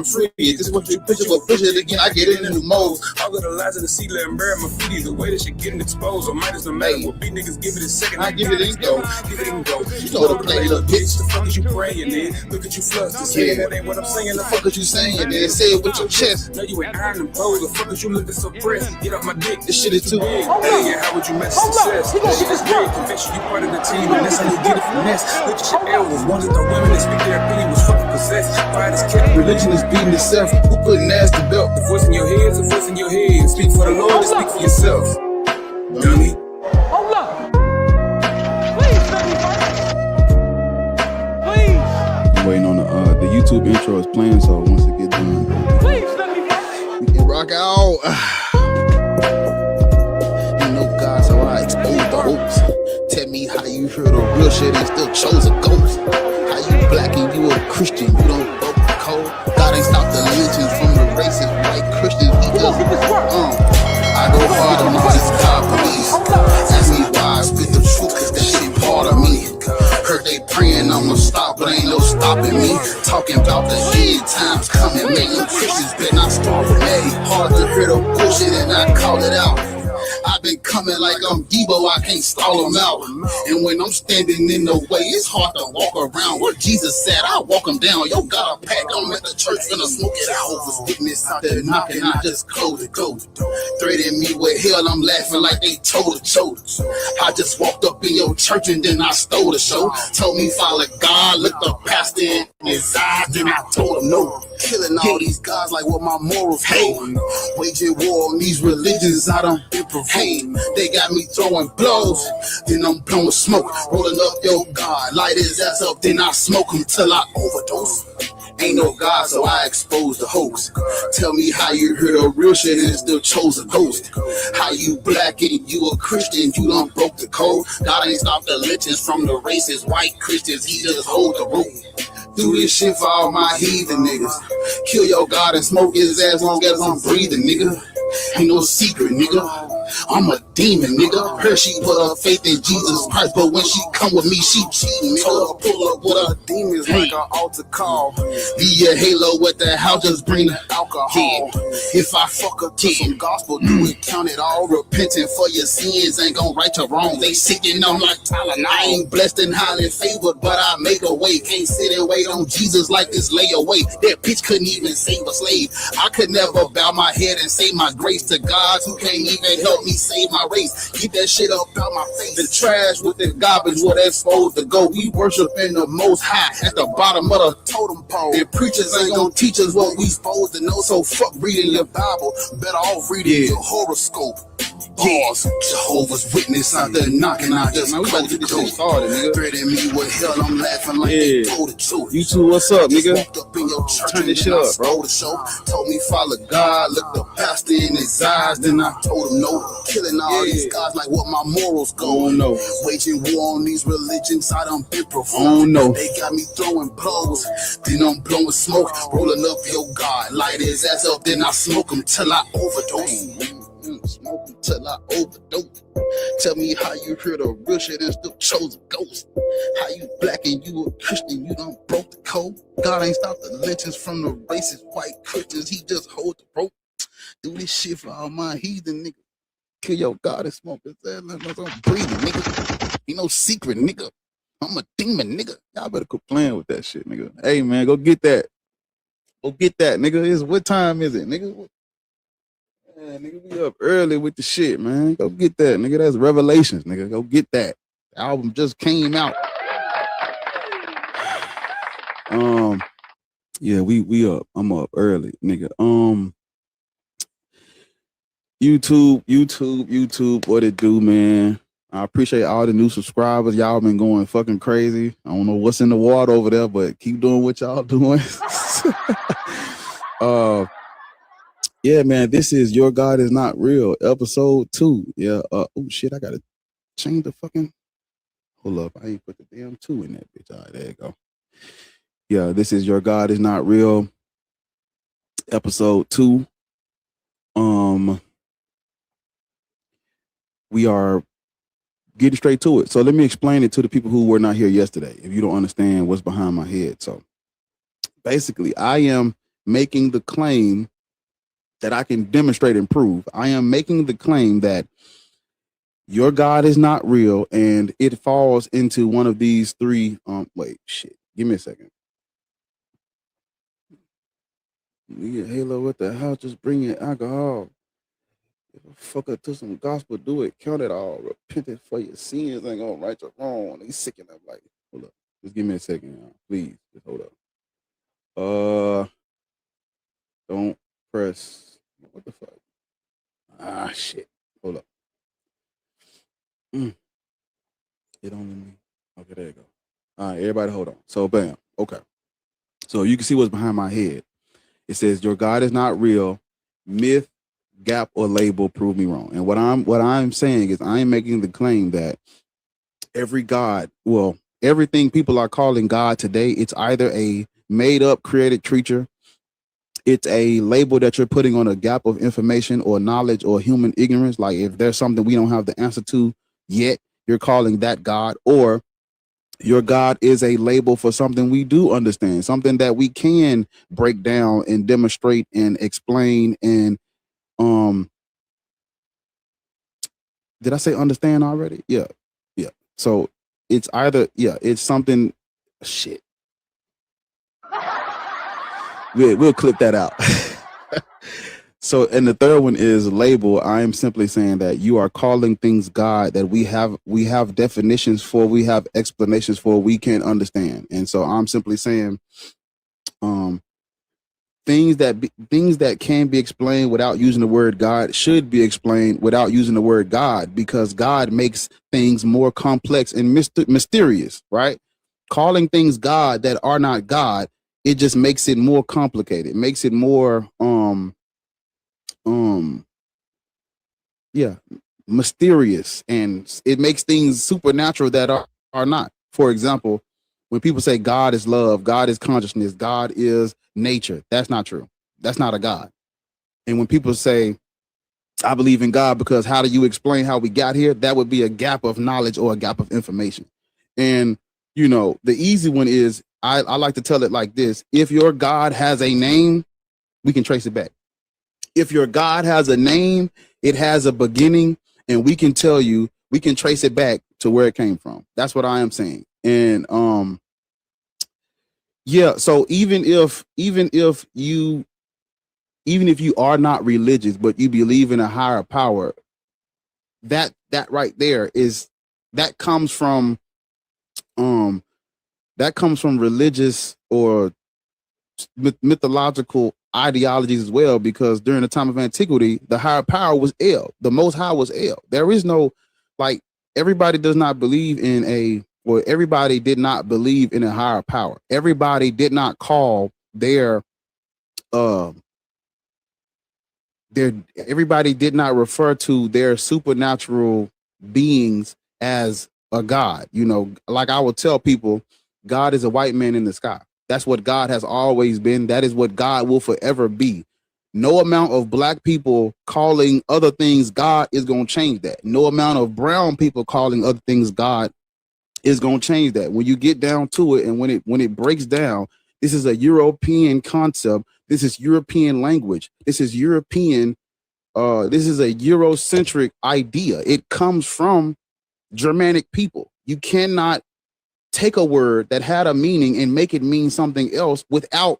free. This is what you picture for push it again. I get it in the mold. All of the lies in the sea, let them bury my feet. The way that shit getting exposed, or might as no matter what beat niggas give it a second. I give it in go. Give it in go. You know the play, little bitch. The fuck is you praying, man? Look at you flustered. Say that ain't what I'm saying. The fuck is you saying, man? Say it with your chest. No, you ain't iron and pose. The fuck is you looking so pressed? Get off my dick. This shit is too big. Hey, how would you mess success? This shit is great. Conviction, you part of the team, and that's how you get it from this. Look at your elders. Ones that the women that speak their opinion was fucking possessed. Pride is kept. Religion is beating itself. Who put an ass to belt? The voice in your head is the voice in your head. Speak for the Lord and speak for yourself. Dummy. Hold up. Please, let me fight. Please. I'm waiting on the YouTube intro is playing, so once it gets done, Please, let me fight. we can rock out. You know God, so I expose the hopes. Tell me how you heard a real shit and still chose a ghost. How you black and you a Christian, you don't broke the code. God ain't stopped the lynchings from the racist white Christians. He just I go hard on all these God police. Ask me why I spit the truth, cause that shit part of me. Heard they praying I'ma stop, but ain't no stopping me. Talking about the end times coming, man. Them Christians better not start with me. Hard to hear the bullshit and I call it out. I've been coming like I'm Debo, I can't stall them out. And when I'm standing in the way, it's hard to walk around. Where Jesus said, I walk him down. Yo, got a pack, I'm at the church, finna smoke it out. Was witness out there knocking, I just closed it, threatening me with hell, I'm laughing like they told it. I just walked up in your church and then I stole the show. Told me follow God, looked the pastor in his eyes, then I told him no. Killing all these guys like what my morals hold. Waging war on these religions, I done been provoked. They got me throwing blows, then I'm blowing smoke. Rolling up your God, light his ass up, then I smoke him till I overdose. Ain't no God, so I expose the hoax. Tell me how you heard a real shit and still chose a ghost. How you black and you a Christian, you done broke the code. God ain't stopped the lynchings from the racist white Christians, he just hold the rope. Do this shit for all my heathen niggas. Kill your God and smoke his ass long as I'm breathing, nigga. Ain't no secret, nigga. I'm a demon, nigga. Her, she put her faith in Jesus Christ, but when she come with me, she cheating. Told her pull up with her demons like an altar call. Be a halo with the house, just bring the alcohol. If I fuck up to some gospel, do it, count it all. Repenting for your sins ain't gon' right your wrong. They sitting on like Tylenol. I ain't blessed and highly favored, but I make a way. Can't sit and wait on Jesus like this layaway. That bitch couldn't even save a slave. I could never bow my head and say my grace to God who can't even help me save my race. Keep that shit up out my face. The trash with the garbage where that's supposed to go. We worship in the most high at the bottom of the totem pole. And preachers ain't gonna teach us what we supposed to know. So fuck reading your Bible. Better off reading your horoscope. Pause. Jehovah's Witness out there knocking. I just closed the door. Threatening me with hell, I'm laughing like they told the truth. you two, what's up, nigga? Walked up in your church Turn this shit and I up, bro. stole the show. Told me follow God, looked the pastor in his eyes, then I told him no. Killing all these guys like what my morals go. Oh no. Waging war on these religions, I done been provoked. Oh no. They got me throwing blows, then I'm blowing smoke. Rolling up your God, light his ass up, then I smoke him till I overdose. Smoke him till I overdose. Tell me how you heard a real shit and still chose a ghost. How you black and you a Christian, you done broke the code. God ain't stopped the lynchings from the racist white Christians, he just hold the rope. Do this shit for all my heathen niggas. Kill your God and smoke his ass like I'm breathing, nigga. Ain't no secret, nigga. I'm a demon, nigga. Y'all better quit playing with that shit, nigga. Hey man, go get that. Go get that, nigga. What time is it, nigga? Man, nigga, we up early with the shit, man. Go get that, nigga. That's Revelations, nigga. Go get that. The album just came out. Yeah, we up. I'm up early, nigga. YouTube, what it do, man? I appreciate all the new subscribers. Y'all been going fucking crazy. I don't know what's in the water over there, but keep doing what y'all doing. Yeah, man, this is Your God Is Not Real, episode 2. Yeah, oh shit, I gotta change the fucking, hold up, I ain't put the damn 2 in that bitch. All right, there you go. Yeah, this is Your God Is Not Real, episode 2. We are getting straight to it. So let me explain it to the people who were not here yesterday, if you don't understand what's behind my head. So basically, I am making the claim that I can demonstrate and prove. I am making the claim that your God is not real, and it falls into one of these three. Wait, shit. Give me a second. Yeah, Halo, what the hell? Just bring in alcohol. Fuck up to some gospel, do it, count it all, repent it for your sins, ain't gonna right or wrong. He's sick enough. Like, hold up. Just give me a second, y'all. Please. Just hold up. Don't press. What the fuck? Ah, shit. Hold up. It only me. Okay, there you go. All right, everybody hold on. So, bam. Okay. So you can see what's behind my head. It says, your God is not real. Myth, gap, or label prove me wrong. And what I'm saying is I am making the claim that every God, well, everything people are calling God today, it's either a made up created creature, it's a label that you're putting on a gap of information or knowledge or human ignorance. Like if there's something we don't have the answer to yet, you're calling that God, or your God is a label for something we do understand, something that we can break down and demonstrate and explain. And did I say understand already? Yeah. So it's either, it's something. Shit. We'll clip that out. So, and the third one is label. I am simply saying that you are calling things God that we have definitions for, we have explanations for, we can't understand. And so I'm simply saying, things that can be explained without using the word God should be explained without using the word God, because God makes things more complex and mysterious, right? Calling things God that are not God, it just makes it more complicated, makes it more mysterious, and it makes things supernatural that are not. For example, when people say God is love, God is consciousness, God is nature, that's not true. That's not a God. And when people say, I believe in God because how do you explain how we got here? That would be a gap of knowledge or a gap of information. And, the easy one is, I like to tell it like this. If your God has a name, we can trace it back. If your God has a name, it has a beginning, and we can tell you, we can trace it back to where it came from. That's what I am saying. And so even if you are not religious, but you believe in a higher power, that right there that comes from religious or mythological ideologies as well, because during the time of antiquity, the higher power was El. The Most High was El. There is no, like, everybody does not believe in everybody did not believe in a higher power. Everybody did not call everybody did not refer to their supernatural beings as a God. Like I would tell people, God is a white man in the sky. That's what God has always been. That is what God will forever be. No amount of black people calling other things God is going to change that. No amount of brown people calling other things God is going to change that. When you get down to it, and when it breaks down, this is a European concept. This is European language. This is European. This is a Eurocentric idea. It comes from Germanic people. You cannot take a word that had a meaning and make it mean something else without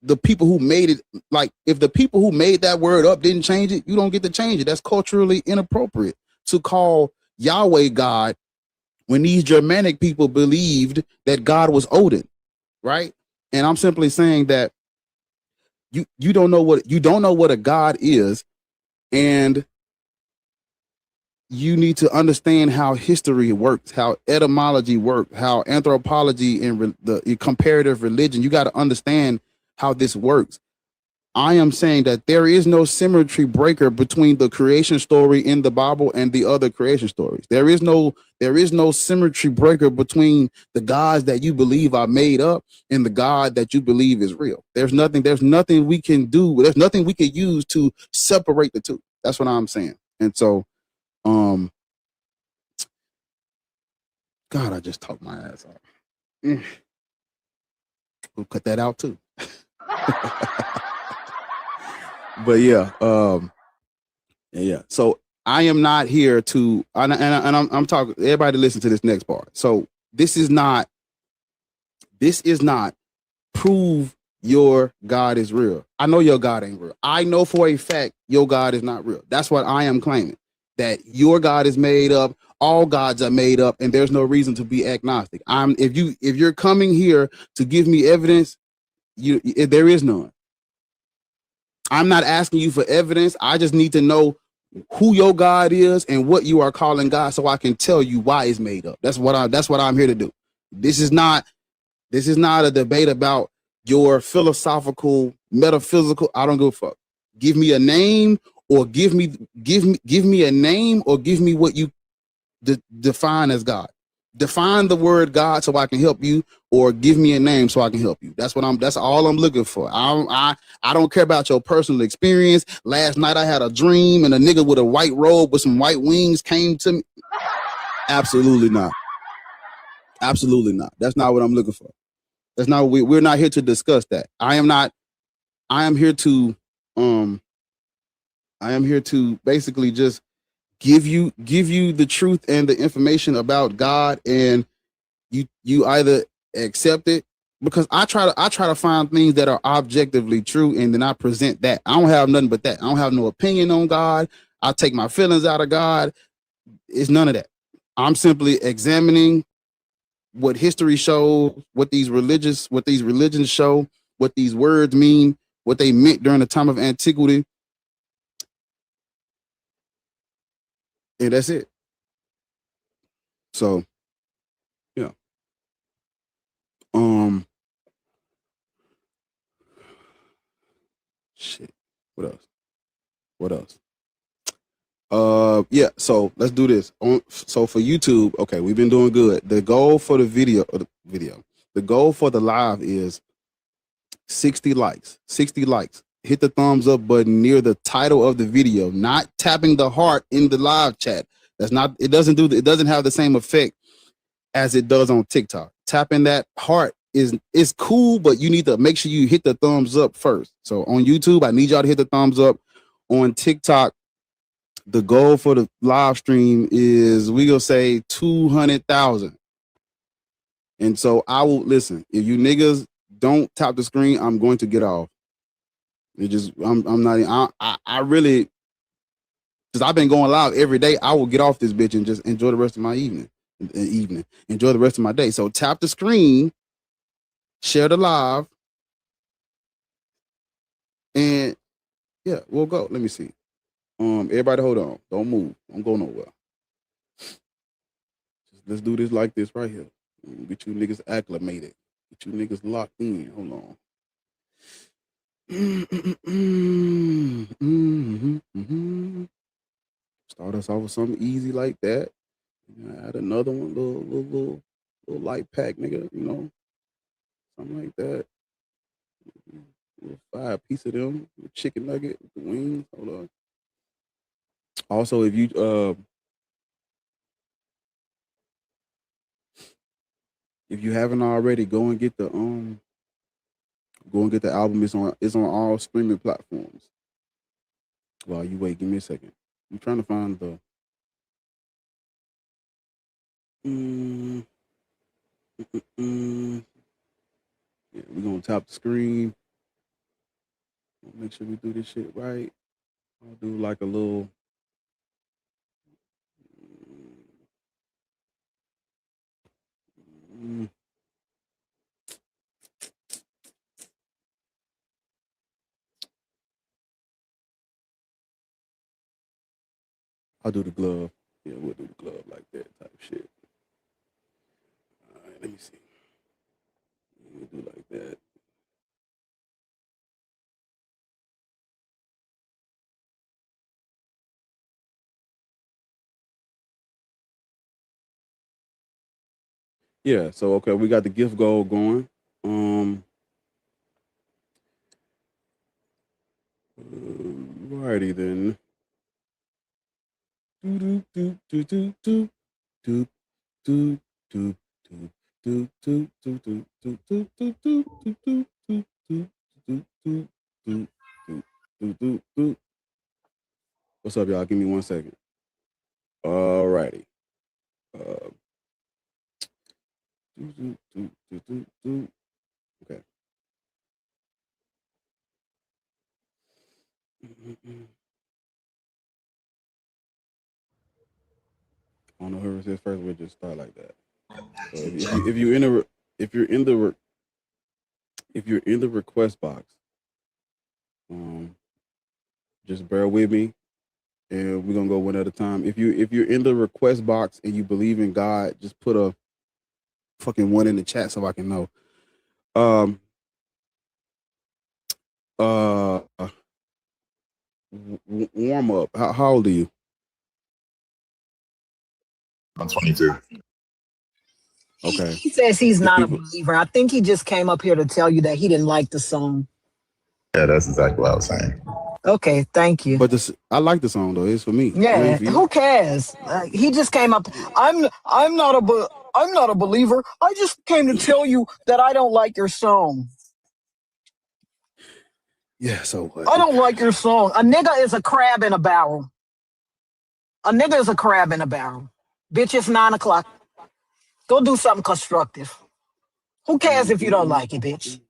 the people who made it. Like, if the people who made that word up didn't change it, you don't get to change it. That's culturally inappropriate to call Yahweh God when these Germanic people believed that God was Odin, right? And I'm simply saying that you don't know what a God is, and you need to understand how history works, how etymology works, how anthropology and the comparative religion. You got to understand how this works. I am saying that there is no symmetry breaker between the creation story in the Bible and the other creation stories. There is no symmetry breaker between the gods that you believe are made up and the God that you believe is real. There's nothing we can do. There's nothing we can use to separate the two. That's what I'm saying. And so, God, I just talked my ass off. We'll cut that out too. But yeah. So I am not here to, and I'm talking. Everybody, listen to this next part. So this is not prove your God is real. I know your God ain't real. I know for a fact your God is not real. That's what I am claiming. That your God is made up. All gods are made up, and there's no reason to be agnostic. If you're coming here to give me evidence, there is none. I'm not asking you for evidence. I just need to know who your God is and what you are calling God, so I can tell you why it's made up. That's what I'm here to do. This is not a debate about your philosophical, metaphysical. I don't give a fuck. Give me a name, or give me a name, or give me what you define as God. Define the word God so I can help you, or give me a name so I can help you. That's all I'm looking for. I don't care about your personal experience. Last night I had a dream and a nigga with a white robe with some white wings came to me. Absolutely not. Absolutely not. That's not what I'm looking for. That's not we're not here to discuss that. I am here to basically just give you the truth and the information about God, and you either accept it, because I try to find things that are objectively true, and then I present that. I don't have nothing but that. I don't have no opinion on God. I take my feelings out of God. It's none of that. I'm simply examining what history shows, what these religions show, what these words mean, what they meant during the time of antiquity, and that's it. So, yeah. Um, shit. What else? What else? Yeah. So let's do this. So for YouTube, okay, we've been doing good. The goal for the goal for the live is 60 likes. 60 likes. Hit the thumbs up button near the title of the video, not tapping the heart in the live chat. It doesn't have the same effect as it does on TikTok. Tapping that heart is cool, but you need to make sure you hit the thumbs up first. So on YouTube, I need y'all to hit the thumbs up. On TikTok, the goal for the live stream is, we gonna say 200,000. And so I will listen. If you niggas don't tap the screen, I'm going to get off. It just I'm not. I really, because I've been going live every day. I will get off this bitch and just enjoy the rest of my evening. Enjoy the rest of my day. So tap the screen, share the live, and yeah, we'll go. Let me see. Everybody, hold on. Don't move. Don't go nowhere. Let's do this like this right here. Get you niggas acclimated. Get you niggas locked in. Hold on. Start us off with something easy like that. Add another one, little light pack, nigga. You know, something like that. Little 5 piece of them, chicken nugget with the wings. Hold on. Also, if you haven't already, go and get the album. It's on all streaming platforms. While you wait, give me a second. I'm trying to find the yeah, we're gonna tap the screen. Make sure we do this shit right. I'll do like a little I'll do the glove. Yeah, we'll do the glove like that type shit. All right, let me see. We'll do like that. Yeah, so okay, we got the gift goal going. Righty then. What's up, y'all? Give me 1 second. All righty. Okay. I don't know whoever says first. We'll just start like that. So if you're in the request box, just bear with me, and we're gonna go one at a time. If you're in the request box and you believe in God, just put a fucking 1 in the chat so I can know. Warm up. How old are you? I'm 22. Okay. He says he's not a believer. I think he just came up here to tell you that he didn't like the song. Yeah, that's exactly what I was saying. Okay, thank you. But I like the song though. It's for me. Yeah, who cares? He just came up. I'm not a believer. I just came to tell you that I don't like your song. Yeah, so what? I don't like your song. A nigga is a crab in a barrel. A nigga is a crab in a barrel. Bitch, it's 9 o'clock. Go do something constructive. Who cares if you don't like it, bitch?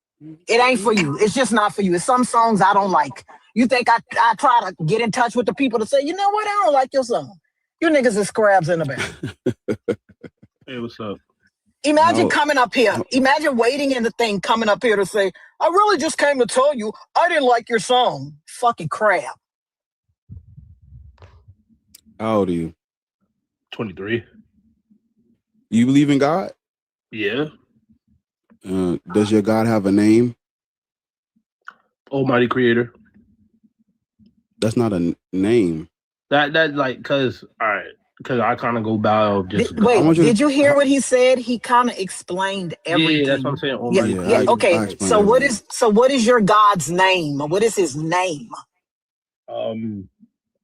It ain't for you. It's just not for you. It's some songs I don't like. You think I try to get in touch with the people to say, you know what? I don't like your song. You niggas is crabs in a barrel. Hey, what's up? Imagine coming up here. Imagine waiting in the thing, coming up here to say, I really just came to tell you I didn't like your song. Fucking crab. How old are you? 23. You believe in God? Yeah. Does your God have a name? Almighty Creator. That's not a name. That like, cause I kind of go by just. Did you hear what he said? He kind of explained everything. Yeah, that's what I'm saying. Almighty Creator. Okay. So what is your God's name? What is his name?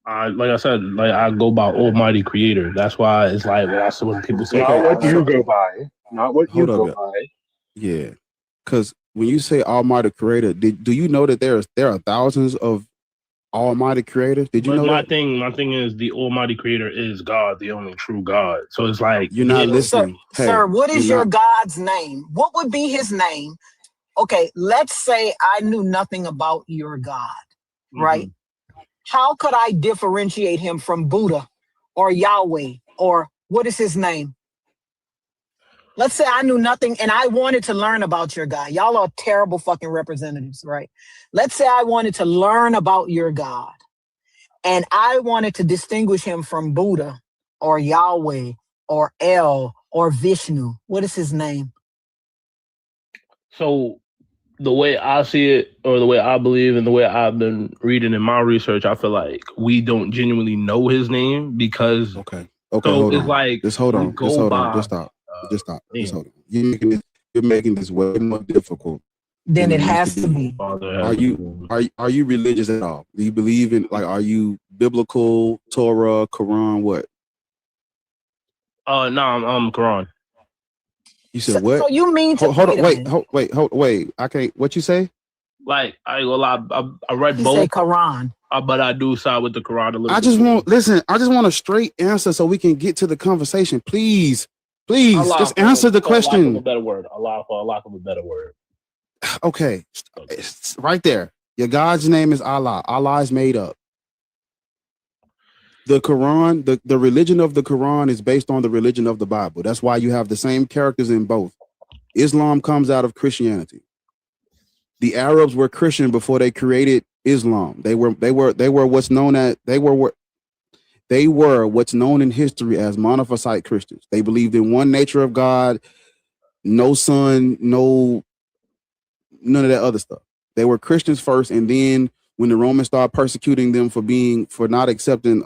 Like I said, like I go by Almighty Creator. That's why it's like when people say, not what you go by, not what you go by. Yeah, because when you say Almighty Creator, do you know that there are thousands of Almighty Creators? Did you know my that? My thing is the Almighty Creator is God, the only true God. So it's like you're not listening, sir. What is your God's name? What would be his name? Okay, let's say I knew nothing about your God, right? How could I differentiate him from Buddha or Yahweh or what is his name? Let's say I knew nothing and I wanted to learn about your God. Y'all are terrible fucking representatives, right? Let's say I wanted to learn about your God and I wanted to distinguish him from Buddha or Yahweh or El or Vishnu. What is his name? So the way I see it, or the way I believe, and the way I've been reading in my research, I feel like we don't genuinely know his name because. Okay. So hold it's on. like Just hold on. Just hold on. Just stop. Just stop. Just hold on. You're making this way more difficult. Then it has to be. Are you religious at all? Do you believe in are you biblical, Torah, Quran, what? No, I'm Quran. You said what? So you mean to wait. I can't. What you say? Like I read he both. Say Quran. But I do side with the Quran a little. I just want a straight answer so we can get to the conversation. Please, Allah, just answer the question. For lack of a better word. Allah, for lack of a better word. Okay, it's right there. Your God's name is Allah. Allah is made up. The Quran, the religion of the Quran is based on the religion of the Bible. That's why you have the same characters in both. Islam comes out of Christianity. The Arabs were Christian before they created Islam. They were what's known what's known in history as monophysite Christians. They believed in one nature of God, no son, none of that other stuff. They were Christians first, and then when the Romans started persecuting them for not accepting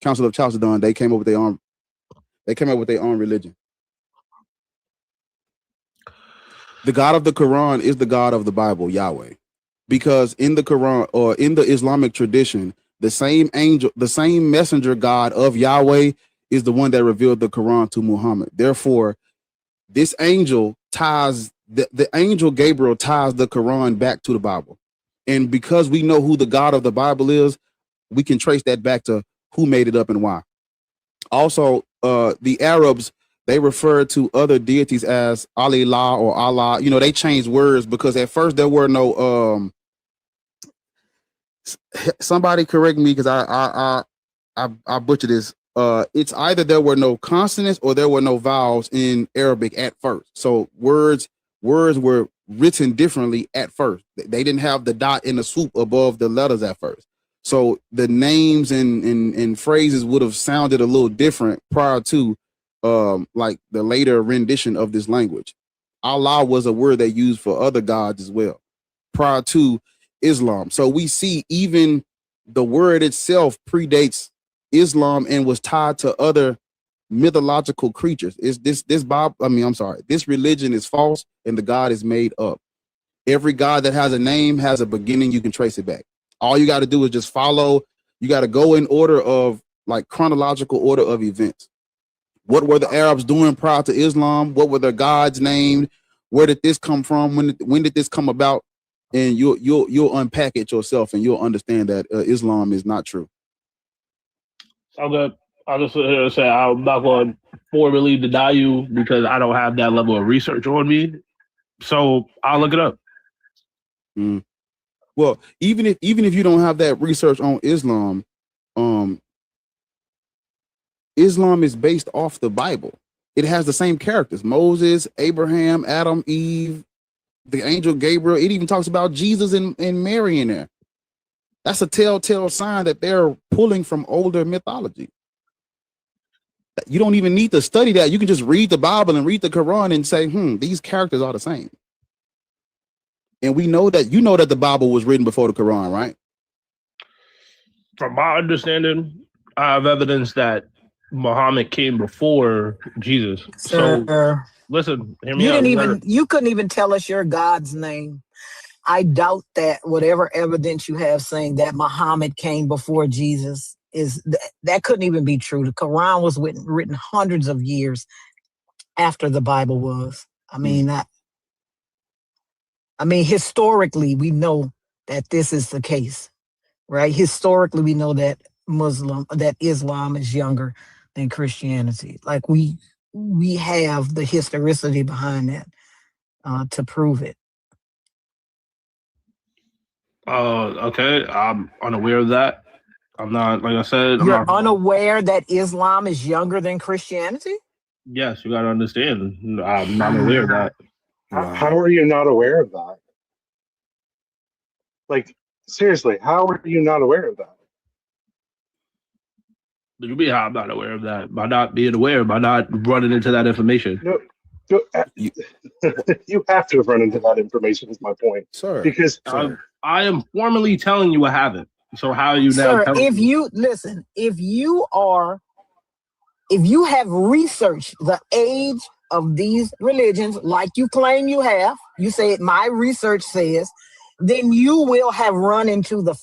Council of Chalcedon, they came up with their own religion. The God of the Quran is the God of the Bible, Yahweh, because in the Quran or in the Islamic tradition, the same messenger God of Yahweh is the one that revealed the Quran to Muhammad. Therefore, this angel ties the angel Gabriel ties the Quran back to the Bible. And because we know who the God of the Bible is, we can trace that back to who made it up and why. Also, the Arabs, they refer to other deities as Allah or Allah. You know, they changed words because at first there were no somebody correct me because I butchered this. It's either there were no consonants or there were no vowels in Arabic at first. So words were written differently at first. They didn't have the dot in the swoop above the letters at first. So the names and phrases would have sounded a little different prior to like the later rendition of this language. Allah was a word they used for other gods as well prior to Islam. So we see even the word itself predates Islam and was tied to other mythological creatures. Is this this religion is false and the God is made up. Every God that has a name has a beginning. You can trace it back. All you got to do is just follow. You got to go in order of like chronological order of events. What were the Arabs doing prior to Islam? What were their gods named? Where did this come from? When did this come about? And you'll unpack it yourself and you'll understand that Islam is not true. Okay, I'll just say I'm not going to formally deny you because I don't have that level of research on me. So I'll look it up. Mm. Well, even if you don't have that research on Islam, Islam is based off the Bible. It has the same characters: Moses, Abraham, Adam, Eve, the angel Gabriel. It even talks about Jesus and Mary in there. That's a telltale sign that they're pulling from older mythology. You don't even need to study that. You can just read the Bible and read the Quran and say, these characters are the same. And we know that that the Bible was written before the Quran, right? From my understanding, I have evidence that Muhammad came before Jesus. Sir, so listen, hear me out. You couldn't even tell us your God's name. I doubt that whatever evidence you have saying that Muhammad came before Jesus that couldn't even be true. The Quran was written hundreds of years after the Bible was. I mean, historically, we know that this is the case, right? Historically, we know that Islam is younger than Christianity. Like we have the historicity behind that to prove it. Okay, I'm unaware of that. I'm not, like I said, You're unaware that Islam is younger than Christianity? Yes, you got to understand. I'm not aware of that. How are you not aware of that? Like, seriously, how are you not aware of that? What do you mean how I'm not aware of that? By not being aware, by not running into that information. No, you have to have run into that information is my point. Sir. Because I am formally telling you I haven't. So how are you now telling if me? if you have researched the age of these religions like you claim you have, you say my research says, then you will have run into the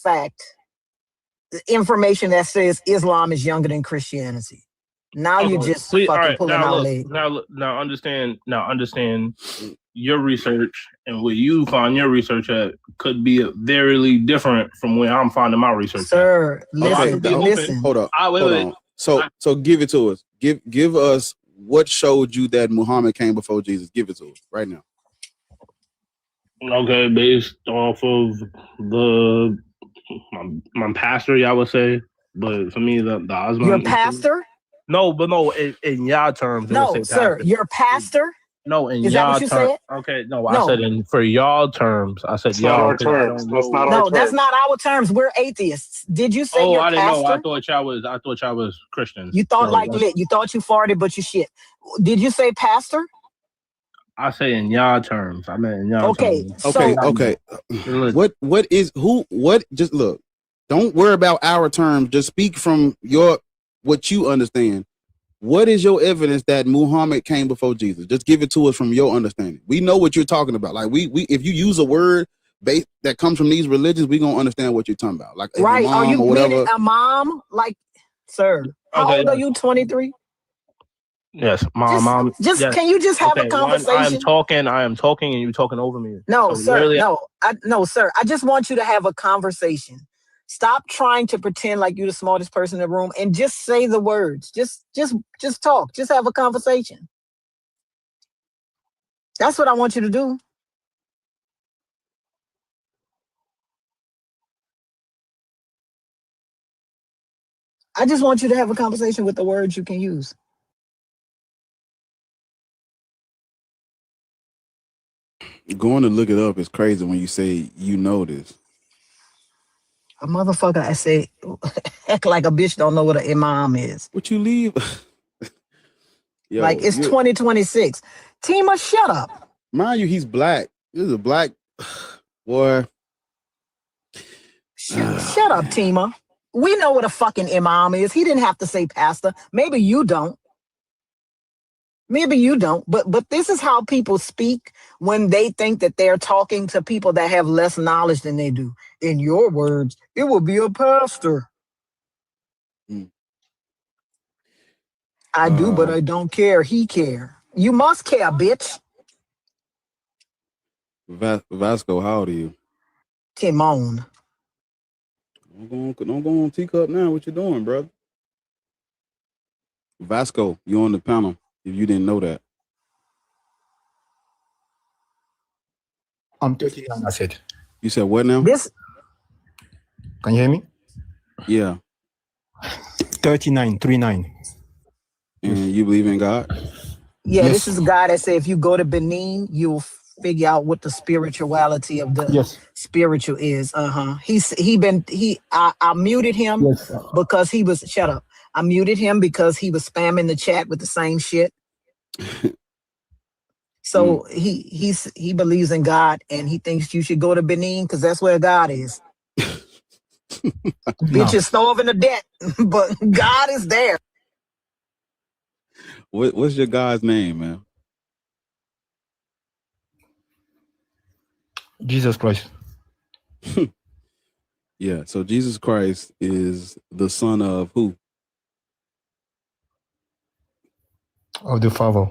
information that says Islam is younger than Christianity. Now you're just fucking pulling out legs. Now understand your research and where you find your research at could be very different from where I'm finding my research. Sir, listen. Hold up. Hold on. So give it to us. Give us what showed you that Muhammad came before Jesus. Give it to us right now. Okay, based off of my pastor, I would say, but for me, the Osman. Your pastor? No, in y'all terms. No, sir, your pastor? No, in y'all terms. Is that what you said? Okay, no, I said for y'all terms. I said y'all terms. That's not our terms. That's not our terms. We're atheists. Did you say your pastor? I didn't know. I thought y'all was Christians. You thought lit. You thought you farted, but you shit. Did you say pastor? I say in y'all terms. I meant in y'all terms. Okay. Just look. Don't worry about our terms. Just speak from what you understand. What is your evidence that Muhammad came before Jesus? Just give it to us from your understanding. We know what you're talking about. Like we if you use a word that comes from these religions, we're gonna understand what you're talking about. Like right. Are you a mom? Like, sir, how old are you? 23? Yes, mom. Just Yes. can you just have a Okay, conversation? I am talking, and you're talking over me. No, So sir. literally, No, sir. I just want you to have a conversation. Stop trying to pretend like you're the smartest person in the room and just say the words. Just talk. Just have a conversation. That's what I want you to do. I just want you to have a conversation with the words you can use. Going to look it up is crazy when you say you know this. A motherfucker, I say, act like a bitch don't know what an imam is. What you leave? Yo, like it's 2026. Tima, shut up. Mind you, he's black. This is a black boy. Shut up, Tima. We know what a fucking imam is. He didn't have to say pastor. Maybe you don't. Maybe you don't. But this is how people speak when they think that they're talking to people that have less knowledge than they do. In your words, it will be a pastor. I do, but I don't care. He care. You must care, bitch. Vasco, how old are you? Timon. Don't go on teacup now. What you doing, brother? Vasco, you on the panel. If you didn't know that. I'm 39, I said. You said what now? Can you hear me? Yeah. 39. And you believe in God? Yeah, yes. This is a guy that said if you go to Benin, you'll figure out what the spirituality of the spiritual is. I muted him because he was shut up. I muted him because he was spamming the chat with the same shit. So he believes in God and he thinks you should go to Benin because that's where God is. Bitch is starving to death, but God is there. What's your God's name, man? Jesus Christ. Yeah, so Jesus Christ is the son of who? Of the Father.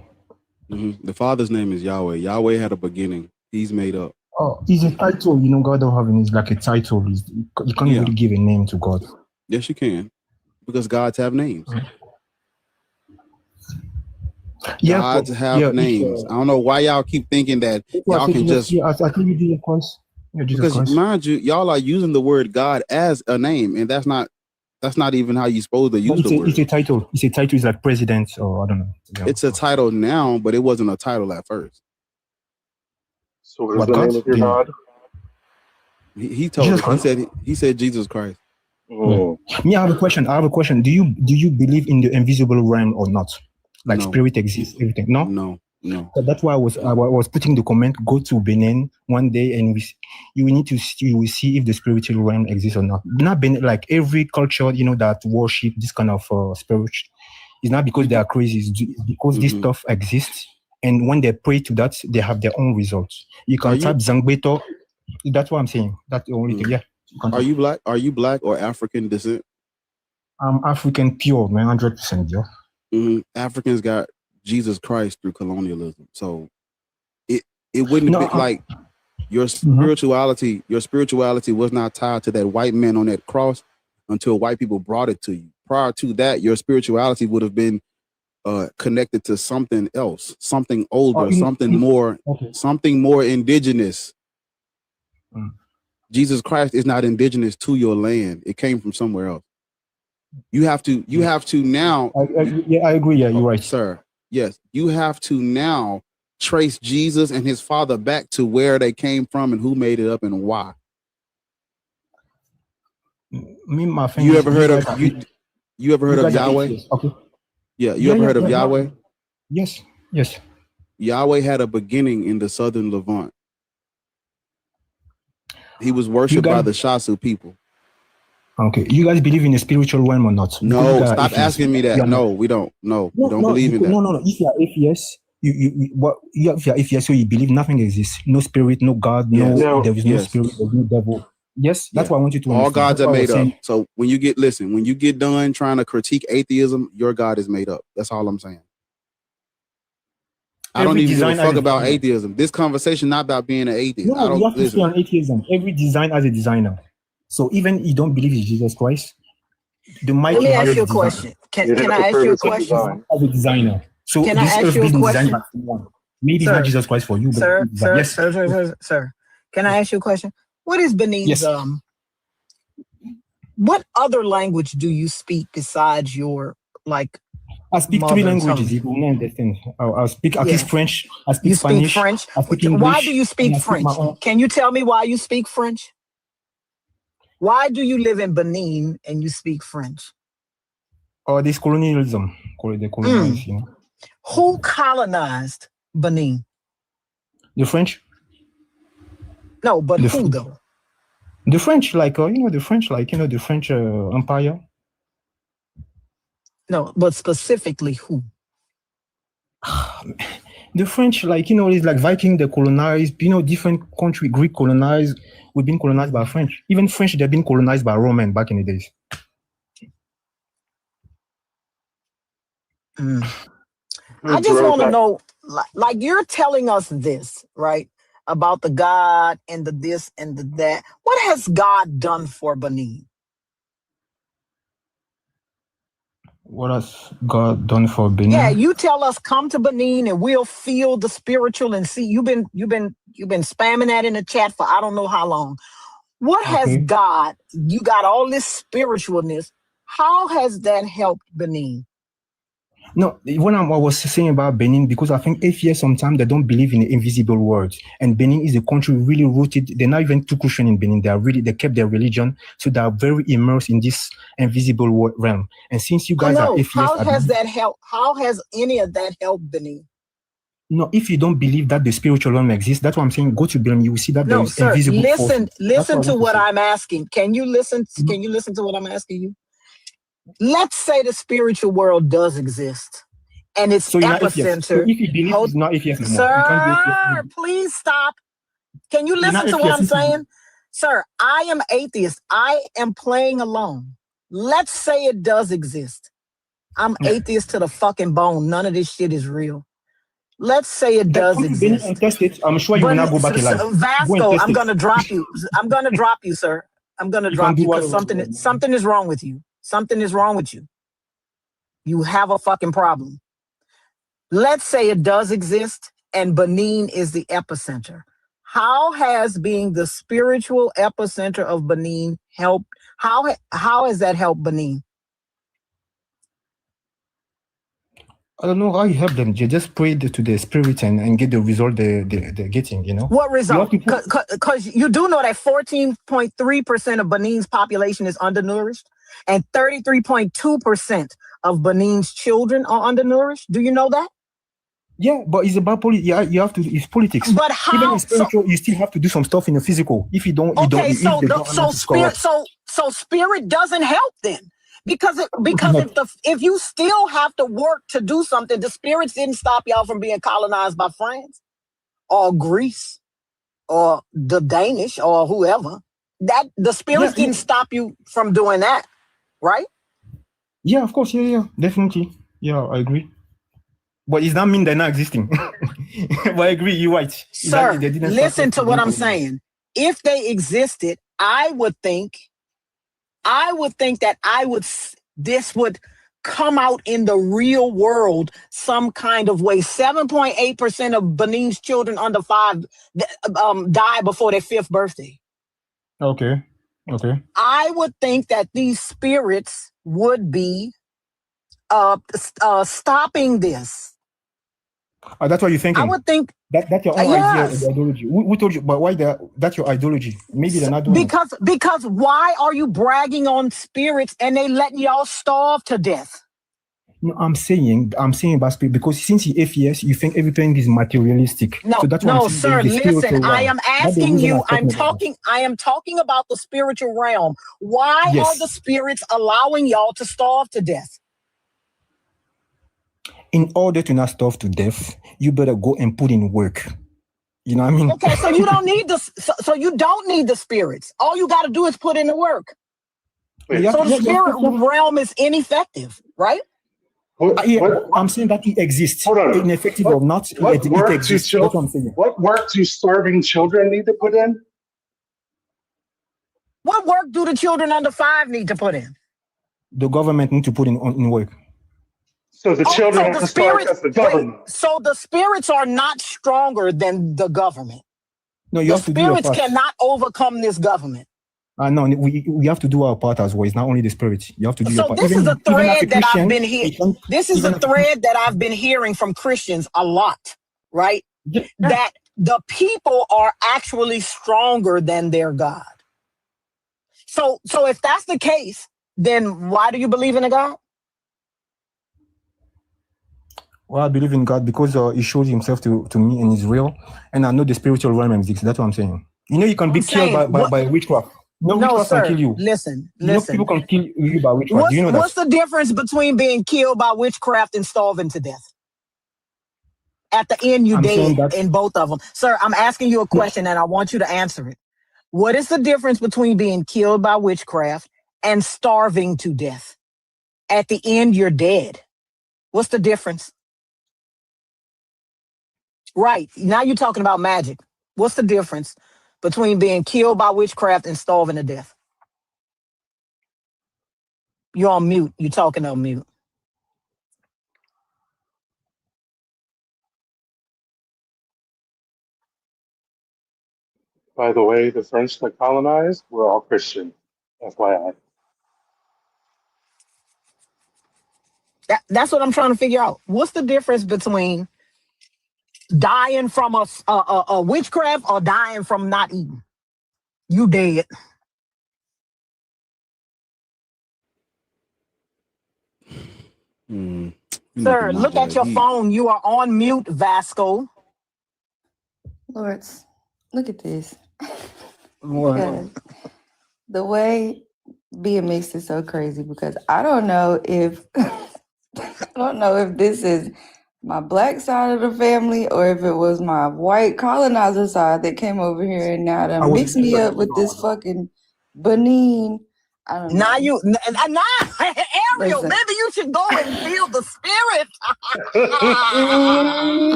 The Father's name is Yahweh. Yahweh had a beginning. He's made up. Oh, it's a title. You know, God don't have it. It's like a title. You can't really give a name to God. Yes, you can. Because gods have names. Gods have names. I don't know why y'all keep thinking that y'all can just... I think you Jesus Christ. Because mind you, y'all are using the word God as a name, and that's not even how you're supposed to use the word. It's a title. It's a title. It's like president, or I don't know. Yeah. It's a title now, but it wasn't a title at first. So what is the name of your God? He told us. He said Jesus Christ. Oh. Me, I have a question. Do you believe in the invisible realm or not? Like spirit exists, everything? No. So that's why I was putting the comment. Go to Benin one day, and you will see if the spiritual realm exists or not. Not Benin, like every culture, you know, that worship this kind of spirit. It's not because they are crazy. It's because this stuff exists, and when they pray to that, they have their own results. You can type Zangbeto. That's what I'm saying. That's the only thing. Yeah. Are you black? Are you black or African descent? I'm African pure, man, 100%. Yeah. Africans got Jesus Christ through colonialism, so it wouldn't be like your spirituality. Your spirituality was not tied to that white man on that cross until white people brought it to you. Prior to that, your spirituality would have been connected to something else, something older, something more indigenous. Jesus Christ is not indigenous to your land. It came from somewhere else. You have to now. I agree. Yeah, you're right, sir. Yes, you have to now trace Jesus and his father back to where they came from and who made it up and why. Me, my friend. You ever heard of Yahweh? Okay. Yeah, you ever heard of Yahweh? Yes. Yahweh had a beginning in the southern Levant. He was worshipped by the Shasu people. Okay, you guys believe in the spiritual realm or not? No, stop asking me that. No, we don't. No, we don't believe in that. No. If you are atheist, so you believe nothing exists. No spirit, no God, there is no spirit, there is no devil. Yes, that's what I want you to understand. All gods are made up. So when you get done trying to critique atheism, your God is made up. That's all I'm saying. I don't even give a fuck about designer. atheism. This conversation not about being an atheist. No, I don't you have to listen. stay on atheism. Every design has a designer. So even you don't believe in Jesus Christ, the mic Let me has ask a you a designer. question. Can I ask you a question? As a designer. So Can I this ask earth you a being designed by question? someone. Maybe it's not Jesus Christ for you, but yes. Sir. Can I ask you a question? What is Benin's Yes. What other language do you speak besides your like I speak mother 3 tongue? languages. You will understand. I speak at least French. I speak You Spanish. speak French. I speak English. Why do you speak French? Can you tell me why you speak French? Why do you live in Benin and you speak French? Oh, this colonialism. They colonize, you know. Who colonized Benin? The French? No, but who though? The French, like the French, the French Empire. No, but specifically who? The French, it's like Viking, they colonized, different country, Greek colonized, we've been colonized by French. Even French, they've been colonized by Roman back in the days. I just want to know, like you're telling us this, right? About the God and the this and the that. What has God done for Benin? What has God done for Benin? Yeah, you tell us come to Benin and we'll feel the spiritual and see. You've been spamming that in the chat for I don't know how long. What has God? You got all this spiritualness. How has that helped Benin? No, when I was saying about Benin, because I think atheists sometimes they don't believe in the invisible world, and Benin is a country really rooted. They're not even too Christian in Benin. They kept their religion, so they are very immersed in this invisible realm. And since you guys are atheists, how has that helped? How has any of that helped Benin? No, if you don't believe that the spiritual realm exists, that's what I'm saying. Go to Benin, you will see that there is invisible forces. Listen to what I'm asking. Can you listen? Can you listen to what I'm asking you? Let's say the spiritual world does exist and its epicenter. So if you believe it's not atheist, sir, please stop. Can you listen to what I'm saying? Sir, I am atheist. I am playing alone. Let's say it does exist. I'm atheist to the fucking bone. None of this shit is real. Let's say it does exist. And test it. I'm sure you will not go back alive. Vasco, I'm going to drop you. I'm going to drop you, sir. I'm going to drop you because something is wrong with you. Something is wrong with you. You have a fucking problem. Let's say it does exist and Benin is the epicenter. How has being the spiritual epicenter of Benin helped? How has that helped Benin? I don't know how you help them. You just pray to the spirit and get the result they're getting, you know? What result? Because you do know that 14.3% of Benin's population is undernourished and 33.2% of Benin's children are undernourished. Do you know that? Yeah, but it's about politics. Yeah, you have to. It's politics. But how? Even in spiritual, you still have to do some stuff in the physical. If you don't, so spirit doesn't help then. Because if you still have to work to do something, the spirits didn't stop y'all from being colonized by France or Greece or the Danish or whoever. That the spirits didn't stop you from doing that, right? Yeah, of course. Yeah, definitely. Yeah, I agree. But it doesn't mean they're not existing. But I agree, you're right. Sir, listen to what I'm saying. If they existed, I would think that this would come out in the real world some kind of way. 7.8% of Benin's children under 5 die before their 5th birthday. Okay. I would think that these spirits would be stopping this. That's what you're thinking. I would think that's your own idea of ideology. Who told you? But why that's your ideology? Maybe they're not doing because why are you bragging on spirits and they letting y'all starve to death? No, I'm saying about spirit because since you're atheist, you think everything is materialistic. No, so that's no, sir. Listen, I am asking you. I am talking about the spiritual realm. Why are the spirits allowing y'all to starve to death? In order to not starve to death, you better go and put in work. You know what I mean? Okay, so you don't need so you don't need the spirits. All you got to do is put in the work. So the spirit realm is ineffective, right? I'm saying that it exists. Hold on. Ineffective or not, it exists. That's what I'm saying. What work do starving children need to put in? What work do the children under 5 need to put in? The government need to put in work. So the children have to start as the government. Wait, so the spirits are not stronger than the government. No, you have to do your part. Spirits cannot overcome this government. No, we have to do our part as well. It's not only the spirit. You have to do your part. So this is a thread that I've been hearing. This is a thread that I've been hearing from Christians a lot, right? Yeah. That the people are actually stronger than their God. So if that's the case, then why do you believe in a God? Well, I believe in God because he shows himself to me and is real. And I know the spiritual realm exists. That's what I'm saying. You know, you can be killed by witchcraft. No, sir. Can kill you. Listen. People can kill you by witchcraft. Do you know that? What's the difference between being killed by witchcraft and starving to death? At the end, you dead in both of them. Sir, I'm asking you a question and I want you to answer it. What is the difference between being killed by witchcraft and starving to death? At the end, you're dead. What's the difference? Right. Now you're talking about magic. What's the difference between being killed by witchcraft and starving to death? You're on mute. You're talking on mute. By the way, the French that colonized were all Christian. FYI. That's what I'm trying to figure out. What's the difference between dying from a witchcraft or dying from not eating? You dead. Sir, look at your phone. You are on mute, Vasco. Lords, look at this. The way being mixed is so crazy because I don't know if this is my black side of the family or if it was my white colonizer side that came over here and now done mixed me up with this fucking Benin. I don't know. Ariel, listen. Maybe you should go and feel the spirit.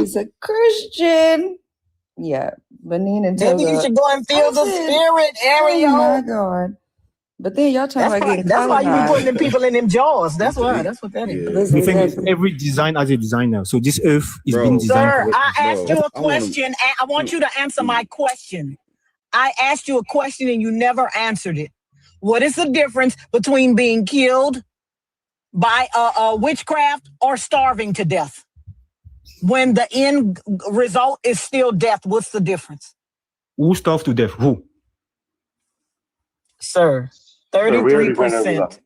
He's a Christian. Yeah, Benin and Togo. Maybe you should go and feel the spirit, Ariel. Oh my God. But then y'all talking about getting that's why you be putting them people in them jaws. That's why. That's what that is. The thing is, every design has a designer. So this earth is being designed. Sir, I asked you a question, and I want you to answer my question. I asked you a question, and you never answered it. What is the difference between being killed by a witchcraft or starving to death? When the end result is still death, what's the difference? Who starved to death? Who? Sir, 33%.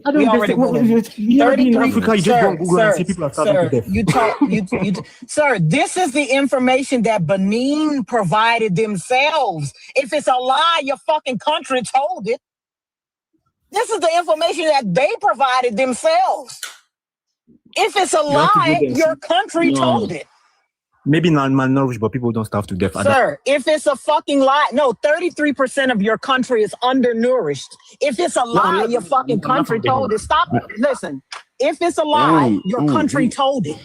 I don't understand. You in Africa, you just go on Google and see people are starving to death. Sir, this is the information that Benin provided themselves. If it's a lie, your fucking country told it. This is the information that they provided themselves. If it's a lie, your country told it. Maybe not malnourished, but people don't starve to death. Sir, if it's a fucking lie, no, 33% of your country is undernourished. If it's a lie, your fucking country told it. Stop it. Listen, if it's a lie, your country told it.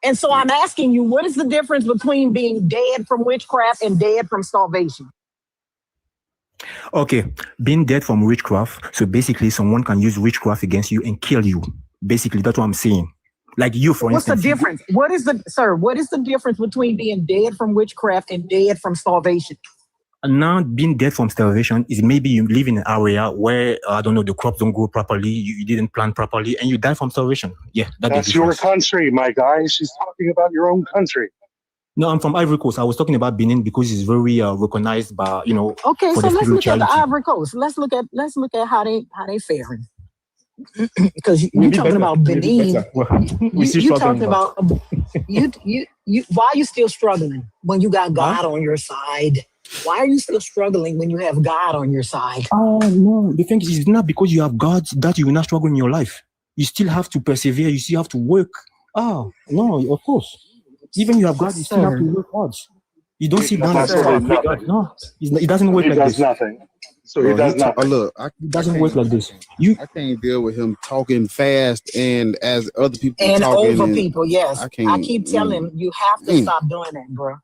And so I'm asking you, what is the difference between being dead from witchcraft and dead from starvation? Okay, being dead from witchcraft, so basically someone can use witchcraft against you and kill you. Basically, that's what I'm saying. Like you, for instance. What's the difference? What is the difference between being dead from witchcraft and dead from starvation? Now, being dead from starvation is maybe you live in an area where, I don't know, the crops don't grow properly, you didn't plant properly, and you die from starvation. Yeah, that's your country, my guy. She's talking about your own country. No, I'm from Ivory Coast. I was talking about Benin because it's very recognized by, you know. Okay, so let's look at the Ivory Coast. Let's look at how they faring. Because you're talking about Benin. You talking about you. Why are you still struggling when you got God on your side? Why are you still struggling when you have God on your side? Oh no, the thing is, it's not because you have God that you will not struggle in your life. You still have to persevere. You still have to work. Oh no, of course. Even you have God, you still have to work hard. You don't sit down and say, "No, it doesn't work like this." He does nothing. So he does not. Look, It doesn't work like this. I can't deal with him talking fast and as other people And talking over people, yes. I keep telling him, you have to Mm. stop doing that, bro.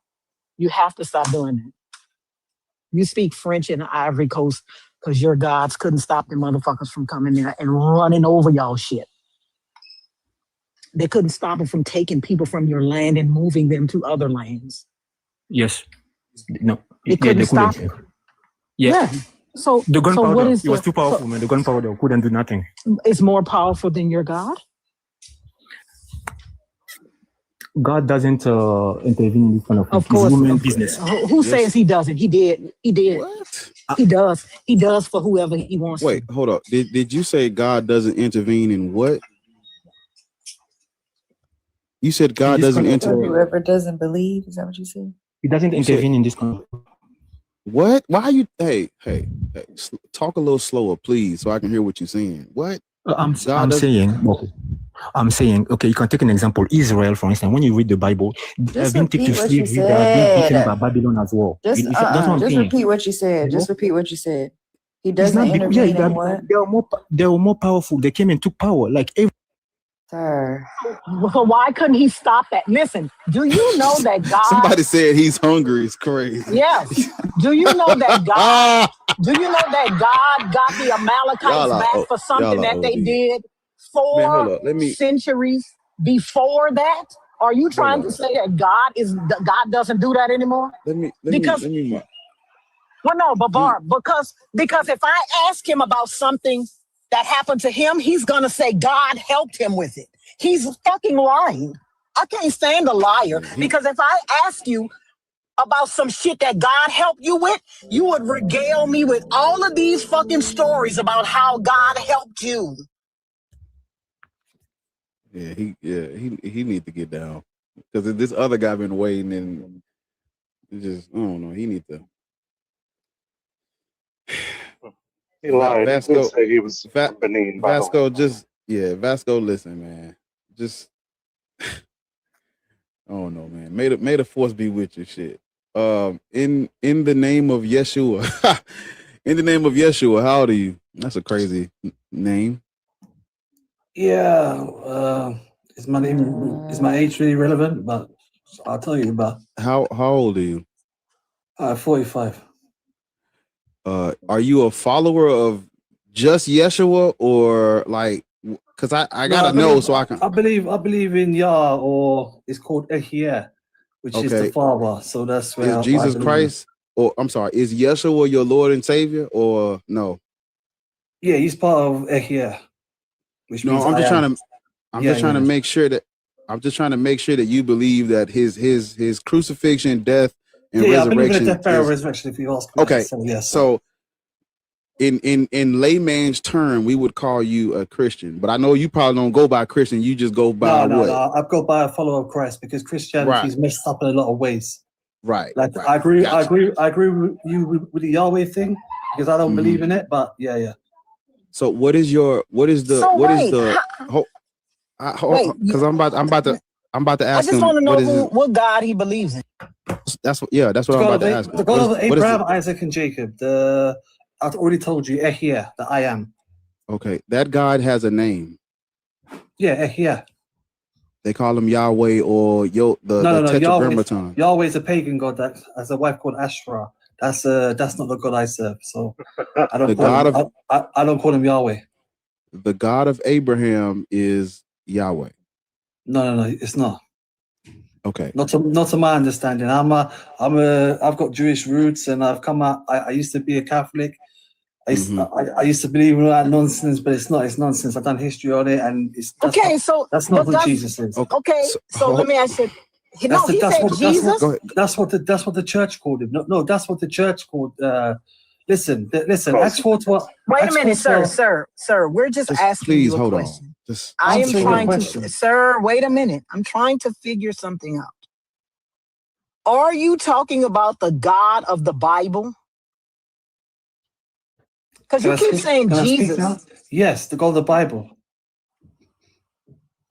You have to stop doing that. You speak French in the Ivory Coast because your gods couldn't stop the motherfuckers from coming there and running over y'all shit. They couldn't stop it from taking people from your land and moving them to other lands. Yes. No. They couldn't stop it. Yeah. So the gunpowder, what is it was too powerful, man. The gunpowder couldn't do nothing. It's more powerful than your God? God doesn't intervene in this kind of thing. Of course. It's human business. Who says he doesn't? He did. He did. What? He does. He does for whoever he wants. Wait, hold up. Did you say God doesn't intervene in what? You said God doesn't intervene. Whoever doesn't believe, is that what you said? He doesn't intervene in this kind of. What? Why are you? Hey, talk a little slower, please, so I can hear what you're saying. What? I'm saying, okay, you can take an example. Israel, for instance, when you read the Bible, they've been taken to slavery, they have been beaten by Babylon as well. Just repeat what you said. Just repeat what you said. He doesn't intervene in what? They were more powerful. They came and took power. Like Sir. So why couldn't he stop that? Listen, do you know that God... Somebody said he's hungry. It's crazy. Yes. Do you know that God... Do you know that God got the Amalekites back for something that they did 4 centuries before that? Are you trying to say that God doesn't do that anymore? Well, no, but Barb, because if I ask him about something that happened to him, he's gonna say God helped him with it. He's fucking lying. I can't stand a liar, because if I ask you about some shit that God helped you with, you would regale me with all of these fucking stories about how God helped you. Yeah, he need to get down, because this other guy been waiting, and just I don't know. He need to. He lied. Vasco, he did say he was from Benin. Vasco, Vasco, listen, man. Just I don't know, man. May the force be with you, shit. In the name of Yeshua, in the name of Yeshua, how old are you? That's a crazy name. Yeah, is my age really relevant? But I'll tell you about. How old are you? 45. Are you a follower of just Yeshua, or like? Because I gotta know so I can. I believe in Yah, or it's called Ehyeh, which is the Father. So that's where is Jesus Christ, or I'm sorry, is Yeshua your Lord and Savior, or no? Yeah, he's part of Ehyeh. Which means I'm just trying to make sure that you believe that his crucifixion, death, and resurrection. I believe in the death, burial, resurrection. If you ask me. Okay. So, yes. So in layman's term, we would call you a Christian, but I know you probably don't go by Christian. You just go by what? No. I go by a follower of Christ, because Christianity is messed up in a lot of ways. Right. Like I agree with you with the Yahweh thing, because I don't believe in it. But yeah. So because I'm about to ask him. I just want to know what God he believes in. That's what I'm about to ask. The God of Abraham, Isaac, and Jacob. I've already told you, Ehyeh, the I am. Okay, that God has a name. Yeah, Ehyeh. They call him Yahweh or the Tetragrammaton. Yahweh is a pagan god that has a wife called Ashtoreth. That's not the God I serve. So I don't call him Yahweh. The God of Abraham is Yahweh. No, it's not. Okay. Not to my understanding. I've got Jewish roots, and I've come out. I used to be a Catholic. I used to believe in all that nonsense, but it's not. It's nonsense. I've done history on it, and that's not who Jesus is. Okay, so let me ask you. That's what the church called him. No, that's what the church called. Listen. Acts 4:12. Wait a minute, sir. We're just asking you a question. I am trying to, sir. Wait a minute. I'm trying to figure something out. Are you talking about the God of the Bible? Because you keep saying Jesus. Yes, the God of the Bible.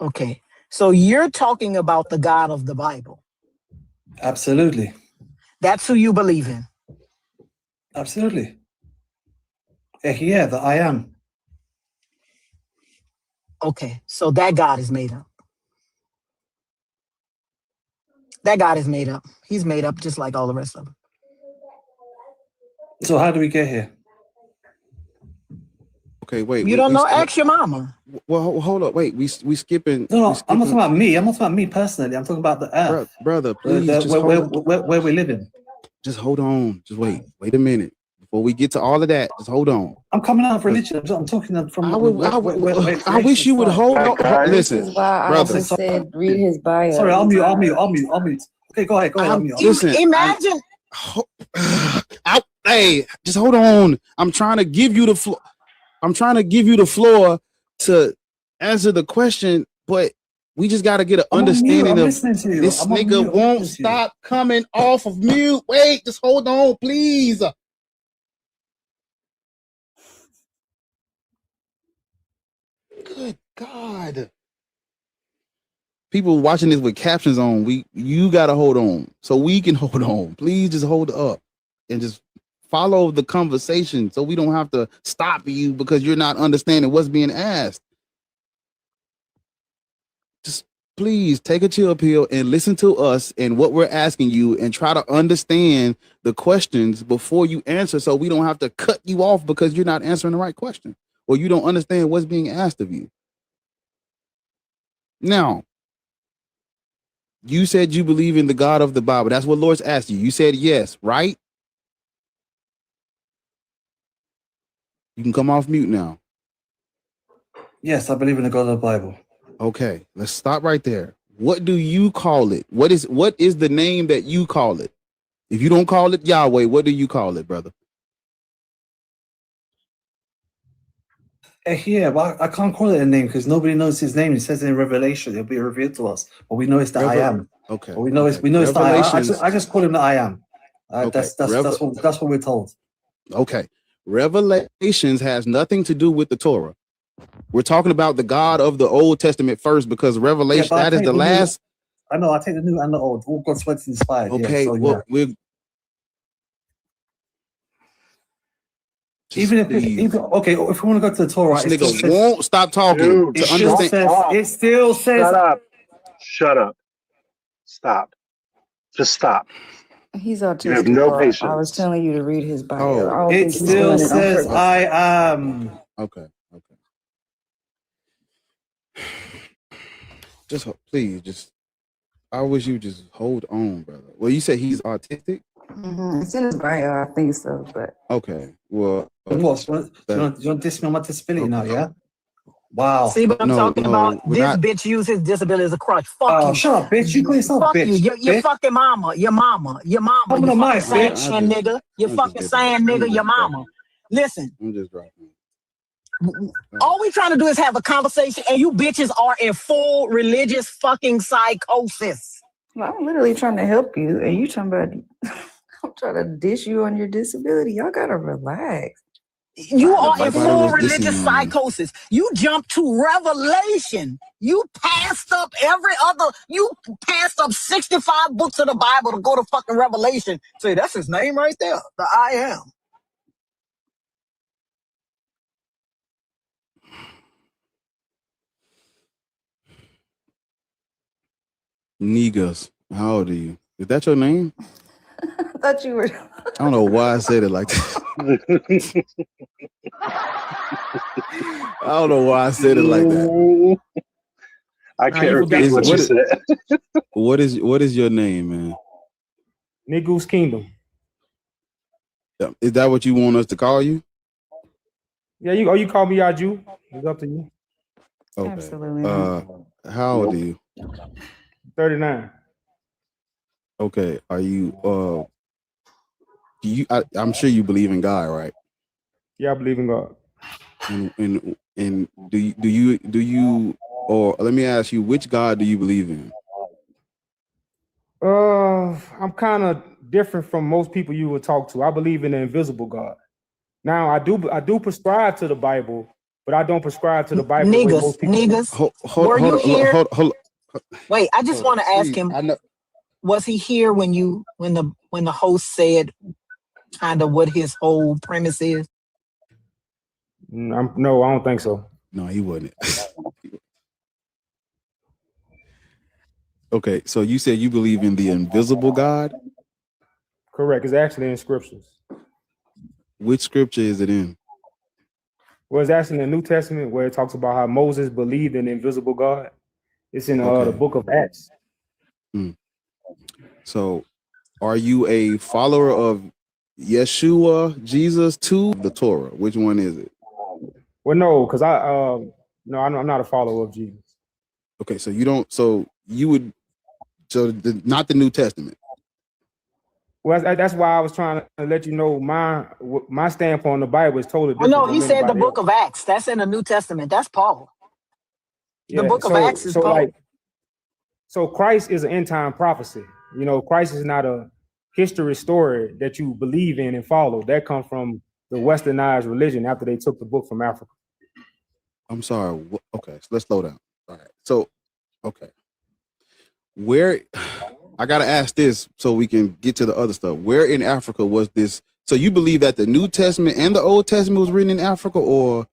Okay. So you're talking about the God of the Bible. Absolutely. That's who you believe in. Absolutely. Yeah, the I am. Okay, so that God is made up. That God is made up. He's made up just like all the rest of them. So how do we get here? Okay, wait. You don't know? Ask your mama. Well, hold up. Wait, we skipping. No, I'm not talking about me. I'm not talking about me personally. I'm talking about the earth. Brother, please, just where we living. Just hold on. Just wait. Wait a minute. Before we get to all of that, just hold on. I'm coming out of religion. I'm talking from. I wish you would hold on. Listen, this is why brother. I just said read his bio. Sorry, I'll mute. Okay, go ahead. Listen, imagine. Hey, just hold on. I'm trying to give you the floor. I'm trying to give you the floor to answer the question, but we just got to get an understanding of this nigga won't stop coming off of mute. Wait, just hold on, please. Good God. People watching this with captions on, you got to hold on so we can hold on. Please just hold up and just follow the conversation so we don't have to stop you because you're not understanding what's being asked. Just please take a chill pill and listen to us and what we're asking you and try to understand the questions before you answer so we don't have to cut you off because you're not answering the right question or you don't understand what's being asked of you. Now, you said you believe in the God of the Bible. That's what Lord's asked you. You said yes, right? You can come off mute now. Yes, I believe in the God of the Bible. Okay, let's stop right there. What do you call it? What is the name that you call it? If you don't call it Yahweh, what do you call it, brother? Yeah, but I can't call it a name because nobody knows his name. It says in Revelation, it'll be revealed to us. But we know it's the I am. Okay. But we know it's the I am. I just call him the I am. That's what we're told. Okay. Revelations has nothing to do with the Torah. We're talking about the God of the Old Testament first because Revelation, that is the last. I know, I take the new and the old. All God's words inspired. Okay, yeah, so, well, yeah. If we want to go to the Torah, this nigga won't stop talking. Dude, it still says. Shut up. Stop. Just stop. He's autistic. You have no patience. I was telling you to read his bio. It still says I am. Okay. Just I wish you just hold on, brother. Well, you said he's autistic? It's in his bio, I think so, but okay. Well, you want to diss me on my disability now, yeah? Wow. See what I'm talking about? This bitch use his disability as a crutch. Fuck you. Shut up, bitch. You call yourself bitch. Your fucking mama. Your fucking saying nigga. Your fucking saying nigga, your mama. Listen. I'm just dropping. All we trying to do is have a conversation, and you bitches are in full religious fucking psychosis. Well, I'm literally trying to help you, and you talking about I'm trying to dish you on your disability. Y'all gotta relax. You are in full religious psychosis. You jumped to Revelation. You passed up you passed up 65 books of the Bible to go to fucking Revelation. Say, that's his name right there. The I am. Negus, how old are you? Is that your name? I thought you were. I don't know why I said it like that. I don't know why I said it like that. I can't repeat what you said. What is your name, man? Negus Kingdom. Is that what you want us to call you? Yeah, you call me Yaju. It's up to you. Okay. Absolutely. How old are you? 39. Okay. Are you I'm sure you believe in God, right? Yeah, I believe in God. And do you or let me ask you, which God do you believe in? I'm kind of different from most people you would talk to. I believe in the invisible God. Now, I do prescribe to the Bible, but I don't prescribe to the Bible. Niggas, were you here? Wait, I just want to ask him. Was he here when the host said kind of what his whole premise is? No, I don't think so. No, he wouldn't. Okay, so you said you believe in the invisible God? Correct. It's actually in scriptures. Which scripture is it in? Well, it's actually in the New Testament where it talks about how Moses believed in the invisible God. It's in the book of Acts. So are you a follower of Yeshua, Jesus, to the Torah? Which one is it? Well, no, because I'm not a follower of Jesus. Okay, so you don't, so you would, so not the New Testament. Well, that's why I was trying to let you know my standpoint on the Bible is totally different. No, he said the book of Acts. That's in the New Testament. That's Paul. The book of Acts is Paul. So Christ is an end time prophecy. You know, Christ is not a history story that you believe in and follow. That comes from the westernized religion after they took the book from Africa. I'm sorry. Okay, so let's slow down. All right. So, okay. Where, I got to ask this so we can get to the other stuff. Where in Africa was this? So you believe that the New Testament and the Old Testament was written in Africa, or?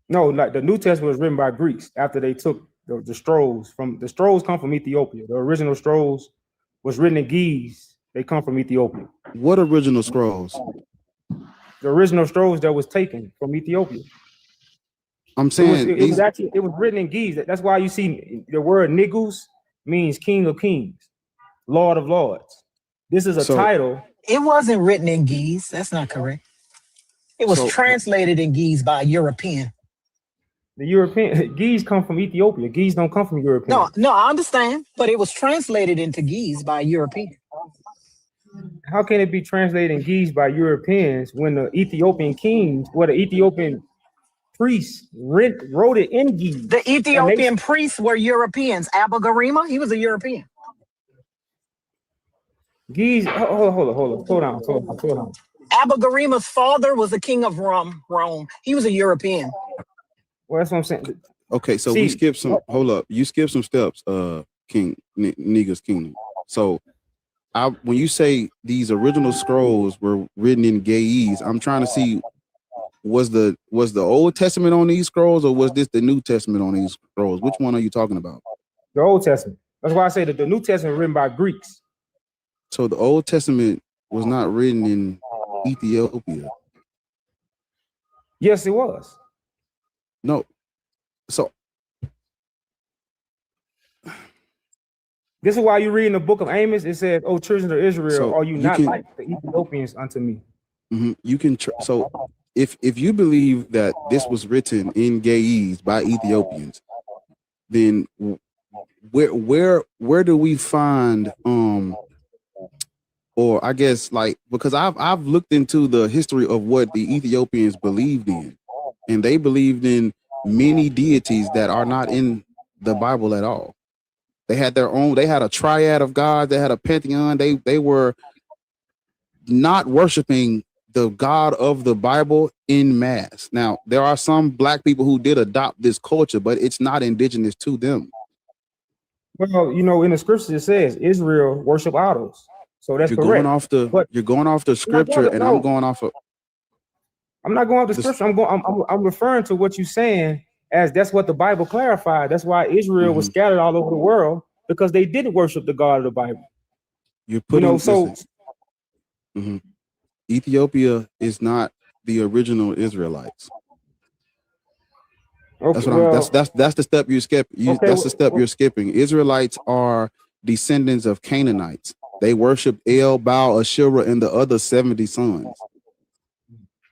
No, like the New Testament was written by Greeks after they took the scrolls the scrolls come from Ethiopia. The original scrolls was written in Ge'ez. They come from Ethiopia. What original scrolls? The original scrolls that was taken from Ethiopia. I'm saying it was written in Ge'ez. That's why you see the word Negus means King of Kings, Lord of Lords. This is a title. It wasn't written in Ge'ez. That's not correct. It was translated in Ge'ez by a European. The European Ge'ez come from Ethiopia. Ge'ez don't come from European. No, I understand, but it was translated into Ge'ez by a European. How can it be translated in Ge'ez by Europeans when the Ethiopian kings, the Ethiopian priests wrote it in Ge'ez? The Ethiopian priests were Europeans. Abba Garima, he was a European. Ge'ez, hold on. Abba Garima's father was the king of Rome. He was a European. Well, that's what I'm saying. Okay, so we skipped some. Hold up, you skipped some steps, King Nigga's Kingdom. So, when you say these original scrolls were written in Ge'ez, I'm trying to see was the Old Testament on these scrolls, or was this the New Testament on these scrolls? Which one are you talking about? The Old Testament. That's why I say that the New Testament was written by Greeks. So the Old Testament was not written in Ethiopia. Yes, it was. No. So this is why you read in the book of Amos, it says, "O children of Israel, are you not like the Ethiopians unto me?" You can so if you believe that this was written in Ge'ez by Ethiopians, then where do we find or I guess like, because I've looked into the history of what the Ethiopians believed in, and they believed in many deities that are not in the Bible at all. They had their own, they had a triad of gods, they had a pantheon. They were not worshiping the God of the Bible in mass. Now, there are some black people who did adopt this culture, but it's not indigenous to them. Well, you know, in the scriptures it says Israel worship idols. So that's correct. You're going off the scripture, and I'm going off of. I'm not going off the scripture. I'm referring to what you're saying as that's what the Bible clarified. That's why Israel was scattered all over the world, because they didn't worship the God of the Bible. You're putting Ethiopia is not the original Israelites. Okay, that's the step you skip. That's the step you're skipping. Israelites are descendants of Canaanites. They worship El, Baal, Asherah, and the other 70 sons.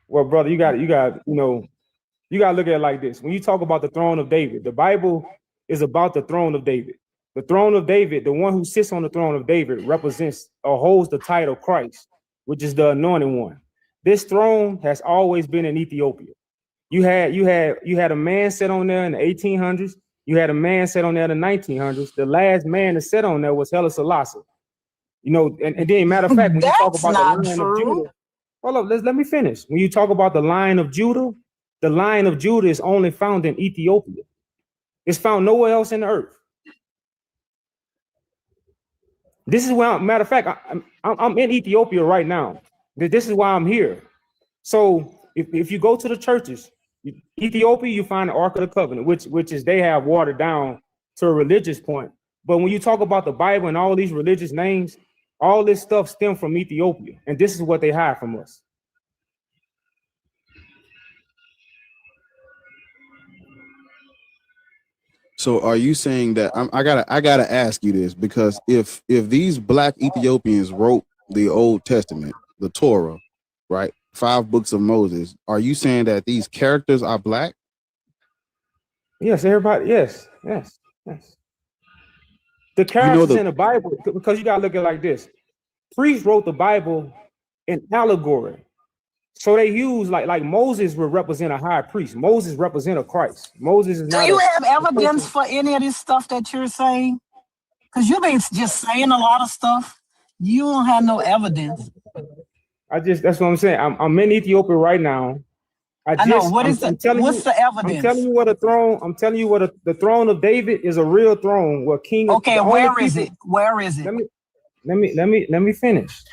Well, brother, you got to look at it like this. When you talk about the throne of David, the Bible is about the throne of David. The throne of David, the one who sits on the throne of David, represents or holds the title Christ, which is the anointed one. This throne has always been in Ethiopia. You had a man sit on there in the 1800s. You had a man sit on there in the 1900s. The last man to sit on there was Haile Selassie. You know, and then matter of fact, when you talk about the line of Judah, hold up, let me finish. When you talk about the line of Judah is only found in Ethiopia. It's found nowhere else in the earth. This is where, matter of fact, I'm in Ethiopia right now. This is why I'm here. So if you go to the churches, Ethiopia, you find the Ark of the Covenant, which is they have watered down to a religious point. But when you talk about the Bible and all these religious names, all this stuff stems from Ethiopia, and this is what they hide from us. So are you saying that I gotta ask you this, because if these black Ethiopians wrote the Old Testament, the Torah, right, 5 books of Moses, are you saying that these characters are black? Yes, everybody. Yes. The characters in the Bible, because you gotta look at it like this. Priests wrote the Bible in allegory. So they use like Moses will represent a high priest. Moses represent a Christ. Moses is not. Do you have evidence for any of this stuff that you're saying? Because you've been just saying a lot of stuff. You don't have no evidence. That's what I'm saying. I'm in Ethiopia right now. I know. What's the evidence? I'm telling you what the throne of David is a real throne where king. Okay, where is it? Where is it? Let me finish.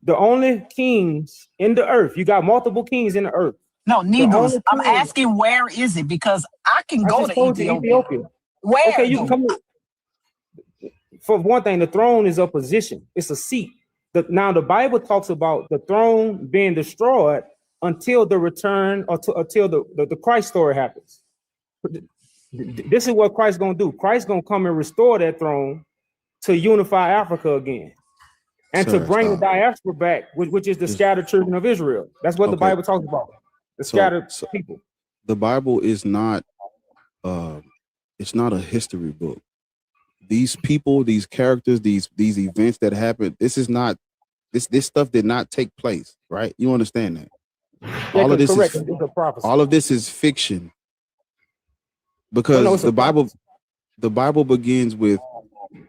The only kings in the earth. You got multiple kings in the earth. No, Negroes. I'm asking where is it, because I can go to Ethiopia. Where? Okay, you can come. For one thing, the throne is a position. It's a seat. Now the Bible talks about the throne being destroyed until the return or until the Christ story happens. This is what Christ's gonna do. Christ's gonna come and restore that throne to unify Africa again. And to bring the diaspora back, which is the scattered children of Israel. That's what the Bible talks about. The scattered people. The Bible is not it's not a history book. These people, these characters, these events that happened, this is not this stuff did not take place, right? You understand that? Yeah, all of this is a prophecy. All of this is fiction. Because the Bible begins with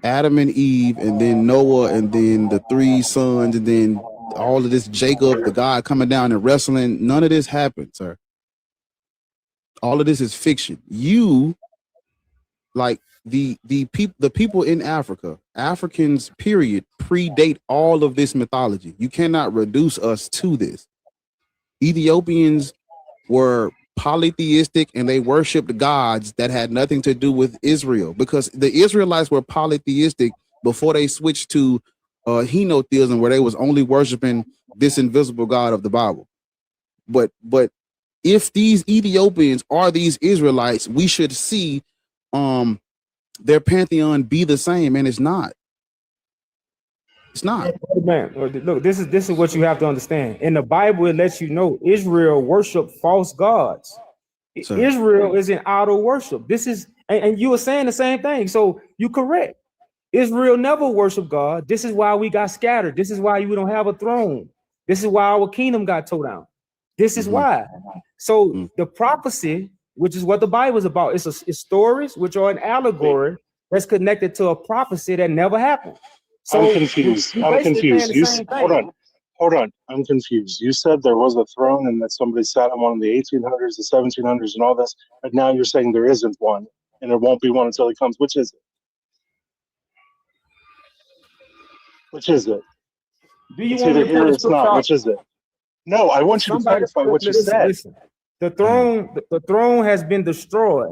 Adam and Eve, and then Noah, and then the 3 sons, and then all of this Jacob, the God coming down and wrestling. None of this happened, sir. All of this is fiction. You, like the people in Africa, Africans, period, predate all of this mythology. You cannot reduce us to this. Ethiopians were polytheistic, and they worshiped gods that had nothing to do with Israel, because the Israelites were polytheistic before they switched to henotheism, where they was only worshiping this invisible God of the Bible. But if these Ethiopians are these Israelites, we should see their pantheon be the same, and it's not. It's not. Man, look, this is what you have to understand. In the Bible, it lets you know Israel worship false gods. Sir. Israel is in idol worship. This is, and you were saying the same thing. So you correct. Israel never worshiped God. This is why we got scattered. This is why we don't have a throne. This is why our kingdom got tore down. This is why. So the prophecy, which is what the Bible is about, it's stories which are an allegory that's connected to a prophecy that never happened. So I'm confused. Hold on. I'm confused. You said there was a throne and that somebody sat on one in the 1800s, the 1700s, and all this, but now you're saying there isn't one, and there won't be one until he comes. Which is it? Which is it? Do you it's want either me to here pull or the it's scripture not. out? Which is it? No, I want you to clarify what you said. Listen. The throne has been destroyed,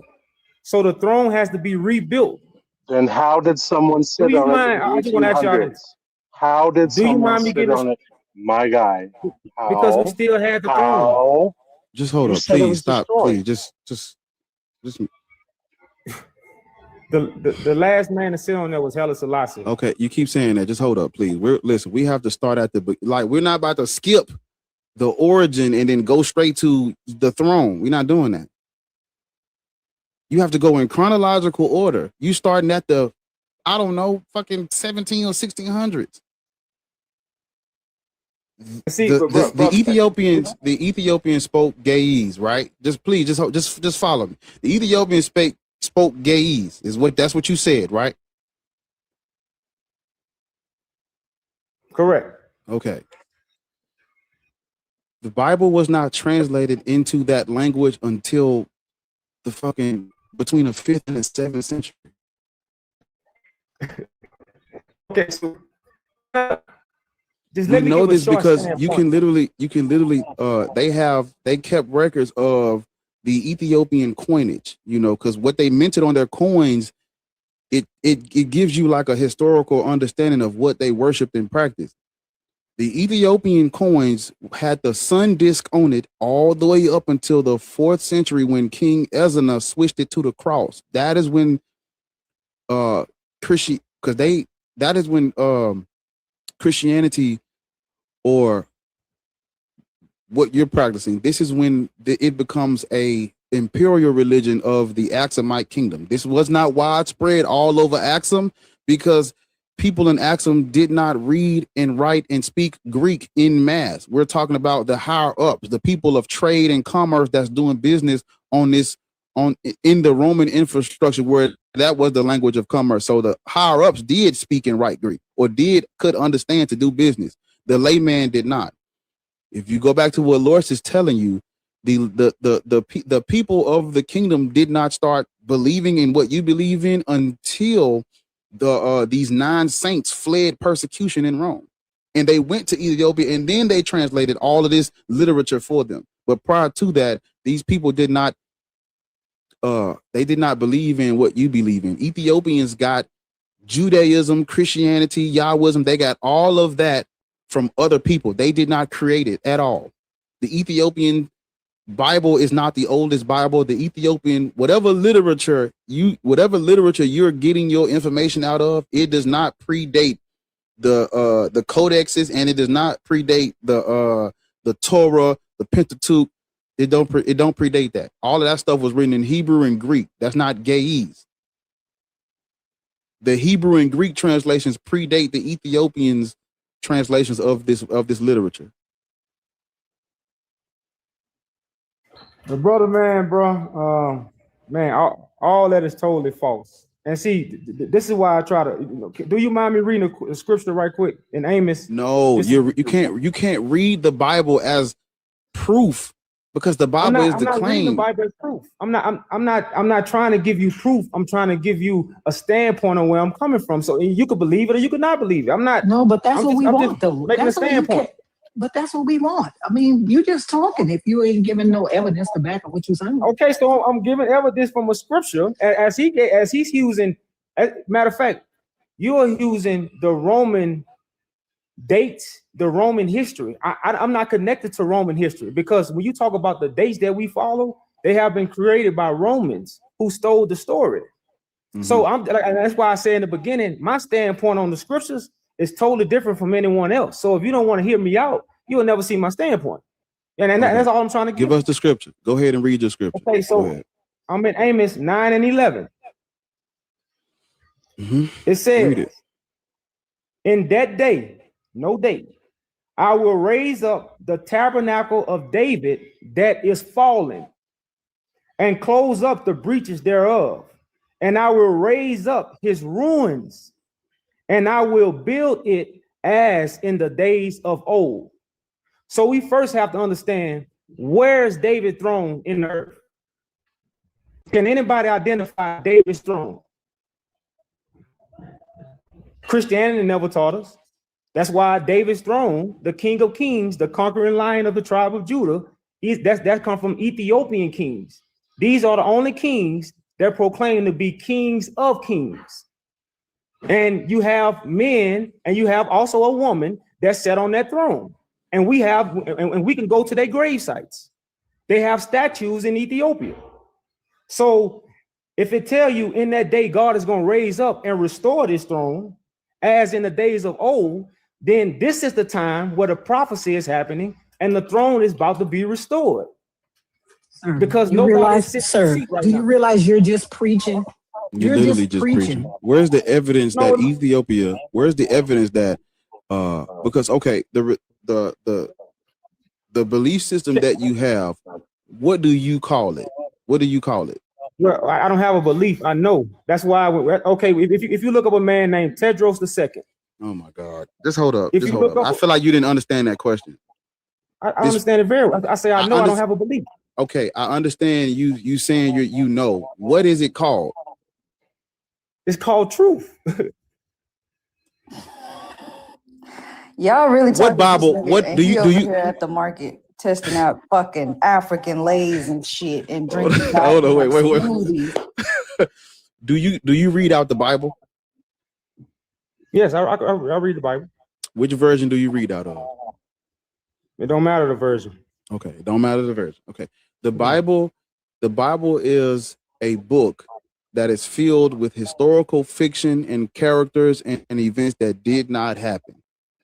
so the throne has to be rebuilt. Then how did someone sit on it? I just want to ask y'all this. How did someone sit on it? My guy. How? Because we still had the throne. Just hold up, please stop, please. Just. The last man to sit on there was Haile Selassie. Okay, you keep saying that. Just hold up, please. Listen. We have to start at we're not about to skip the origin and then go straight to the throne. We're not doing that. You have to go in chronological order. You starting at the, I don't know, fucking 17 or 1600s. See, the Ethiopians spoke Ge'ez, right? Just follow me. The Ethiopians spoke Ge'ez. That's what you said, right? Correct. Okay. The Bible was not translated into that language until the fucking between the 5th and the 7th century. Okay, so Just let we me know give a this short because standpoint. you can literally they kept records of the Ethiopian coinage, you know, because what they minted on their coins, it gives you like a historical understanding of what they worshiped and practiced. The Ethiopian coins had the sun disk on it all the way up until the 4th century when King Ezra switched it to the cross. That is when Christianity, or what you're practicing, this is when it becomes a imperial religion of the Axumite kingdom. This was not widespread all over Axum because people in Axum did not read and write and speak Greek in mass. We're talking about the higher ups, the people of trade and commerce that's doing business in the Roman infrastructure where that was the language of commerce. So the higher ups did speak and write Greek, or could understand to do business. The layman did not. If you go back to what Loris is telling you, the people of the kingdom did not start believing in what you believe in until these 9 saints fled persecution in Rome, and they went to Ethiopia, and then they translated all of this literature for them. But prior to that, these people did not believe in what you believe in. Ethiopians got Judaism, Christianity, Yahwism. They got all of that from other people. They did not create it at all. The Ethiopian Bible is not the oldest Bible. The Ethiopian, whatever literature you're getting your information out of, it does not predate the codexes, and it does not predate the Torah, the Pentateuch. It don't predate that. All of that stuff was written in Hebrew and Greek. That's not Ge'ez. The Hebrew and Greek translations predate the Ethiopians' translations of this literature. The brother, man, all that is totally false. And see, this is why I try to. Do you mind me reading a scripture right quick in Amos? No, you can't read the Bible as proof, because the Bible is the claim. I'm not reading the Bible as proof. I'm not trying to give you proof. I'm trying to give you a standpoint on where I'm coming from. So you could believe it or you could not believe it. I'm not. No, but that's what we want, though. Making a standpoint. But that's what we want. I mean, you just talking if you ain't giving no evidence to back up what you're saying. Okay, so I'm giving evidence from a scripture as he's using. Matter of fact, you are using the Roman dates, the Roman history. I'm not connected to Roman history, because when you talk about the dates that we follow, they have been created by Romans who stole the story. Mm-hmm. So and that's why I say in the beginning, my standpoint on the scriptures is totally different from anyone else. So if you don't want to hear me out, you'll never see my standpoint. And that's all I'm trying to give us the scripture. Go ahead and read your scripture. Okay, so I'm in Amos 9 and 11. Mm-hmm. It says, in that day, no date, I will raise up the tabernacle of David that is fallen, and close up the breaches thereof. And I will raise up his ruins, and I will build it as in the days of old. So we first have to understand, where is David's throne in the earth? Can anybody identify David's throne? Christianity never taught us. That's why David's throne, the King of Kings, the conquering lion of the tribe of Judah, that come from Ethiopian kings. These are the only kings that proclaim to be kings of kings. And you have men, and you have also a woman that sat on that throne. And we can go to their grave sites. They have statues in Ethiopia. So if it tell you in that day God is going to raise up and restore this throne, as in the days of old, then this is the time where the prophecy is happening and the throne is about to be restored. Sir, because you realize, sir, do you realize you're just preaching? You're literally just preaching. Where's the evidence that Ethiopia? Where's the evidence that because okay, the belief system that you have, what do you call it? What do you call it? Well, I don't have a belief. I know. That's why. Okay, if you look up a man named Tedros II. Oh my God! Just hold up. Just hold up. I feel like you didn't understand that question. I understand it very well. I say I know. I don't have a belief. Okay, I understand you saying you know. What is it called? It's called truth. Y'all really What talking to this Bible? nigga, What and do he you over here at the market testing out fucking African lays and shit and drinking hold on, goddamn wait. smoothies. Do you read out the Bible? Yes, I read the Bible. Which version do you read out of? It don't matter the version. Okay, it don't matter the version. Okay, the Bible is a book that is filled with historical fiction and characters and events that did not happen.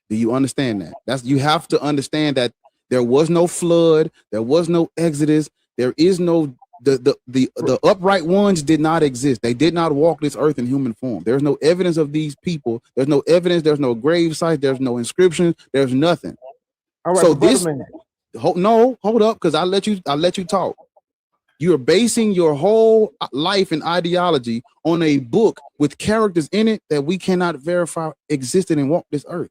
Do you understand that? You have to understand that there was no flood, there was no Exodus, there is no the upright ones did not exist. They did not walk this earth in human form. There's no evidence of these people. There's no evidence. There's no grave sites. There's no inscription. There's nothing. All right, so this hold up, because I'll let you talk. You're basing your whole life and ideology on a book with characters in it that we cannot verify existed and walked this earth.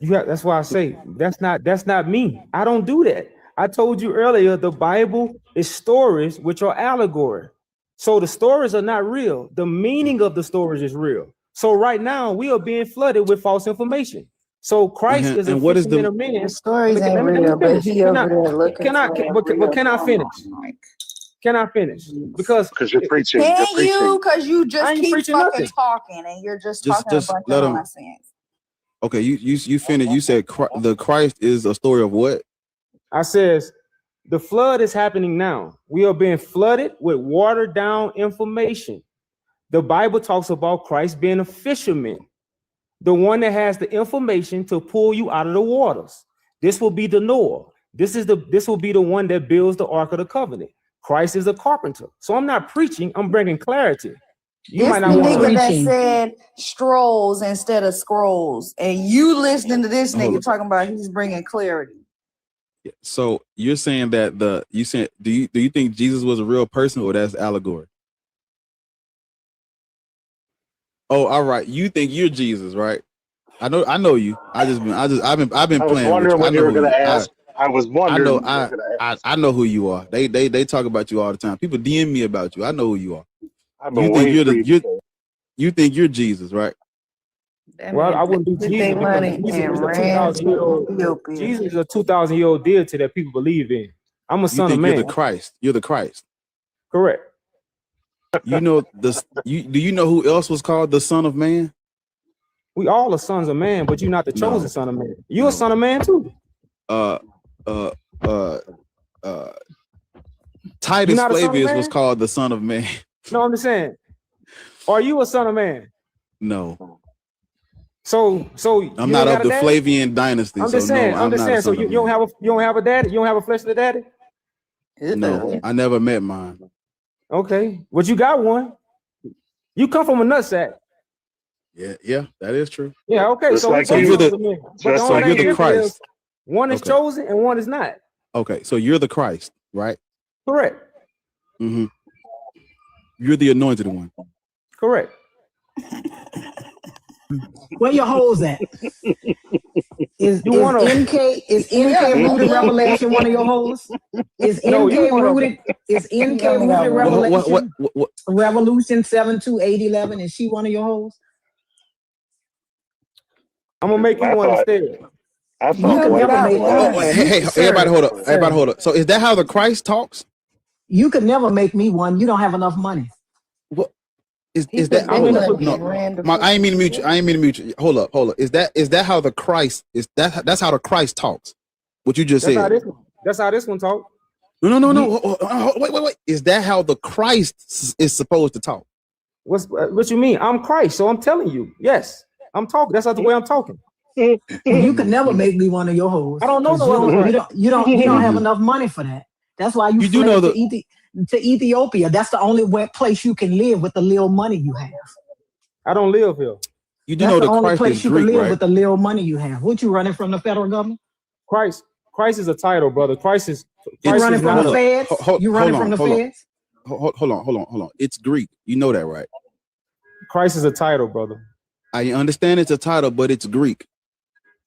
That's why I say that's not me. I don't do that. I told you earlier, the Bible is stories which are allegory. So the stories are not real. The meaning of the stories is real. So right now we are being flooded with false information. So Christ is a fisherman of men. Stories ain't real, but he over there looking. Can I finish? Can I finish? Because you're preaching. Can you? Because you just keep fucking nothing. talking and you're just talking a bunch let of him. nonsense. Okay, you finished. You said the Christ is a story of what? I says the flood is happening now. We are being flooded with watered down information. The Bible talks about Christ being a fisherman, the one that has the information to pull you out of the waters. This will be the Noah. This will be the one that builds the Ark of the Covenant. Christ is a carpenter. So I'm not preaching, I'm bringing clarity. You This might not want nigga that said strolls instead of scrolls, and you listening to this nigga talking about he's bringing clarity. So you're saying that do you think Jesus was a real person, or that's allegory? Oh, all right. You think you're Jesus, right? I know you. I've been playing. Wondering what you were gonna ask. I was wondering. I know who you are. They talk about you all the time. People DM me about you. I know who you are. You think you're Jesus, right? Well, I wouldn't do Jesus because Jesus is a 2,000-year-old deity that people believe in. I'm a son of man. You're the Christ. You're the Christ. Correct. You know this. Do you know who else was called the Son of Man? We all are sons of man, but you're not the chosen son of man. You're a son of man too. Titus Flavius was called the Son of Man. No, I'm just saying. Are you a son of man? No. So I'm not of the Flavian dynasty. I'm just saying. I'm just saying. So you don't have a daddy. You don't have a fleshly daddy. No, I never met mine. Okay, but you got one. You come from a nutsack. Yeah, that is true. Yeah, okay. Just So like you're the Christ. One is chosen and one is not. Okay, so you're the Christ, right? Correct. Mm-hmm. You're the anointed one. Correct. Where your hoes at? Is NK rooted revelation one of your hoes? Is NK rooted revelation? Revolution 72811? Is she one of your hoes? I'm gonna make you one instead. Hey, everybody hold up. Everybody hold up. So is that how the Christ talks? You could never make me one. You don't have enough money. What is that? No, I ain't mean to mute you. I ain't mean to mute you. Hold up. Is that how the Christ is? That's how the Christ talks. What you just said. That's how this one talks. No. Wait. Is that how the Christ is supposed to talk? What you mean? I'm Christ, so I'm telling you. Yes, I'm talking. That's not the way I'm talking. You could never make me one of your hoes. I don't know. You don't have enough money for that. That's why you do know to Ethiopia. That's the only place you can live with the little money you have. I don't live here. You do know the only place you can live with the little money you have. What you running from the federal government? Christ is a title, brother. Christ is running from the feds. You running from the feds? Hold on. It's Greek. You know that, right? Christ is a title, brother. I understand it's a title, but it's Greek.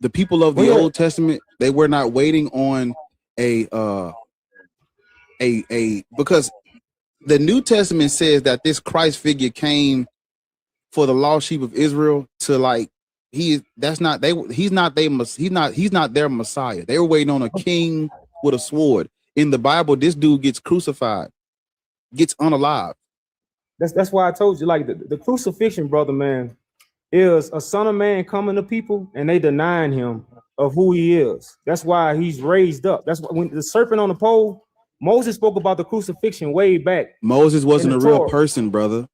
The people of the Old Testament, they were not waiting on because the New Testament says that this Christ figure came for the lost sheep of Israel to He's not their Messiah. They were waiting on a king with a sword. In the Bible, this dude gets crucified, gets unalived. That's why I told you, like the crucifixion, brother, man, is a son of man coming to people and they denying him of who he is. That's why he's raised up. That's why when the serpent on the pole, Moses spoke about the crucifixion way back. Moses wasn't a real person, brother.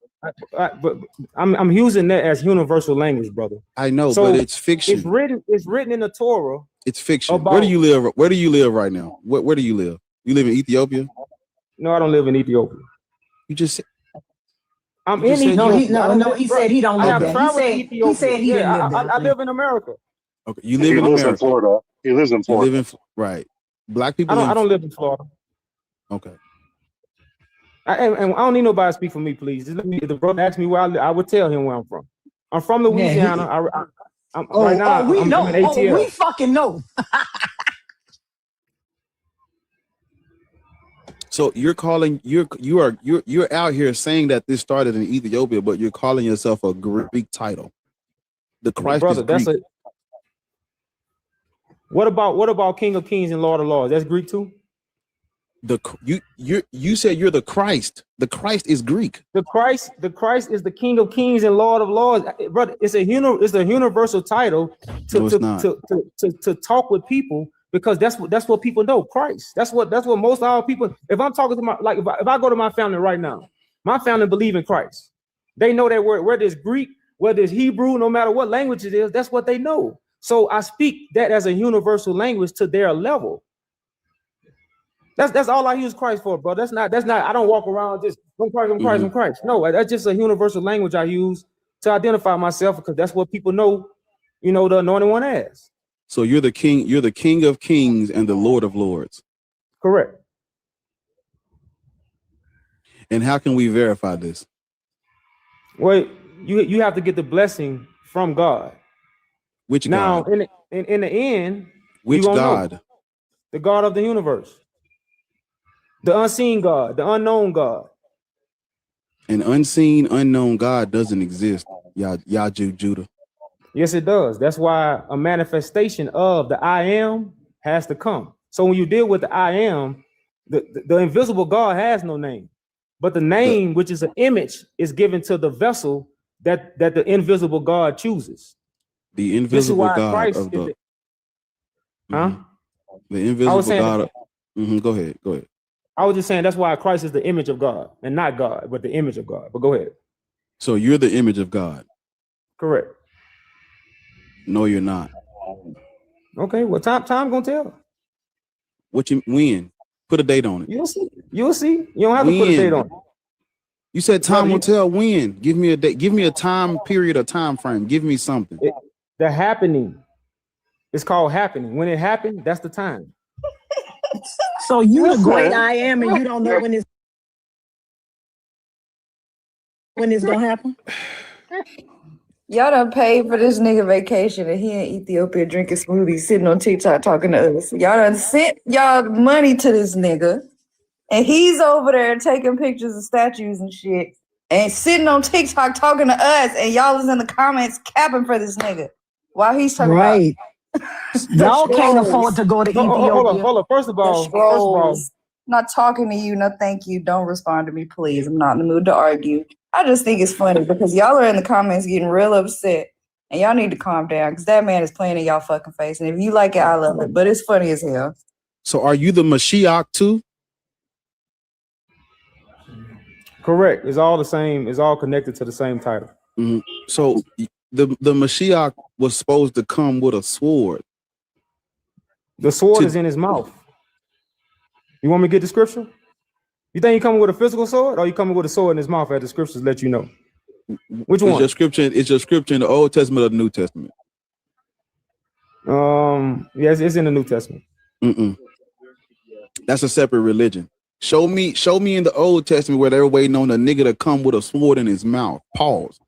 But I'm using that as universal language, brother. I know, so but it's fiction. It's written in the Torah. It's fiction. Where do you live? Where do you live right now? Where do you live? You live in Ethiopia? No, I don't live in Ethiopia. You just I'm in Ethiopia. No, he said he don't live there. He said he didn't live there. I live in America. Okay, you live in America. In Florida. He lives in Florida. You live in, right. Black people. I don't live in Florida. Okay. And I don't need nobody to speak for me, please. Just let me. If the brother asks me where I live, I would tell him where I'm from. I'm from Louisiana. Right now, we know. I'm in ATL. We fucking know. So you're calling you're out here saying that this started in Ethiopia, but you're calling yourself a Greek title. The Christ is Greek. What about King of Kings and Lord of Lords? That's Greek too. You said you're the Christ. The Christ is Greek. The Christ is the King of Kings and Lord of Lords, brother. It's a universal title to talk with people, because that's what people know. Christ. That's what most of our people. If I'm talking to if I go to my family right now, my family believe in Christ. They know that whether it's Greek, whether it's Hebrew, no matter what language it is, that's what they know. So I speak that as a universal language to their level. That's all I use Christ for, bro. That's not. I don't walk around just I'm Christ, I'm Christ, I'm Christ. No, that's just a universal language I use to identify myself, because that's what people know, the Anointed One as. So you're the King. You're the King of Kings and the Lord of Lords. Correct. And how can we verify this? Well, you have to get the blessing from God. Which God? Now, in the end, which God? Know. The God of the universe. The unseen God, the unknown God. An unseen, unknown God doesn't exist, Judah. Yes, it does. That's why a manifestation of the I am has to come. So when you deal with the I am, the invisible God has no name, but the name, which is an image, is given to the vessel that the invisible God chooses. The invisible God Christ of the. Huh? The invisible God. Go ahead. I was just saying that's why Christ is the image of God, and not God, but the image of God. But go ahead. So you're the image of God. Correct. No, you're not. Okay, well, time gonna tell. When? Put a date on it. You'll see. You don't have to put a date on it. You said time will tell. When? Give me a date. Give me a time period, a time frame. Give me something. The happening. It's called happening. When it happened, that's the time. So you the great I am, and you don't know when it's gonna happen? Y'all done paid for this nigga vacation, and he in Ethiopia drinking smoothies, sitting on TikTok talking to us. Y'all done sent y'all money to this nigga, and he's over there taking pictures of statues and shit, and sitting on TikTok talking to us, and y'all is in the comments capping for this nigga while he's talking about. Y'all can't afford to go to Ethiopia. Hold on. First of all, not talking to you. No, thank you. Don't respond to me, please. I'm not in the mood to argue. I just think it's funny because y'all are in the comments getting real upset, and y'all need to calm down because that man is playing in y'all fucking face. And if you like it, I love it. But it's funny as hell. So, are you the Mashiach too? Correct. It's all the same. It's all connected to the same title. Mm-hmm. So the Mashiach was supposed to come with a sword. The sword is in his mouth. You want me to get the scripture? You think he coming with a physical sword, or you coming with a sword in his mouth as the scriptures let you know? Which one? Is your scripture in the Old Testament or the New Testament? Yes, it's in the New Testament. That's a separate religion. Show me in the Old Testament where they were waiting on a nigga to come with a sword in his mouth. Pause.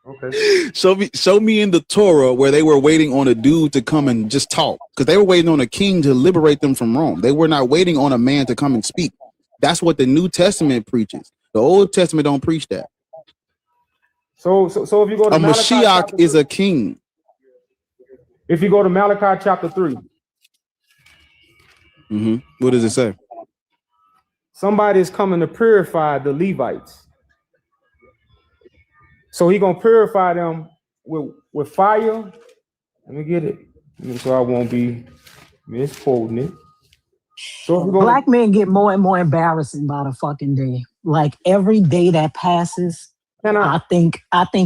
Okay. Show me in the Torah where they were waiting on a dude to come and just talk, because they were waiting on a king to liberate them from Rome. They were not waiting on a man to come and speak. That's what the New Testament preaches. The Old Testament don't preach that. So if you go to a Malachi Mashiach is a king. If you go to Malachi chapter 3, what does it say? Somebody is coming to purify the Levites. So he gonna purify them with fire. Let me get it, so I won't be misquoting it. So Black men get more and more embarrassing by the fucking day. Like every day that passes, I think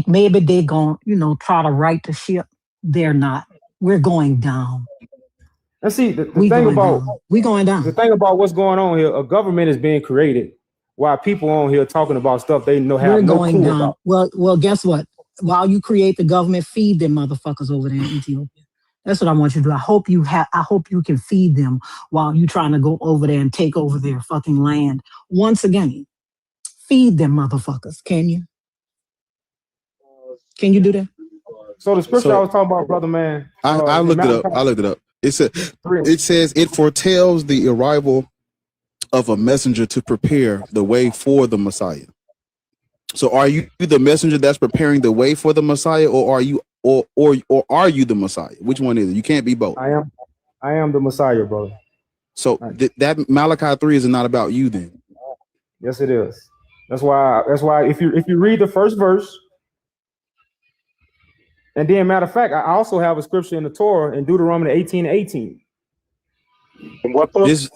maybe they're gonna, try to right the ship. They're not. We're going down. And see, the thing about we going down. The thing about what's going on here, a government is being created while people on here talking about stuff they have no clue about. Well, guess what? While you create the government, feed them motherfuckers over there in Ethiopia. That's what I want you to do. I hope you can feed them while you trying to go over there and take over their fucking land. Once again, feed them motherfuckers. Can you? Can you do that? So the scripture I was talking about, brother man. I looked it up. I looked it up. It says it foretells the arrival of a messenger to prepare the way for the Messiah. So are you the messenger that's preparing the way for the Messiah, or are you or are you the Messiah? Which one is it? You can't be both. I am the Messiah, brother. So that Malachi 3 is not about you then. Yes, it is. That's why if you read the first verse, and then matter of fact, I also have a scripture in the Torah in Deuteronomy 18:18. And what book? Just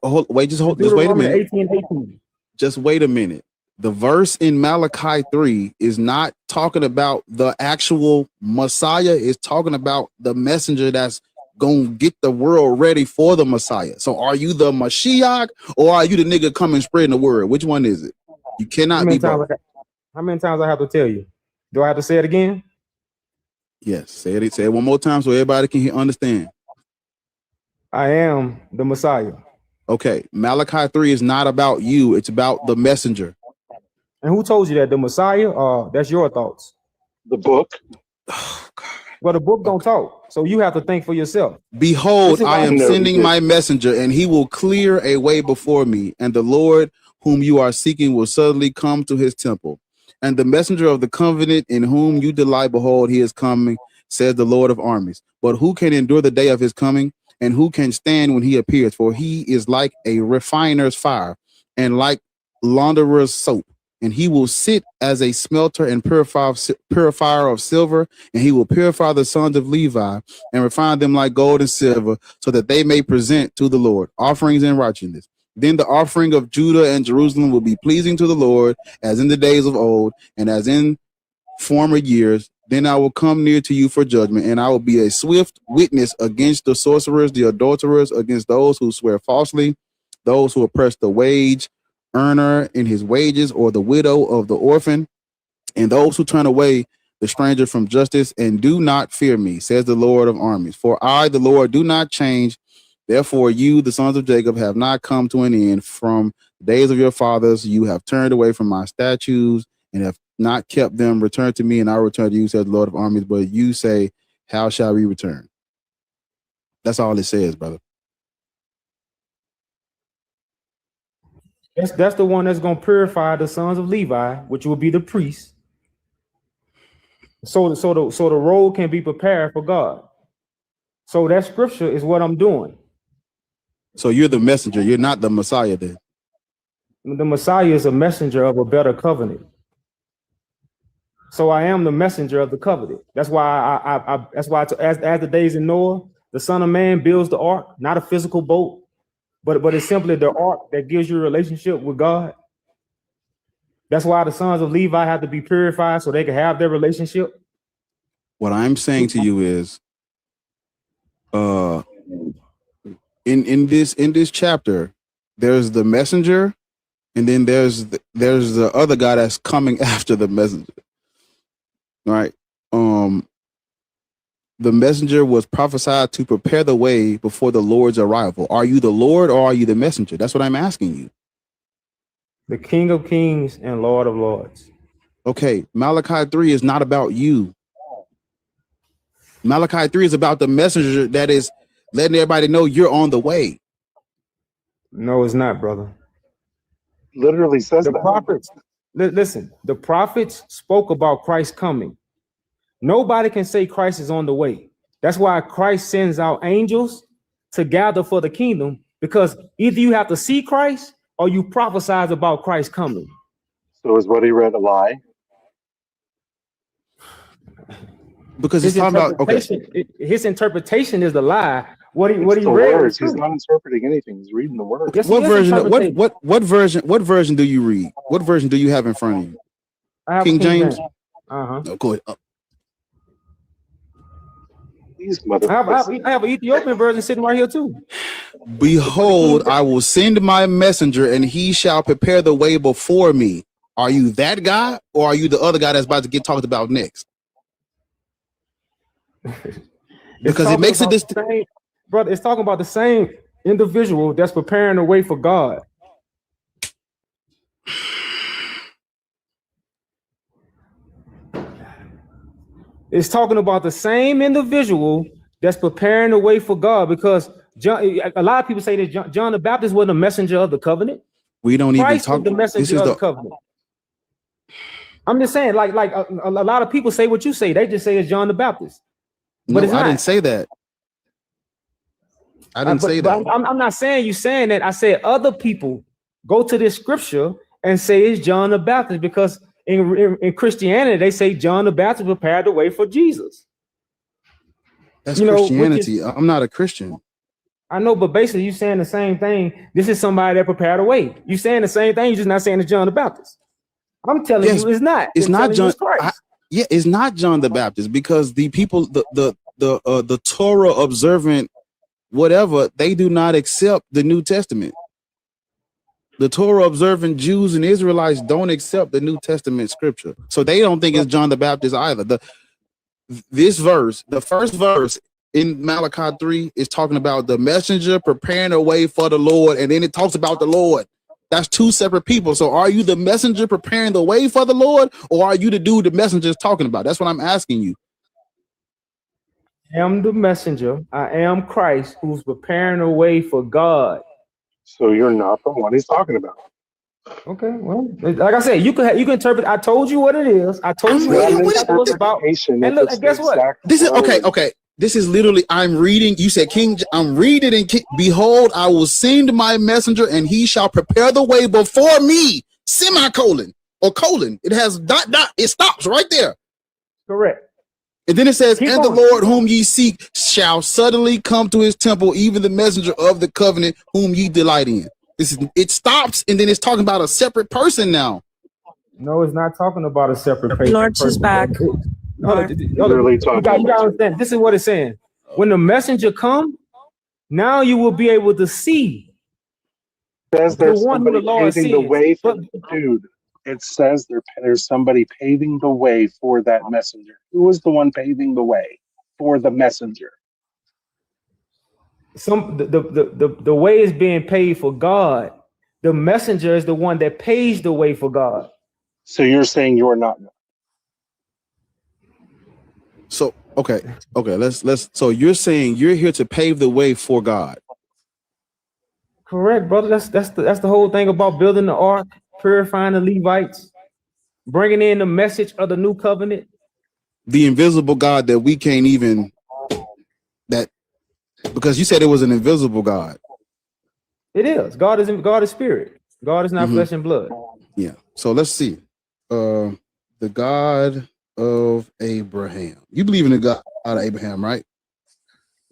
wait a minute. 18:18. Just wait a minute. The verse in Malachi 3 is not talking about the actual Messiah. It's talking about the messenger that's going to get the world ready for the Messiah. So are you the Mashiach, or are you the nigga coming spreading the word? Which one is it? You cannot be both. How many times I have to tell you? Do I have to say it again? Yes, say it one more time so everybody can understand. I am the Messiah. Okay, Malachi 3 is not about you. It's about the messenger. And who told you that? The Messiah? That's your thoughts. The book. Well, the book don't talk, so you have to think for yourself. Behold, I am sending my messenger, and he will clear a way before me. And the Lord whom you are seeking will suddenly come to his temple. And the messenger of the covenant in whom you delight, behold, he is coming, says the Lord of armies. But who can endure the day of his coming? And who can stand when he appears? For he is like a refiner's fire and like launderer's soap. And he will sit as a smelter and purifier of silver. And he will purify the sons of Levi and refine them like gold and silver, so that they may present to the Lord offerings in righteousness. Then the offering of Judah and Jerusalem will be pleasing to the Lord, as in the days of old and as in former years. Then I will come near to you for judgment, and I will be a swift witness against the sorcerers, the adulterers, against those who swear falsely, those who oppress the wage earner in his wages, or the widow of the orphan, and those who turn away the stranger from justice, and do not fear me, says the Lord of armies. For I, the Lord, do not change. Therefore, you, the sons of Jacob, have not come to an end. From the days of your fathers, you have turned away from my statutes and have not kept them. Return to me, and I will return to you, says the Lord of armies. But you say, how shall we return? That's all it says, brother. That's the one that's going to purify the sons of Levi, which will be the priests. So the road can be prepared for God. So that scripture is what I'm doing. So you're the messenger. You're not the Messiah then. The Messiah is a messenger of a better covenant. So I am the messenger of the covenant. That's why as the days in Noah, the Son of Man builds the ark, not a physical boat, but it's simply the ark that gives you a relationship with God. That's why the sons of Levi have to be purified so they can have their relationship. What I'm saying to you is, in this chapter, there's the messenger, and then there's the other guy that's coming after the messenger. Right? The messenger was prophesied to prepare the way before the Lord's arrival. Are you the Lord, or are you the messenger? That's what I'm asking you. The King of Kings and Lord of Lords. Okay, Malachi 3 is not about you. Malachi 3 is about the messenger that is letting everybody know you're on the way. No, it's not, brother. Literally says the that. prophets. Listen, the prophets spoke about Christ coming. Nobody can say Christ is on the way. That's why Christ sends out angels to gather for the kingdom, because either you have to see Christ or you prophesize about Christ coming. So is what he read a lie? Because he's talking about, okay. His interpretation is the lie. What he the read words. He's not interpreting anything. He's reading the words. Yes, what version? What version do you read? What version do you have in front of you? I have King James. No, go ahead. I have an Ethiopian version sitting right here too. Behold, I will send my messenger, and he shall prepare the way before me. Are you that guy, or are you the other guy that's about to get talked about next? Because it makes it brother. It's talking about the same individual that's preparing the way for God. It's talking about the same individual that's preparing the way for God, because a lot of people say that John the Baptist was the messenger of the covenant. We don't Christ even talk. Was the messenger of the covenant. I'm just saying, like a lot of people say what you say. They just say it's John the Baptist. But no, I didn't say that. I didn't say that. I'm not saying you saying that. I said other people go to this scripture and say it's John the Baptist, because in Christianity they say John the Baptist prepared the way for Jesus. That's Christianity. I'm not a Christian. I know, but basically you're saying the same thing. This is somebody that prepared the way. You're saying the same thing. You're just not saying it's John the Baptist. I'm telling you, it's not. It's not John. It's not John the Baptist, because the people, the Torah observant, whatever, they do not accept the New Testament. The Torah observant Jews and Israelites don't accept the New Testament scripture, so they don't think it's John the Baptist either. This verse, the first verse in Malachi 3, is talking about the messenger preparing a way for the Lord, and then it talks about the Lord. That's two separate people. So are you the messenger preparing the way for the Lord, or are you the dude the messenger is talking about? That's what I'm asking you. I am the messenger. I am Christ, who's preparing a way for God. So you're not the one he's talking about. Okay, well, like I said, you can interpret. I told you what it is. I told you what it was about. And look, and guess what? This is okay. This is literally, I'm reading. You said King. I'm reading and behold, I will send my messenger, and he shall prepare the way before me. Semicolon or colon. It has dot. It stops right there. Correct. And then it says, and the Lord whom ye seek shall suddenly come to his temple, even the messenger of the covenant whom ye delight in. It stops, and then it's talking about a separate person now. No, it's not talking about a separate person. Lord is back. You gotta understand. This is what it's saying. When the messenger come, now you will be able to see. Says there's somebody paving the way for dude. It says there's somebody paving the way for that messenger. Who is the one paving the way for the messenger? The way is being paid for God. The messenger is the one that pays the way for God. So you're saying you're not. So okay. Let's. So you're saying you're here to pave the way for God. Correct, brother. That's the whole thing about building the ark, purifying the Levites, bringing in the message of the new covenant. The invisible God that we can't even because you said it was an invisible God. It is. God is spirit. God is not flesh and blood. Yeah. So let's see. The God of Abraham. You believe in the God of Abraham, right?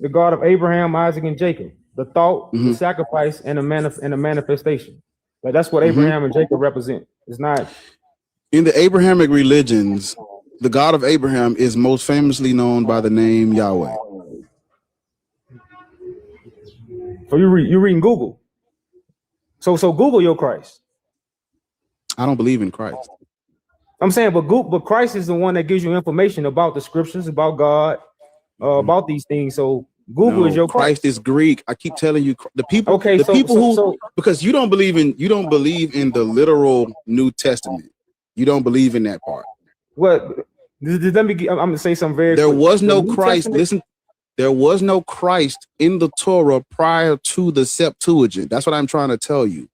The God of Abraham, Isaac, and Jacob. The thought, the sacrifice, and the manifestation. Like that's what Abraham and Jacob represent. It's not in the Abrahamic religions. The God of Abraham is most famously known by the name Yahweh. So you're reading Google. So Google your Christ. I don't believe in Christ. I'm saying, but Christ is the one that gives you information about the scriptures, about God, about these things. So Google is your Christ is Greek. I keep telling you, the people. Okay, because you don't believe in the literal New Testament. You don't believe in that part. What? Let me. I'm gonna say something very. There quick. was no Christ. Listen, there was no Christ in the Torah prior to the Septuagint. That's what I'm trying to tell you.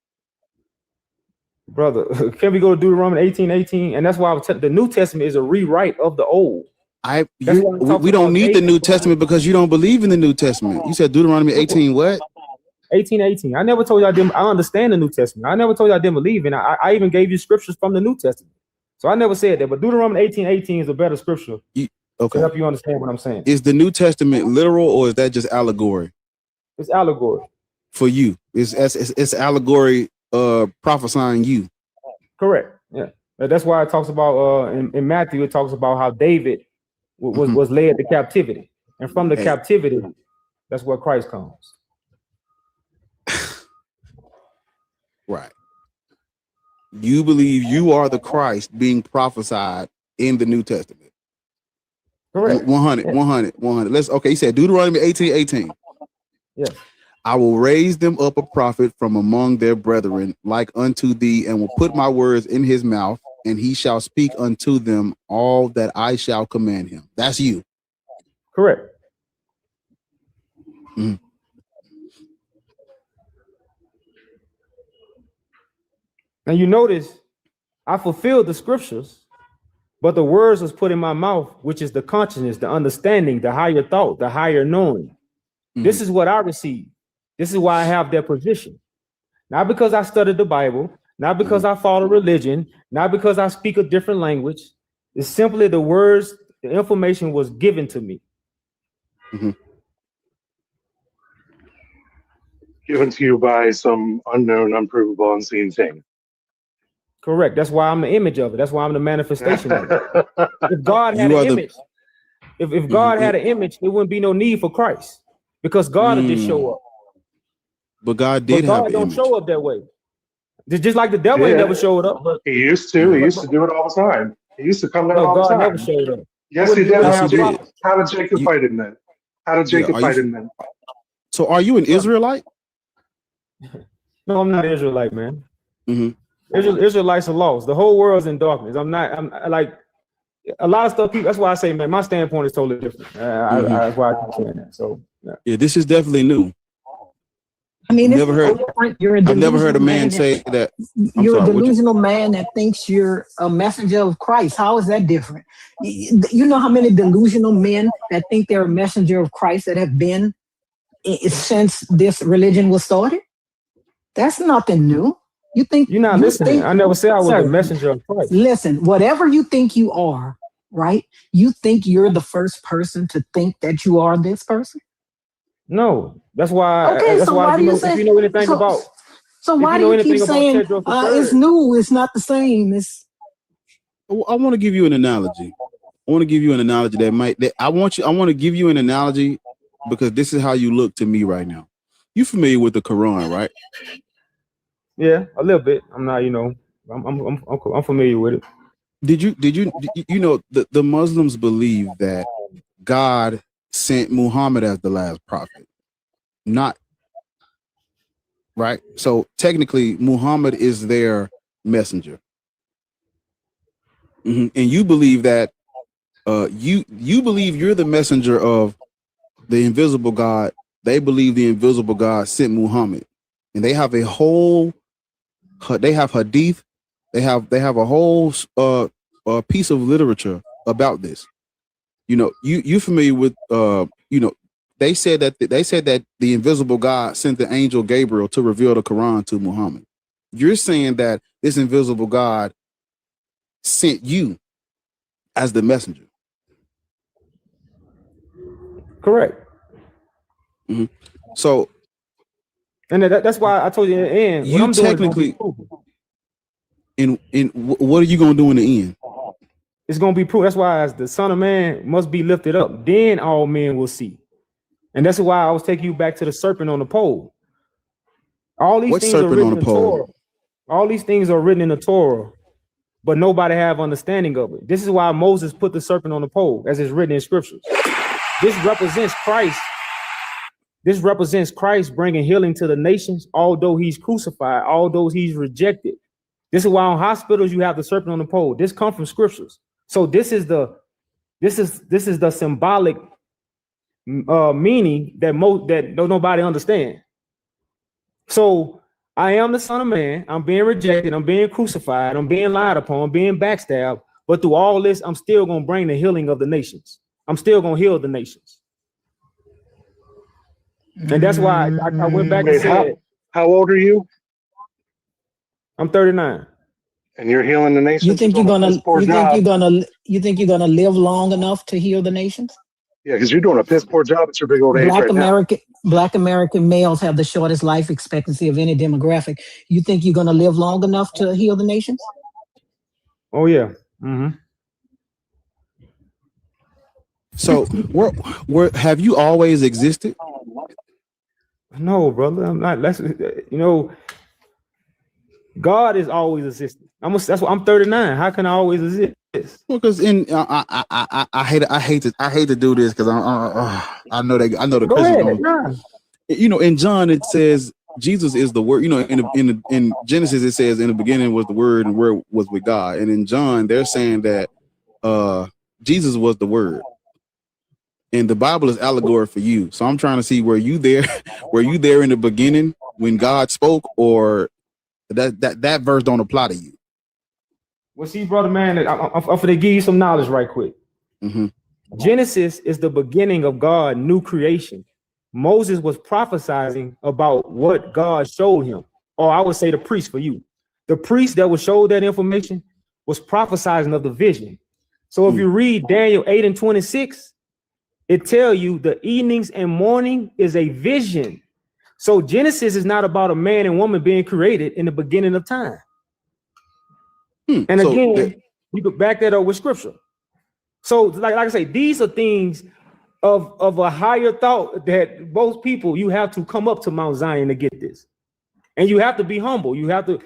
Brother, can we go to Deuteronomy 18:18? And that's why the New Testament is a rewrite of the Old. We don't need the New Testament because you don't believe in the New Testament. You said Deuteronomy 18 what? 18:18. I never told you I understand the New Testament. I never told you I didn't believe in it. I even gave you scriptures from the New Testament. So I never said that. But Deuteronomy 18:18 is a better scripture to help you understand what I'm saying. Is the New Testament literal or is that just allegory? It's allegory. For you. It's allegory prophesying you. Correct. Yeah. That's why it talks about in Matthew, it talks about how David was led to captivity. And from the captivity, that's where Christ comes. Right. You believe you are the Christ being prophesied in the New Testament. Correct. 100. Let's you said Deuteronomy 18:18. Yes. I will raise them up a prophet from among their brethren, like unto thee, and will put my words in his mouth, and he shall speak unto them all that I shall command him. That's you. Correct. Mm. And you notice I fulfilled the scriptures, but the words was put in my mouth, which is the consciousness, the understanding, the higher thought, the higher knowing. Mm-hmm. This is what I received. This is why I have that position. Not because I studied the Bible, not because I follow religion, not because I speak a different language. It's simply the words, the information was given to me. Mm-hmm. Given to you by some unknown, unprovable, unseen thing. Correct. That's why I'm the image of it. That's why I'm the manifestation of it. If God had an image, if God had an image, there wouldn't be no need for Christ, because God would just show up. But God did have an don't image. show up that way. Just like the devil ain't never showed up. He used to. He used to do it all the time. He used to come down all the time. God never showed up. Yes, he did. Yes, he did. How did Jacob fight him then? How did Jacob fight him then? So are you an Israelite? No, I'm not an Israelite, man. Mm-hmm. Israelites are lost. The whole world's in darkness. I'm like a lot of stuff. That's why I say, man, my standpoint is totally different. That's why I keep saying that. So yeah, this is definitely new. I mean, I've never heard a man say that. You're a delusional man that thinks you're a messenger of Christ. How is that different? You know how many delusional men that think they're a messenger of Christ that have been since this religion was started? That's nothing new. You think you're not listening? I never said I was a messenger of Christ. Listen, whatever you think you are, right? You think you're the first person to think that you are this person? No, that's why. Okay, that's so why do you say? If you know anything about? So why do you keep saying it's new? It's not the same. I want to give you an analogy. I want to give you an analogy I want to give you an analogy because this is how you look to me right now. You familiar with the Quran, right? Yeah, a little bit. I'm not, I'm familiar with it. Did you know the Muslims believe that God sent Muhammad as the last prophet? Not right. So technically, Muhammad is their messenger. Mm-hmm. And you believe that you believe you're the messenger of the invisible God. They believe the invisible God sent Muhammad, and they have a whole. They have hadith. They have a whole piece of literature about this. You familiar with they said that the invisible God sent the angel Gabriel to reveal the Quran to Muhammad. You're saying that this invisible God sent you as the messenger. Correct. Mm-hmm. So, and that's why I told you in the end. You technically, in what are you gonna do in the end? It's gonna be proof. That's why as the Son of Man must be lifted up, then all men will see. And that's why I was taking you back to the serpent on the pole. All these things are written in the Torah. All these things are written in the Torah, but nobody have understanding of it. This is why Moses put the serpent on the pole, as it's written in scriptures. This represents Christ. This represents Christ bringing healing to the nations, although he's crucified, although he's rejected. This is why on hospitals you have the serpent on the pole. This comes from scriptures. So this is the symbolic meaning that nobody understands. So I am the Son of Man. I'm being rejected. I'm being crucified. I'm being lied upon. I'm being backstabbed. But through all this, I'm still going to bring the healing of the nations. I'm still going to heal the nations. And that's why I went back and said, how old are you? I'm 39. And you're healing the nations? You think you're gonna live long enough to heal the nations? Yeah, because you're doing a piss poor job at your big old age right now. Black American males have the shortest life expectancy of any demographic. You think you're gonna live long enough to heal the nations? Oh yeah. Mm-hmm. So where have you always existed? No, brother, I'm not. God is always existing. That's why I'm 39. How can I always exist? Well, because I hate to do this because I know the Christians. You know, in John it says Jesus is the Word. You know, in Genesis it says in the beginning was the Word and the Word was with God. And in John they're saying that Jesus was the Word. And the Bible is allegory for you. So I'm trying to see were you there in the beginning when God spoke, or that verse don't apply to you? Well, see, brother, man, I'm going to give you some knowledge right quick. Mm-hmm. Genesis is the beginning of God, new creation. Moses was prophesying about what God showed him, or I would say the priest for you. The priest that was showed that information was prophesying of the vision. So if you read Daniel 8:26, it tells you the evenings and morning is a vision. So Genesis is not about a man and woman being created in the beginning of time. And again, you could back that up with scripture. So like I say, these are things of a higher thought that most people, you have to come up to Mount Zion to get this. And you have to be humble. You have to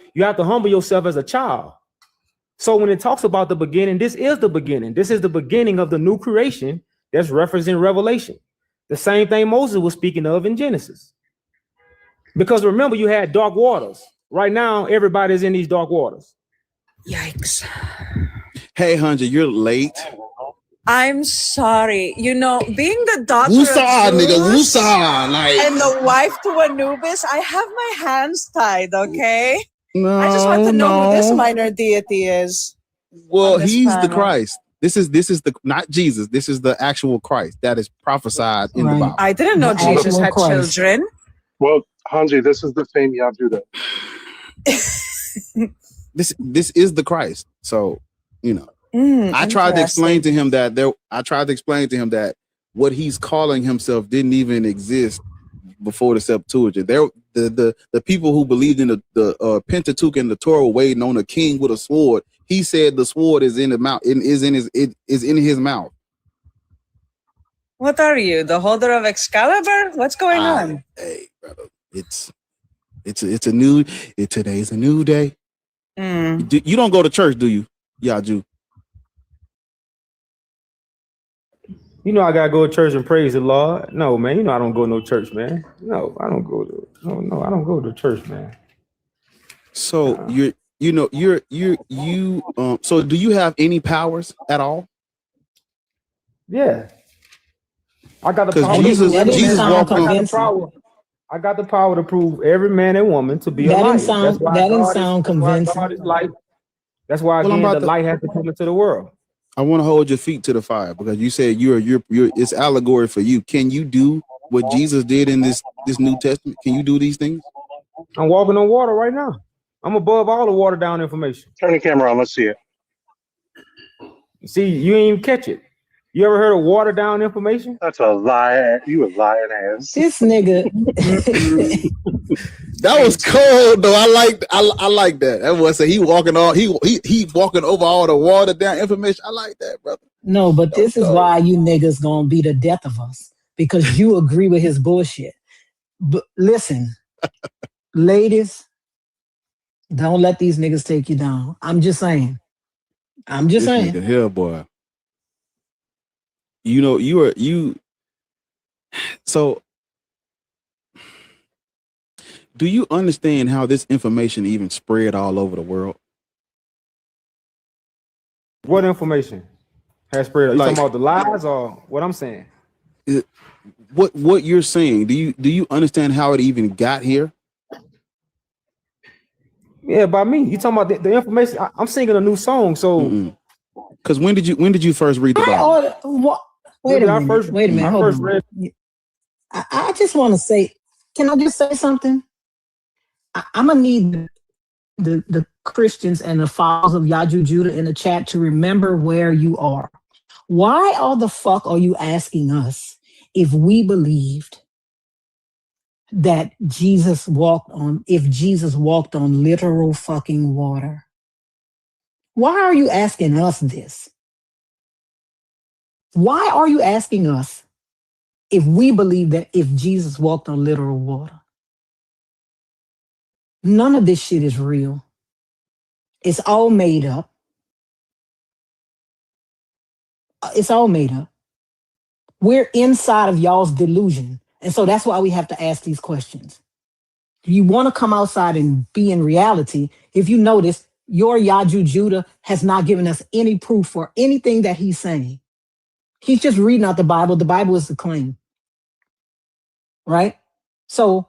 humble yourself as a child. So when it talks about the beginning, this is the beginning. This is the beginning of the new creation that's referenced in Revelation. The same thing Moses was speaking of in Genesis. Because remember, you had dark waters. Right now, everybody's in these dark waters. Yikes. Hey, Hunter, you're late. I'm sorry. You know, being the daughter Woosah, of Zeus nigga, woosah, like, and the wife to Anubis, I have my hands tied, okay? No, I just want to know who this minor deity is. Well, he's the Christ. This is the not Jesus. This is the actual Christ that is prophesied in the Bible. I didn't know Jesus had children. Well, Hanji, this is the same Yajuda. This is the Christ. So, you know, I tried to explain to him that what he's calling himself didn't even exist before the Septuagint. The people who believed in the Pentateuch and the Torah were waiting on a king with a sword. He said the sword is in the mouth. It is in his mouth. What are you, the holder of Excalibur? What's going on? Hey, brother, today's a new day. You don't go to church, do you? Yaju? You know I gotta go to church and praise the Lord. No, man. You know I don't go to no church, man. No, I don't go to. No, I don't go to church, man. So so do you have any powers at all? Yeah, I got the power. I got the power to prove every man and woman to be a liar. That didn't sound convincing. That's why again, the light has to come into the world. I want to hold your feet to the fire because you said you're it's allegory for you. Can you do what Jesus did in this New Testament? Can you do these things? I'm walking on water right now. I'm above all the water down information. Turn the camera on. Let's see it. See, you ain't even catch it. You ever heard of water down information? That's a lie. You a lying ass. This nigga. That was cold though. I like that. That was he walking over all the water down information. I like that, brother. No, but this is why you niggas gonna be the death of us, because you agree with his bullshit. But listen, ladies, don't let these niggas take you down. I'm just saying. This nigga here, boy. You know, so do you understand how this information even spread all over the world? What information has spread? You talking about the lies or what I'm saying? What you're saying? Do you understand how it even got here? Yeah, by me. You talking about the information? I'm singing a new song, so. Because when did you first read the Bible? Wait a minute. Hold on. I just want to say, can I just say something? I'm gonna need the Christians and the followers of Yaju Judah in the chat to remember where you are. Why all the fuck are you asking us if we believed that Jesus walked on literal fucking water? Why are you asking us this? Why are you asking us if we believe that if Jesus walked on literal water? None of this shit is real. It's all made up. It's all made up. We're inside of y'all's delusion. And so that's why we have to ask these questions. You want to come outside and be in reality. If you notice, your Yaju Judah has not given us any proof for anything that he's saying. He's just reading out the Bible. The Bible is the claim. Right? So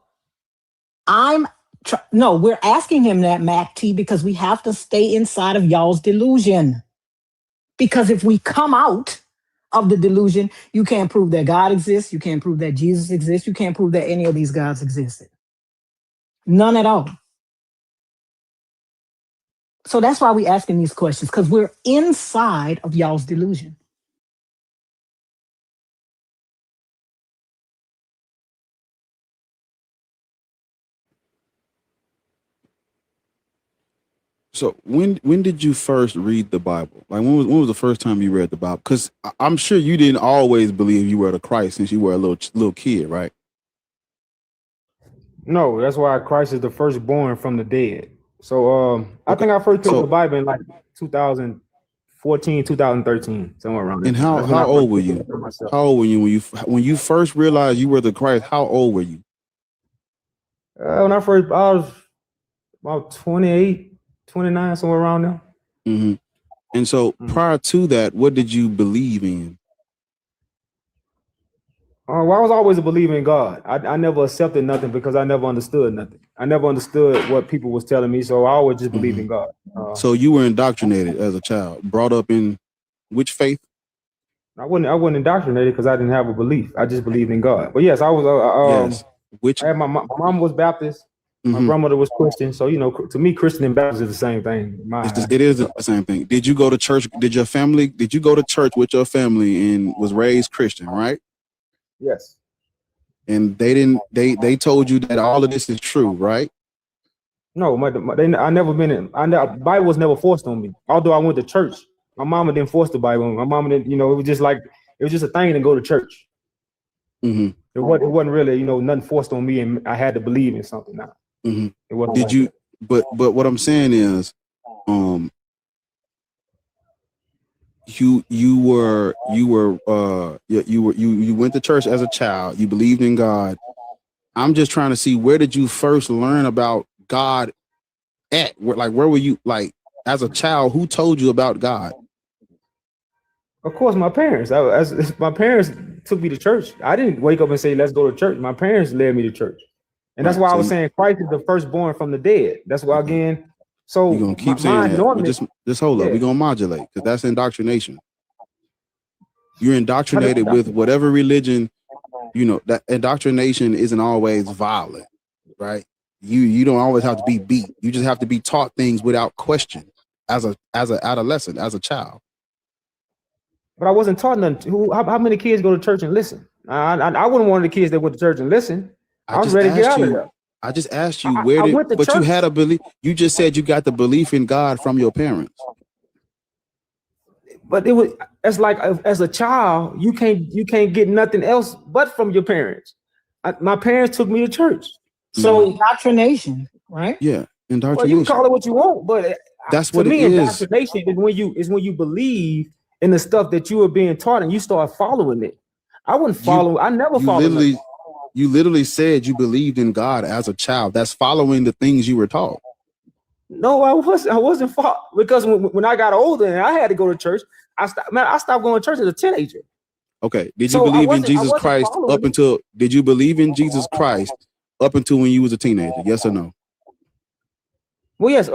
we're asking him that, Mac T, because we have to stay inside of y'all's delusion. Because if we come out of the delusion, you can't prove that God exists. You can't prove that Jesus exists. You can't prove that any of these gods existed. None at all. So that's why we're asking these questions, because we're inside of y'all's delusion. So when did you first read the Bible? Like when was the first time you read the Bible? Because I'm sure you didn't always believe you were the Christ since you were a little kid, right? No, that's why Christ is the firstborn from the dead. So I think I first picked the Bible in like 2014, 2013, somewhere around there. And how old were you? How old were you when you first realized you were the Christ? How old were you? I was about 28, 29, somewhere around there. Mm-hmm. And so prior to that, what did you believe in? Well, I was always a believer in God. I never accepted nothing because I never understood nothing. I never understood what people was telling me, so I always just believed in God. So you were indoctrinated as a child, brought up in which faith? I wasn't indoctrinated because I didn't have a belief. I just believed in God. But yes, I was. Yes. Which? My mom was Baptist. My grandmother was Christian. So to me, Christian and Baptist is the same thing. It is the same thing. Did you go to church? Did you go to church with your family and was raised Christian, right? Yes. And they told you that all of this is true, right? No, I never been in. The Bible was never forced on me. Although I went to church, my mama didn't force the Bible. My mama didn't. It was just a thing to go to church. Mm-hmm. It wasn't really nothing forced on me, and I had to believe in something now. Mm-hmm. It wasn't. Did you? But what I'm saying is, you went to church as a child. You believed in God. I'm just trying to see, where did you first learn about God at? Where were you, like, as a child? Who told you about God? Of course, my parents. My parents took me to church. I didn't wake up and say, let's go to church. My parents led me to church. And that's why I was saying Christ is the firstborn from the dead. That's why, again, so you're going to keep saying that. Just hold up. We're going to modulate, because that's indoctrination. You're indoctrinated with whatever religion, that indoctrination isn't always violent, right? You don't always have to be beat. You just have to be taught things without question as an adolescent, as a child. But I wasn't taught nothing. How many kids go to church and listen? I wasn't one of the kids that went to church and listen. I was ready to get out of there. I just asked you you had a belief. You just said you got the belief in God from your parents. But it's like, as a child, you can't get nothing else but from your parents. My parents took me to church. So indoctrination, right? Yeah, indoctrination. Well, you can call it what you want, but that's what to me, it is. Indoctrination is when you believe in the stuff that you are being taught and you start following it. I wouldn't follow. I never followed. You literally said you believed in God as a child. That's following the things you were taught. No, I wasn't because when I got older and I had to go to church, I stopped going to church as a teenager. Okay. Did you believe in Jesus Christ did you believe in Jesus Christ up until when you was a teenager? Yes or no? Well, yes.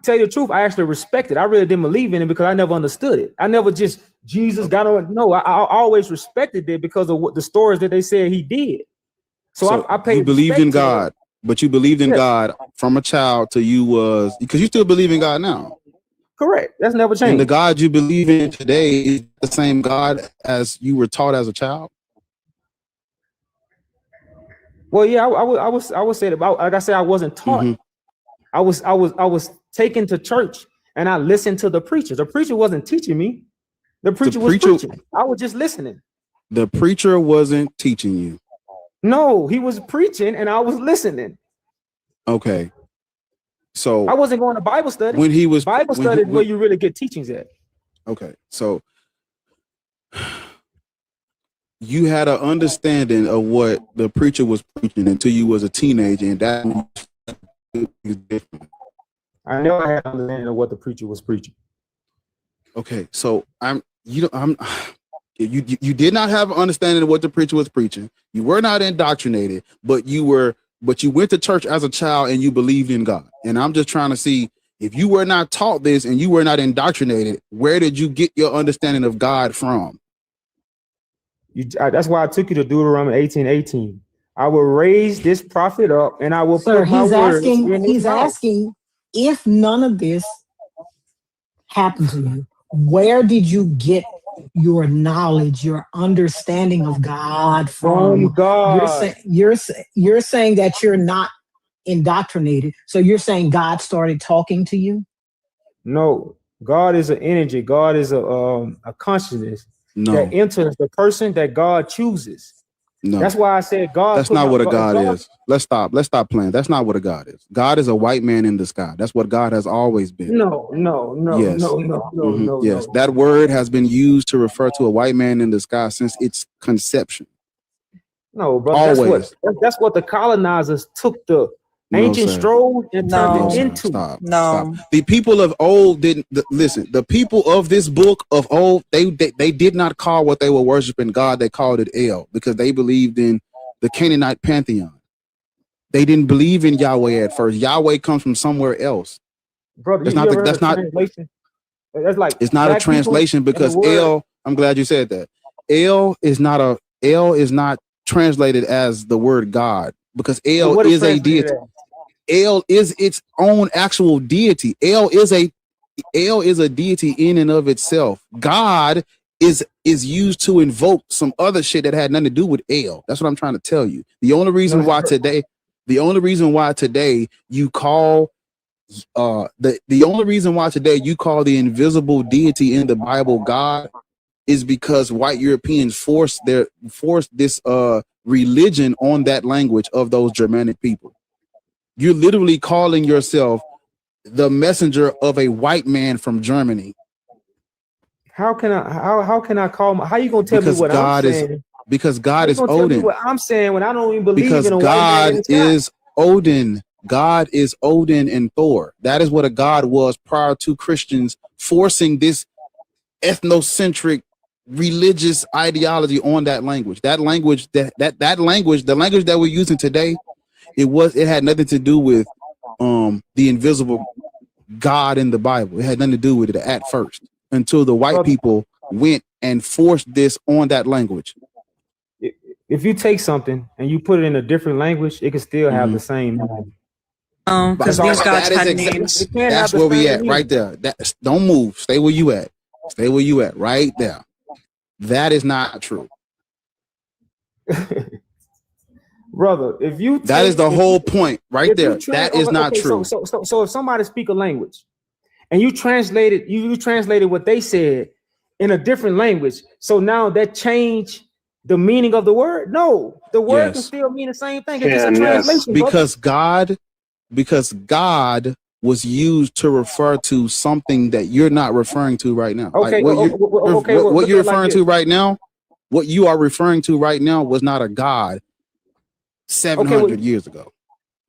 Tell you the truth, I actually respect it. I really didn't believe in it because I never understood it. I never just Jesus got on. No, I always respected it because of what the stories that they said he did. So I paid. You believed in God, but you believed in God from a child till you was, because you still believe in God now. Correct. That's never changed. And the God you believe in today is the same God as you were taught as a child. Well, yeah, I would say about, like I said, I wasn't taught. I was taken to church and I listened to the preacher. The preacher wasn't teaching me. The preacher was preaching. I was just listening. The preacher wasn't teaching you. No, he was preaching and I was listening. Okay. So I wasn't going to Bible study. When he was Bible study is where you really get teachings at. Okay. So you had an understanding of what the preacher was preaching until you was a teenager, and that is different. I never had an understanding of what the preacher was preaching. Okay, so you did not have an understanding of what the preacher was preaching. You were not indoctrinated, but you went to church as a child and you believed in God. And I'm just trying to see, if you were not taught this and you were not indoctrinated, where did you get your understanding of God from? That's why I took you to Deuteronomy 18:18. I will raise this prophet up and I will put my words in his mouth. He's asking, if none of this happened to you, where did you get your knowledge, your understanding of God from? God. You're saying that you're not indoctrinated. So you're saying God started talking to you? No, God is an energy. God is a consciousness that enters the person that God chooses. No, that's why I said God. That's not what a God is. Let's stop playing. That's not what a God is. God is a white man in the sky. That's what God has always been. No. Yes, that word has been used to refer to a white man in the sky since its conception. No, bro. Always. That's what the colonizers took the ancient scroll and turned it into. Stop. The people of old didn't listen. The people of this book of old, they did not call what they were worshiping God. They called it El, because they believed in the Canaanite pantheon. They didn't believe in Yahweh at first. Yahweh comes from somewhere else. Brother, it's not a translation, because El, I'm glad you said that. El is not translated as the word God, because El is a deity. El is its own actual deity. El is a deity in and of itself. God is used to invoke some other shit that had nothing to do with El. That's what I'm trying to tell you. The only reason why today you call the invisible deity in the Bible God is because white Europeans forced this religion on that language of those Germanic people. You're literally calling yourself the messenger of a white man from Germany. How can I call how you gonna tell me what God I'm saying? Because God is Odin. What I'm saying when I don't even believe because in a God white man is Odin. God is Odin and Thor. That is what a god was prior to Christians forcing this ethnocentric religious ideology on that language. That language, the language that we're using today, it had nothing to do with the invisible God in the Bible. It had nothing to do with it at first, until the white people went and forced this on that language. If you take something and you put it in a different language, it can still have the same meaning. Because these gods had names. That's where we at right there. Don't move. Stay where you at. Stay where you at right there. That is not true. Brother, if you that is the whole point right there. That is not true. So if somebody speak a language and you translated what they said in a different language, so now that changed the meaning of the word? No, the word can still mean the same thing. It's just a translation. Because God was used to refer to something that you're not referring to right now. Okay, what you're referring to right now, what you are referring to right now was not a God 700 years ago.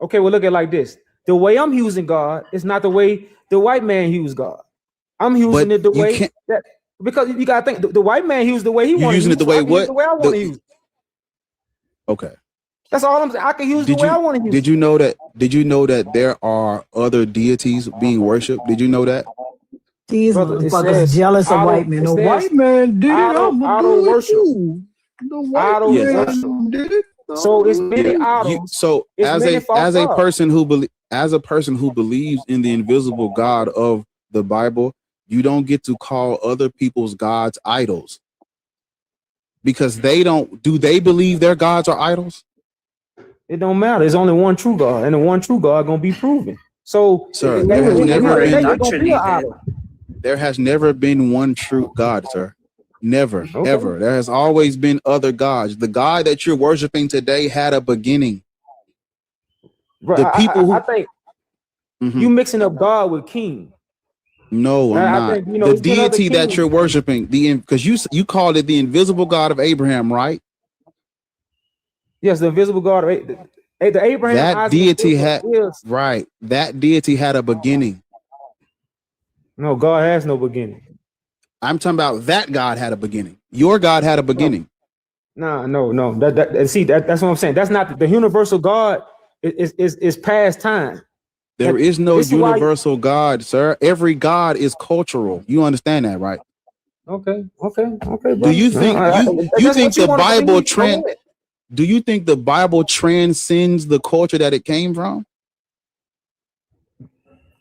Okay, well, look at it like this. The way I'm using God is not the way the white man used God. I'm using it the way that, because you gotta think the white man used the way he wanted. Using it the way what? The way I want to use it. Okay. That's all I'm saying. I can use the way I want to use. Did you know that? Did you know that there are other deities being worshipped? Did you know that? These motherfuckers jealous of white men. The white man did it. I'm gonna do it too. The white man did it. So it's many idols. So as a person who believes in the invisible God of the Bible, you don't get to call other people's gods idols. Because they don't. Do they believe their gods are idols? It don't matter. There's only one true God, and the one true God gonna be proven. So, sir, there has never been one true God, sir. Never, ever. There has always been other gods. The God that you're worshiping today had a beginning. Right. The people I think you mixing up God with king. No, I'm not. Think, the deity that you're worshiping, because you called it the invisible God of Abraham, right? Yes, the invisible God of the Abraham. That Isaac, deity that deity had a beginning. No, God has no beginning. I'm talking about that God had a beginning. Your God had a beginning. No. That's what I'm saying. That's not the universal God. Is past time. There is no universal God, sir. Every God is cultural. You understand that, right? Okay. Do you think you think the Bible Do you think the Bible transcends the culture that it came from?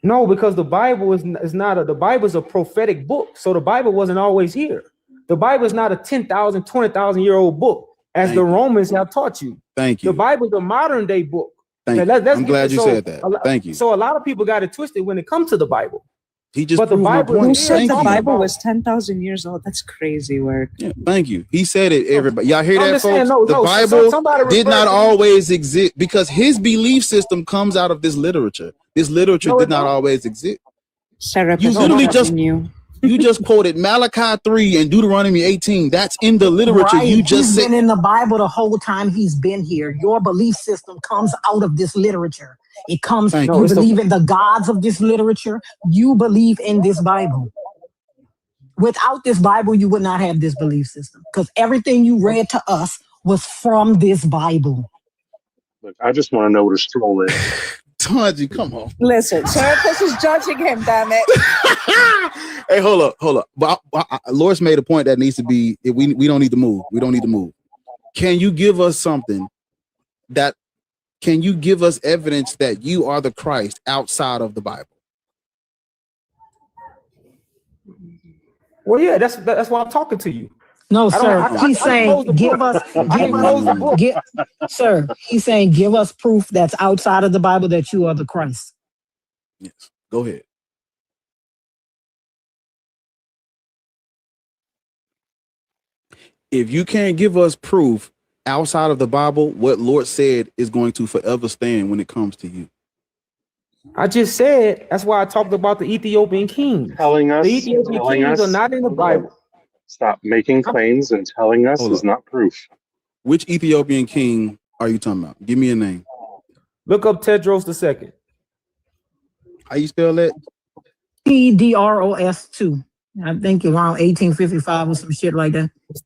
No, because the Bible is not the Bible is a prophetic book. So the Bible wasn't always here. The Bible is not a 10,000, 20,000 year old book, as the Romans have taught you. Thank you. The Bible is a modern day book. I'm glad you said that. Thank you. So a lot of people got it twisted when it comes to the Bible. He just proved my point. Who said the Bible was 10,000 years old? That's crazy work. Yeah, thank you. He said it, everybody. Y'all hear that, folks? The Bible did not always exist because his belief system comes out of this literature. This literature did not always exist. You literally you just quoted Malachi 3 and Deuteronomy 18. That's in the literature. Right. You just He's been in the Bible the whole time he's been here. Your belief system comes out of this literature. It comes, you believe in the gods of this literature. You believe in this Bible. Without this Bible, you would not have this belief system because everything you read to us was from this Bible. Look, I just want to know what a stroll is. Tanji, come on. Listen, Syracuse is judging him, damn it. Hey, hold up. But Loris made a point that needs to be, we don't need to move. We don't need to move. Can you give us something can you give us evidence that you are the Christ outside of the Bible? Well, yeah, that's why I'm talking to you. No, sir. He's saying, sir, he's saying, give us proof that's outside of the Bible that you are the Christ. Yes. Go ahead. If you can't give us proof outside of the Bible, what Lord said is going to forever stand when it comes to you. I just said, that's why I talked about the Ethiopian kings. Telling us, the Ethiopian kings are not in the Bible. Stop making claims and telling us is not proof. Which Ethiopian king are you talking about? Give me a name. Look up Tedros II. How you spell that? TEESPRING. I think around 1855 or some shit like that. It's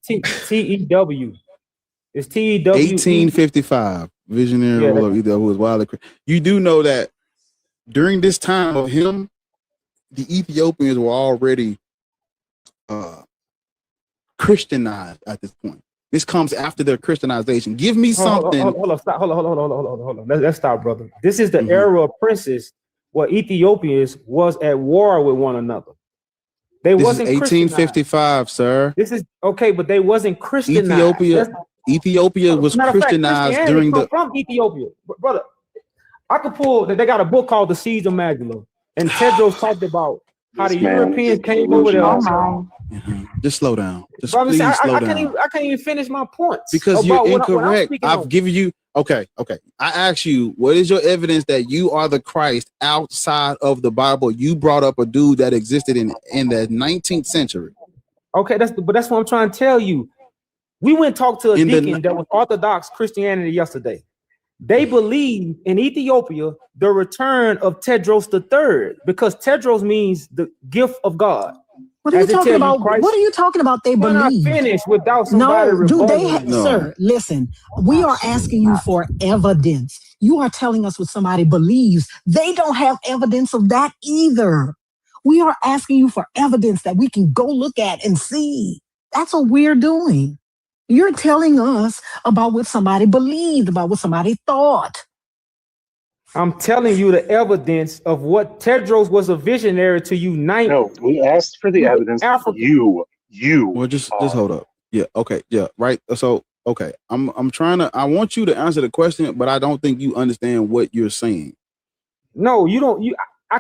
TEW. It's TEW. 1855. Visionary ruler who was wildly. You do know that during this time of him, the Ethiopians were already Christianized at this point. This comes after their Christianization. Give me something. Hold on. Let's stop, brother. This is the era of princes where Ethiopians was at war with one another. They wasn't 1855, sir. This is okay, but they wasn't Christianized. Ethiopia was Christianized during from Ethiopia, brother. I could pull that they got a book called The Seeds of Magdala, and Tedros talked about how the Europeans came over there. Just slow down. Just please slow down. I can't even finish my points because you're incorrect. I've given you okay. I asked you, what is your evidence that you are the Christ outside of the Bible? You brought up a dude that existed in the 19th century. Okay, that's what I'm trying to tell you. We went and talked to a deacon that was Orthodox Christianity yesterday. They believe in Ethiopia the return of Tedros III because Tedros means the gift of God. What are you talking about? What are you talking about? They believe. Finish without somebody rebutting. Sir, listen, we are asking you for evidence. You are telling us what somebody believes. They don't have evidence of that either. We are asking you for evidence that we can go look at and see. That's what we're doing. You're telling us about what somebody believed, about what somebody thought. I'm telling you the evidence of what Tedros was a visionary to unite. No, we asked for the evidence. You. Well, just hold up. Yeah. Okay. Yeah. Right. So, okay. I'm trying to. I want you to answer the question, but I don't think you understand what you're saying. No, you don't.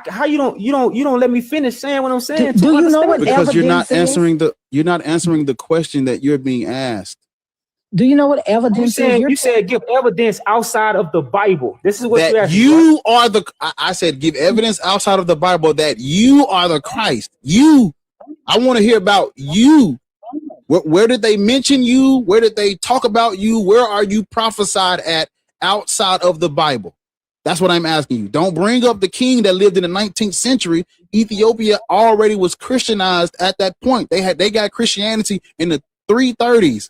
How you don't let me finish saying what I'm saying? Do you know what because you're not answering is? you're not answering the question that you're being asked. Do you know what evidence is? You said give evidence outside of the Bible. This is what that you're asking. You are the. I said give evidence outside of the Bible that you are the Christ. You. I want to hear about you. Where did they mention you? Where did they talk about you? Where are you prophesied at outside of the Bible? That's what I'm asking you. Don't bring up the king that lived in the 19th century. Ethiopia already was Christianized at that point. They got Christianity in the 330s.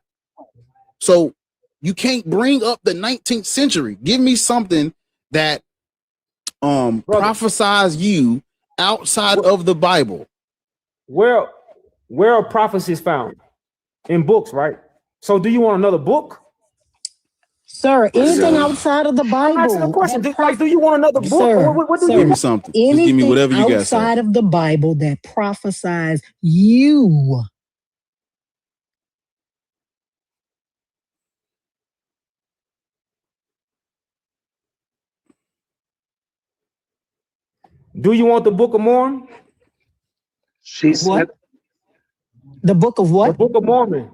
So you can't bring up the 19th century. Give me something that prophesies you outside of the Bible. Where are prophecies found? In books, right? So do you want another book? Sir, anything outside of the Bible. I'm asking a question. Do you want another book? Sir, What do sir, you give me something. Just give me whatever you got. Outside of the Bible that prophesies you. Do you want the Book of Mormon? She said the Book of what? The Book of Mormon.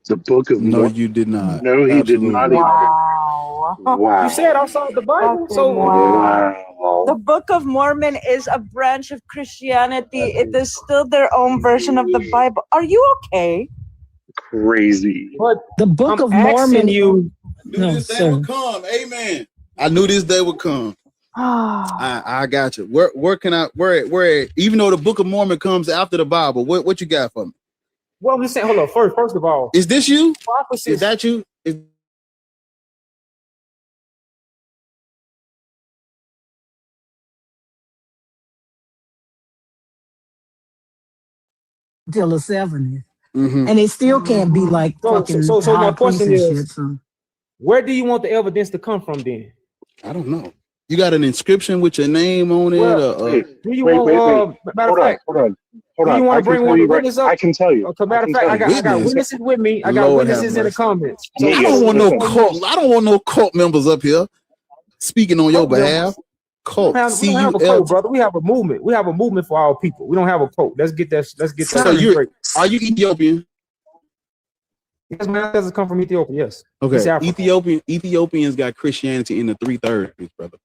The Book of No, you did not. No, he did not. Wow. You said outside the Bible. So wow. The Book of Mormon is a branch of Christianity. It is still their own version of the Bible. Are you okay? Crazy. But the Book of Mormon. You knew this day would come. Amen. I knew this day would come. I got you. Where can I where even though the Book of Mormon comes after the Bible, what you got for me? Well, I'm just saying, hold on. First of all, is this you? Prophecies. Is that you? Till the 70s. And it still can't be like fucking so my question is, shit, so. Where do you want the evidence to come from then? I don't know. You got an inscription with your name on it? Do you want matter of fact, hold on. Do you want to bring one of the witnesses up? I can tell you. Matter of fact, I got witnesses with me. I got witnesses in the comments. So I don't want no cult. I don't want no cult members up here speaking on your behalf. Cult. We don't have a cult, brother. We have a movement. We have a movement for our people. We don't have a cult. Let's get that. So are you Ethiopian? Yes, man. Doesn't come from Ethiopia. Yes. Okay. Ethiopians got Christianity in the 330s, brother.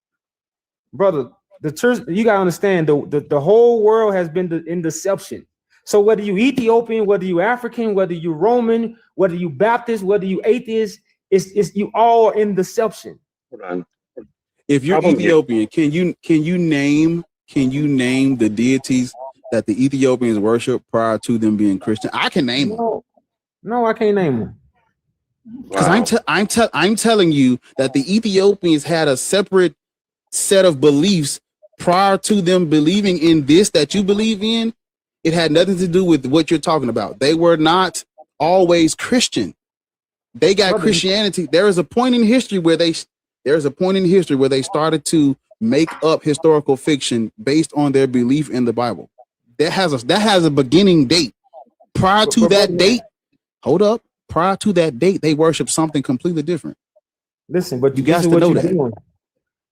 Brother, the church. You gotta understand the whole world has been in deception. So whether you Ethiopian, whether you African, whether you Roman, whether you Baptist, whether you atheist, it's you all in deception. Hold on. If you're Ethiopian, can you name the deities that the Ethiopians worship prior to them being Christian? I can name them. No, I can't name them. Because I'm telling you that the Ethiopians had a separate set of beliefs prior to them believing in this that you believe in. It had nothing to do with what you're talking about. They were not always Christian. They got Christianity. There is a point in history where they started to make up historical fiction based on their belief in the Bible. That has a beginning date. Prior to that date, prior to that date, they worship something completely different. Listen, but you got to know that.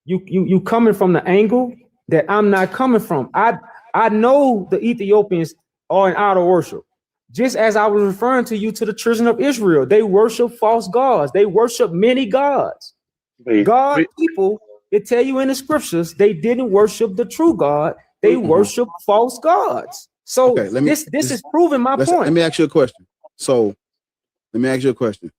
You coming from the angle that I'm not coming from. I know the Ethiopians are in idol worship. Just as I was referring to you to the children of Israel, they worship false gods. They worship many gods. People, it tell you in the scriptures, they didn't worship the true God. They worship false gods. So this is proving my point. Let me ask you a question.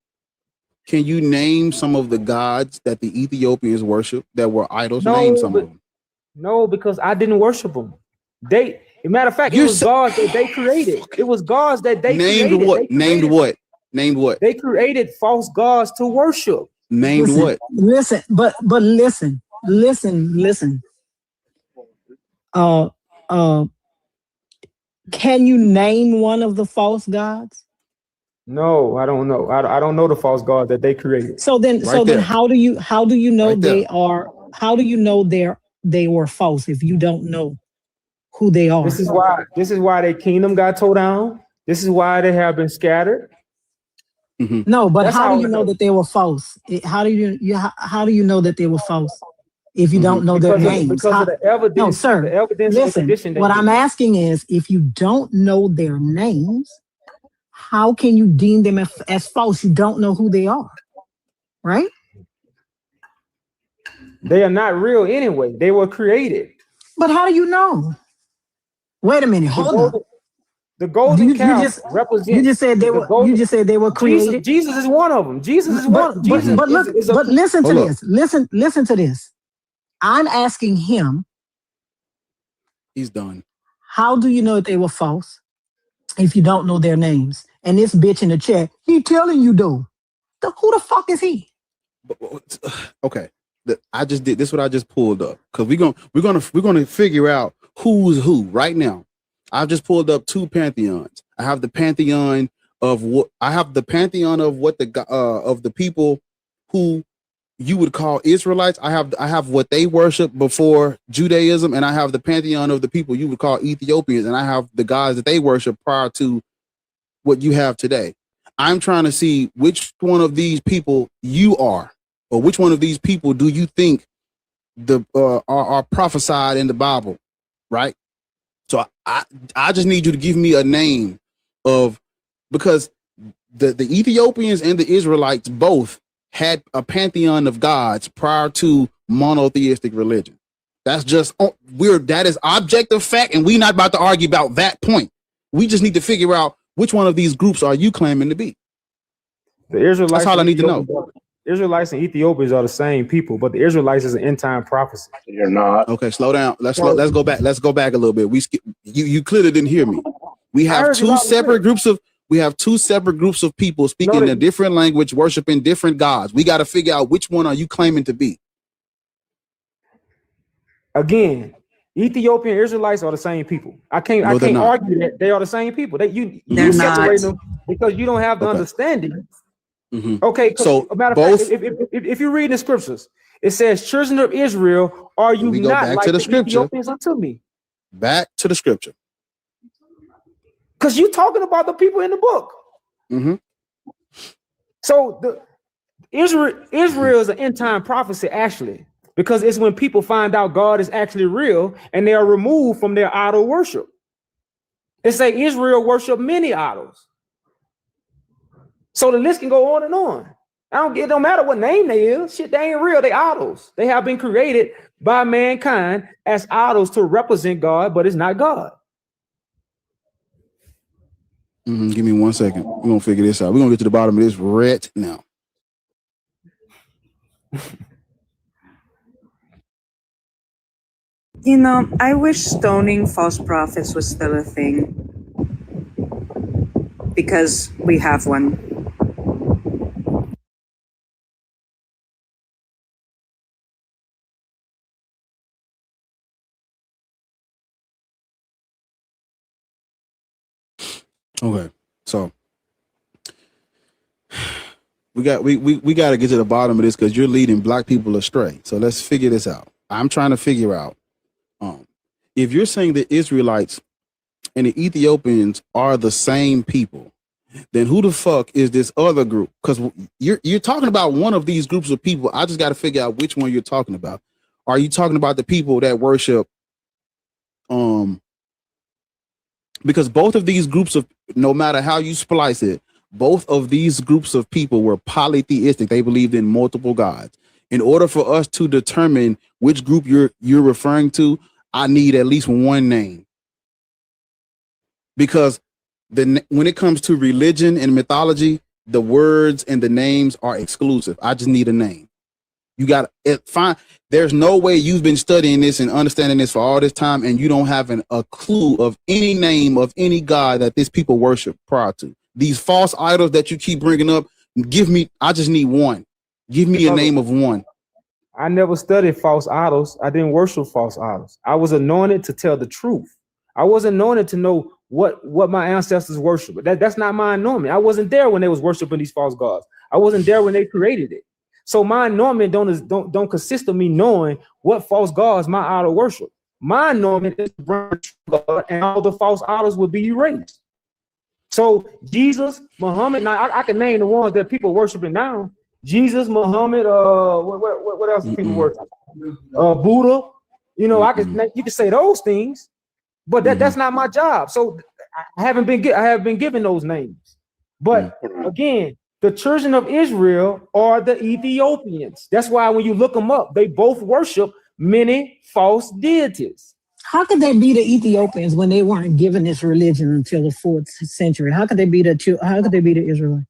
Can you name some of the gods that the Ethiopians worship that were idols? Name some of them. No, because I didn't worship them. As a matter of fact, it was gods that they created. It was gods that they created. Named what? Named what? They created false gods to worship. Named what? Listen, but listen. Can you name one of the false gods? No, I don't know. I don't know the false gods that they created. So then how do you know they are? How do you know they were false if you don't know who they are? This is why their kingdom got tore down. This is why they have been scattered. Mm-hmm. No, but how do you know that they were false? How do you know that they were false if you don't know their names? Because of the evidence. No, sir. The evidence Listen, what I'm asking is, if you don't know their names, how can you deem them as false? You don't know who they are, right? They are not real anyway. They were created. But how do you know? Wait a minute. Hold on. The golden calf represents. You just said they were. You just said they were created. Jesus is one of them. Jesus is one. But listen to this. Listen to this. I'm asking him. He's done. How do you know that they were false if you don't know their names? And this bitch in the chat, he telling you though. Who the fuck is he? Okay. I just did this. What I just pulled up, because we're gonna figure out who's who right now. I've just pulled up two pantheons. I have the pantheon of what the people who you would call Israelites. I have what they worship before Judaism, and I have the pantheon of the people you would call Ethiopians, and I have the gods that they worship prior to what you have today. I'm trying to see which one of these people you are, or which one of these people do you think are prophesied in the Bible, right? So I just need you to give me a name of, because the Ethiopians and the Israelites both had a pantheon of gods prior to monotheistic religion. That's just that is objective fact, and we're not about to argue about that point. We just need to figure out which one of these groups are you claiming to be. The Israelites. That's all I need to know. Israelites and Ethiopians are the same people, but the Israelites is an end time prophecy. You're not. Okay, slow down. Let's go back. Let's go back a little bit. You clearly didn't hear me. We have two separate groups of people speaking a different language, worshiping different gods. We got to figure out which one are you claiming to be. Again, Ethiopian Israelites are the same people. I can't argue that they are the same people. You separate them because you don't have the understanding. Mm-hmm. Okay, so matter of fact, if you read the scriptures, it says, "Children of Israel, are you not like the Ethiopians unto me?" Back to the scripture, because you're talking about the people in the book. Mm-hmm. So Israel is an end time prophecy, actually, because it's when people find out God is actually real and they are removed from their idol worship. It say Israel worship many idols. So the list can go on and on. It don't matter what name they is. Shit, they ain't real. They idols. They have been created by mankind as idols to represent God, but it's not God. Give me 1 second. We're gonna figure this out. We're gonna get to the bottom of this right now. You know, I wish stoning false prophets was still a thing, because we have one. Okay, so we got to get to the bottom of this, because you're leading black people astray. So let's figure this out. I'm trying to figure out if you're saying the Israelites and the Ethiopians are the same people, then who the fuck is this other group? Because you're talking about one of these groups of people. I just got to figure out which one you're talking about. Are you talking about the people that worship? Because both of these groups of, no matter how you splice it, both of these groups of people were polytheistic. They believed in multiple gods. In order for us to determine which group you're referring to, I need at least one name. Because when it comes to religion and mythology, the words and the names are exclusive. I just need a name. You got it. Fine. There's no way you've been studying this and understanding this for all this time, and you don't have a clue of any name of any God that this people worship prior to. These false idols that you keep bringing up, give me. I just need one. Give me a name of one. I never studied false idols. I didn't worship false idols. I was anointed to tell the truth. I wasn't anointed to know what my ancestors worship. That's not my anointment. I wasn't there when they was worshiping these false gods. I wasn't there when they created it. So my anointment don't consist of me knowing what false gods my idol worship. My anointment is to bring God, and all the false idols will be erased. So Jesus, Muhammad, now I can name the ones that people worshiping now. Jesus, Muhammad, what else do people worship? Buddha. You know, you can say those things, but that's not my job. So I have been given those names. But again, the children of Israel are the Ethiopians. That's why when you look them up, they both worship many false deities. How could they be the Ethiopians when they weren't given this religion until the 4th century? How could they be the Israelites?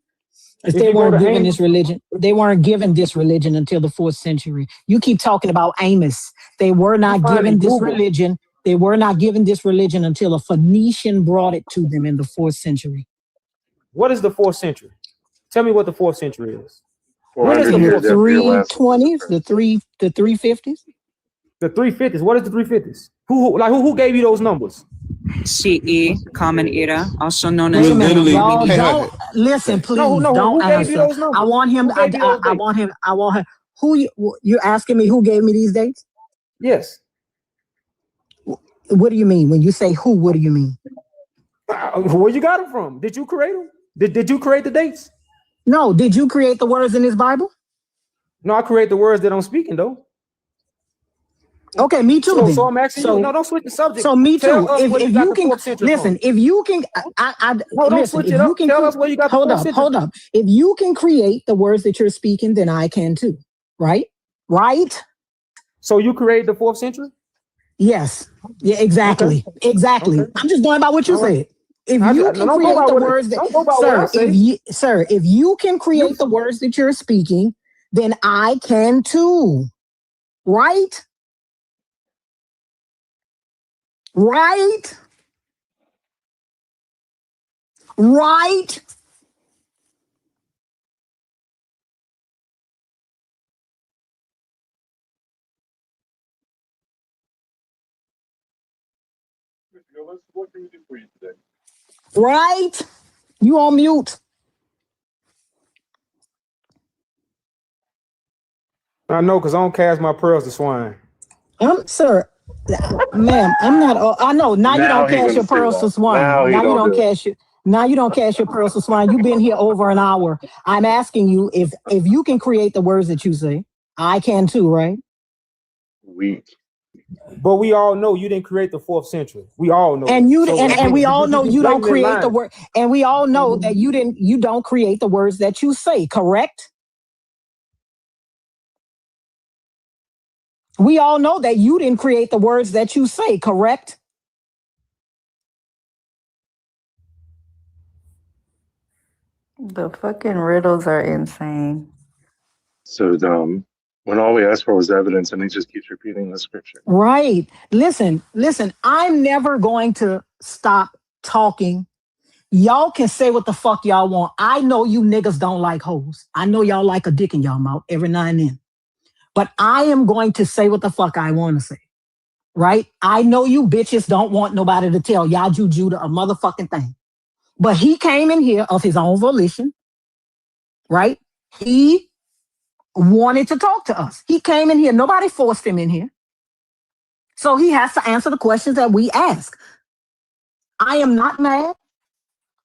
If they weren't given this religion, they weren't given this religion until the 4th century. You keep talking about Amos. They were not given this religion. They were not given this religion until a Phoenician brought it to them in the 4th century. What is the 4th century? Tell me what the 4th century is. What is the 320s? The 350s? The 350s. What is the 350s? Who gave you those numbers? CE, Common Era, also known as. Y'all don't listen, please. Don't answer. I want him. I want him. Who you're asking me? Who gave me these dates? Yes. What do you mean when you say who? What do you mean? Where you got them from? Did you create them? Did you create the dates? No. Did you create the words in this Bible? No, I create the words that I'm speaking though. Okay, me too. So I'm asking you. No, don't switch the subject. So me too. If you can listen, if you can, don't switch it up. Tell us where you got the 4th century. Hold up. If you can create the words that you're speaking, then I can too. Right? Right? So you created the 4th century? Yes. Yeah. Exactly. Okay. Exactly. Okay. I'm just going by what you said. If you can create the words that, if you can create the words that you're speaking, then I can too. Right? Right? Right? What can we do for you today? Right? You on mute. I know, because I don't cast my pearls to swine. Sir, ma'am, I'm not. I know. Now you don't cast your pearls to swine. Now you don't cast your. Now you don't cast your pearls to swine. You've been here over an hour. I'm asking you if you can create the words that you say. I can too, right? Weak. But we all know you didn't create the 4th century. We all know. And you and we all know you don't create the word. And we all know that you don't create the words that you say. Correct? We all know that you didn't create the words that you say, correct? The fucking riddles are insane. So dumb. When all we asked for was evidence, and he just keeps repeating the scripture. Right. Listen, I'm never going to stop talking. Y'all can say what the fuck y'all want. I know you niggas don't like hoes. I know y'all like a dick in y'all mouth every now and then. But I am going to say what the fuck I want to say. Right? I know you bitches don't want nobody to tell y'all Judah a motherfucking thing. But he came in here of his own volition. Right? He wanted to talk to us. He came in here. Nobody forced him in here. So he has to answer the questions that we ask. I am not mad.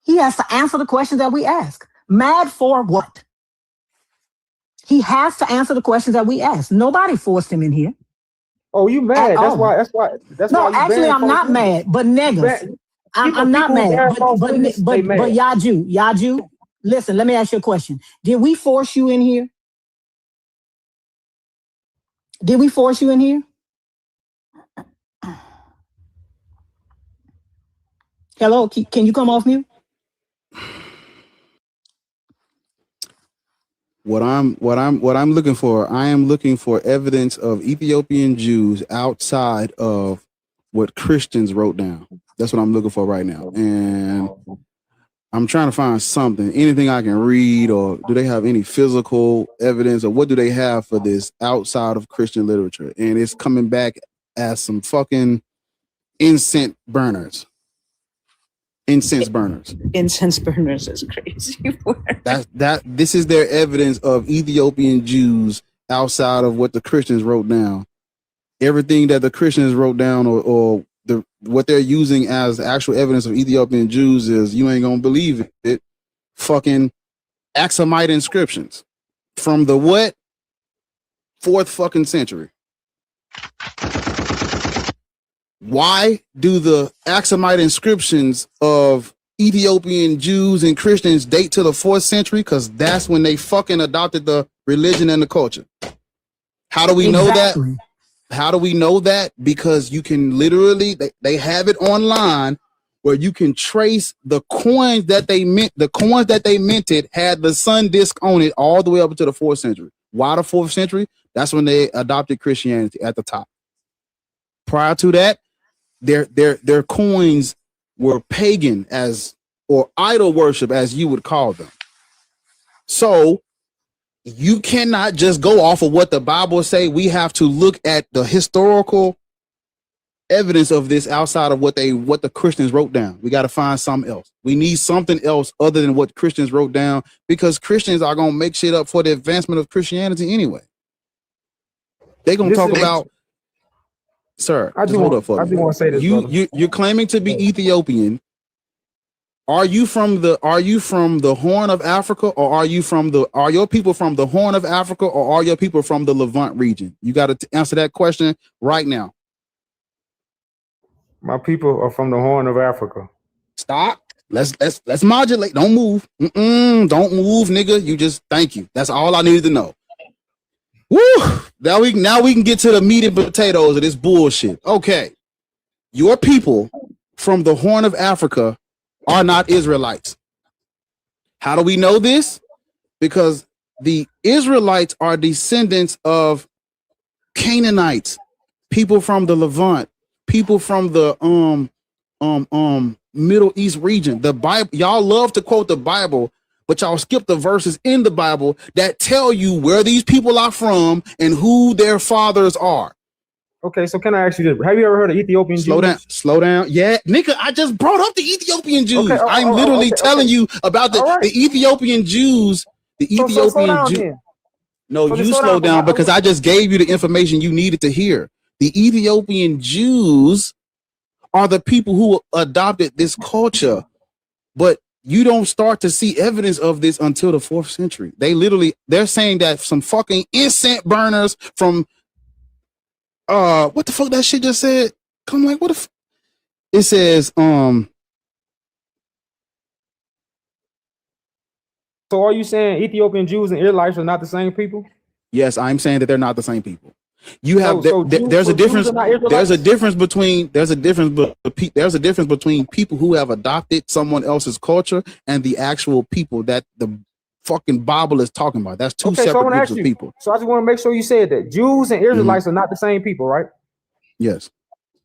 He has to answer the questions that we ask. Mad for what? He has to answer the questions that we ask. Nobody forced him in here. Oh, you mad? That's why. No, actually, I'm not mad. But niggas, I'm not mad. But Yaju, listen. Let me ask you a question. Did we force you in here? Did we force you in here? Hello, can you come off mute? What I'm looking for, I am looking for evidence of Ethiopian Jews outside of what Christians wrote down. That's what I'm looking for right now. And I'm trying to find something, anything I can read, or do they have any physical evidence, or what do they have for this outside of Christian literature? And it's coming back as some fucking incense burners. Incense burners. Incense burners is crazy. This is their evidence of Ethiopian Jews outside of what the Christians wrote down. Everything that the Christians wrote down, or what they're using as actual evidence of Ethiopian Jews is, you ain't gonna believe it, fucking Aksumite inscriptions from the what? 4th fucking century. Why do the Aksumite inscriptions of Ethiopian Jews and Christians date to the 4th century? Because that's when they fucking adopted the religion and the culture. How do we know that? How do we know that? Because you can literally, they have it online where you can trace the coins that they mint. The coins that they minted had the sun disk on it all the way up to the 4th century. Why the 4th century? That's when they adopted Christianity at the top. Prior to that, their coins were pagan or idol worship, as you would call them. So you cannot just go off of what the Bible say. We have to look at the historical evidence of this outside of what the Christians wrote down. We got to find something else. We need something else other than what Christians wrote down, because Christians are going to make shit up for the advancement of Christianity anyway. They're going to talk about, sir, I just want to say this. You're claiming to be Ethiopian. Are you from the Horn of Africa, or are your people from the Horn of Africa, or are your people from the Levant region? You got to answer that question right now. My people are from the Horn of Africa. Stop. Let's modulate. Don't move. Don't move, nigga. You just, thank you. That's all I needed to know. Woo! Now we can get to the meat and potatoes of this bullshit. Okay. Your people from the Horn of Africa are not Israelites. How do we know this? Because the Israelites are descendants of Canaanites, people from the Levant, people from the Middle East region. The Bible, y'all love to quote the Bible, but y'all skip the verses in the Bible that tell you where these people are from and who their fathers are. Okay, so can I ask you this? Have you ever heard of Ethiopian Jews? Slow down. Yeah, nigga, I just brought up the Ethiopian Jews. Okay, I'm literally telling you about the Ethiopian Jews. The Ethiopian Jews. No, you slow down because I just gave you the information you needed to hear. The Ethiopian Jews are the people who adopted this culture, but you don't start to see evidence of this until the 4th century. They're saying that some fucking incense burners from what the fuck that shit just said? Come like, what if it says So are you saying Ethiopian Jews and Israelites are not the same people? Yes, I'm saying that they're not the same people. You have there's a difference. There's a difference between people who have adopted someone else's culture and the actual people that the fucking Bible is talking about. That's two separate groups of people. So I just want to make sure you said that Jews and Israelites are not the same people, right? Yes.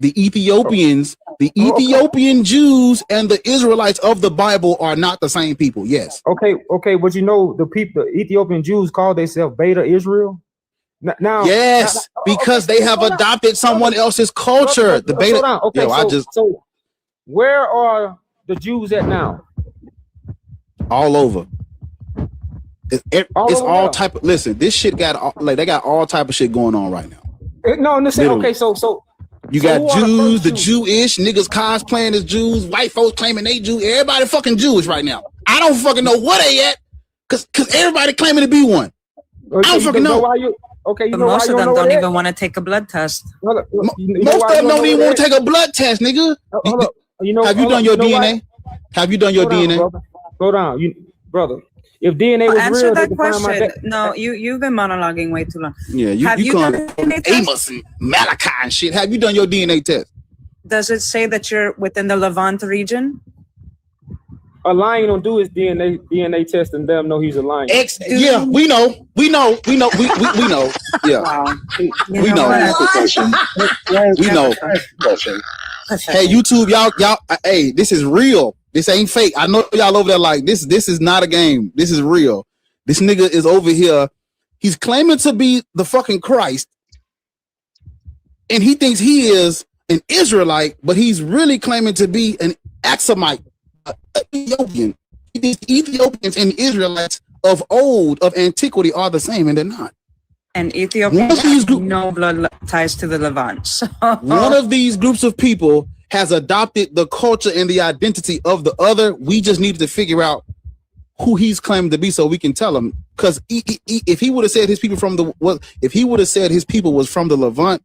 The Ethiopians, the Ethiopian Jews and the Israelites of the Bible are not the same people. Yes. Okay, but you know the Ethiopian Jews call themselves Beta Israel. Now, because they have adopted someone else's culture. The Beta. So where are the Jews at now? All over. It's all type of, listen, this shit got they got all type of shit going on right now. No, listen, okay, so you got Jews, the Jewish niggas cosplaying as Jews, white folks claiming they Jew, everybody fucking Jewish right now. I don't fucking know where they at, cause everybody claiming to be one. I don't fucking know. Why you but most of them don't even want to take a blood test. Most of them don't even want to take a blood test, nigga. Have you done your DNA? Have you done your DNA? Go down, brother. If DNA was answer real, that question. No, you've been monologuing way too long. Yeah, you done Amos and Malachi and shit. Have you done your DNA test? Does it say that you're within the Levant region? A lion don't do his DNA test and let them know he's a lion. Yeah, we know. We know. Yeah, Wow. we know. We know. Hey, YouTube, y'all. Hey, this is real. This ain't fake. I know y'all over there like this. This is not a game. This is real. This nigga is over here. He's claiming to be the fucking Christ, and he thinks he is an Israelite, but he's really claiming to be an Axumite, Ethiopian. He thinks Ethiopians and Israelites of old, of antiquity, are the same, and they're not. And Ethiopia has no blood ties to the Levant. So. One of these groups of people has adopted the culture and the identity of the other. We just need to figure out who he's claiming to be so we can tell him. Because if he would have said his people was from the Levant,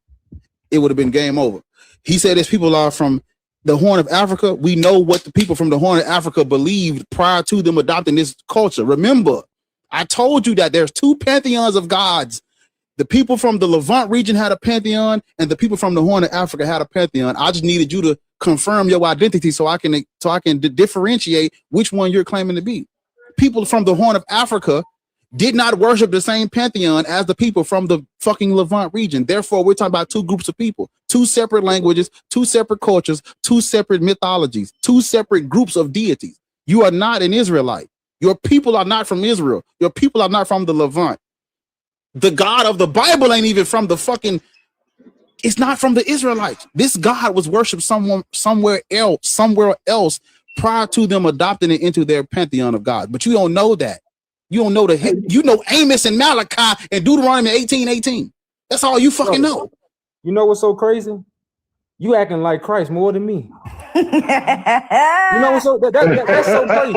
it would have been game over. He said his people are from the Horn of Africa. We know what the people from the Horn of Africa believed prior to them adopting this culture. Remember, I told you that there's two pantheons of gods. The people from the Levant region had a pantheon, and the people from the Horn of Africa had a pantheon. I just needed you to confirm your identity so I can differentiate which one you're claiming to be. People from the Horn of Africa did not worship the same pantheon as the people from the fucking Levant region. Therefore, we're talking about two groups of people, two separate languages, two separate cultures, two separate mythologies, two separate groups of deities. You are not an Israelite. Your people are not from Israel. Your people are not from the Levant. The God of the Bible ain't even from the fucking, it's not from the Israelites. This God was worshipped somewhere else prior to them adopting it into their pantheon of God. But you don't know that. You don't know you know Amos and Malachi and Deuteronomy 18:18. That's all you fucking know. You know what's so crazy? You acting like Christ more than me. You know what's so that's so crazy.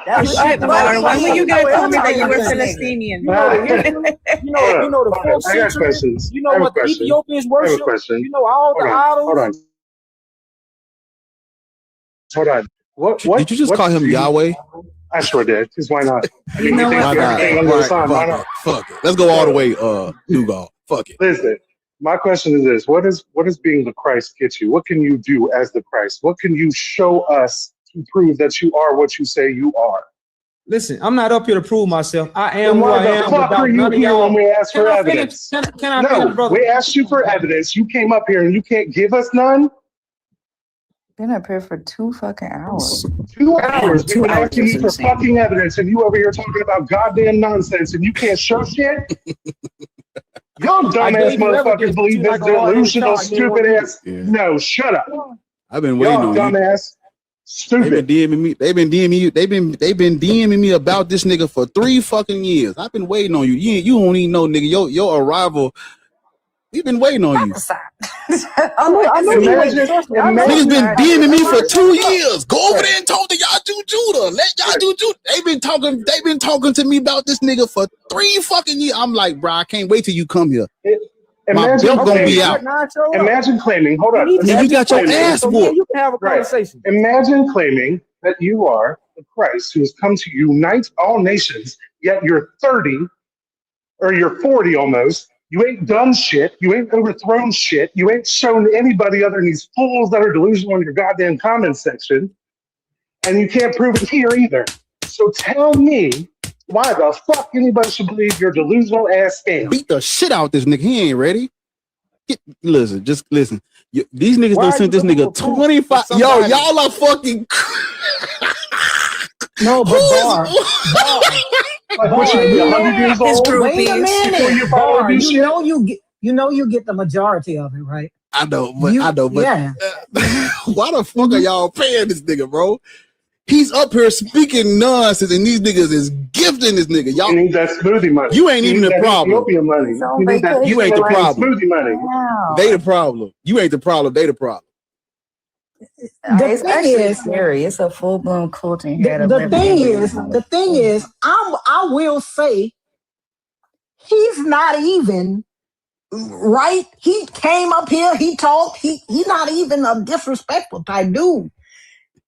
That's shit, Lord. When were you gonna tell me that you were Palestinian? You know the 4th century. You know what the Ethiopians worship. You know all the idols. Hold on. What did you just call him Yahweh? I sure did. Because why not? You know what? Fuck it. Let's go all the way, Dugal. Fuck it. Listen, my question is this: what is being the Christ get you? What can you do as the Christ? What can you show us to prove that you are what you say you are? Listen, I'm not up here to prove myself. I am who I am. am. Fuck are you here when we asked for evidence? Can I finish, brother? We asked you for evidence. You came up here and you can't give us none. Been up here for 2 fucking hours. 2 hours. We've been asking you for fucking evidence, and you over here talking about goddamn nonsense, and you can't show shit. Y'all dumbass motherfuckers believe this delusional, stupid ass. Yeah. No, shut up. I've been waiting on dumbass. Stupid. They've been DMing me about this nigga for 3 fucking years. I've been waiting on you. You don't even know, nigga. Your arrival. We've been waiting on you. Niggas been DMing me for 2 years. Go over there and talk to y'all Judah. Let y'all do Judah. They've been talking to me about this nigga for 3 fucking years. I'm like, bro, I can't wait till you come here. My belt gonna be out. Imagine claiming, hold on. You got your ass whooped. You can have a conversation. Imagine claiming that you are the Christ who has come to unite all nations, yet you're 30 or you're 40 almost. You ain't done shit. You ain't overthrown shit. You ain't shown anybody other than these fools that are delusional in your goddamn comment section. And you can't prove it here either. So tell me why the fuck anybody should believe your delusional ass scam. Beat the shit out this nigga. He ain't ready. Listen. These niggas done sent this nigga 25. Yo, y'all are fucking. No, but Bar. Like, what, you be 100 years old? Wait a minute. Bar, you know you get the majority of it, right? I know, but yeah. Why the fuck are y'all paying this nigga, bro? He's up here speaking nonsense, and these niggas is gifting this nigga. Y'all need that smoothie money. You ain't even the problem. Ethiopian money. You ain't the problem. Smoothie money. Wow. They the problem. You ain't the problem. They the problem. It's actually scary. It's a full-blown cult in here. The thing is, I will say, he's not even right. He came up here. He talked. He's not even a disrespectful type dude.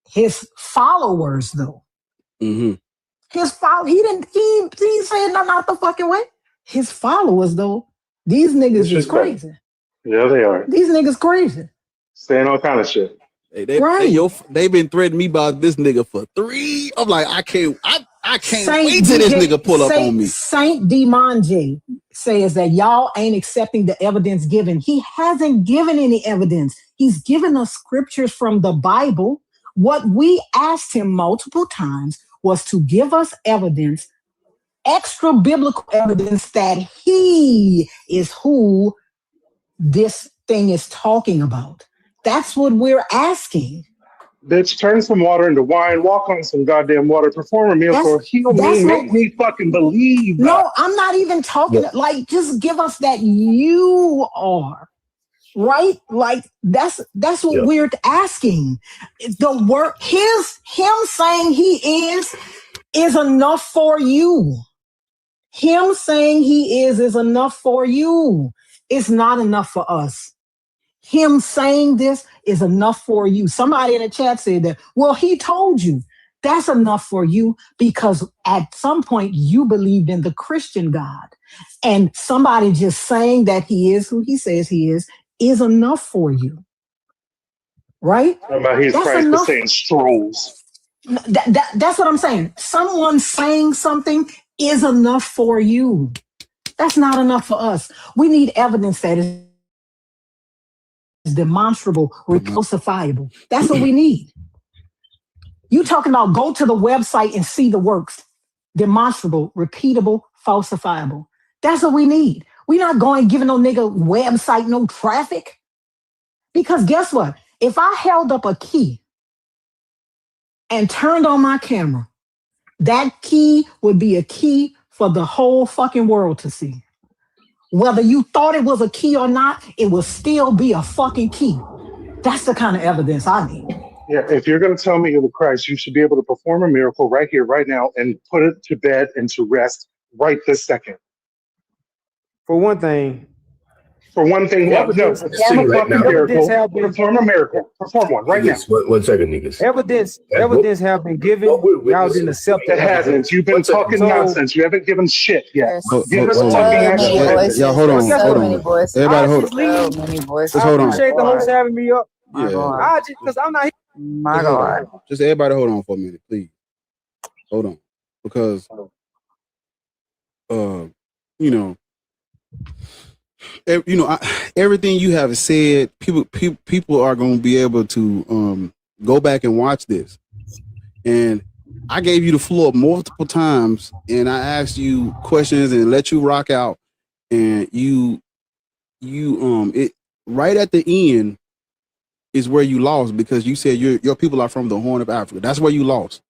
His followers, though. Mm-hmm. He didn't say nothing out the fucking way. His followers, though, these niggas is crazy. Yeah, they are. These niggas crazy. Saying all kind of shit. They've been threatening me about this nigga for 3. I'm like, I can't wait till this nigga pull up on me. Saint Dimanche says that y'all ain't accepting the evidence given. He hasn't given any evidence. He's given us scriptures from the Bible. What we asked him multiple times was to give us evidence, extra biblical evidence that he is who this thing is talking about. That's what we're asking. Bitch, turn some water into wine, walk on some goddamn water, perform a miracle, heal me, make me fucking believe. No, I'm not even talking, like, just give us that you are, right? Like, that's what we're asking. The word, him saying he is enough for you. Him saying he is enough for you. It's not enough for us. Him saying this is enough for you. Somebody in the chat said that. Well, he told you. That's enough for you because at some point you believed in the Christian God. And somebody just saying that he is who he says he is enough for you. Right? About his Christ was saying strolls. That's what I'm saying. Someone saying something is enough for you. That's not enough for us. We need evidence that is demonstrable, falsifiable. That's what we need. You talking about go to the website and see the works. Demonstrable, repeatable, falsifiable. That's what we need. We're not going giving no nigga website no traffic. Because guess what? If I held up a key and turned on my camera, that key would be a key for the whole fucking world to see. Whether you thought it was a key or not, it will still be a fucking key. That's the kind of evidence I need. Yeah, if you're going to tell me you're the Christ, you should be able to perform a miracle right here, right now, and put it to bed and to rest right this second. For one thing, what? No, perform a fucking miracle. Perform a miracle. Perform one right now. 1 second, niggas. Evidence have been given. Y'all didn't accept it. It hasn't. You've been talking nonsense. You haven't given shit yet. Give us fucking action. Y'all, hold on. Everybody, hold on. Just hold on. I appreciate the host having me up. Yeah. Because I'm not here. My God. Just everybody hold on for a minute, please. Hold on. Because everything you have said, people are going to be able to go back and watch this. And I gave you the floor multiple times, and I asked you questions and let you rock out, and you right at the end is where you lost because you said your people are from the Horn of Africa. That's where you lost.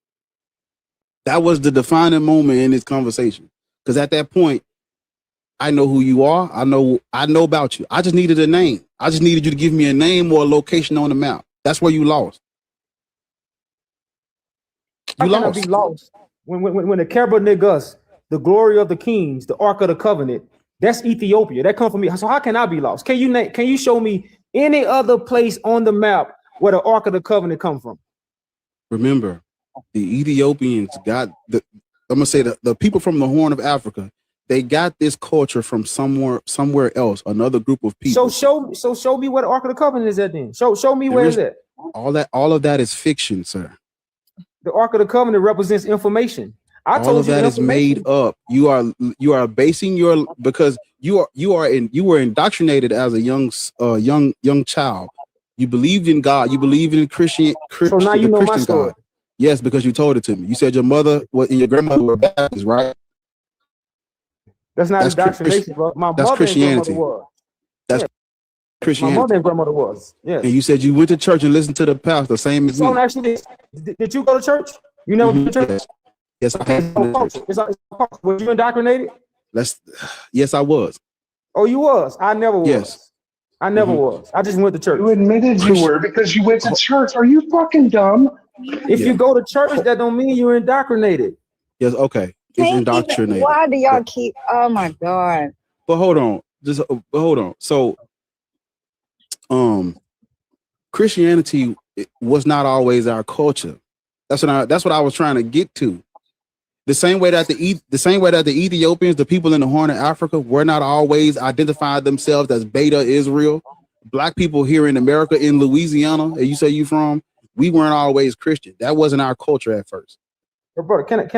That was the defining moment in this conversation. Because at that point, I know who you are. I know about you. I just needed a name. I just needed you to give me a name or a location on the map. That's where you lost. You lost. Be lost. When the Kebra Negus, the glory of the kings, the Ark of the Covenant, that's Ethiopia. That comes from me. So how can I be lost? Can you show me any other place on the map where the Ark of the Covenant come from? Remember, the Ethiopians got the people from the Horn of Africa. They got this culture from somewhere else, another group of people. So show me where the Ark of the Covenant is at then. Show me where is it. All of that is fiction, sir. The Ark of the Covenant represents information. All of that is made up. You are basing because you were indoctrinated as a young child. You believed in God. You believed in Christian. So now you know my story. God. Yes, because you told it to me. You said your mother and your grandmother were Baptists, right? That's not indoctrination, bro. My that's mother Christianity. And grandmother was. That's Christianity. My mother and grandmother was. Yes. And you said you went to church and listened to the pastor, same as me. So actually, did you go to church? You never went to church? Yes, I have. Was you indoctrinated? Yes, I was. Oh, you was? I never was. Yes. I never was. I just went to church. You admitted you were because you went to church. Are you fucking dumb? If you go to church, that don't mean you're indoctrinated. Yes, okay. It's indoctrinated. Why do y'all keep? Oh my God! But hold on, hold on. So, Christianity was not always our culture. That's what I was trying to get to. The same way that the Ethiopians, the people in the Horn of Africa, were not always identified themselves as Beta Israel black people here in America, in Louisiana, and you say you from, we weren't always Christian. That wasn't our culture at first. But brother,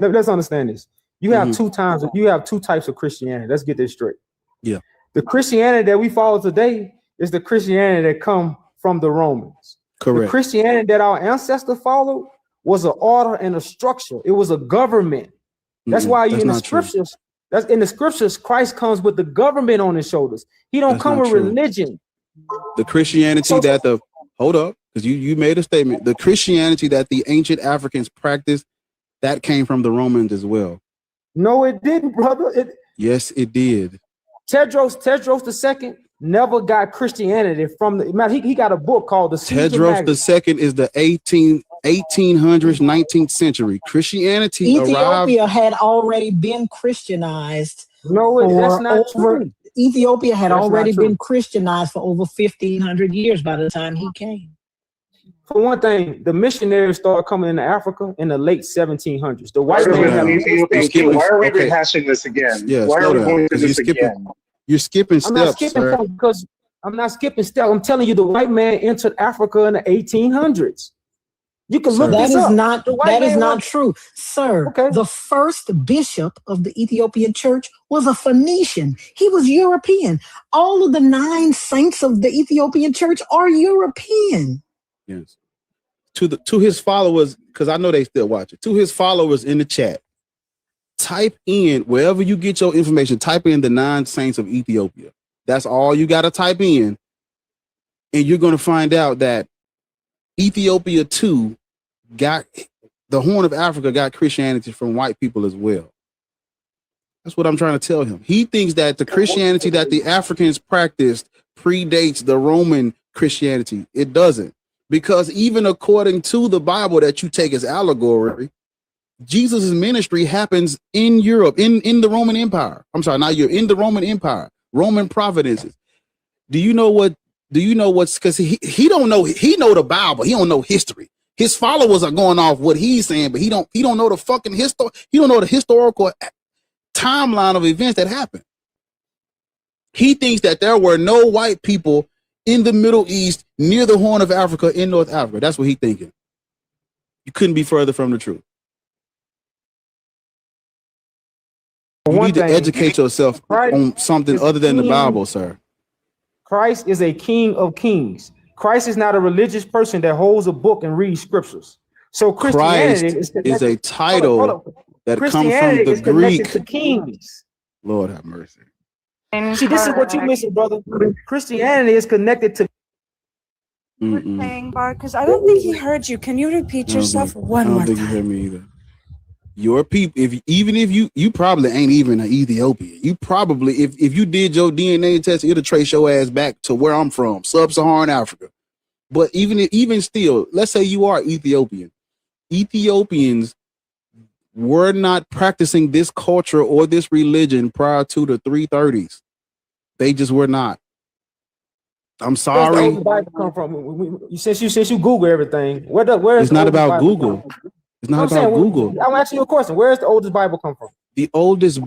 let's understand this. You have two types of Christianity. Let's get this straight. Yeah. The Christianity that we follow today is the Christianity that come from the Romans. Correct. The Christianity that our ancestors followed was an order and a structure. It was a government. That's why in the scriptures, that's in the scriptures, Christ comes with the government on his shoulders. He don't come with religion. The Christianity hold up, because you made a statement. The Christianity that the ancient Africans practiced, that came from the Romans as well. No, it didn't, brother. Yes, it did. Tedros II never got Christianity from the man. He got a book called the Tedros II is the 1800s, 19th century. Christianity Ethiopia arrived. had already been Christianized. No, that's not true. Ethiopia had already been Christianized for over 1,500 years by the time he came. For one thing, the missionaries started coming into Africa in the late 1700s. The white man. Why are we rehashing this again? Yeah, why are we going through this again? You're skipping steps. I'm not skipping steps. I'm telling you, the white man entered Africa in the 1800s. You can look this up. That is not true, sir. Okay. The first bishop of the Ethiopian church was a Phoenician. He was European. All of the 9 saints of the Ethiopian church are European. Yes. To his followers, because I know they still watch it. To his followers in the chat, type in wherever you get your information. Type in the 9 saints of Ethiopia. That's all you got to type in, and you're going to find out that Ethiopia too got the Horn of Africa got Christianity from white people as well. That's what I'm trying to tell him. He thinks that the Christianity that the Africans practiced predates the Roman Christianity. It doesn't. Because even according to the Bible that you take as allegory, Jesus' ministry happens in Europe, in the Roman Empire. I'm sorry, not Europe, in the Roman Empire, Roman providences. Do you know what's because he don't know, he know the Bible, he don't know history. His followers are going off what he's saying, but he don't know the fucking he don't know the historical timeline of events that happened. He thinks that there were no white people in the Middle East, near the Horn of Africa, in North Africa. That's what he's thinking. You couldn't be further from the truth. You need to educate yourself on something other than the Bible, sir. Christ is a king of kings. Christ is not a religious person that holds a book and reads scriptures. So Christianity is a title that comes from the Greek. To kings. Lord have mercy. See, this is what you missing, brother. Christianity is connected to. Saying, Bar, because I don't think he heard you. Can you repeat yourself one more time? I don't think you heard me either. Your people, if you probably ain't even an Ethiopian. You probably, if you did your DNA test, it'll trace your ass back to where I'm from, sub-Saharan Africa. But even still, let's say you are Ethiopian. Ethiopians were not practicing this culture or this religion prior to the 330s. They just were not. I'm sorry. Where's the Bible come from? Since you Google everything, where it's not about Google. It's not about Google. I'm asking you a question. Where's the oldest Bible come from? The oldest.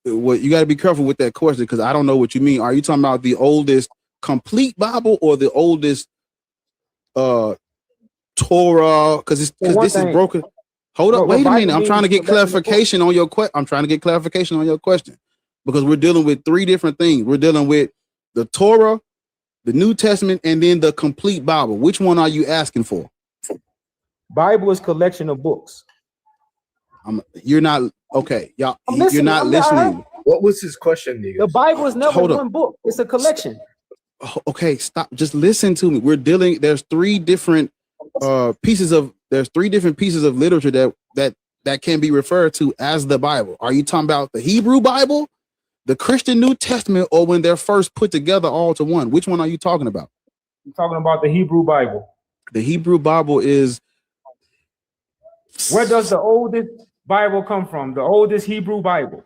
Well, you got to be careful with that question because I don't know what you mean. Are you talking about the oldest complete Bible or the oldest Torah? Because this is broken. Hold up, wait a minute. I'm trying to get clarification on your question. I'm trying to get clarification on your question because we're dealing with 3 different things. We're dealing with the Torah, the New Testament, and then the complete Bible. Which one are you asking for? Bible is a collection of books. You're not okay, y'all. You're not listening. What was his question, nigga? The Bible is never one book. It's a collection. Okay, stop. Just listen to me. We're dealing. There's 3 different pieces of. There's 3 different pieces of literature that can be referred to as the Bible. Are you talking about the Hebrew Bible, the Christian New Testament, or when they're first put together all to one? Which one are you talking about? I'm talking about the Hebrew Bible. The Hebrew Bible is. Where does the oldest Bible come from? The oldest Hebrew Bible.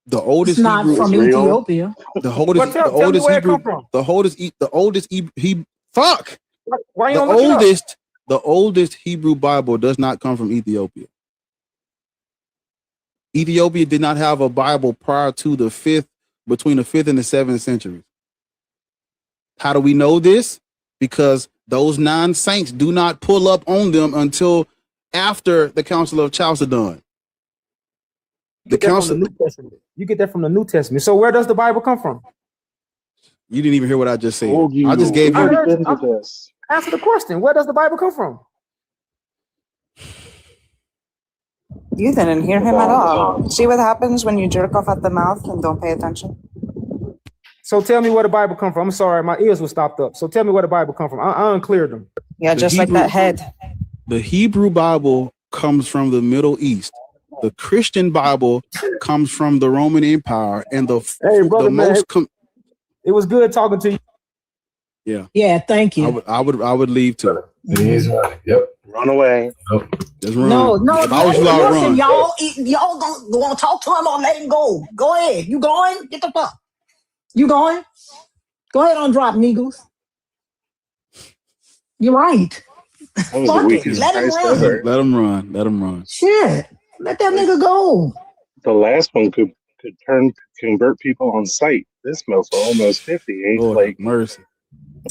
The oldest it's not Hebrew from Ethiopia. The oldest, the oldest Hebrew. The oldest Hebrew. Fuck. Why you the oldest Hebrew Bible does not come from Ethiopia. Ethiopia did not have a Bible prior to between the 5th and the 7th centuries. How do we know this? Because those 9 saints do not pull up on them until after the Council of Chalcedon. The council. New Testament. You get that from the New Testament. So where does the Bible come from? You didn't even hear what I just said. I just gave you. Answer the question. Where does the Bible come from? You didn't hear him at all. See what happens when you jerk off at the mouth and don't pay attention? So tell me where the Bible come from. I'm sorry, my ears were stopped up. So tell me where the Bible come from. I uncleared them. Yeah, just like that head. The Hebrew Bible comes from the Middle East. The Christian Bible comes from the Roman Empire, and the most. It was good talking to you. Yeah. Yeah. Thank you. I would leave too. Yep. Run away. Just run. No. If I was you, I would run. Y'all gonna talk to him or let him go? Go ahead. You going? Get the fuck. You going? Go ahead on drop, Neagles. You're right. That was the weakest Let him run. Let him run. Let him run. Shit. Let that nigga go. The last one could convert people on sight. This motherfucker almost 50. Ain't Lord, like mercy.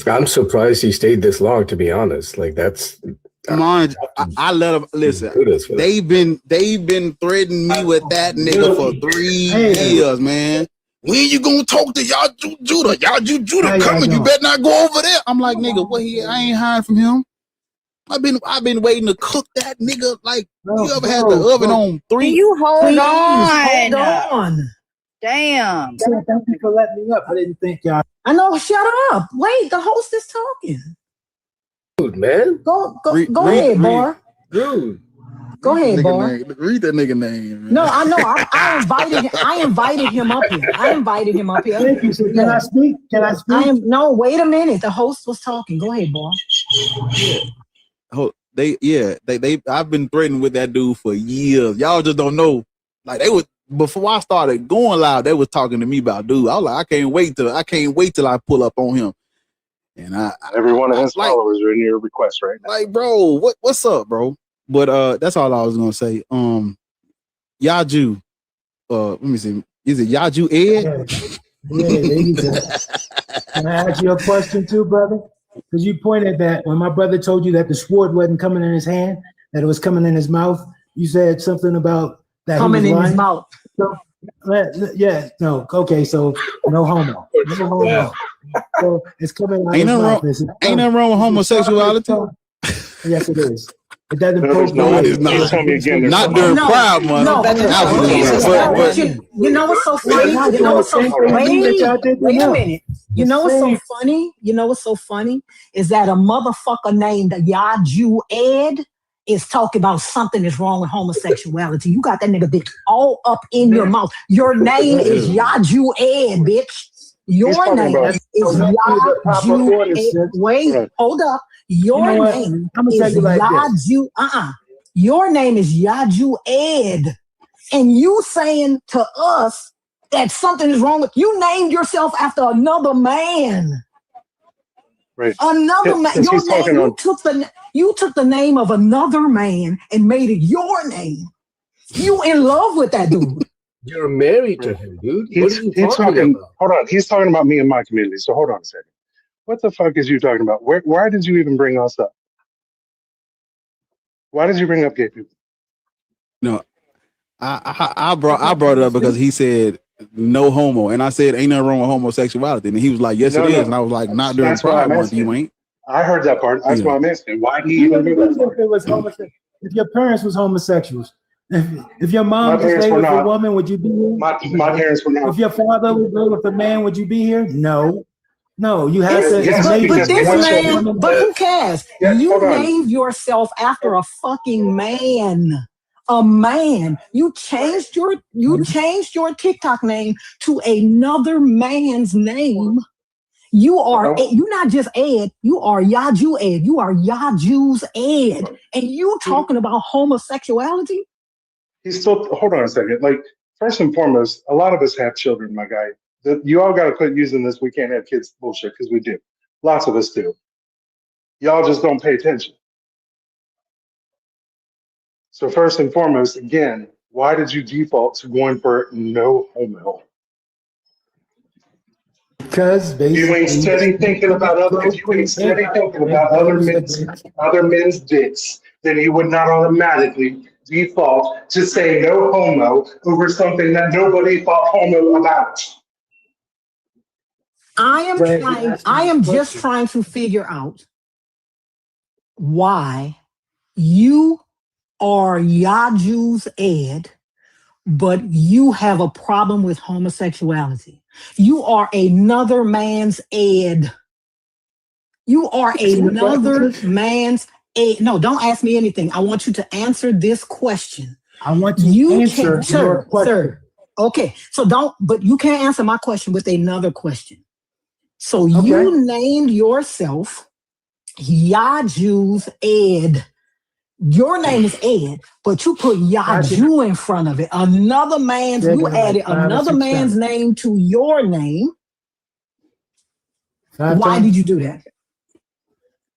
I'm surprised he stayed this long, to be honest. Like that's mind. I let him listen. They've been threatening me with that nigga for 3 years, man. When you gonna talk to y'all Judah? Y'all Judah coming. You better not go over there. I'm like, nigga, what I ain't hiding from him. I've been waiting to cook that nigga like you ever had the oven on 3. Can you hold on? Hold on. Damn. Thank you for letting me up. I didn't think y'all. I know. Shut up. Wait, the host is talking. Dude, man. Go ahead, boy. Dude. Go ahead, boy. Read that nigga name. Man. No, I know. I invited him up here. Thank you. So can I speak? No, wait a minute. The host was talking. Go ahead, boy. I've been threatening with that dude for years. Y'all just don't know. Like they was before I started going live, they was talking to me about dude. I was like, I can't wait till I pull up on him. And every one of his followers are in your request right now. Like, bro, what's up, bro? But that's all I was gonna say. Yaju, let me see. Is it Yaju Ed? Yeah, there you go. Can I ask you a question too, brother? Because you pointed that when my brother told you that the sword wasn't coming in his hand, that it was coming in his mouth. You said something about that coming in his mouth. So, yeah, no, okay, so no homo. No homo. So it's coming out of his mouth. Ain't nothing wrong with homosexuality. Yes, it is. It doesn't it is not. Not during Pride Month. No, you know what's so funny? You know what's so wait a minute. You know what's so funny? You know what's so funny is that a motherfucker named Yaju Ed is talking about something is wrong with homosexuality. You got that nigga bitch all up in your mouth. Your name is Yaju Ed, bitch. Your name is Yaju Ed. Wait, hold up. Your name is Yaju. Your name is Yaju Ed. And you saying to us that something is wrong with you named yourself after another man. Right. Another man. You took the name of another man and made it your name. You in love with that dude. You're married to him, dude. He's talking about? Hold on. He's talking about me and my community. So hold on a second. What the fuck is you talking about? Why did you even bring us up? Why did you bring up gay people? No, I brought it up because he said no homo, and I said ain't nothing wrong with homosexuality, and he was like, yes, it is, and I was like, not during Pride Month, you ain't. I heard that part. That's why I'm asking. Why did he even do that? If your parents was homosexuals, if your mom was laid with a woman, would you be here? My parents were not. If your father was laid with a man, would you be here? No. No, you have to. But this man, but who cares? You named yourself after a fucking man. A man. You changed your TikTok name to another man's name. You're not just Ed, you are Yaju Ed. You are Yaju's Ed. And you talking about homosexuality? He's still, hold on a second. Like, first and foremost, a lot of us have children, my guy. You all got to quit using this we can't have kids bullshit, because we do. Lots of us do. Y'all just don't pay attention. So first and foremost, again, why did you default to going for no homo? Because basically, you ain't steady thinking about other men's dicks, then you would not automatically default to say no homo over something that nobody thought homo about. I am just trying to figure out why you are Yaju's Ed, but you have a problem with homosexuality. You are another man's Ed. You are another man's Ed. No, don't ask me anything. I want you to answer this question. I want to answer your question. Sir. Okay, so but you can't answer my question with another question. So you named yourself Yaju's Ed. Your name is Ed, but you put Yaju in front of it. You added another man's name to your name. Why did you do that?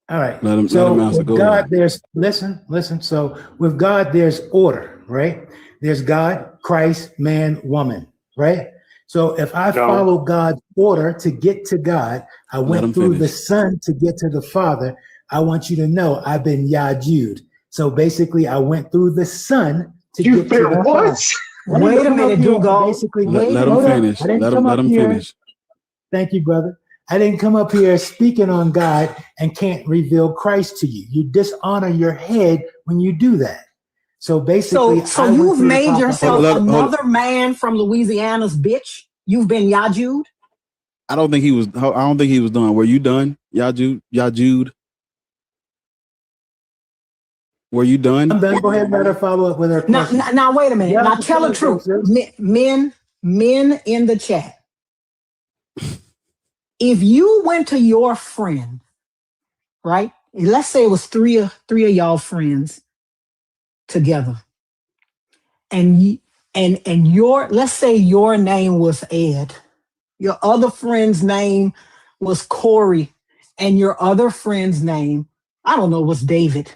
All right. Let him answer. With God, listen. So with God, there's order, right? There's God, Christ, man, woman, right? So if I follow God's order to get to God, I went through the Son to get to the Father. I want you to know I've been Yajud. So basically, I went through the Son to get to the Father. Wait a minute, Dugo. Basically, let him finish. Let him finish. Thank you, brother. I didn't come up here speaking on God and can't reveal Christ to you. You dishonor your head when you do that. So basically, so you've made yourself another man from Louisiana's bitch. You've been Yajud. I don't think he was done. Were you done, Yajud? Were you done? I'm done. Go ahead and let her follow up with her question. Now wait a minute. Now tell the truth. Men in the chat. If you went to your friend, right? Let's say it was three of y'all friends together, and let's say your name was Ed, your other friend's name was Corey, and your other friend's name, I don't know, was David,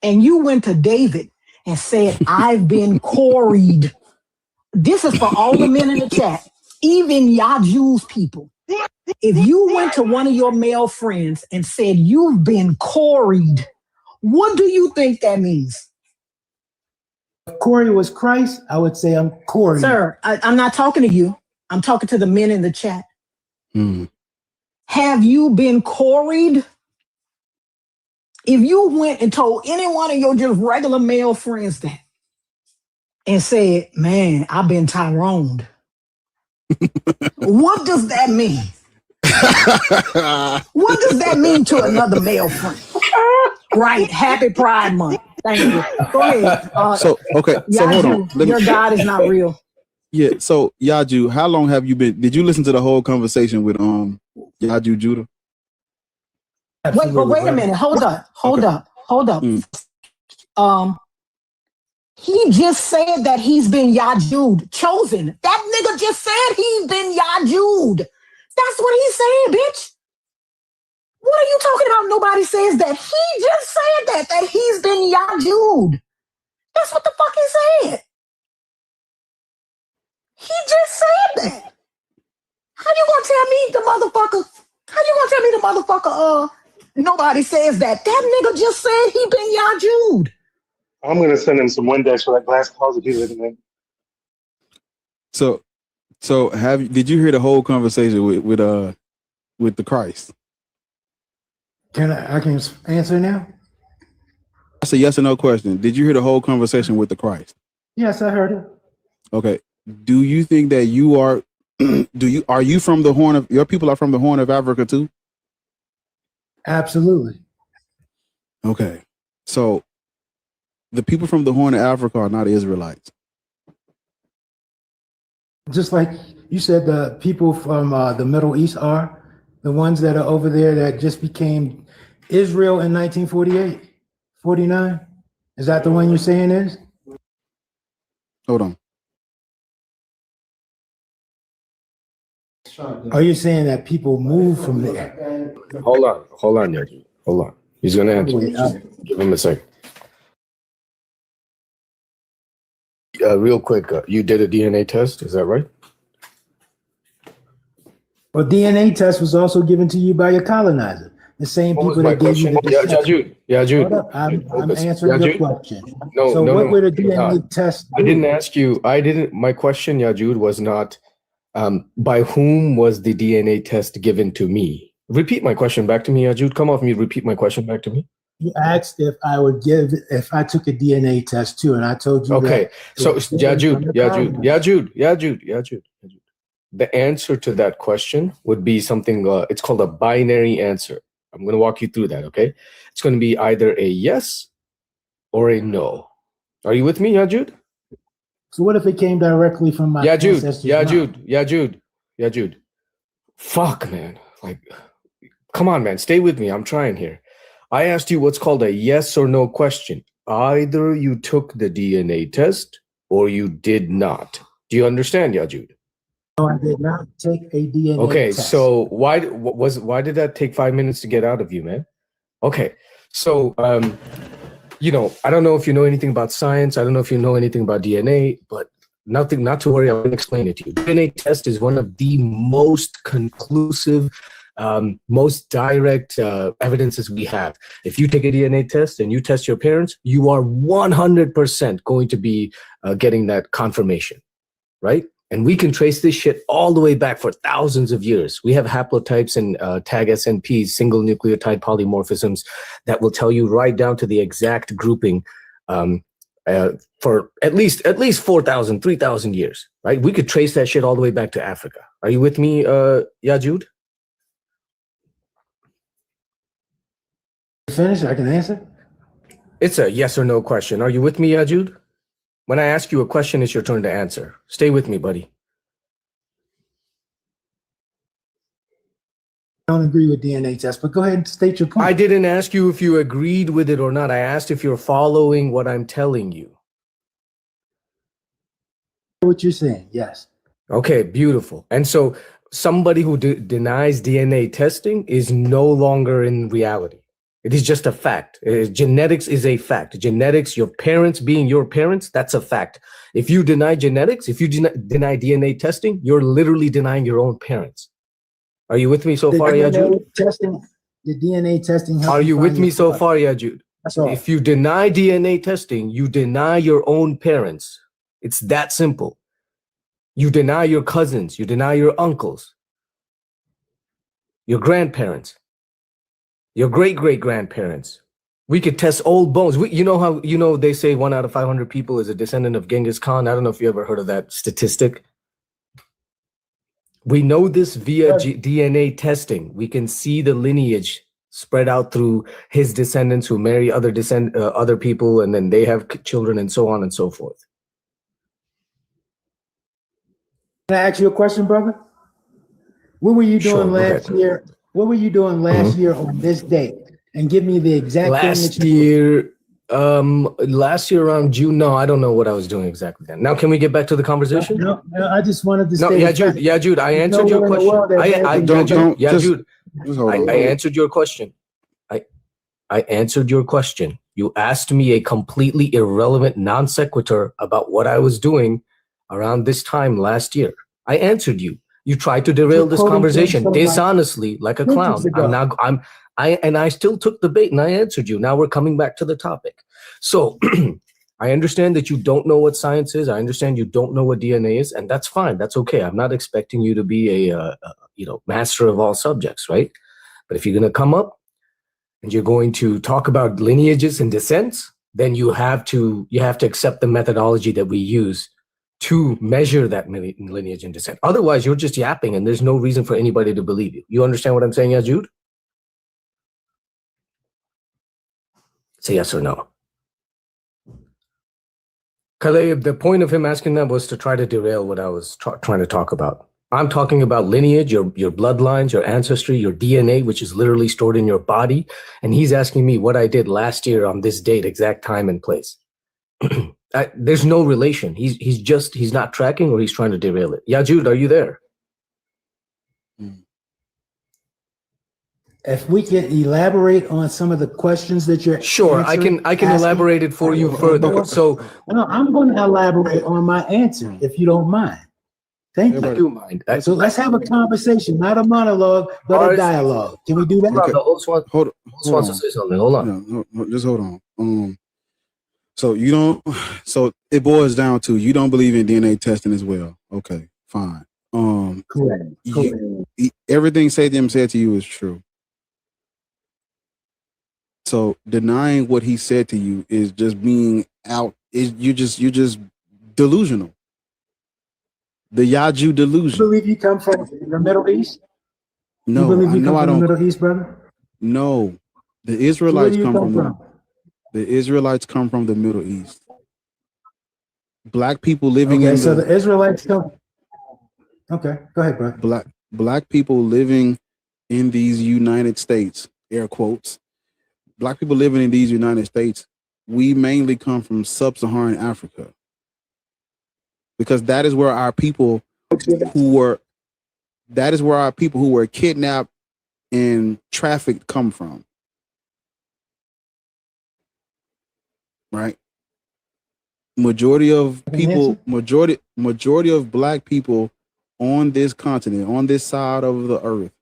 and you went to David and said, "I've been Coreyed." This is for all the men in the chat, even Yaju's people. If you went to one of your male friends and said, "You've been Coreyed," what do you think that means? If Corey was Christ, I would say I'm Corey. Sir, I'm not talking to you. I'm talking to the men in the chat. Have you been Coreyed? If you went and told any one of your just regular male friends that and said, "Man, I've been Tyroned," what does that mean? What does that mean to another male friend? Right. Happy Pride Month. Thank you. Go ahead. So hold on. Your God is not real. Yeah. So Yaju, how long have you been? Did you listen to the whole conversation with Yaju Judah? Wait a minute. Hold up. He just said that he's been Yajud, chosen. That nigga just said he's been Yajud. That's what he said, bitch. What are you talking about? Nobody says that. He just said that he's been Yajud. That's what the fuck he said. He just said that. How you gonna tell me the motherfucker, nobody says that. That nigga just said he been Yajud. I'm gonna send him some Windex for that glass closet he's living in. So did you hear the whole conversation with the Christ? I can answer now? That's a yes or no question. Did you hear the whole conversation with the Christ? Yes, I heard it. Okay. Do you think that you are are you from the Horn of, your people are from the Horn of Africa too? Absolutely. Okay. So the people from the Horn of Africa are not Israelites. Just like you said, the people from the Middle East are the ones that are over there that just became Israel in 1948, 49. Is that the one you're saying is? Hold on. Are you saying that people move from there? Hold on, Yogi. Hold on. He's gonna answer. Just give him a second. Real quick, you did a DNA test, is that right? Well, DNA test was also given to you by your colonizer. The same people that gave you the Jude. Hold up. I'm answering your question. So what would a DNA test do? I didn't ask you. My question, Jude, was not by whom was the DNA test given to me? Repeat my question back to me, Jude. Come off mute. Repeat my question back to me. You asked if I took a DNA test too, and I told you okay. So Jude. The answer to that question would be something, it's called a binary answer. I'm going to walk you through that, okay? It's going to be either a yes or a no. Are you with me, Jude? So what if it came directly from my ancestors? Jude. Fuck, man. Like, come on, man. Stay with me. I'm trying here. I asked you what's called a yes or no question. Either you took the DNA test or you did not. Do you understand, Jude? No, I did not take a DNA test. Okay, so why did that take 5 minutes to get out of you, man? Okay, so you know, I don't know if you know anything about science. I don't know if you know anything about DNA, but not to worry. I'm going to explain it to you. DNA test is one of the most conclusive, most direct evidences we have. If you take a DNA test and you test your parents, you are 100% going to be getting that confirmation, right? And we can trace this shit all the way back for thousands of years. We have haplotypes and tag SNPs, single nucleotide polymorphisms, that will tell you right down to the exact grouping for at least 4,000, 3,000 years, right? We could trace that shit all the way back to Africa. Are you with me, Jude? Finish, I can answer. It's a yes or no question. Are you with me, Jude? When I ask you a question, it's your turn to answer. Stay with me, buddy. I don't agree with DNA tests, but go ahead and state your point. I didn't ask you if you agreed with it or not. I asked if you're following what I'm telling you. What you're saying, yes. Okay, beautiful. And so somebody who denies DNA testing is no longer in reality. It is just a fact. Genetics is a fact. Genetics, your parents being your parents, that's a fact. If you deny genetics, if you deny DNA testing, you're literally denying your own parents. Are you with me so far, Jude? The DNA testing. Are you with me so far, Jude? That's all. If you deny DNA testing, you deny your own parents. It's that simple. You deny your cousins. You deny your uncles, your grandparents, your great-great-grandparents. We could test old bones. You know how, they say 1 out of 500 people is a descendant of Genghis Khan. I don't know if you ever heard of that statistic. We know this via DNA testing. We can see the lineage spread out through his descendants who marry other people, and then they have children and so on and so forth. Can I ask you a question, brother? What were you doing last year? What were you doing last year on this date? And give me the exact last year around June. No, I don't know what I was doing exactly then. Now, can we get back to the conversation? No, I just wanted to Jude, I answered your question. I answered your question. I answered your question. You asked me a completely irrelevant non sequitur about what I was doing around this time last year. I answered you. You tried to derail this conversation dishonestly, like a clown. I still took the bait and I answered you. Now we're coming back to the topic. So I understand that you don't know what science is. I understand you don't know what DNA is, and that's fine. That's okay. I'm not expecting you to be a master of all subjects, right? But if you're going to come up and you're going to talk about lineages and descents, then you have to accept the methodology that we use to measure that lineage and descent. Otherwise, you're just yapping and there's no reason for anybody to believe you. You understand what I'm saying, Jude? Say yes or no. Khaled, the point of him asking that was to try to derail what I was trying to talk about. I'm talking about lineage, your bloodlines, your ancestry, your DNA, which is literally stored in your body. And he's asking me what I did last year on this date, exact time and place. There's no relation. He's not tracking, or he's trying to derail it. Yeah, Jude, are you there? If we can elaborate on some of the questions that you're answering, I can elaborate it for you further. So no, I'm going to elaborate on my answer if you don't mind. Thank I you. do mind. So let's have a conversation, not a monologue, but a dialogue. Can we do that? Okay. The host wants on. to say something. Hold on. No, just hold on. So you don't. So it boils down to you don't believe in DNA testing as well. Okay, fine. Correct. Everything Satan said to you is true. So denying what he said to you is just being out. You're just delusional. The Yaju delusion. You believe you come from the Middle East? No, you believe you come I from don't. the Middle East, brother? No, the Israelites So come from the Israelites come from the Middle East. Black people living in the Israelites come. Okay, go ahead, bro. Black people living in these United States, air quotes. Black people living in these United States, we mainly come from sub-Saharan Africa. Because that is where our people who were kidnapped and trafficked come from. Right? Majority of black people on this continent, on this side of the earth,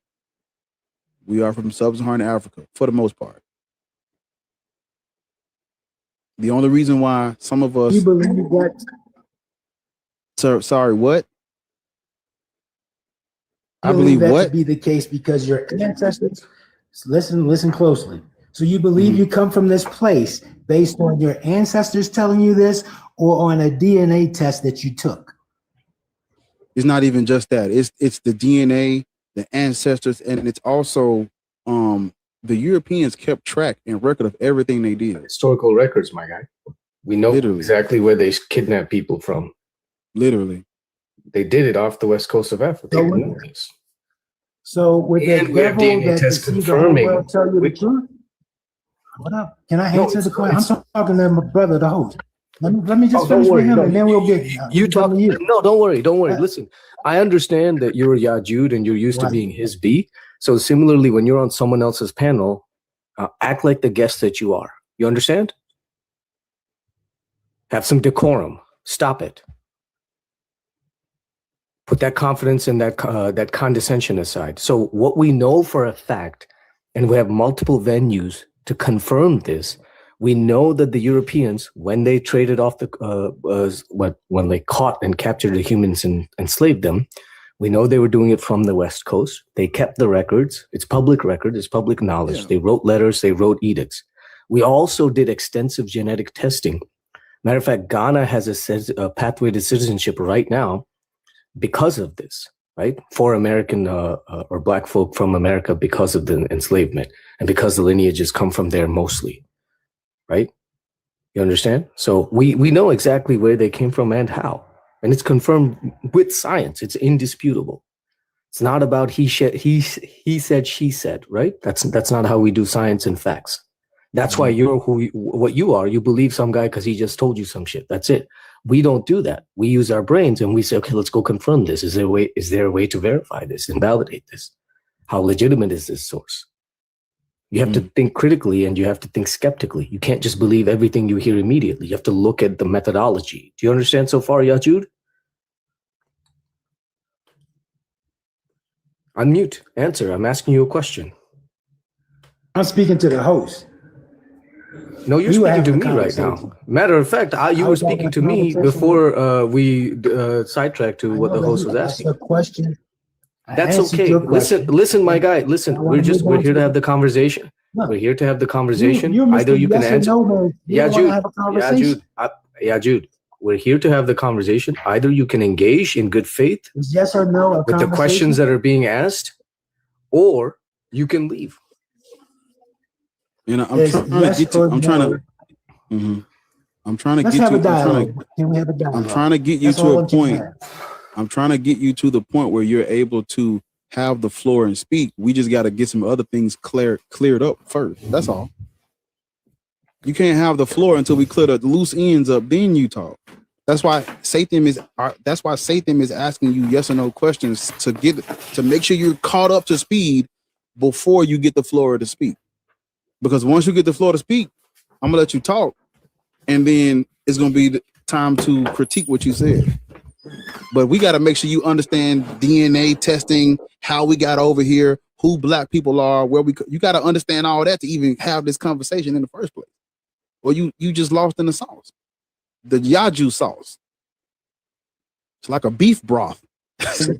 we are from sub-Saharan Africa for the most part. The only reason why some of us you believe that. Sorry, what? I believe that to be the case because your ancestors. Listen closely. So you believe you come from this place based on your ancestors telling you this, or on a DNA test that you took? It's not even just that. It's the DNA, the ancestors, and it's also the Europeans kept track and record of everything they did. Historical records, my guy. We know exactly where they kidnap people from. Literally. They did it off the west coast of Africa. So with the we have devil DNA that tests deceives confirming. the whole world tell you the truth? What up? Can I answer the question? I'm talking to my brother, the host. Let me just finish with him, and then we'll get you talk. No, don't worry. Listen, I understand that you're Yajud and you're used to being his B. So similarly, when you're on someone else's panel, act like the guest that you are. You understand? Have some decorum. Stop it. Put that confidence and that condescension aside. So what we know for a fact, and we have multiple venues to confirm this, we know that the Europeans, when they traded off when they caught and captured the humans and enslaved them, we know they were doing it from the West Coast. They kept the records. It's public record. It's public knowledge. Yeah. They wrote letters. They wrote edicts. We also did extensive genetic testing. Matter of fact, Ghana has a pathway to citizenship right now because of this, right? For American or Black folk from America because of the enslavement and because the lineages come from there mostly, right? You understand? So we know exactly where they came from and how. And it's confirmed with science. It's indisputable. It's not about he said, she said, right? That's not how we do science and facts. That's why you're what you are. You believe some guy because he just told you some shit. That's it. We don't do that. We use our brains and we say, okay, let's go confirm this. Is there a way to verify this and validate this? How legitimate is this source? You have to think critically and you have to think skeptically. You can't just believe everything you hear immediately. You have to look at the methodology. Do you understand so far, Yajud? Unmute. Answer. I'm asking you a question. I'm speaking to the host. No, you're speaking to me right now. Matter of fact, you were speaking to me before we sidetracked to what the host was asking. Question. That's okay. Listen, my guy. Listen, we're here to have the conversation. We're here to have the conversation. Either you can answer. Yeah, Jude. We're here to have the conversation. Either you can engage in good faith, yes or no, with the questions that are being asked, or you can leave. You know, I'm trying to get you. I'm trying to get you to a point. I'm trying to get you to the point where you're able to have the floor and speak. We just got to get some other things cleared up first. That's all. You can't have the floor until we clear the loose ends up. Then you talk. That's why Satan is asking you yes or no questions to make sure you're caught up to speed before you get the floor to speak. Because once you get the floor to speak, I'm gonna let you talk, and then it's gonna be the time to critique what you said. But we got to make sure you understand DNA testing, how we got over here, who black people are, where you got to understand all that to even have this conversation in the first place. Or you just lost in the sauce, the Yaju sauce. It's like a beef broth. So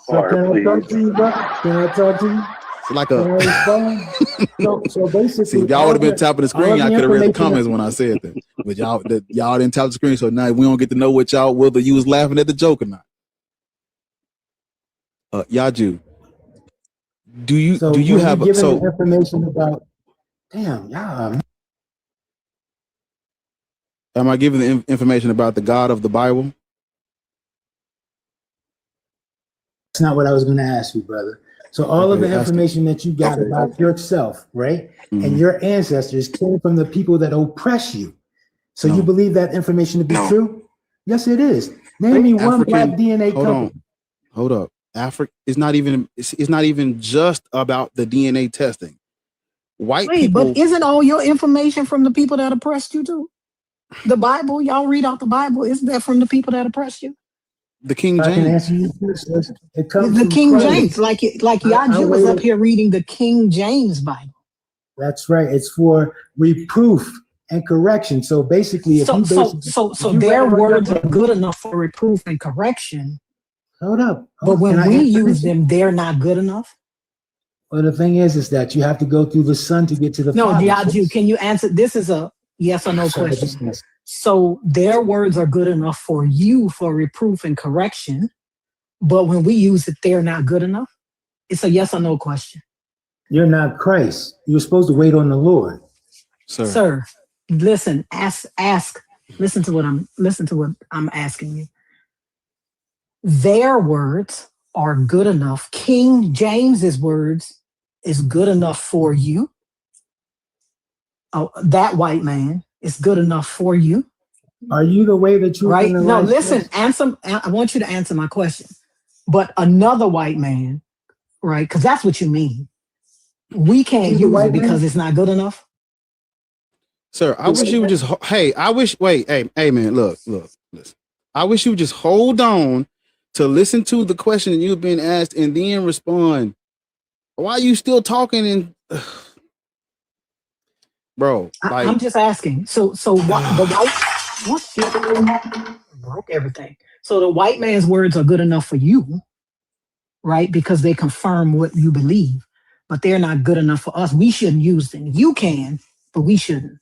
can I talk to you, bro? Can I talk to you? It's like a. So basically, see, if y'all would have been tapping the screen, I could have read the comments when I said that. But y'all didn't tap the screen, so now we don't get to know what y'all, whether you was laughing at the joke or not. Yaju, do you have information about? Damn, y'all. Am I giving the information about the God of the Bible? That's not what I was going to ask you, brother. So all of the information that you got about yourself, right, and your ancestors came from the people that oppress you. So you believe that information to be true? Yes, it is. Name me one black DNA company. Hold up. Africa is not even. It's not even just about the DNA testing. White people. But isn't all your information from the people that oppressed you too? The Bible, y'all read out the Bible. Isn't that from the people that oppressed you? The King James. The King James, like Yaju was up here reading the King James Bible. That's right. It's for reproof and correction. So basically, so their words are good enough for reproof and correction. Hold up. But when we use them, they're not good enough. Well, the thing is that you have to go through the Son to get to the Father. No, Yaju, can you answer? This is a yes or no question. So their words are good enough for you for reproof and correction, but when we use it, they're not good enough. It's a yes or no question. You're not Christ. You're supposed to wait on the Lord. Sir, listen, listen to what I'm asking you. Their words are good enough. King James's words is good enough for you. Oh, that white man is good enough for you. Are you the way that you right? No, listen, answer. I want you to answer my question. But another white man, right? Because that's what you mean. We can't use it because it's not good enough. Sir, I wish you would just. Hey, man, look, listen. I wish you would just hold on to listen to the question that you've been asked and then respond. Why are you still talking? And bro, like, I'm just asking. So what the white broke everything. So the white man's words are good enough for you, right? Because they confirm what you believe, but they're not good enough for us. We shouldn't use them. You can, but we shouldn't.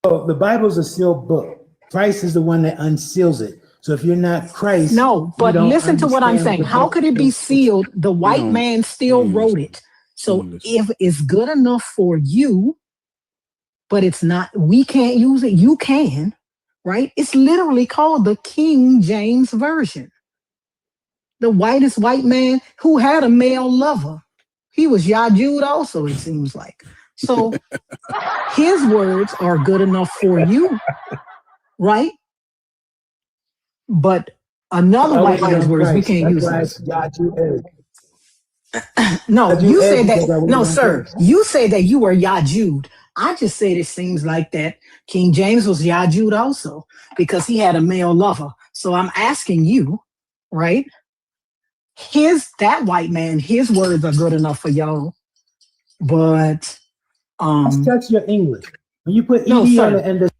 So the Bible's a sealed book. Christ is the one that unseals it. So if you're not Christ, no, but listen to what I'm saying. How could it be sealed? The white man still wrote it. So if it's good enough for you, but it's not, we can't use it. You can, right? It's literally called the King James Version. The whitest white man who had a male lover. He was Yajud also, it seems like. So his words are good enough for you, right? But another white man's words, we can't use them. No, you said that. No, sir, you said that you were Yajud. I just said it seems like that King James was Yajud also because he had a male lover. So I'm asking you, right? That white man, his words are good enough for y'all, but that's your English. When you put ED on the end of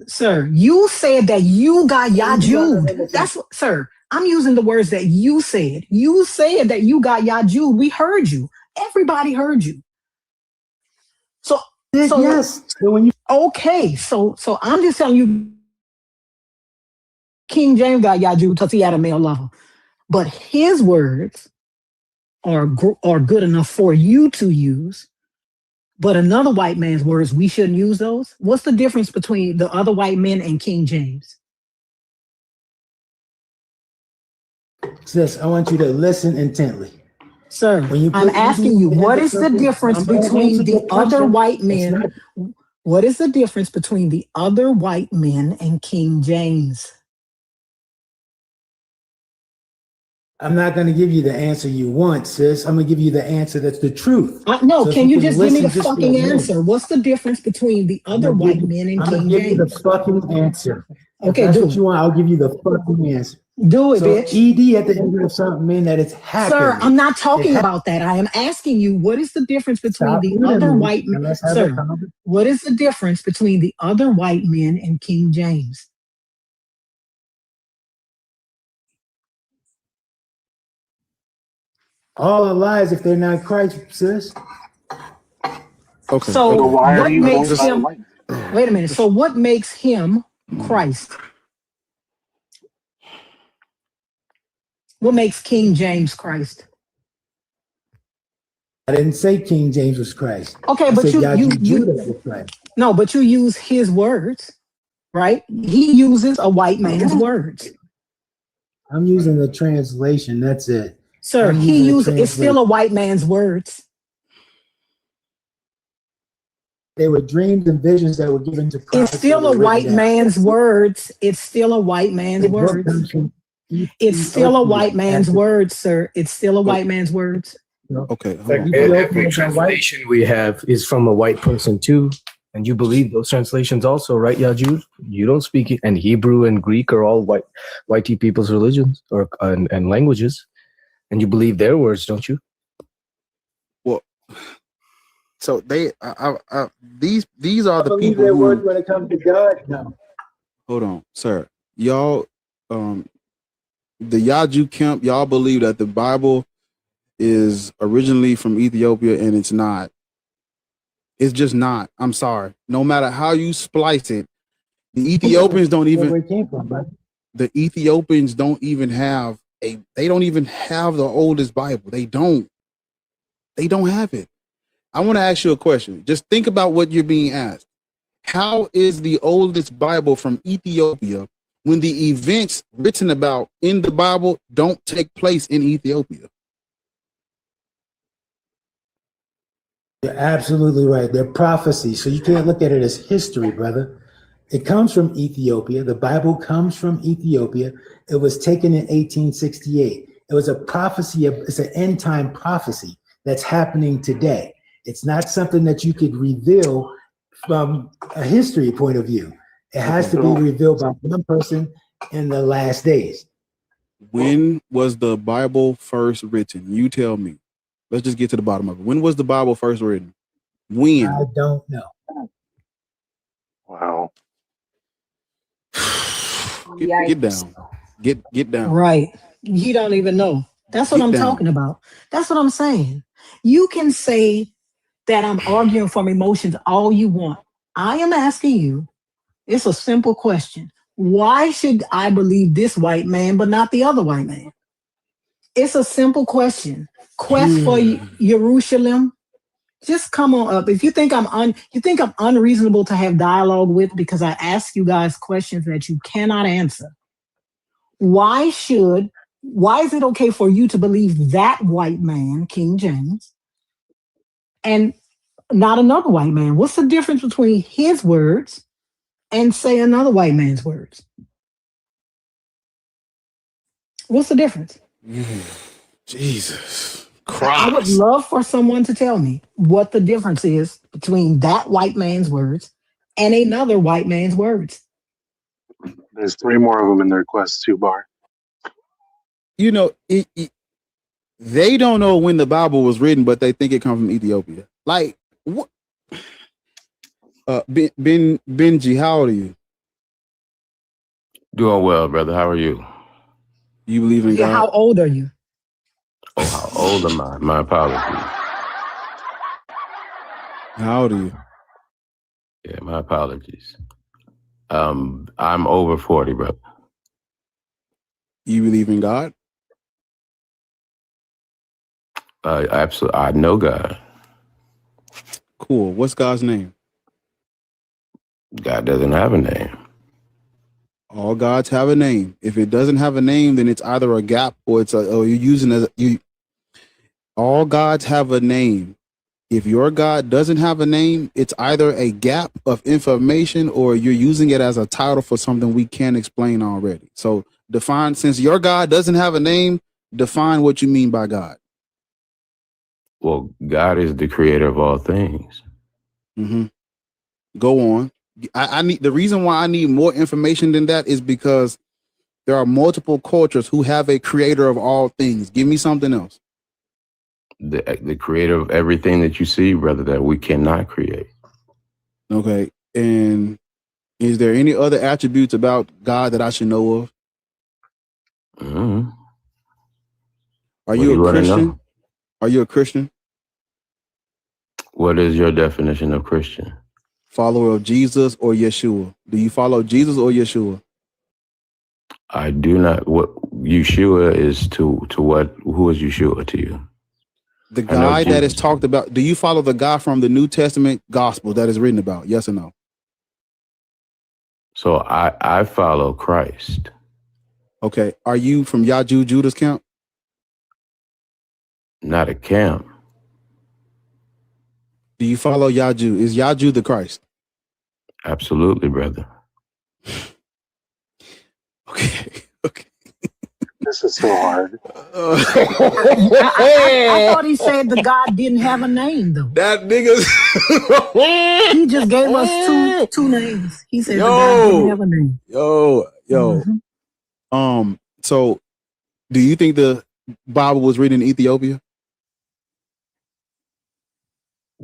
sir, you said that you got Yajud. That's what, sir. I'm using the words that you said. You said that you got Yajud. We heard you. Everybody heard you. So yes. When you okay, so I'm just telling you, King James got Yajud because he had a male lover, but his words are good enough for you to use. But another white man's words, we shouldn't use those. What's the difference between the other white men and King James? Sis, I want you to listen intently. Sir, I'm asking you, what is the difference between the other white men? What is the difference between the other white men and King James? I'm not going to give you the answer you want, sis. I'm going to give you the answer that's the truth. No, so can you just give me the fucking answer? What's the difference between the other white men and King James? I'm going to give you the fucking answer. Okay, that's what you want. I'll give you the fucking answer. Do it, so bitch. ED at the end of something mean that it's happening. Sir, I'm not talking about that. I am asking you, what is the difference between the other white men? Sir, what is the difference between the other white men and King James? All are lies if they're not Christ, sis. Okay. So why are what you makes going him? by white? Wait a minute. So what makes him Christ? What makes King James Christ? I didn't say King James was Christ. Okay, I but said you was Christ. no, but you use his words, right? He uses a white man's words. I'm using the translation. That's it. Sir, it's still a white man's words. They were dreams and visions that were given to prophets. It's still a white man's words. It's still a white man's words. It's still a white man's words, sir. It's still a white man's words. Okay. Every translation we have is from a white person too. And you believe those translations also, right, Yajud? You don't speak it. And Hebrew and Greek are all white people's religions or and languages. And you believe their words, don't you? Well, so these are the people their who words when it comes to God. No. Hold on, sir. Y'all, the Yaju camp, y'all believe that the Bible is originally from Ethiopia, and it's not. It's just not. I'm sorry. No matter how you splice it, the Ethiopians don't even. Where it came from, right? The Ethiopians don't even have They don't even have the oldest Bible. They don't have it. I want to ask you a question. Just think about what you're being asked. How is the oldest Bible from Ethiopia when the events written about in the Bible don't take place in Ethiopia? You're absolutely right. They're prophecies. So you can't look at it as history, brother. It comes from Ethiopia. The Bible comes from Ethiopia. It was taken in 1868. It was a prophecy. It's an end time prophecy that's happening today. It's not something that you could reveal from a history point of view. It has to be revealed by one person in the last days. When was the Bible first written? You tell me. Let's just get to the bottom of it. When was the Bible first written? When? I don't know. Wow. Get down. Get down. Right. You don't even know. That's what I'm talking about. That's what I'm saying. You can say that I'm arguing from emotions all you want. I am asking you, it's a simple question. Why should I believe this white man but not the other white man? It's a simple question. Quest for Jerusalem. Just come on up. If you think I'm unreasonable to have dialogue with because I ask you guys questions that you cannot answer. Why is it okay for you to believe that white man, King James, and not another white man? What's the difference between his words and say another white man's words? What's the difference? Jesus Christ. I would love for someone to tell me what the difference is between that white man's words and another white man's words. There's 3 more of them in their quest 2 bar. You know, they don't know when the Bible was written, but they think it comes from Ethiopia. Like what? Benji, how old are you? Doing well, brother. How are you? You believe in God? How old are you? Oh, how old am I? My apologies. How old are you? Yeah, my apologies. I'm over 40, brother. You believe in God? Absolutely. I know God. Cool. What's God's name? God doesn't have a name. All gods have a name. If it doesn't have a name, then it's either a gap or you're using as you. All gods have a name. If your God doesn't have a name, it's either a gap of information or you're using it as a title for something we can't explain already. So define, since your God doesn't have a name, define what you mean by God. Well, God is the creator of all things. Mm-hmm. Go on. I need the reason why I need more information than that is because there are multiple cultures who have a creator of all things. Give me something else. The creator of everything that you see, brother, that we cannot create. Okay. And is there any other attributes about God that I should know of? Mm-hmm. Are you a Christian? Are you a Christian? What is your definition of Christian? Follower of Jesus or Yeshua? Do you follow Jesus or Yeshua? I do not. What Yeshua is to what? Who is Yeshua to you? The guy that is talked about. Do you follow the guy from the New Testament gospel that is written about? Yes or no? So I follow Christ. Okay. Are you from Yaju Judah's camp? Not a camp. Do you follow Yaju? Is Yaju the Christ? Absolutely, brother. Okay. This is so hard. I thought he said the God didn't have a name though. That nigga's he just gave us two names. He said the God didn't have a name. Yo. Mm-hmm. So do you think the Bible was written in Ethiopia?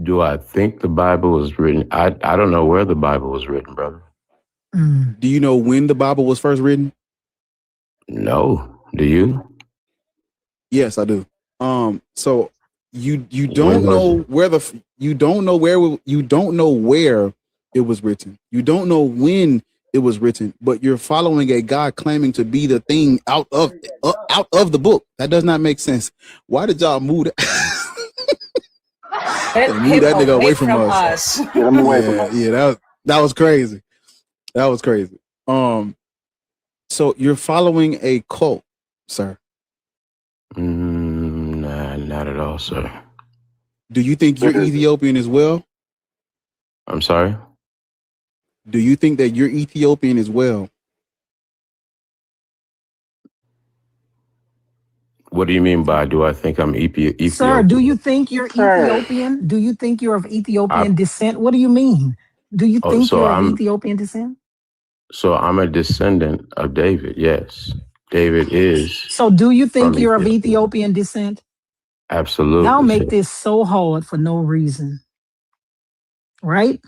Do I think the Bible was written? I don't know where the Bible was written, brother. Do you know when the Bible was first written? No. Do you? Yes, I do. So you don't know where you don't know where it was written. You don't know when it was written, but you're following a God claiming to be the thing out of the book. That does not make sense. Why did y'all move that? Move that nigga away from us. Get him away from us. Yeah, that was crazy. That was crazy. So you're following a cult, sir? Nah, not at all, sir. Do you think you're Ethiopian as well? I'm sorry? Do you think that you're Ethiopian as well? What do you mean by do I think I'm Ethiopian? Sir, do you think you're Ethiopian? Do you think you're of Ethiopian descent? What do you mean? Do you think you're of Ethiopian descent? So I'm a descendant of David, yes. David is. So do you think you're of Ethiopian descent? Absolutely. Y'all make this so hard for no reason. Right?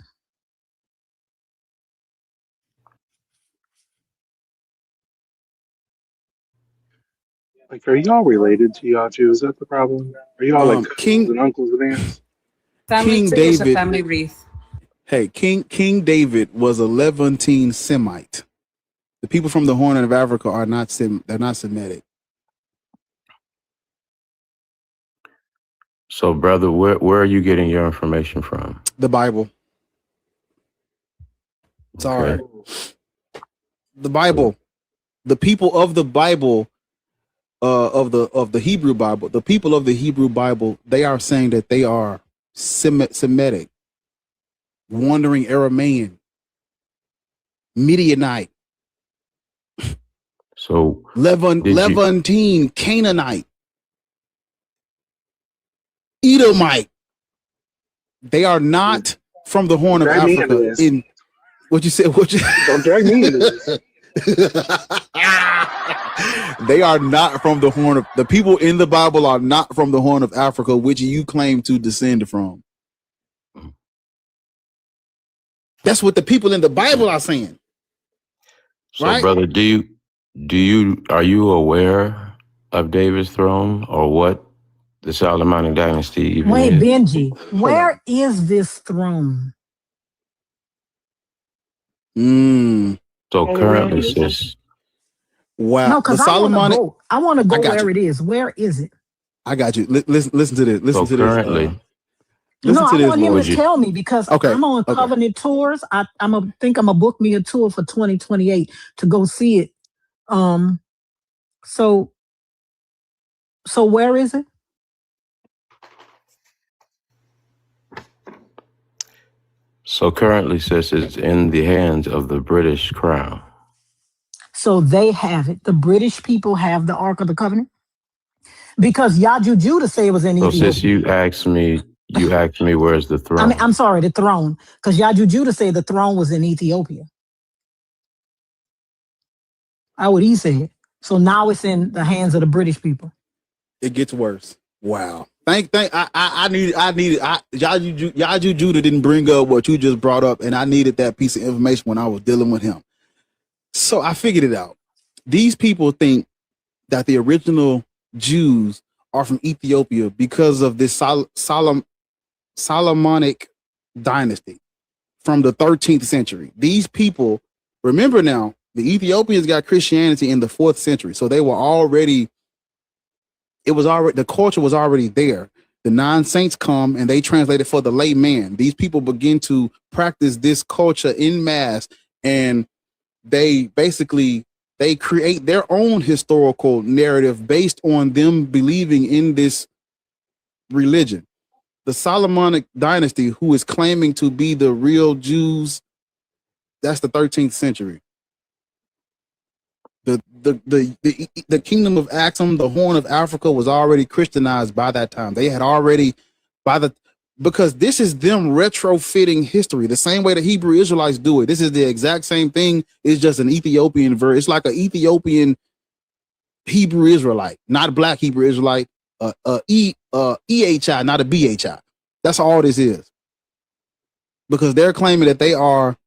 Like, are y'all related to Yaju? Is that the problem? Are y'all like cousins and uncles and aunts? King David. Family wreath. Hey, King David was a Levantine Semite. The people from the Horn of Africa are not they're not Semitic. So, brother, where are you getting your information from? The Bible. Sorry. The Bible. The people of the Bible, of the Hebrew Bible, the people of the Hebrew Bible, they are saying that they are Semitic, wandering Aramaean, Midianite, so Levantine, Canaanite, Edomite. They are not from the Horn of Africa. In what you said, don't drag me into this. They are not from the Horn of the people in the Bible are not from the Horn of Africa, which you claim to descend from. That's what the people in the Bible are saying. So, right? Brother, are you aware of David's throne or what the Solomonic dynasty even Wait, is? Benji, where is this throne? So currently, sis. Wow. No, because I want to go where it is. Where is it? I got you. Listen to this. Listen to currently, this. No, I want him to tell me because Okay, I'm on Covenant tours. I'm gonna book me a tour for 2028 to go see it. So where is it? So currently, sis, it's in the hands of the British Crown. So they have it. The British people have the Ark of the Covenant? Because Yaju Judah say it was in Ethiopia. So sis, you asked me You asked me where's the throne. I mean, I'm sorry, the throne. Because Judah said the throne was in Ethiopia. That's what he said. So now it's in the hands of the British people. It gets worse. Wow. I needed Yaju Judah didn't bring up what you just brought up, and I needed that piece of information when I was dealing with him. So I figured it out. These people think that the original Jews are from Ethiopia because of this Solomonic dynasty from the 13th century. These people, remember now, the Ethiopians got Christianity in the 4th century. So they were already, the culture was already there. The 9 saints come and they translate it for the layman. These people begin to practice this culture in mass, and they create their own historical narrative based on them believing in this religion. The Solomonic dynasty, who is claiming to be the real Jews, that's the 13th century. The kingdom of Axum, the Horn of Africa, was already Christianized by that time. They had already, because this is them retrofitting history the same way the Hebrew Israelites do it. This is the exact same thing. It's just an Ethiopian version. It's like an Ethiopian Hebrew Israelite, not a black Hebrew Israelite, EHI, not a BHI. That's all this is. Because they're claiming that they are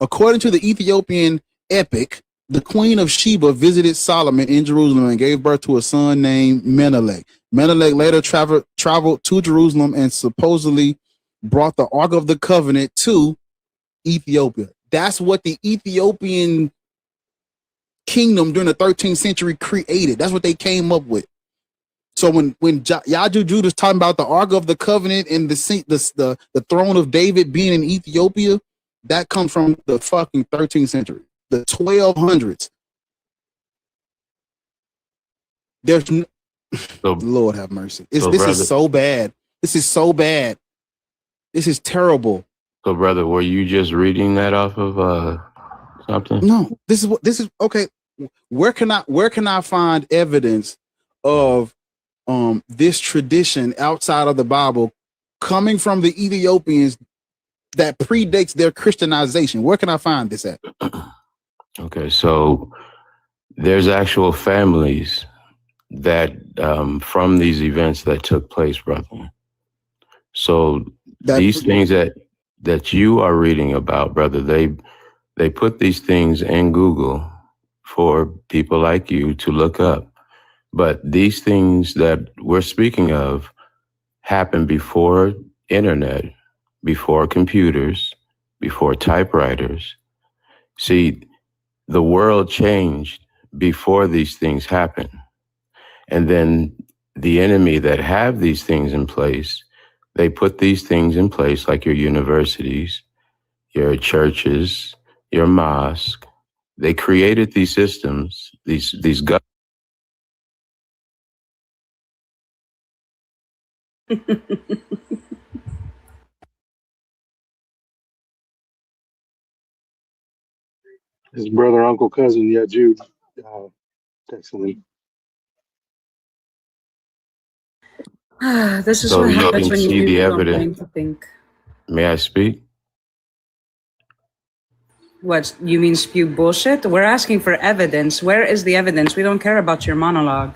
according to the Ethiopian epic, the Queen of Sheba visited Solomon in Jerusalem and gave birth to a son named Menelik. Menelik later traveled to Jerusalem and supposedly brought the Ark of the Covenant to Ethiopia. That's what the Ethiopian kingdom during the 13th century created. That's what they came up with. So when Yaju Judah is talking about the Ark of the Covenant and the throne of David being in Ethiopia, that comes from the fucking 13th century, the 1200s. There's Lord have mercy. This is so bad. This is so bad. This is terrible. So, brother, were you just reading that off of something? No, this is okay. Where can I find evidence of this tradition outside of the Bible coming from the Ethiopians that predates their Christianization? Where can I find this at? Okay, so there's actual families that from these events that took place, brother. So these things that you are reading about, brother, they put these things in Google for people like you to look up. But these things that we're speaking of happened before internet, before computers, before typewriters. See, the world changed before these things happened. And then the enemy that have these things in place, they put these things in place, like your universities, your churches, your mosque. They created these systems, these His brother, uncle, cousin, yeah, Jude, texting him. This is so what you happens can when you see the people don't evidence. think to think. May I speak? What, you mean spew bullshit? We're asking for evidence. Where is the evidence? We don't care about your monologue.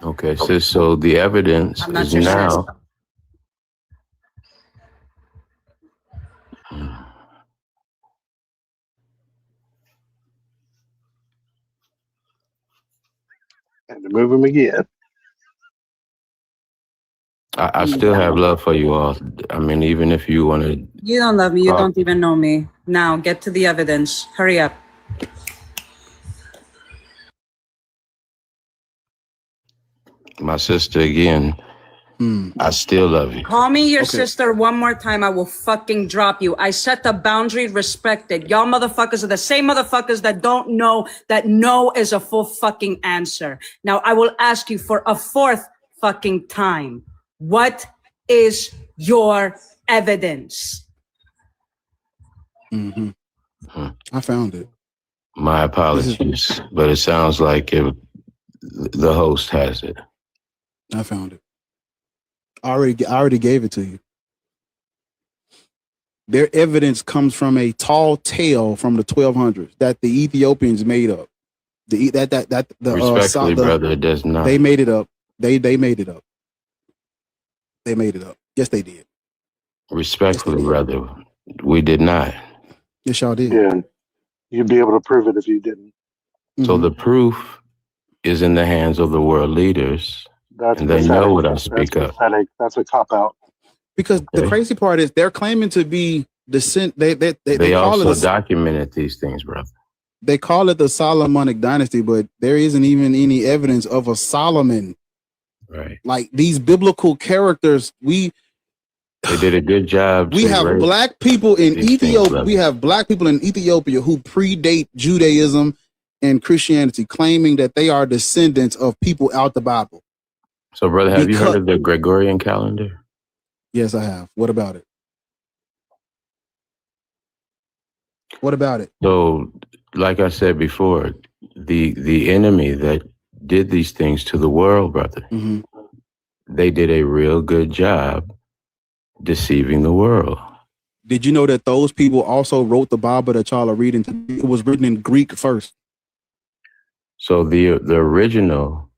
Okay, sis, so the evidence I'm not is your now. sis. And to move him again. I still have love for you all. I mean, even if you want to. You don't love me. You don't even know me. Now, get to the evidence. Hurry up. My sister, again, I still love you. Call me your sister one more time, I will fucking drop you. I set the boundary, respect it. Y'all motherfuckers are the same motherfuckers that don't know that no is a full fucking answer. Now, I will ask you for a fourth fucking time. What is your evidence? Mm-hmm. I found it. My apologies, but it sounds like the host has it. I found it. I already gave it to you. Their evidence comes from a tall tale from the 1200s that the Ethiopians made up. Respectfully, brother, it does not. They made it up. They made it up. They made it up. Yes, they did. Respectfully, brother, we did not. Yes, y'all did. Yeah, you'd be able to prove it if you didn't. So the proof is in the hands of the world leaders, and they know what I speak of. That's a cop out. Because the crazy part is they're claiming to be descent. They call also it documented these things, brother. They call it the Solomonic dynasty, but there isn't even any evidence of a Solomon. Right. Like these biblical characters, they did a good job. We have black people in Ethiopia. We have black people in Ethiopia who predate Judaism and Christianity, claiming that they are descendants of people out the Bible. So, brother, have you heard of the Gregorian calendar? Yes, I have. What about it? What about it? So, like I said before, the enemy that did these things to the world, brother, they did a real good job deceiving the world. Did you know that those people also wrote the Bible that y'all are reading? It was written in Greek first. So the original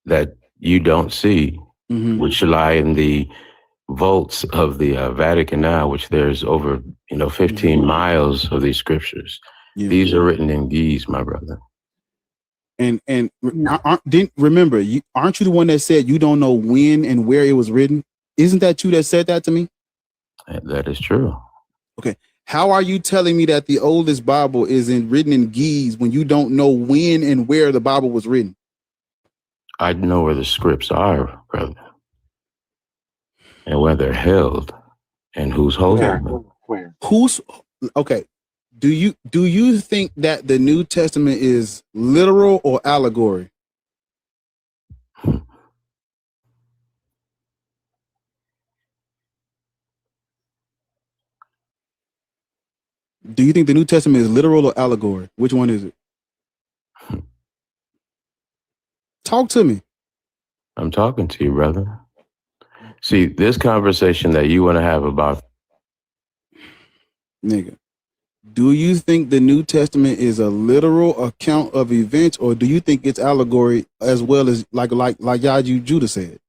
that you don't see, which lie in the vaults of the Vatican now, which there's over 15 miles of these scriptures. Yeah. These are written in Geese, my brother. And remember, aren't you the one that said you don't know when and where it was written? Isn't that you that said that to me? That is true. Okay. How are you telling me that the oldest Bible is written in Geese when you don't know when and where the Bible was written? I know where the scripts are, brother, and where they're held, and who's holding them. Where? Okay? Do you think that the New Testament is literal or allegory? Do you think the New Testament is literal or allegory? Which one is it? Talk to me. I'm talking to you, brother. See, this conversation that you want to have about... Nigga, do you think the New Testament is a literal account of events, or do you think it's allegory as well as like Yaju Judah said?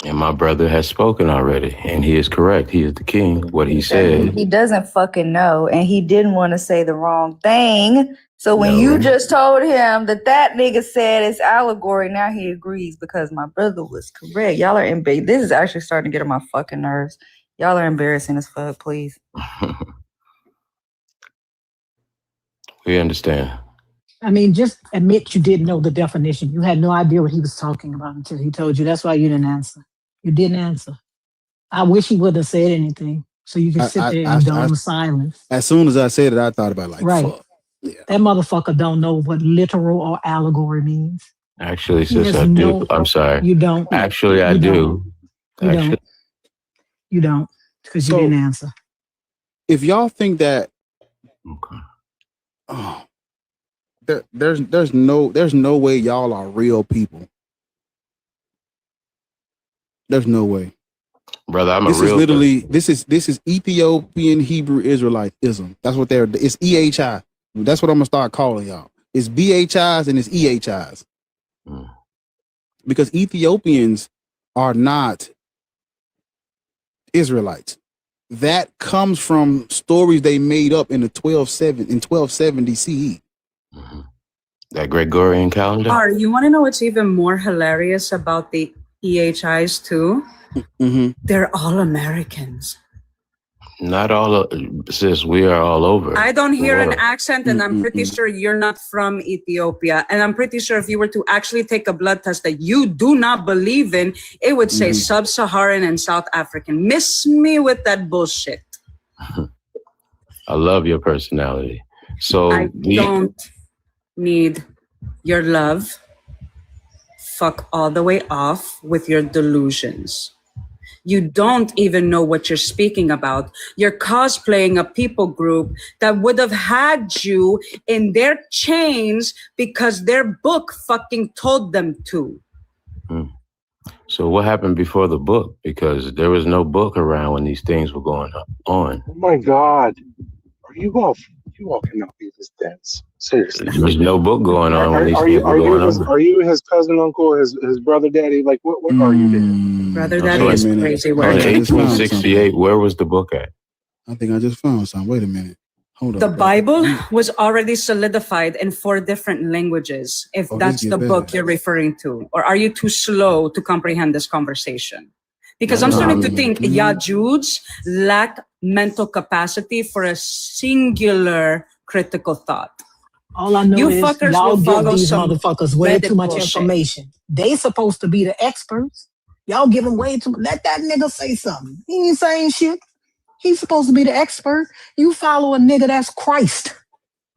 And my brother has spoken already, and he is correct. He is the king. What he said. He doesn't fucking know, and he didn't want to say the wrong thing. So when you just told him that nigga said it's allegory, now he agrees because my brother was correct. Y'all are this is actually starting to get on my fucking nerves. Y'all are embarrassing as fuck, please. We understand. I mean, just admit you didn't know the definition. You had no idea what he was talking about until he told you. That's why you didn't answer. You didn't answer. I wish he wouldn't have said anything so you could sit there and indulge in silence. As soon as I said it, I thought about it like, right. Fuck. Yeah. That motherfucker don't know what literal or allegory means. Actually, sis, I do. I'm sorry. You don't. Actually, I do. You don't, because you didn't answer. If y'all think that, there's no way y'all are real people. There's no way, brother. This is Ethiopian Hebrew Israelitism. That's what it's EHI. That's what I'm gonna start calling y'all. It's BHIs and it's EHIs. Because Ethiopians are not Israelites. That comes from stories they made up in 1270 CE. That Gregorian calendar. You want to know what's even more hilarious about the EHIs too? They're all Americans. Not all, sis, we are all over. I don't hear an accent, and I'm pretty sure you're not from Ethiopia. And I'm pretty sure if you were to actually take a blood test that you do not believe in, it would say Sub-Saharan and South African. Miss me with that bullshit. I love your personality. So I don't need your love. Fuck all the way off with your delusions. You don't even know what you're speaking about. You're cosplaying a people group that would have had you in their chains because their book fucking told them to. So what happened before the book? Because there was no book around when these things were going on. Oh my God. You all cannot be this dense. Seriously. There was no book going on when these things were going on. Are you his cousin, uncle, his brother, daddy? Like, what are you then? Brother daddy is crazy word. In 1868, where was the book at? I think I just found some. Wait a minute. Hold on. The Bible was already solidified in 4 different languages, if that's the book you're referring to. Or are you too slow to comprehend this conversation? Because I'm starting to think, Jews lack mental capacity for a singular critical thought. All I know You is fuckers y'all will give follow these some motherfuckers way Reddit too much bullshit. information. They supposed to be the experts. Y'all give them way too much. Let that nigga say something. He ain't saying shit. He's supposed to be the expert. You follow a nigga that's Christ.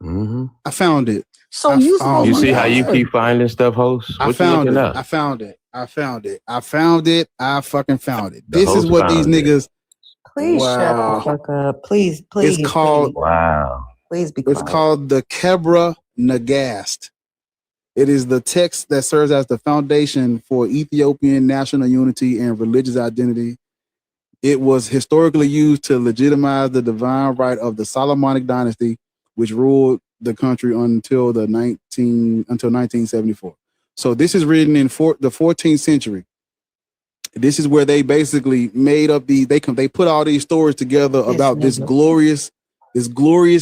Mm-hmm. I found it. So you supposed You to see be how the you expert. keep finding stuff, host? I found it. I found it. I found it. I found it. I fucking found it. This is host what these found it. niggas. Please shut the fuck up. Please, please. It's called. Wow. Please be quiet. It's called the Kebra Nagast. It is the text that serves as the foundation for Ethiopian national unity and religious identity. It was historically used to legitimize the divine right of the Solomonic dynasty, which ruled the country until 1974. So this is written in the 14th century. This is where they basically made up they put all these stories together about this glorious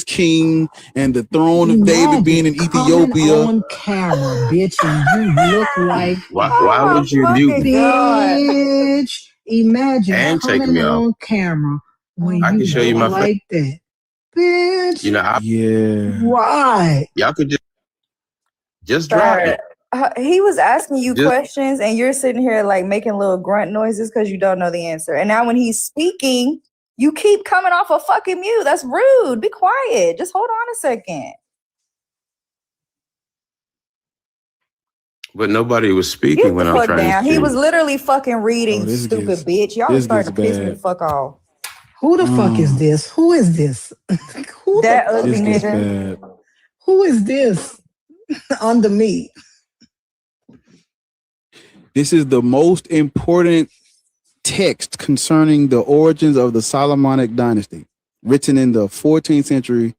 king and the throne of David being in Ethiopia. On camera, bitch, and you look like Why would you mute me? bitch. Imagine And taking coming me off. on camera when I you can show you look my like that, bitch. You know, Right. Y'all could just drop it. He was asking you Just- questions and you're sitting here like making little grunt noises because you don't know the answer. And now when he's speaking, you keep coming off a fucking mute. That's rude. Be quiet. Just hold on a second. But nobody was speaking Get when the I'm fuck trying down. to He speak. was literally fucking reading, stupid bitch. Y'all starting to piss me the fuck off. Who the fuck is this? Who is this? Who That the ugly fuck is nigga. Who is this under me? This is the most important text concerning the origins of the Solomonic dynasty, written in the 14th century.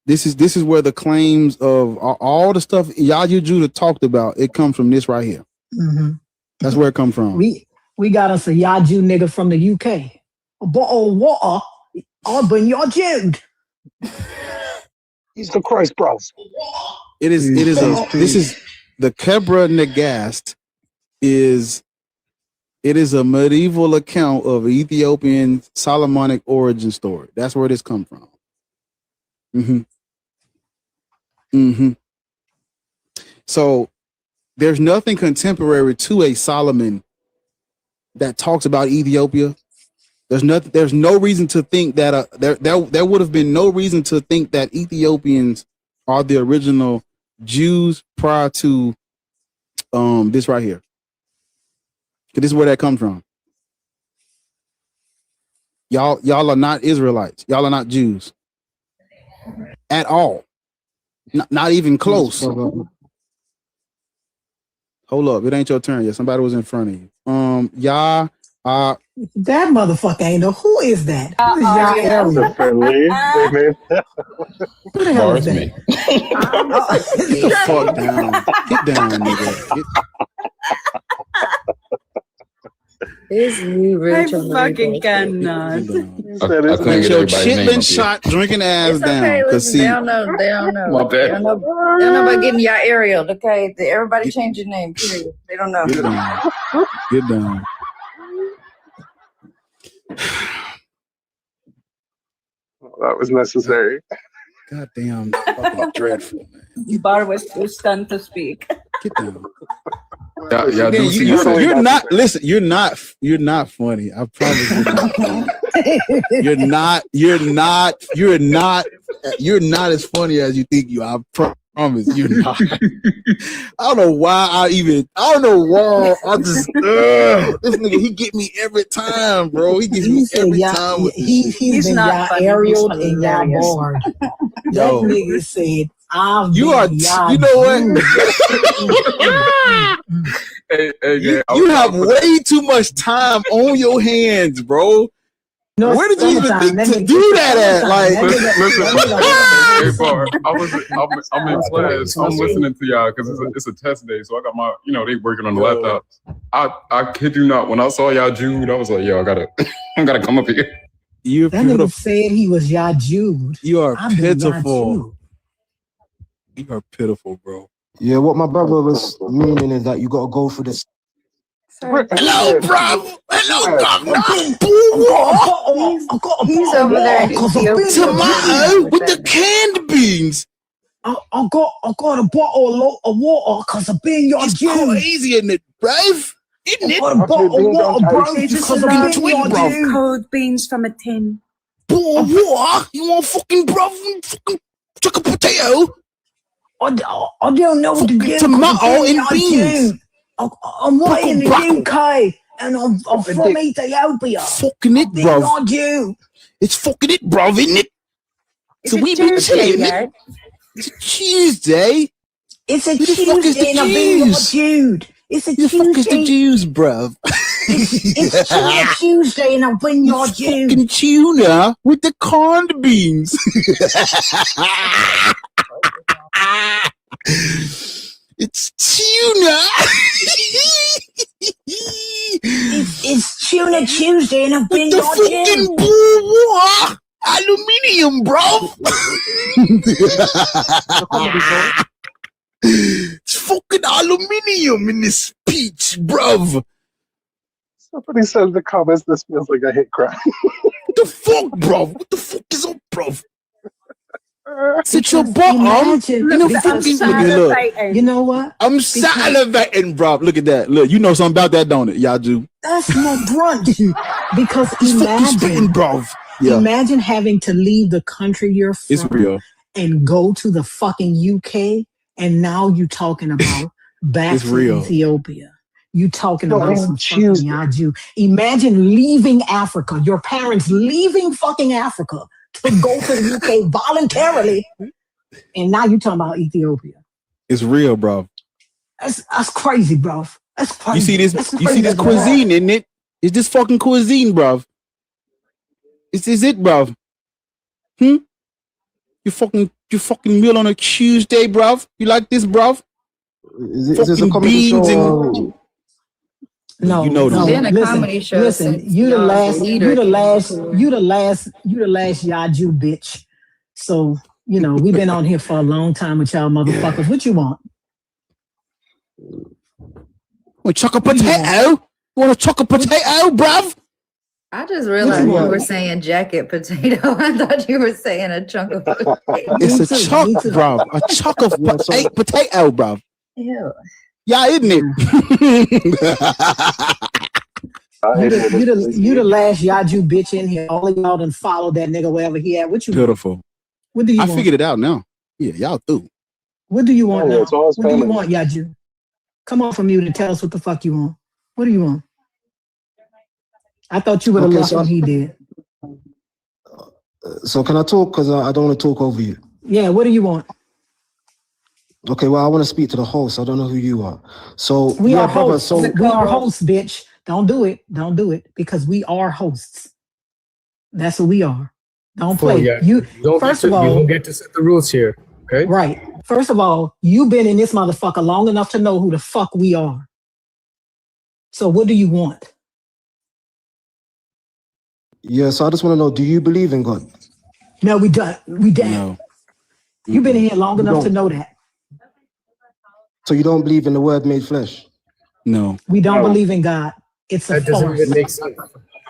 This is where the claims of all the stuff Yahya Judah talked about, it comes from this right here. Mm-hmm. That's where it comes from. We got us a Yaju nigga from the UK. A bottle of water. I'll bring your Jude. He's the Christ bro. This is the Kebra Nagast is a medieval account of Ethiopian Solomonic origin story. That's where this comes from. So there's nothing contemporary to a Solomon that talks about Ethiopia. There's no reason to think that there would have been no reason to think that Ethiopians are the original Jews prior to this right here. This is where that comes from. Y'all are not Israelites. Y'all are not Jews at all. Not even close. Hold up, it ain't your turn yet. Somebody was in front of you. That motherfucker ain't know. Who is that? Who is y'all? Who the hell is that? Get the fuck down. Get down, nigga. This you really I fucking cannot. Get your chitlin shot drinking ass It's down. okay. Cause Listen, see, they don't know. They don't know. My They bad. don't know about getting y'all Ariel. Okay, everybody change your name. Period. They don't know. Get down. Get down. That was necessary. Goddamn fucking dreadful, man. Bar was too stunned to speak. Get down. Y'all do see You're not. Listen, you're not funny. I promise you're not funny. You're not as funny as you think you are. I promise you're not. I don't know why I just this nigga, he get me every time, bro. He gets me every time with this shit. He's been not y'all funny, aerial he's and y'all hilarious. bored. That Yo. nigga said, You know what? Jude. Hey, You have way too much time on your hands, bro. No, where did you even think to do that at? Like, Hey, Bar, I'm in class. I'm listening to y'all because it's a test day. So I got my, they working on the laptop. I kid you not. When I saw y'all Jude, I was like, yo, I gotta come up here. That nigga said he was y'all Jude. You are pitiful. You are pitiful, bro. Yeah, what my brother was meaning is that you got to go through this. Hello, bro. Hello, governor. He's over there in Ethiopia. Tomato with the canned beans. I got a bottle of water because I've been your Jude. It's crazy, isn't it, bruv? Isn't it? I got a bottle of water, bro. Because I've been your Jude. Cold beans from a tin. Bottle of water? You want fucking fucking chuck a potato? I don't know what to do. Tomato and beans. I'm right in the UK and I'm from Ethiopia. Fucking it, bruv. It's fucking it, bruv, isn't it? So we been chilling. It's a Tuesday. It's a Tuesday and I've been your Jude. It's a Tuesday. Fuck is the Jews, bruv? It's Tuna Tuesday and I've been your Jude. Fucking tuna with the canned beans. It's tuna. It's Tuna Tuesday and I've been the your fucking Jude. Aluminium, bro. It's fucking aluminium in this speech, bruv. Somebody says in the comments this feels like a hate crime. What the fuck, bruv? What the fuck is up, bruv? Sit your butt on. You know what? I'm salivating, bruv. Look at that. Look, you know something about that, don't it? Y'all do. That's my brunch. Because spitting, bruv. Yeah. Imagine having to leave the country you're from It's real. and go to the fucking UK, and now you talking about back It's to real. Ethiopia. You talking about some fucking Yaju. Imagine leaving Africa, your parents leaving fucking Africa to go to the UK voluntarily, and now you talking about Ethiopia. It's real, bro. That's crazy, bro. That's crazy. You see this? You see this cuisine, isn't it? It's this fucking cuisine, bro. Is it, bro? You fucking meal on a Tuesday, bro? You like this, bro? Is this a comedy show? No, you know this. Been a comedy show. Listen, you the last Yaju bitch. So, we've been on here for a long time with y'all motherfuckers. What you want? Want chuck a potato? You want a chuck a potato, bruv? I just realized you were saying jacket potato. I thought you were saying a chunk of potato. It's a chuck, bruv. A chuck of potato, bruv. Ew. Yeah, isn't it? You the last Yaju bitch in here. All of y'all done follow that nigga wherever he at. What you Beautiful. What do you want? I figured it out now. Yeah, y'all through. What do you want now? What do you want, Yaju? Come on from mute and tell us what the fuck you want. What do you want? I thought you would have left when he did. So can I talk? Because I don't want to talk over you. Yeah, what do you want? Okay, well, I want to speak to the host. I don't know who you are. So we are hosts. We are hosts, bitch. Don't do it. Don't do it. Because we are hosts. That's what we are. Don't play. Yeah. You don't get to set the rules here. Okay. Right. First of all, you've been in this motherfucker long enough to know who the fuck we are. So what do you want? Yeah, so I just want to know, do you believe in God? No, we don't. We don't. No. You've been in here long enough to know that. So you don't believe in the word made flesh? No. We don't believe in God. It's a doesn't farce. even make sense.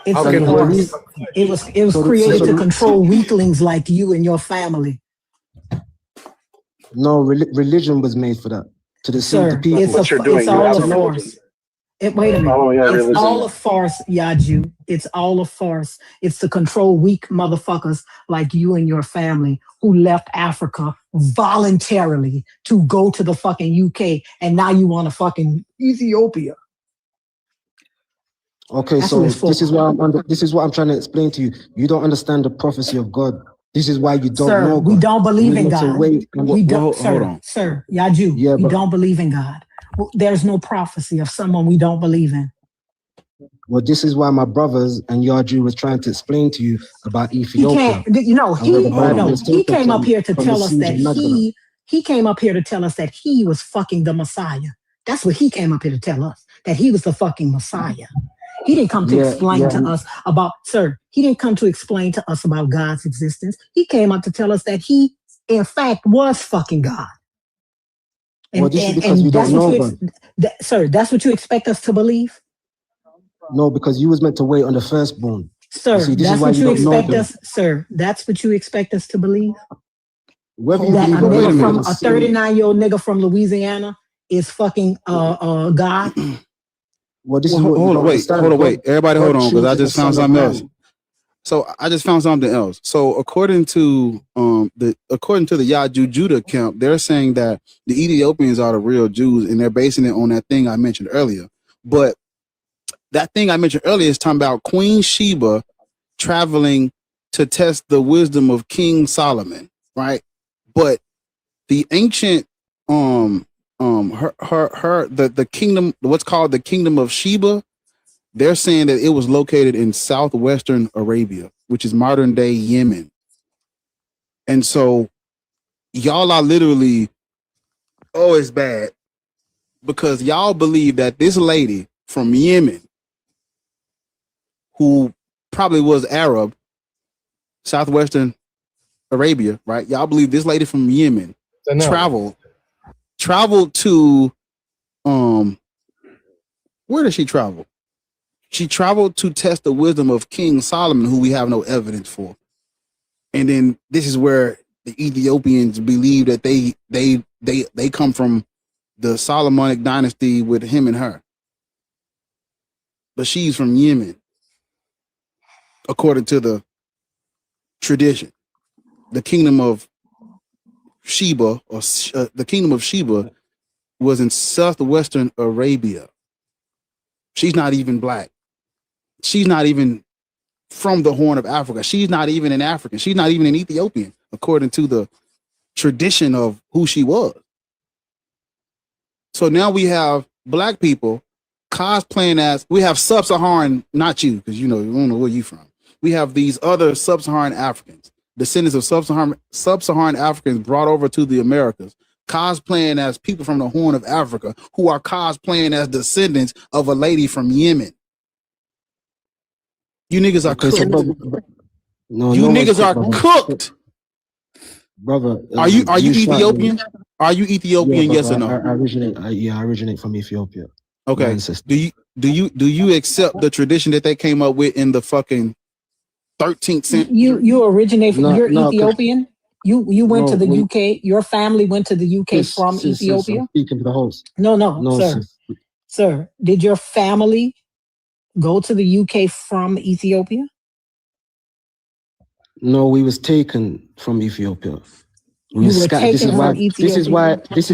It's a farce. It was created to control weaklings like you and your family. No, religion was made for that. To deceive the people. It's all a farce. Wait a minute. It's all a farce, Yaju. It's all a farce. It's to control weak motherfuckers like you and your family who left Africa voluntarily to go to the fucking UK, and now you want to fucking Ethiopia. Okay, That's so what this is what I'm trying to explain to you. You don't understand the prophecy of God. This is why you don't know God. We don't believe in God. Hold on. Sir, Yaju, we don't believe in God. There's no prophecy of someone we don't believe in. Well, this is why my brothers and Yardru was trying to explain to you about He Ethiopia. can't, you know, he came up here to tell us that he he came up here to tell us that he was fucking the Messiah. That's what he came up here to tell us, that he was the fucking Messiah. He didn't come to explain to us about, sir, he didn't come to explain to us about God's existence. He came up to tell us that he, in fact, was fucking God. Well, this is because we don't know, sir, that's what you expect us to believe? No, because you was meant to wait on the firstborn. Sir, that's what you expect us, sir. That's what you expect us to believe? Whether That you a believe nigga from it, a 39-year-old nigga from Louisiana is fucking God. Well, this is hold on, wait. Everybody hold on, because I just found something else. So I just found something else. So according to the Yadu Judah camp, they're saying that the Ethiopians are the real Jews, and they're basing it on that thing I mentioned earlier. But that thing I mentioned earlier is talking about Queen Sheba traveling to test the wisdom of King Solomon, right? But the ancient the kingdom, what's called the kingdom of Sheba, they're saying that it was located in southwestern Arabia, which is modern day Yemen. And so y'all are literally, oh, it's bad, because y'all believe that this lady from Yemen, who probably was Arab, southwestern Arabia, right? Y'all believe this lady from Yemen traveled to where did she travel? She traveled to test the wisdom of King Solomon, who we have no evidence for. And then this is where the Ethiopians believe that they come from the Solomonic dynasty with him and her. But she's from Yemen, according to the tradition. The kingdom of Sheba, or the kingdom of Sheba, was in southwestern Arabia. She's not even black. She's not even from the Horn of Africa. She's not even an African. She's not even an Ethiopian, according to the tradition of who she was. So now we have black people cosplaying as, we have sub-Saharan, not you, because you don't know where you from. We have these other sub-Saharan Africans, descendants of sub-Saharan Africans brought over to the Americas, cosplaying as people from the Horn of Africa, who are cosplaying as descendants of a lady from Yemen. You niggas are cooked. You niggas are cooked. Brother, are you Ethiopian? Are you Ethiopian? Yeah, yes or no? I originate from Ethiopia. Okay. Do you accept the tradition that they came up with in the fucking 13th century? You originate from, you're Ethiopian? You went to the UK, your family went to the UK from Ethiopia? I'm speaking to the host. No, sir. Sir, did your family go to the UK from Ethiopia? No, we was taken from Ethiopia. This is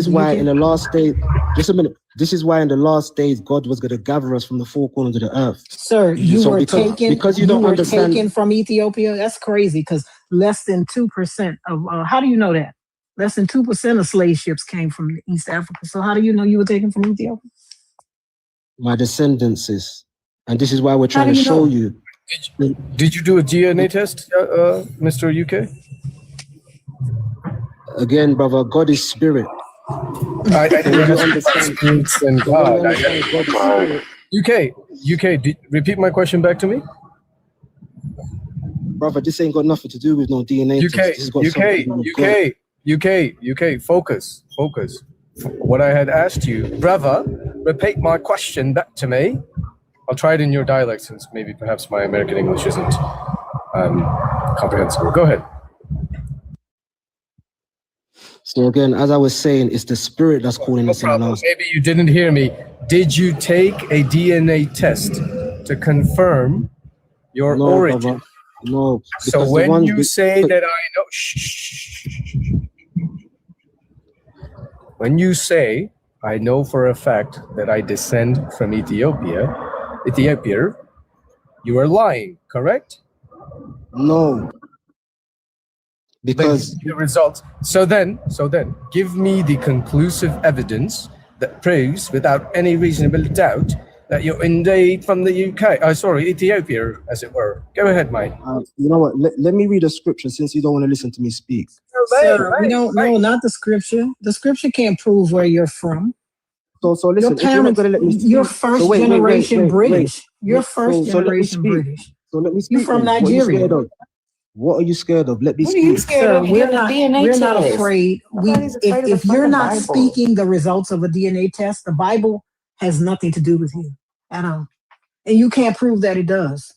why in the last days, just a minute. This is why in the last days God was going to gather us from the four corners of the earth. Sir, because you don't understand. Taken from Ethiopia? That's crazy, because less than 2% of, how do you know that? Less than 2% of slave ships came from East Africa. So how do you know you were taken from Ethiopia? My descendants is, and this is why we're trying to show you. Did you do a DNA test, Mr. UK? Again, brother, God is spirit. I didn't understand spirits and God. UK, repeat my question back to me. Brother, this ain't got nothing to do with no DNA test. UK, focus. What I had asked you, brother, repeat my question back to me. I'll try it in your dialect, since maybe perhaps my American English isn't comprehensible. Go ahead. So again, as I was saying, it's the spirit that's calling us in the last. Maybe you didn't hear me. Did you take a DNA test to confirm your origin? Brother. No. So when you say that I know, when you say I know for a fact that I descend from Ethiopia, you are lying, correct? No. Because the results. So then, give me the conclusive evidence that proves without any reasonable doubt that you're indeed from the UK. Oh, sorry, Ethiopia, as it were. Go ahead, mate. You know what? Let me read a scripture since you don't want to listen to me speak. Sir, we don't know, not the scripture. The scripture can't prove where you're from. So listen, Your parents, you're first generation British. You're first generation British. So let me speak. You're from then. Nigeria. What are you scared of? Let me What speak. are you scared of? We're not afraid. If you're not speaking the results of a DNA test, the Bible has nothing to do with you at all. And you can't prove that it does.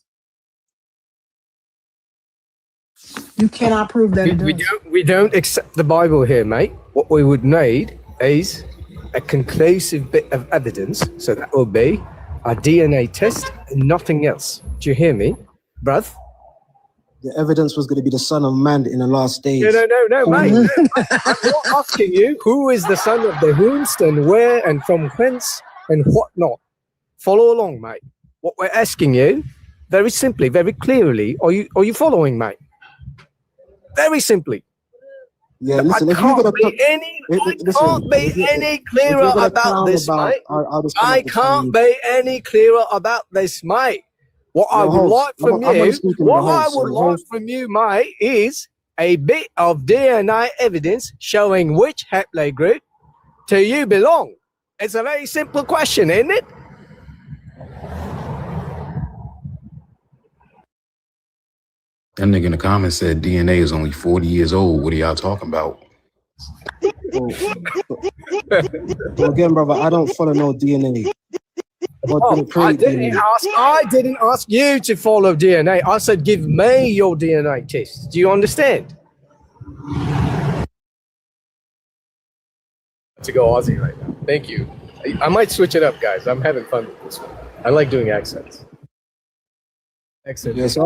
You cannot prove that it does. We don't accept the Bible here, mate. What we would need is a conclusive bit of evidence. So that will be a DNA test and nothing else. Do you hear me, bruv? The evidence was going to be the Son of Man in the last days. No, mate. I'm not asking you who is the son of the whomst and where and from whence and what not. Follow along, mate. What we're asking you, very simply, very clearly, are you following, mate? Very simply. Yeah, listen, I can't be any clearer about this, mate. I can't be any clearer about this, mate. What I would like from you, mate, is a bit of DNA evidence showing which haplogroup to you belong. It's a very simple question, isn't it? That nigga in the comments said DNA is only 40 years old. What are y'all talking about? So again, brother, I don't follow no DNA. I didn't ask you to follow DNA. I said, give me your DNA test. Do you understand? To go Aussie right now. Thank you. I might switch it up, guys. I'm having fun with this one. I like doing accents. Accents, yes,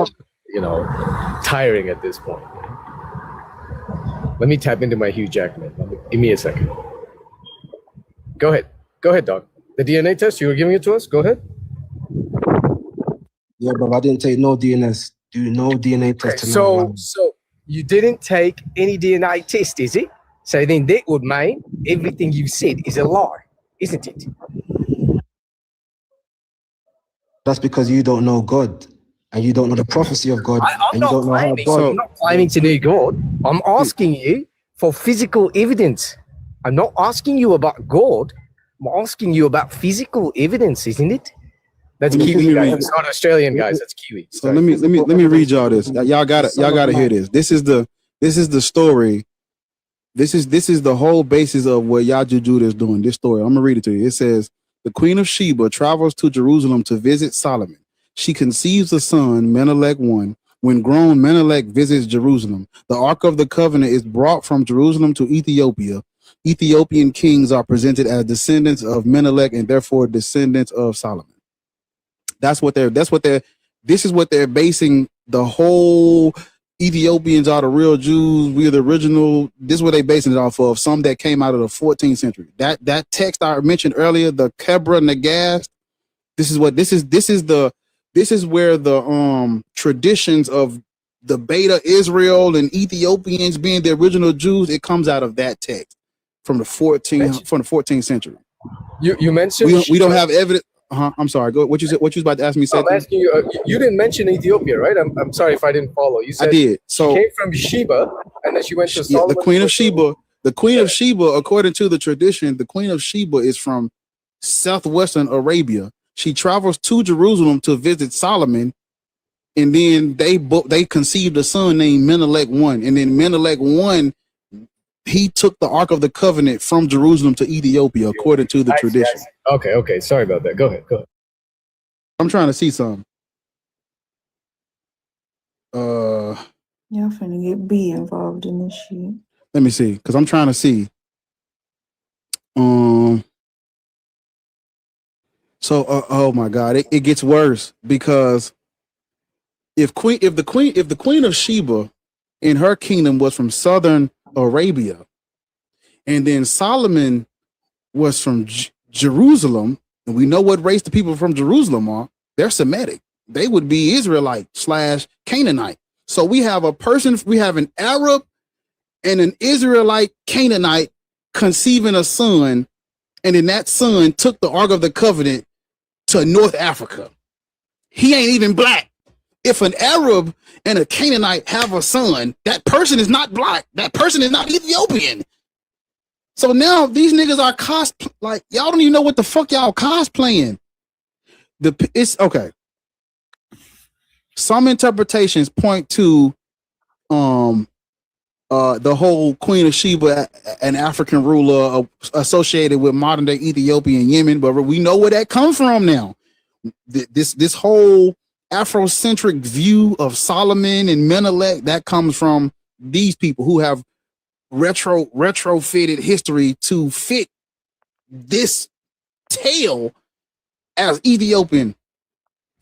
tiring at this point. Let me tap into my Hugh Jackman. Give me a second. Go ahead. Go ahead, dog. The DNA test, you were giving it to us? Go ahead. Yeah, bro, I didn't take no DNA. Do no DNA test. Okay, so you didn't take any DNA test, is it? So then that would mean everything you said is a lie, isn't it? That's because you don't know God and you don't know the prophecy of God. I'm not claiming to know God. I'm asking you for physical evidence. I'm not asking you about God. I'm asking you about physical evidence, isn't it? That's Kiwi, guys. It's not Australian, guys. That's Kiwi. So let me read y'all this. Y'all gotta hear this. This is the story. This is the whole basis of what Yaju Judah is doing. This story. I'm gonna read it to you. It says, the Queen of Sheba travels to Jerusalem to visit Solomon. She conceives a son, Menelek I. When grown, Menelek visits Jerusalem. The Ark of the Covenant is brought from Jerusalem to Ethiopia. Ethiopian kings are presented as descendants of Menelek and therefore descendants of Solomon. This is what they're basing the whole Ethiopians are the real Jews. We are the original. This is what they basing it off of. Some that came out of the 14th century. That text I mentioned earlier, the Kebra Nagast. This is where the traditions of the Beta Israel and Ethiopians being the original Jews. It comes out of that text from the 14th century. You mentioned we don't have evidence. I'm sorry. Go. What you said? What you was about to ask me? I'm asking you. You didn't mention Ethiopia, right? I'm sorry if I didn't follow. You said I did. So she came from Sheba, and then she went to Solomon. The Queen of Sheba. The Queen of Sheba, according to the tradition, the Queen of Sheba is from southwestern Arabia. She travels to Jerusalem to visit Solomon, and then they conceived a son named Menelek I. And then Menelek I, he took the Ark of the Covenant from Jerusalem to Ethiopia, according to the tradition. Okay. Sorry about that. Go ahead. I'm trying to see something. Y'all finna get B involved in this shit. Let me see, because I'm trying to see. So, oh my God, it gets worse because if the Queen of Sheba in her kingdom was from southern Arabia, and then Solomon was from Jerusalem, and we know what race the people from Jerusalem are. They're Semitic. They would be Israelite / Canaanite. So we have an Arab and an Israelite Canaanite conceiving a son And then that son took the Ark of the Covenant to North Africa. He ain't even black. If an Arab and a Canaanite have a son, that person is not black. That person is not Ethiopian. So now these niggas are like, y'all don't even know what the fuck y'all cosplaying. It's okay. Some interpretations point to the whole Queen of Sheba, an African ruler associated with modern day Ethiopia and Yemen, but we know where that comes from now. This whole Afrocentric view of Solomon and Menelik, that comes from these people who have retrofitted history to fit this tale as Ethiopian,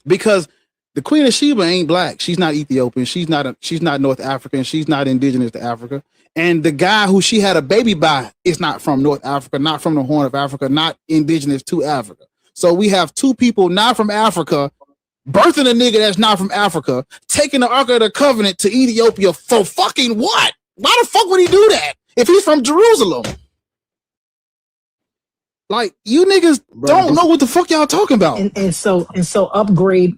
because the Queen of Sheba ain't black. She's not Ethiopian. She's not North African. She's not indigenous to Africa. And the guy who she had a baby by is not from North Africa, not from the Horn of Africa, not indigenous to Africa. So we have two people not from Africa birthing a nigga that's not from Africa, taking the Ark of the Covenant to Ethiopia for fucking what? Why the fuck would he do that if he's from Jerusalem? Like, you niggas don't know what the fuck y'all talking about. And so upgrade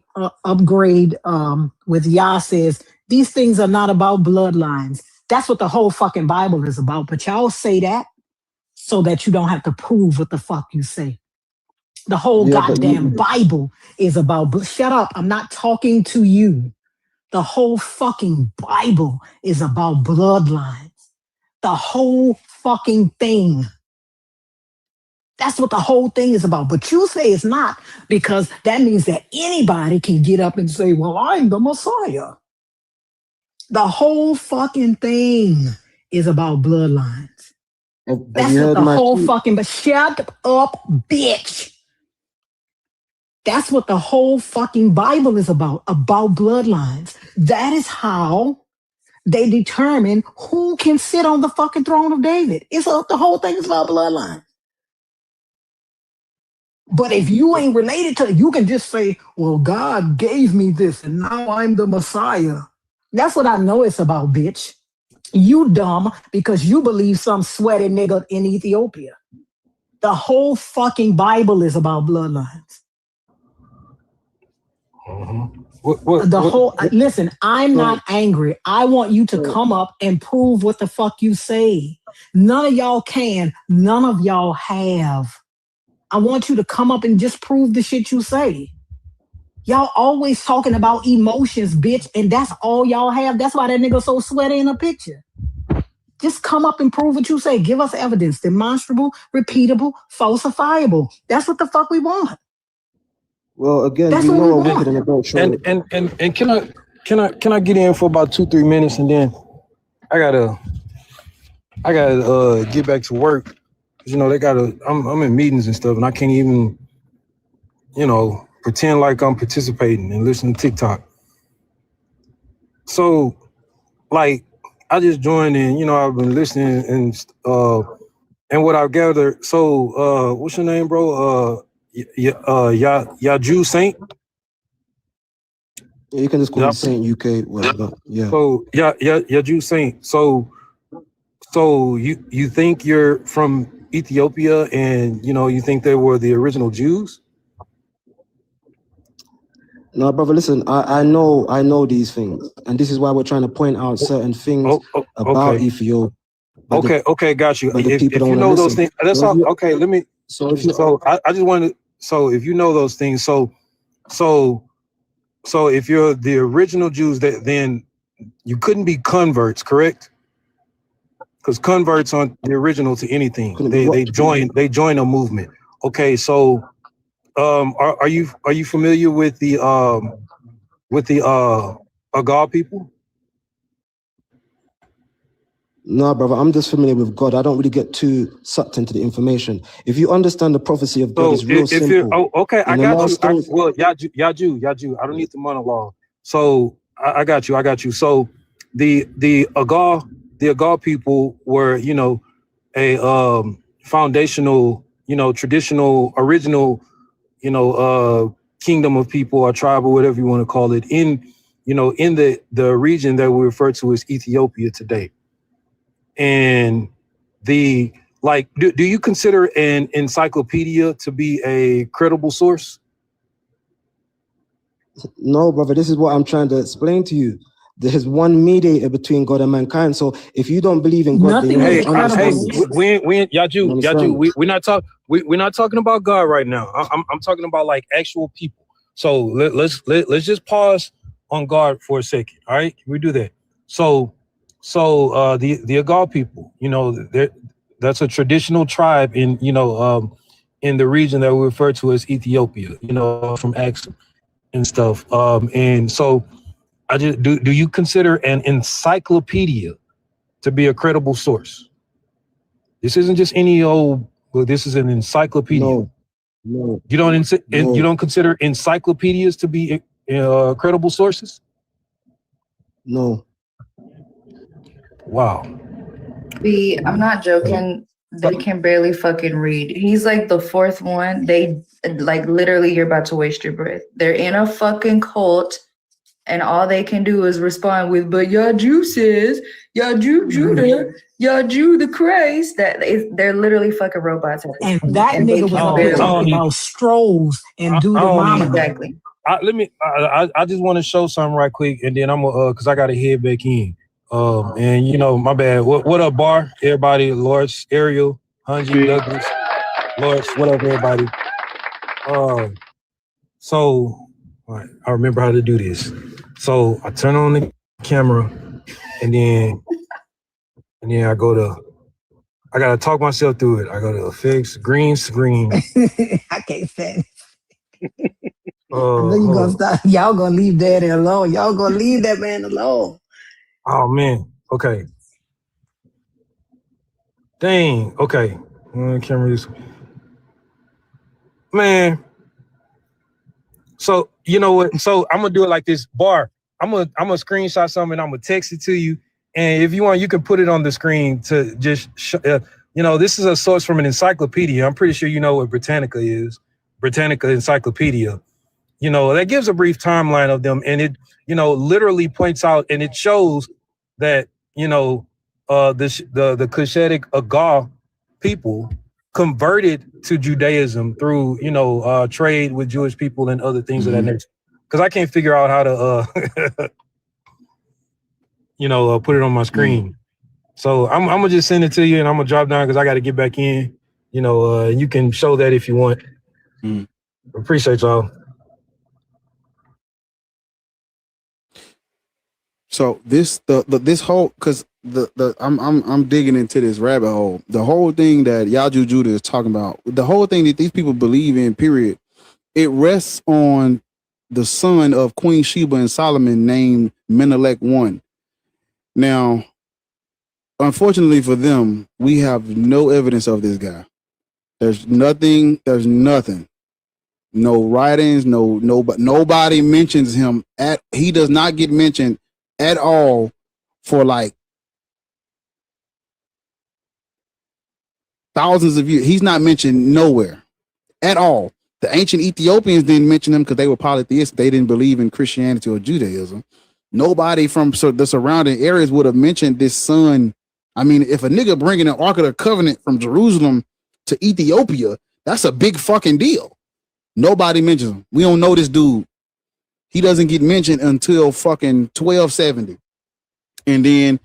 with Yah says these things are not about bloodlines. That's what the whole fucking Bible is about. But y'all say that so that you don't have to prove what the fuck you say. The whole goddamn Bible is about shut up. I'm not talking to you. The whole fucking Bible is about bloodlines. The whole fucking thing. That's what the whole thing is about. But you say it's not, because that means that anybody can get up and say, well, I'm the Messiah. The whole fucking thing is about bloodlines. That's what the whole fucking, but shut up, bitch. That's what the whole fucking Bible is about bloodlines. That is how they determine who can sit on the fucking throne of David. The whole thing is about bloodlines. But if you ain't related to it, you can just say, well, God gave me this and now I'm the Messiah. That's what I know it's about, bitch. You dumb because you believe some sweaty nigga in Ethiopia. The whole fucking Bible is about bloodlines. Listen, I'm not angry. I want you to come up and prove what the fuck you say. None of y'all can. None of y'all have. I want you to come up and just prove the shit you say. Y'all always talking about emotions, bitch, and that's all y'all have. That's why that nigga so sweaty in a picture. Just come up and prove what you say. Give us evidence, demonstrable, repeatable, falsifiable. That's what the fuck we want. Well, again, that's you what know we a wicked and adult show. And can I get in for about 2-3 minutes, and then I gotta get back to work. You know, I'm in meetings and stuff, and I can't even, pretend like I'm participating and listening to TikTok. So, like, I just joined in, I've been listening and what I've gathered. So, what's your name, bro? Yaju Saint? Yeah, you can just call me Saint UK, whatever. Yeah. So, Yaju Saint. So you think you're from Ethiopia, and you think they were the original Jews? No, brother, listen, I know these things, and this is why we're trying to point out certain things about Ethiopia. Okay, got you. If you know those things, that's all. Okay, let me. I just wanted. So if you know those things, so if you're the original Jews, then you couldn't be converts, correct? Because converts aren't the original to anything. They join a movement. Okay, so are you familiar with the Agar people? No, brother, I'm just familiar with God. I don't really get too sucked into the information. If you understand the prophecy of God, it's real simple. I got you. Yaju, I don't need the monologue. So I got you. So the Agar people were, a foundational, traditional, original, kingdom of people or tribe or whatever you want to call it in the region that we refer to as Ethiopia today. And the like, do you consider an encyclopedia to be a credible source? No, brother, this is what I'm trying to explain to you. There's one mediator between God and mankind. So if you don't believe in God, then you have to understand. Yaju, we're not talking about God right now. I'm talking about like actual people. So let's just pause on God for a second. All right, we do that. So the Agal people, you know, that's a traditional tribe in in the region that we refer to as Ethiopia. You know, from Acts and stuff. And so I just do you consider an encyclopedia to be a credible source? This isn't just any old, well, this is an encyclopedia. No. You don't consider encyclopedias to be credible sources? No. Wow. I'm not joking. They can barely fucking read. He's like the fourth one. They like literally, you're about to waste your breath. They're in a fucking cult, and all they can do is respond with, "But Yaju says, Yaju Judah, Yaju the Christ." They're literally fucking robots. And that nigga was up there talking about strolls and Deuteronomy. Exactly. I just want to show something right quick, and then I'm gonna because I gotta head back in. And you know, my bad. What up, Bar? Everybody, Lawrence, Ariel, Hunji, Douglas, Lawrence, what up, everybody? So all right, I remember how to do this. So I turn on the camera, and then I gotta talk myself through it. I go to fix green screen. I can't stand it. You gonna stop. Y'all gonna leave Daddy alone. Y'all gonna leave that man alone. Oh man. Okay. Dang. Okay. Cameras. Man. So you know what? So I'm gonna do it like this. Bar. I'm gonna screenshot something. I'm gonna text it to you, and if you want, you can put it on the screen to just you know, this is a source from an encyclopedia. I'm pretty sure you know what Britannica is. Britannica Encyclopedia. You know, that gives a brief timeline of them, and it, you know, literally points out and it shows that, you know, the Cushitic Agal people converted to Judaism through, you know, trade with Jewish people and other things of that nature. Because I can't figure out how to, you know, put it on my screen. So I'm gonna just send it to you, and I'm gonna drop down because I got to get back in. You know, you can show that if you want. Appreciate y'all. So this whole, because I'm digging into this rabbit hole. The whole thing that Yaju Judah is talking about, the whole thing that these people believe in, period, it rests on the son of Queen Sheba and Solomon named Menelik I. Now, unfortunately for them, we have no evidence of this guy. There's nothing. No writings, nobody mentions him he does not get mentioned at all for like thousands of years. He's not mentioned nowhere at all. The ancient Ethiopians didn't mention him because they were polytheists. They didn't believe in Christianity or Judaism. Nobody from the surrounding areas would have mentioned this son. I mean, if a nigga bringing an Ark of the Covenant from Jerusalem to Ethiopia, that's a big fucking deal. Nobody mentions him. We don't know this dude. He doesn't get mentioned until fucking 1270. And then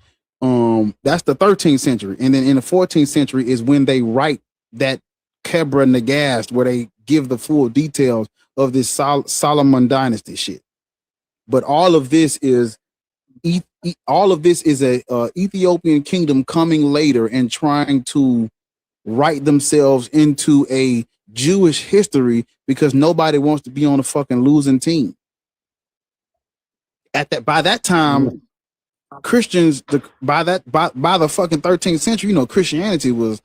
that's the 13th century. And then in the 14th century is when they write that Kebra Nagast, where they give the full details of this Solomon dynasty shit. But all of this is a Ethiopian kingdom coming later and trying to write themselves into a Jewish history because nobody wants to be on a fucking losing team. By that time, Christians, by the fucking 13th century, you know, Christianity was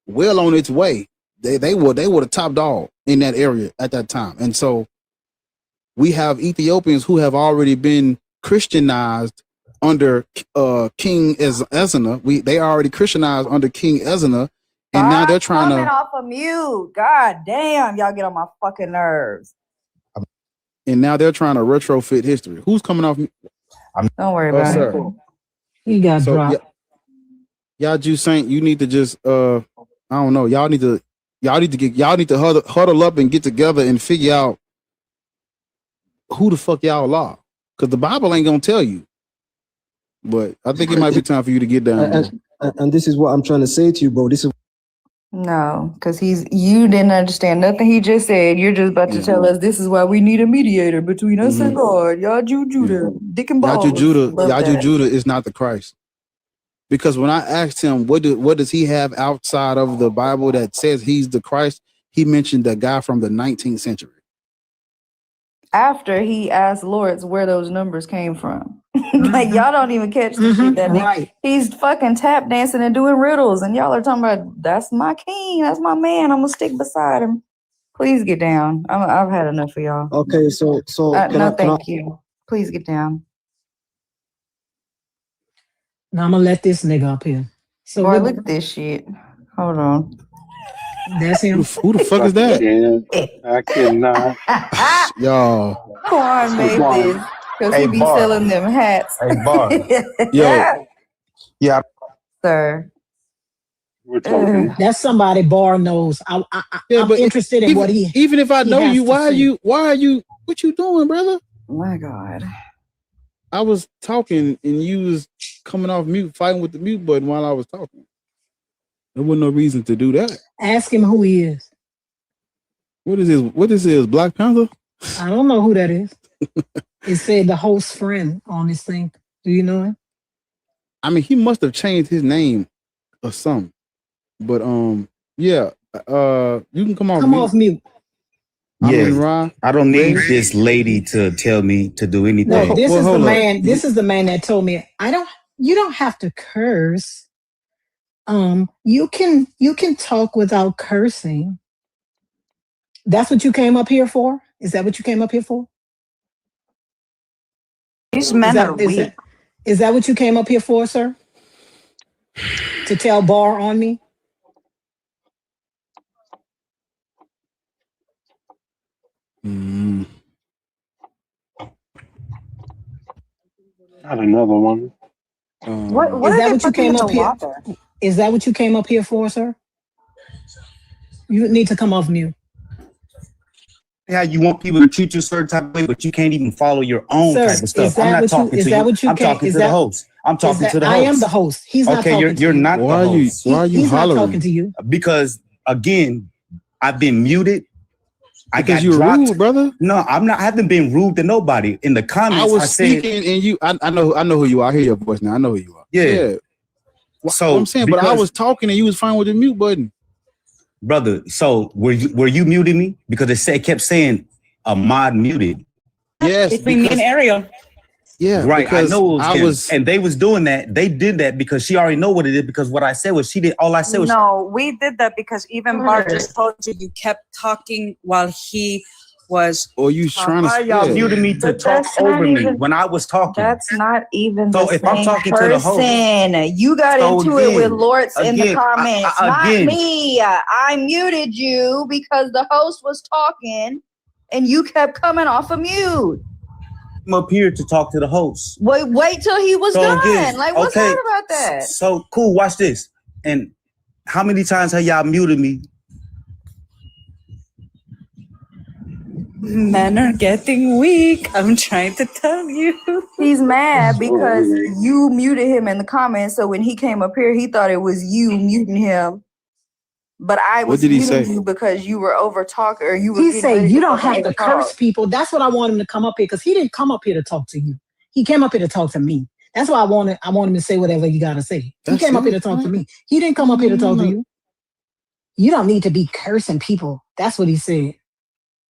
well on its way. They were the top dog in that area at that time. And so we have Ethiopians who have already been Christianized under King Ezna. They already Christianized under King Ezna, and now they're trying to off of mute. God damn, y'all get on my fucking nerves. And now they're trying to retrofit history. Who's coming off? Don't worry about it. You got dropped. Yaju Saint, you need to just I don't know. Y'all need to huddle up and get together and figure out who the fuck y'all are. Because the Bible ain't gonna tell you. But I think it might be time for you to get down. And this is what I'm trying to say to you, bro. This is No, because you didn't understand nothing he just said. You're just about to tell us this is why we need a mediator between us and God. Y'all Judah, dick and balls. Judah is not the Christ. Because when I asked him what does he have outside of the Bible that says he's the Christ, he mentioned the guy from the 19th century. After he asked Lords where those numbers came from. Like y'all don't even catch the shit that he's fucking tap dancing and doing riddles, and y'all are talking about that's my king, that's my man. I'm gonna stick beside him. Please get down. I've had enough of y'all. Okay, so thank you. Please get down. Now I'm gonna let this nigga up here. So boy, look at this shit. Hold on. That's him. Who the fuck is that? I cannot. Yo. Quan made this because he be selling them hats. Hey, Bar. Yo. Yeah. Sir. We're talking. That's somebody Bar knows. I'm interested in what he. Even if I know you, why are you? What you doing, brother? My God. I was talking and you was coming off mute, fighting with the mute button while I was talking. There wasn't no reason to do that. Ask him who he is. What is this? Black Panther? I don't know who that is. It said the host friend on this thing. Do you know him? I mean, he must have changed his name or something. But yeah. You can come off mute. Yeah, I don't need this lady to tell me to do anything. No, this is the man. This is the man that told me you don't have to curse. You can talk without cursing. That's what you came up here for? Is that what you came up here for? These men are weak. Is that what you came up here for, sir? To tell Bar on me? Not another one. Is that what you came up here? Is that what you came up here for, sir? You need to come off mute. Yeah, you want people to treat you a certain type of way, but you can't even follow your own type of stuff. I'm not talking to you. I'm talking to the host. I'm talking to the host. I am the host. He's not talking to you. You're not the host. Why are you hollering? He's not talking to you. Because again, I've been muted. Because you're rude, brother. No, I'm not. I haven't been rude to nobody. In the comments, I was speaking, and you. I know who you are. I hear your voice now. I know who you are. Yeah. So I'm saying, but I was talking, and you was fine with the mute button, brother. So were you muting me because it kept saying a mod muted? Yes, between me and Ariel. Yeah, right. I know it was and they was doing that. They did that because she already know what it is. Because what I said was she did. All I said was no. We did that because even Bart just told you kept talking while he was. Or you trying to? Why y'all muted me to talk over me when I was talking? That's not even. So the if I'm talking to the host, you got into it with Lords in the comments, not again. me. I muted you because the host was talking, and you kept coming off of mute. I'm up here to talk to the host. Wait till he was done. Again, like, what's hard about that? So cool. Watch this. And how many times have y'all muted me? Men are getting weak. I'm trying to tell you. He's mad because you muted him in the comments. So when he came up here, he thought it was you muting him. But I was muting you because you were over talking, or you were. He said you don't have to curse people. That's what I want him to come up here, because he didn't come up here to talk to you. He came up here to talk to me. That's why I want him to say whatever you gotta say. He came up here to talk to me. He didn't come up here to talk to you. You don't need to be cursing people. That's what he said.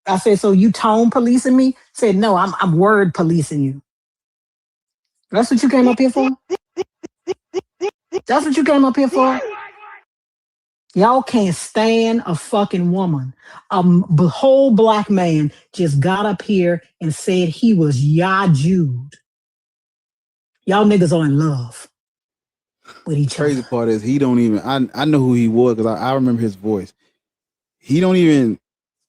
I said, so you tone policing me? Said, no, I'm word policing you. That's what you came up here for? That's what you came up here for? Y'all can't stand a fucking woman. A whole black man just got up here and said he was Jude. Y'all niggas are in love with each other. Crazy part is he don't even. I know who he was because I remember his voice. He don't even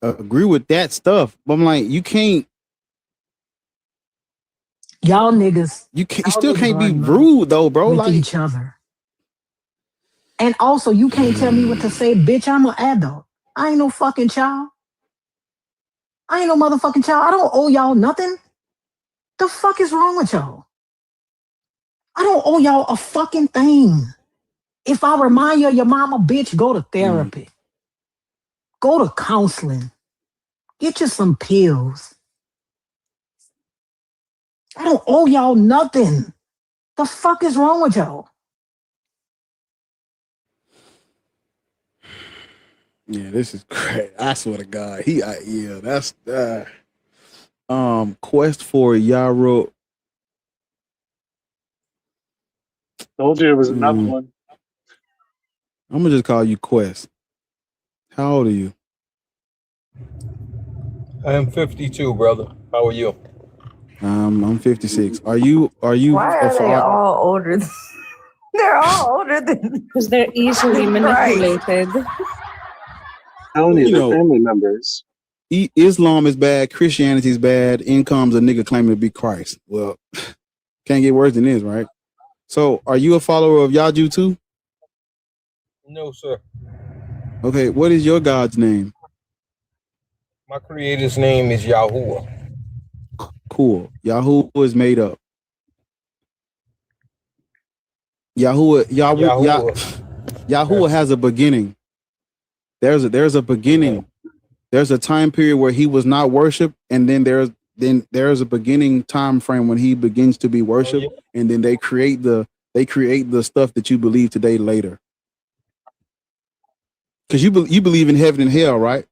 agree with that stuff. But I'm like, you can't. Y'all niggas. You still can't be rude though, bro. With like each other. And also, you can't tell me what to say, bitch. I'm an adult. I ain't no fucking child. I ain't no motherfucking child. I don't owe y'all nothing. The fuck is wrong with y'all? I don't owe y'all a fucking thing. If I remind you of your mama, bitch, go to therapy. Go to counseling. Get you some pills. I don't owe y'all nothing. The fuck is wrong with y'all? Yeah, this is great. I swear to God. Yeah, that's Quest for Yarrow. Told you it was another one. I'm gonna just call you Quest. How old are you? I am 52, brother. How are you? I'm 56. Are you? Why are they all older? They're all older than because they're easily manipulated. Only their family members. Islam is bad. Christianity is bad. In comes a nigga claiming to be Christ. Well, can't get worse than this, right? So, are you a follower of Yaju too? No, sir. Okay, what is your God's name? My creator's name is Yahuwah. Cool. Yahuwah is made up. Yahuwah has a beginning. There's a beginning. There's a time period where he was not worshipped, and then there's a beginning time frame when he begins to be worshipped, and then they create the stuff that you believe today later. Because you believe in heaven and hell, right?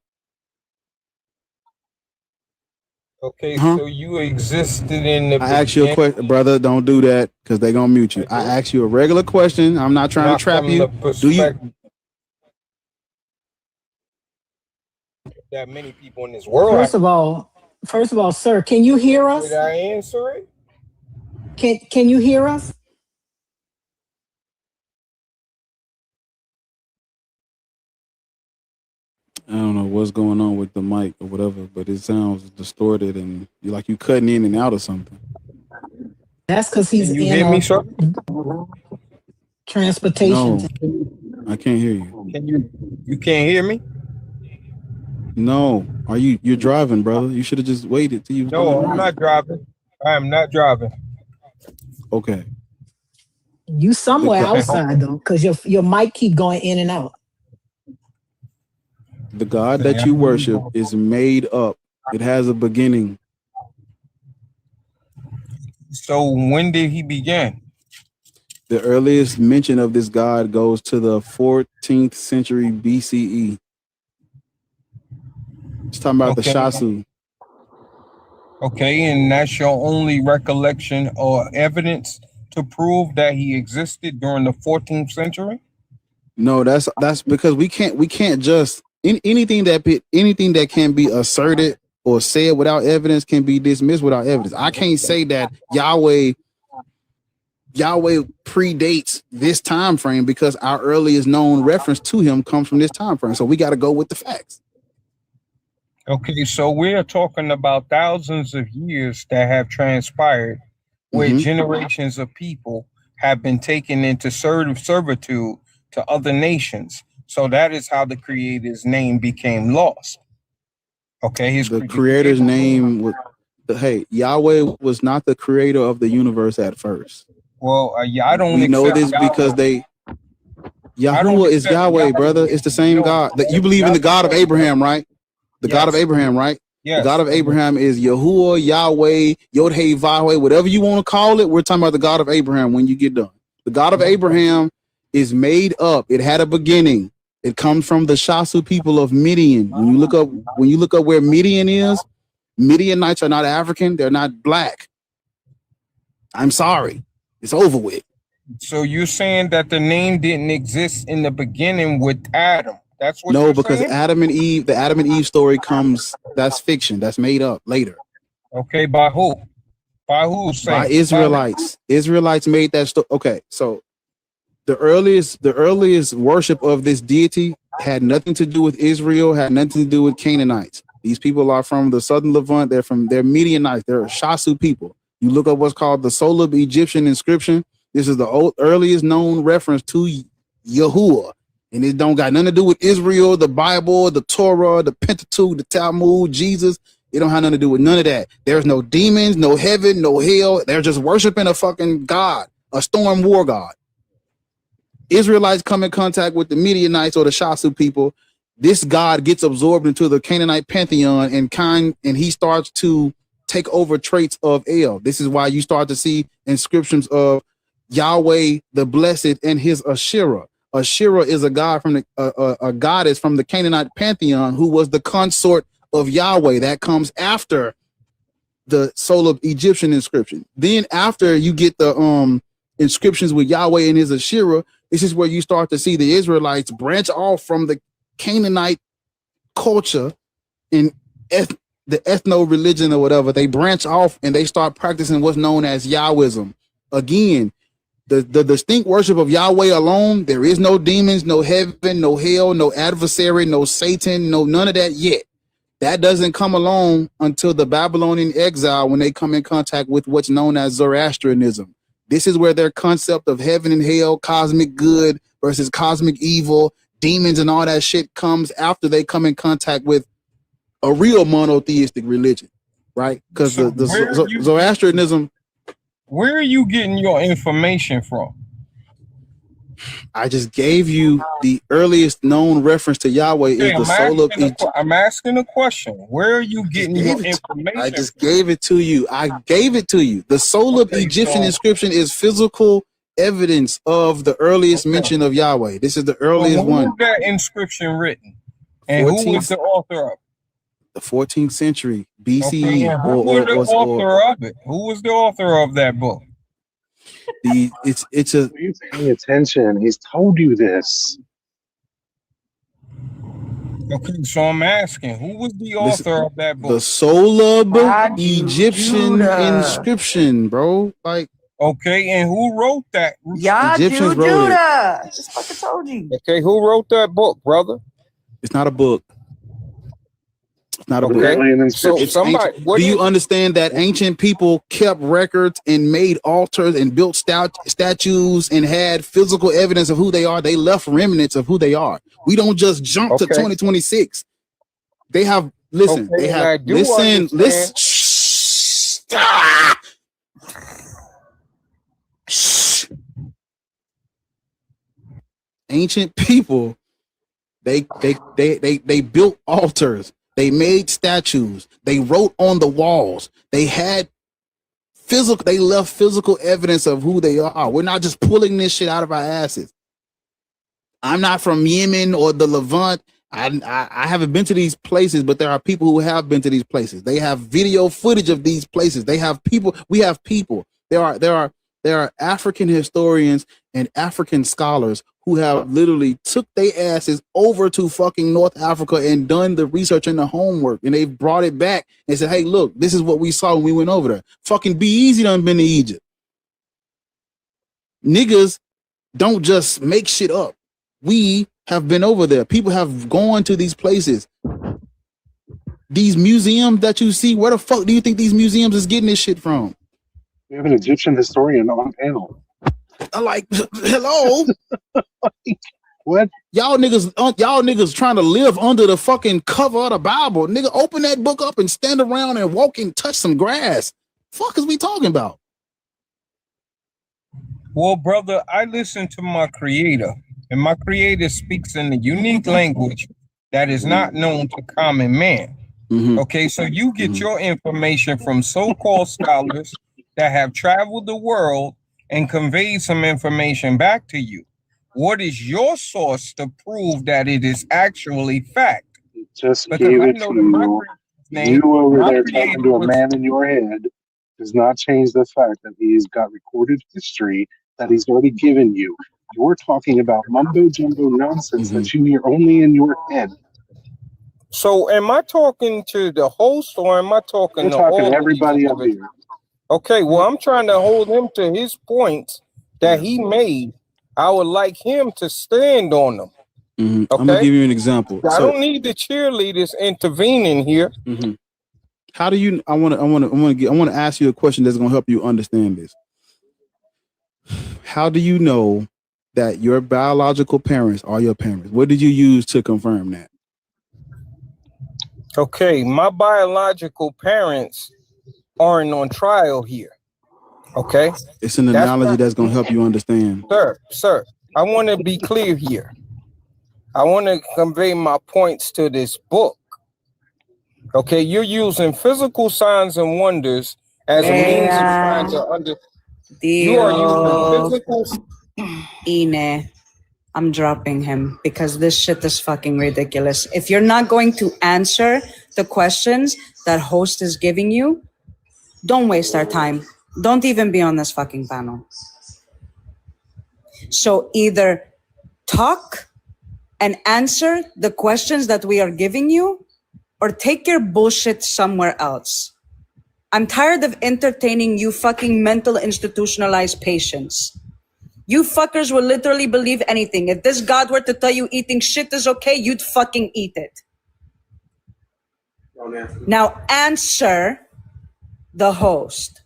Okay, so you existed in the I asked you a question, brother. Don't do that because they're gonna mute you. I asked you a regular question. I'm not trying to trap you. Do you? That many people in this world. First of all, sir, can you hear us? Did I answer it? Can you hear us? I don't know what's going on with the mic or whatever, but it sounds distorted and you're like you cutting in and out or something. That's because he's Can you hear me, sir? Transportation. No, I can't hear you. You can't hear me? No. You're driving, brother. You should have just waited till you was No, I'm not driving. I am not driving. Okay. You somewhere outside though, because your mic keep going in and out. The God that you worship is made up. It has a beginning. So when did he begin? The earliest mention of this God goes to the 14th century BCE. It's talking about the Shasu. Okay, and that's your only recollection or evidence to prove that he existed during the 14th century? No, that's because we can't just anything that can be asserted or said without evidence can be dismissed without evidence. I can't say that Yahweh predates this time frame because our earliest known reference to him comes from this time frame. So we got to go with the facts. Okay, so we're talking about thousands of years that have transpired where generations of people have been taken into servitude to other nations. So that is how the creator's name became lost. Okay, the creator's name was Yahweh was not the creator of the universe at first. Well, I don't. We know this because Yahuwah is Yahweh, brother. It's the same God. That you believe in the God of Abraham, right? The God of Abraham, right? Yes. The God of Abraham is Yahuwah, Yahweh, Yod-Heh-Vah-Heh, whatever you want to call it. We're talking about the God of Abraham when you get done. The God of Abraham is made up. It had a beginning. It comes from the Shasu people of Midian. When you look up where Midian is, Midianites are not African. They're not black. I'm sorry. It's over with. So you're saying that the name didn't exist in the beginning with Adam? That's what no, you're because saying? the Adam and Eve story comes, that's fiction. That's made up later. Okay, by who? By who? By Israelites. Israelites made that story. Okay, so the earliest worship of this deity had nothing to do with Israel, had nothing to do with Canaanites. These people are from the southern Levant. They're Midianites. They're Shasu people. You look up what's called the Solub Egyptian inscription. This is the earliest known reference to Yahuwah. And it don't got nothing to do with Israel, the Bible, the Torah, the Pentateuch, the Talmud, Jesus. It don't have nothing to do with none of that. There's no demons, no heaven, no hell. They're just worshiping a fucking God, a storm war god. Israelites come in contact with the Midianites or the Shasu people. This god gets absorbed into the Canaanite pantheon and he starts to take over traits of El. This is why you start to see inscriptions of Yahweh the Blessed and his Asherah. Asherah is a god from a goddess from the Canaanite pantheon who was the consort of Yahweh. That comes after the soul of Egyptian inscription. Then after you get the inscriptions with Yahweh and his Asherah, this is where you start to see the Israelites branch off from the Canaanite culture in the ethno religion or whatever. They branch off and they start practicing what's known as Yahwism. Again, the distinct worship of Yahweh alone. There is no demons, no heaven, no hell, no adversary, no Satan, no none of that yet. That doesn't come along until the Babylonian exile when they come in contact with what's known as Zoroastrianism. This is where their concept of heaven and hell, cosmic good versus cosmic evil, demons and all that shit comes after they come in contact with a real monotheistic religion, right? Because the Zoroastrianism. Where are you getting your information from? I just gave you the earliest known reference to Yahweh is the soul of Egypt. I'm asking a question. Where are you getting your information? I just gave it to you. I gave it to you. The soul of Egyptian inscription is physical evidence of the earliest mention of Yahweh. This is the earliest one. Who was that inscription written? And who was the author of it? The 14th century BCE. Okay, who was the author of it? Who was the author of that book? It's a. He's paying attention. He's told you this. Okay, so I'm asking, who was the author of that book? The Solub Egyptian inscription, bro. Like, okay, and who wrote that? Egyptians wrote Judah. I just fucking told you. Okay, who wrote that book, brother? It's not a book. It's not a Okay. book. So It's somebody, ancient. what Do do you understand that ancient people kept records and made altars and built statues and had physical evidence of who they are? They left remnants of who they are. We don't just jump to 2026. They have listen. Okay, they and I have do listen. understand- Listen. Ancient people, they built altars. They made statues. They wrote on the walls. They had physical. They left physical evidence of who they are. We're not just pulling this shit out of our asses. I'm not from Yemen or the Levant. I haven't been to these places, but there are people who have been to these places. They have video footage of these places. They have people. We have people. There are African historians and African scholars who have literally took their asses over to fucking North Africa and done the research and the homework, and they've brought it back and said, hey, look, this is what we saw when we went over there. Fucking Be Easy done been to Egypt. Niggas don't just make shit up. We have been over there. People have gone to these places. These museums that you see, where the fuck do you think these museums is getting this shit from? We have an Egyptian historian on panel. I'm like, hello? What? Y'all niggas trying to live under the fucking cover of the Bible. Nigga, open that book up and stand around and walk and touch some grass. Fuck is we talking about? Well, brother, I listen to my creator, and my creator speaks in a unique language that is not known to common man. Okay, so you get your information from so-called scholars that have traveled the world and conveyed some information back to you. What is your source to prove that it is actually fact? Just Because gave I it know to that you. You over my there creator talking to a was- man in your head does not change the fact that he's got recorded history that he's already given you. You're talking about mumbo jumbo nonsense that you hear only in your head. So am I talking to the host or am I talking You're to talking all to of these everybody up individuals? here. Okay, well, I'm trying to hold him to his points that he made. I would like him to stand on them. I'm gonna give you an example. I don't need the cheerleaders intervening here. How do you? I want to ask you a question that's gonna help you understand this. How do you know that your biological parents are your parents? What did you use to confirm that? Okay, my biological parents aren't on trial here. Okay? It's an analogy that's going to help you understand. Sir, I want to be clear here. I want to convey my points to this book. Okay, you're using physical signs and wonders as a means of trying to understand. You are using physical. Ine, I'm dropping him because this shit is fucking ridiculous. If you're not going to answer the questions that host is giving you, don't waste our time. Don't even be on this fucking panel. So either talk and answer the questions that we are giving you, or take your bullshit somewhere else. I'm tired of entertaining you fucking mental institutionalized patients. You fuckers will literally believe anything. If this God were to tell you eating shit is okay, you'd fucking eat it. Now answer the host.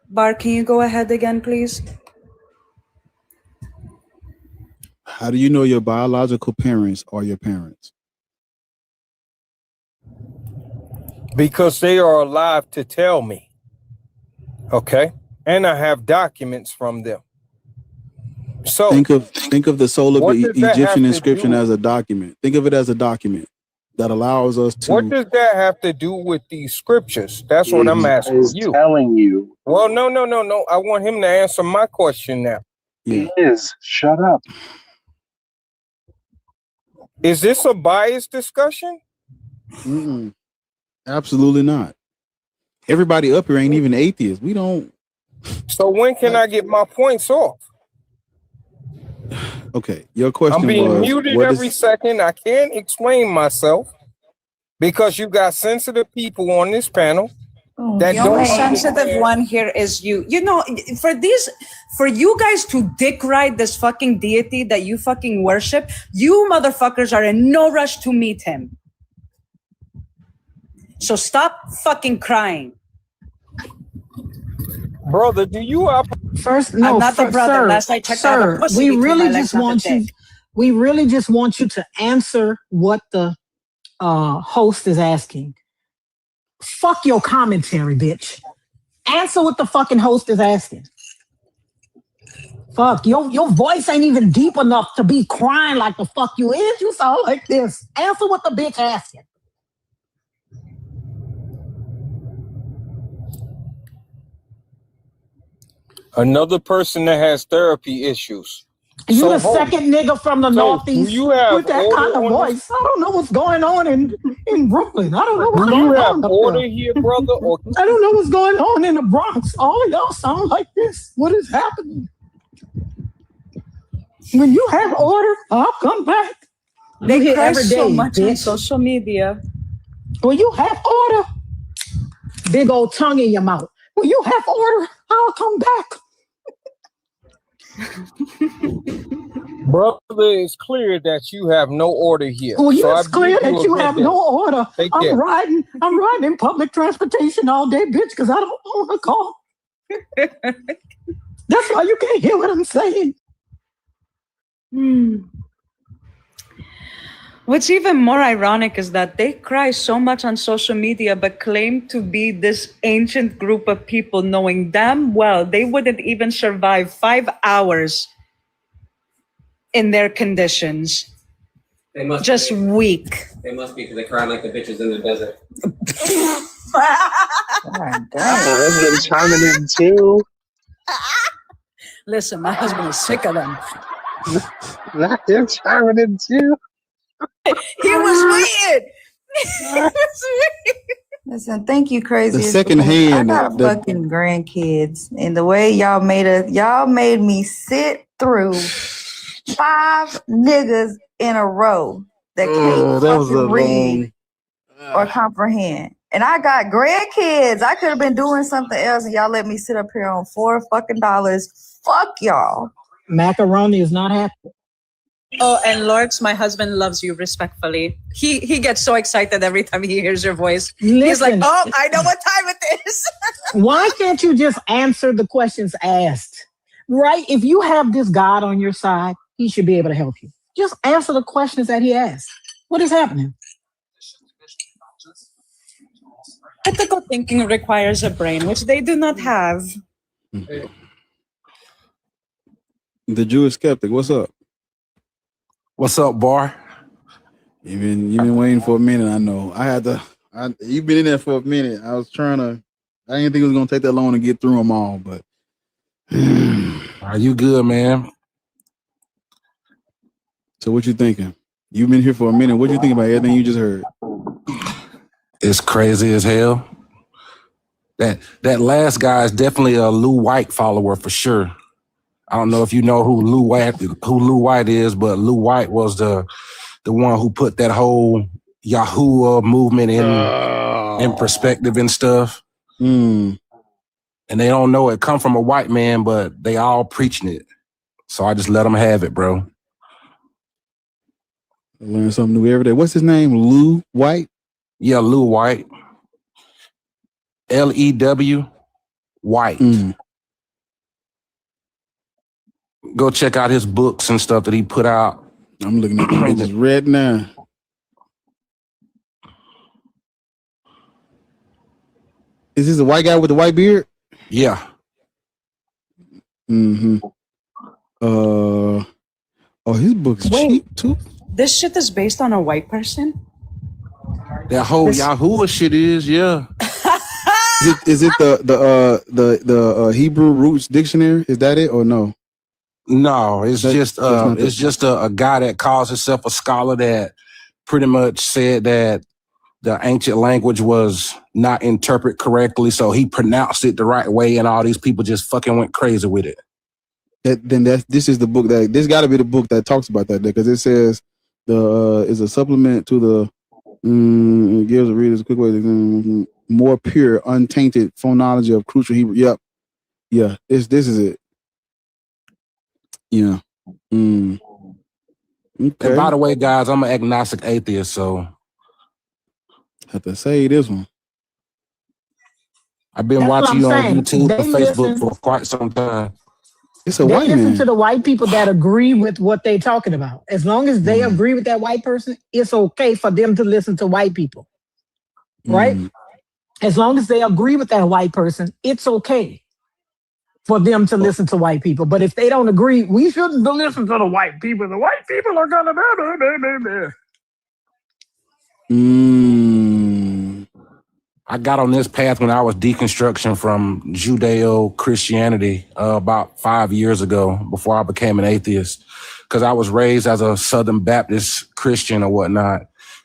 Bar, can you go ahead again, please? How do you know your biological parents are your parents? Because they are alive to tell me. Okay? And I have documents from them. So think of the soul of the Egyptian inscription as a document. Think of it as a document that allows us to. What does that have to do with these scriptures? That's what I'm asking you. Telling you. Well, no. I want him to answer my question now. He is. Shut up. Is this a biased discussion? Mm-mm. Absolutely not. Everybody up here ain't even atheists. We don't. So when can I get my points off? Okay, your question I'm being was, muted every second. I can't explain myself because you got sensitive people on this panel. The only sensitive one here is you. You know, for you guys to dick ride this fucking deity that you fucking worship, you motherfuckers are in no rush to meet him. So stop fucking crying. Brother, do you first? No, I'm not the brother. Sir, Last I checked, I have a pussy we between really my just legs, not want the you. dick. We really just want you to answer what the host is asking. Fuck your commentary, bitch. Answer what the fucking host is asking. Fuck, your voice ain't even deep enough to be crying like the fuck you is. You sound like this. Answer what the bitch asking. Another person that has therapy issues. You the second nigga from the Northeast you have with that kind of voice. I don't know what's going on in Brooklyn. I don't know what's Do going you on have up order there. here, brother? Or I don't know what's going on in the Bronx. All of y'all sound like this. What is happening? When you have order, I'll come back. They cry so much on social media. When you have order, big old tongue in your mouth. When you have order, I'll come back. Brother, it's clear that you have no order here. Well, So it's clear that you have no order. Take care. I'm riding in public transportation all day, bitch, because I don't own a car. That's why you can't hear what I'm saying. What's even more ironic is that they cry so much on social media, but claim to be this ancient group of people, knowing damn well they wouldn't even survive 5 hours in their conditions. They must just be. Weak. They must be because they cry like the bitches in the desert. My husband's chiming in too. Listen, my husband is sick of them. Not him chiming in too. He was weird. Listen, thank you, crazy. The second hand. I got fucking grandkids, and the way y'all made me sit through 5 niggas in a row that can't fucking read or comprehend. And I got grandkids. I could have been doing something else, and y'all let me sit up here on $4 fucking dollars. Fuck y'all. Macaroni is not happy. Oh, and Lorx, my husband loves you respectfully. He gets so excited every time he hears your voice. He's like, oh, I know what time it is. Why can't you just answer the questions asked? right? If you have this God on your side, he should be able to help you. Just answer the questions that he asks. What is happening? Ethical thinking requires a brain, which they do not have. The Jewish skeptic, what's up? What's up, Bar? You've been waiting for a minute. I know. You've been in there for a minute. I didn't think it was gonna take that long to get through them all, but Are you good, man? So what you thinking? You've been here for a minute. What you think about everything you just heard? It's crazy as hell. That last guy is definitely a Lou White follower for sure. I don't know if you know who Lou White is, but Lou White was the one who put that whole Yahuwah movement in perspective and stuff. And they don't know it come from a white man, but they all preaching it. So I just let them have it, bro. I learn something new every day. What's his name? Lou White? Yeah, Lou White. L-E-W White. Go check out his books and stuff that he put out. I'm looking at the pages right now. Is this a white guy with the white beard? Yeah. Oh, his book's cheap too. This shit is based on a white person? That whole Yahuwah shit is, yeah. Is it the Hebrew Roots Dictionary? Is that it or no? No, it's just a guy that calls himself a scholar that pretty much said that the ancient language was not interpreted correctly, so he pronounced it the right way, and all these people just fucking went crazy with it. This is the book this got to be the book that talks about that, because it says is a supplement to the it gives the readers a quick way to more pure, untainted phonology of crucial Hebrew. Yep, yeah, this is it. Yeah. Okay. And by the way, guys, I'm an agnostic atheist, so have to say this one. I've been watching you on YouTube and Facebook for quite some time. It's a white man. Listen to the white people that agree with what they're talking about. As long as they agree with that white person, it's okay for them to listen to white people. Right? As long as they agree with that white person, it's okay for them to listen to white people. But if they don't agree, we shouldn't listen to the white people. The white people are gonna I got on this path when I was deconstruction from Judeo-Christianity about 5 years ago, before I became an atheist, because I was raised as a Southern Baptist Christian or whatnot.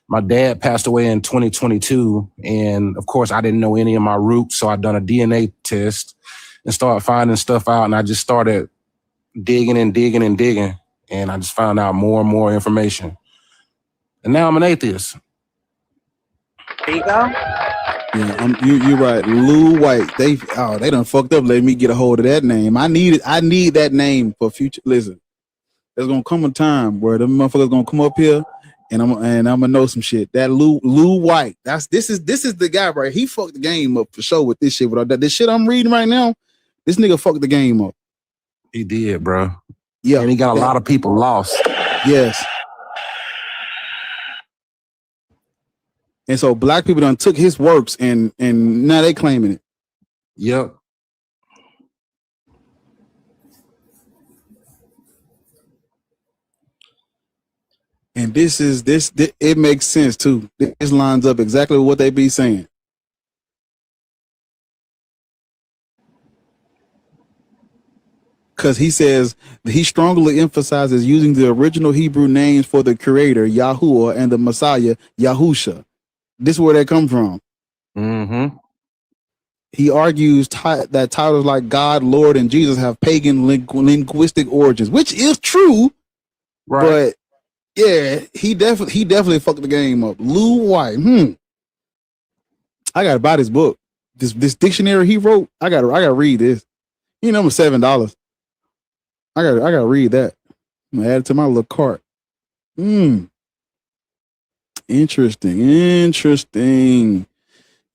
My dad passed away in 2022, and of course I didn't know any of my roots, so I done a DNA test and started finding stuff out, and I just started digging, and I just found out more and more information. And now I'm an atheist. There you go. Yeah, you're right. Lou White. They done fucked up letting me get a hold of that name. I need that name for future. Listen, there's gonna come a time where the motherfuckers gonna come up here and I'm gonna know some shit. That Lou White. This is the guy right. He fucked the game up for sure with this shit. With this shit I'm reading right now, this nigga fucked the game up. He did, bro. Yeah, and he got a lot of people lost. Yes. And so black people done took his works and now they claiming it. Yep. And this it makes sense too. This lines up exactly with what they be saying. Because he says he strongly emphasizes using the original Hebrew names for the creator, Yahuwah, and the Messiah, Yahusha. This is where they come from. He argues that titles like God, Lord, and Jesus have pagan linguistic origins, which is true. Right. But yeah, he definitely fucked the game up. Lou White. I gotta buy this book. This dictionary he wrote. I gotta read this. You know, $7. I gotta read that. I'm gonna add it to my little cart. Interesting.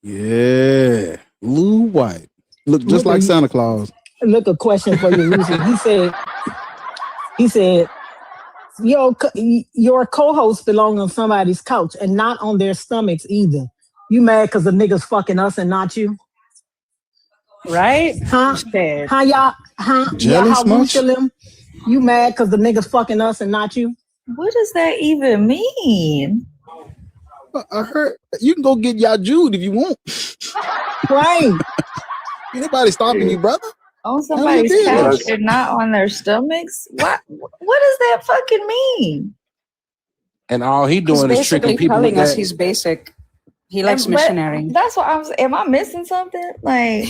Yeah. Lou White. Look just like Santa Claus. Look, a question for you, Lucy. He said, your co-hosts belong on somebody's couch and not on their stomachs either. You mad because the niggas fucking us and not you? Right? Huh? How y'all? Huh? Jealous how much? You mad because the niggas fucking us and not you? What does that even mean? I heard you can go get y'all Jude if you want. Right. Anybody stopping you, brother? On somebody's couch and not on their stomachs? What does that fucking mean? And all he He's doing is tricking basically people with telling us that. he's basic. He likes But missionary. that's what I'm saying. Am I missing something? Like,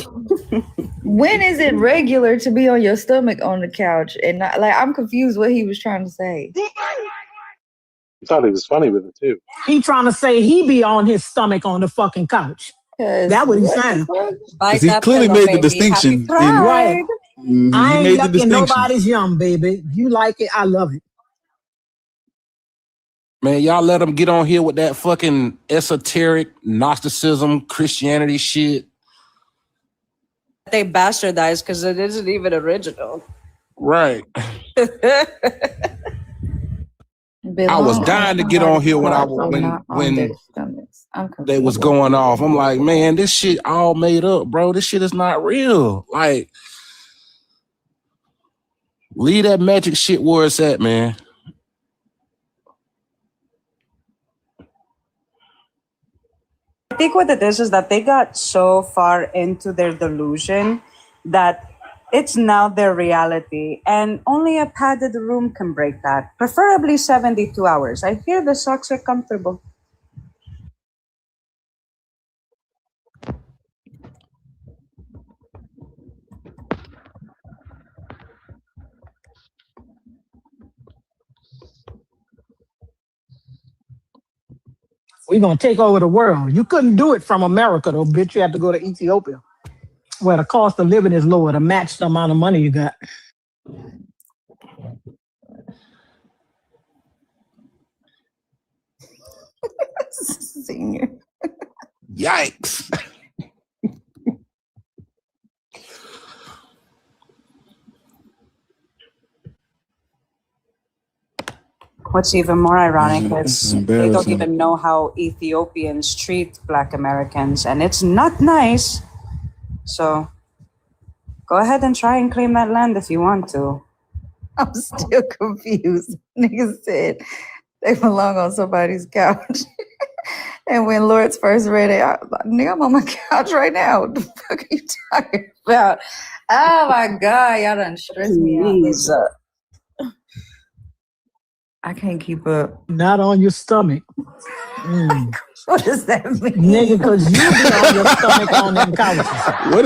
when is it regular to be on your stomach on the couch and not like? I'm confused what he was trying to say. I thought he was funny with it too. He trying to say he be on his stomach on the fucking couch. That what he's saying. Because he clearly made the distinction. Right. He I ain't made the yucking distinction. nobody's yum, baby. You like it, I love it. Man, y'all let them get on here with that fucking esoteric Gnosticism, Christianity shit. They bastardized because it isn't even original. Right. I was dying to get on here when they was going off. I'm like, man, this shit all made up, bro. This shit is not real. Like, leave that magic shit where it's at, man. I think what it is that they got so far into their delusion that it's now their reality, and only a padded room can break that. Preferably 72 hours. I hear the socks are comfortable. We're gonna take over the world. You couldn't do it from America though, bitch. You have to go to Ethiopia, where the cost of living is lower to match the amount of money you got. Senior. Yikes. What's even more ironic is they don't embarrassing. even know how Ethiopians treat Black Americans, and it's not nice. So go ahead and try and claim that land if you want to. I'm still confused. Niggas said they belong on somebody's couch. And when Lawrence first read it, I was like, nigga, I'm on my couch right now. What the fuck are you talking about? Oh my God, y'all done stressed me out. I can't keep up. Not on your stomach. What does that mean? Nigga, because you be on your stomach on them couches. What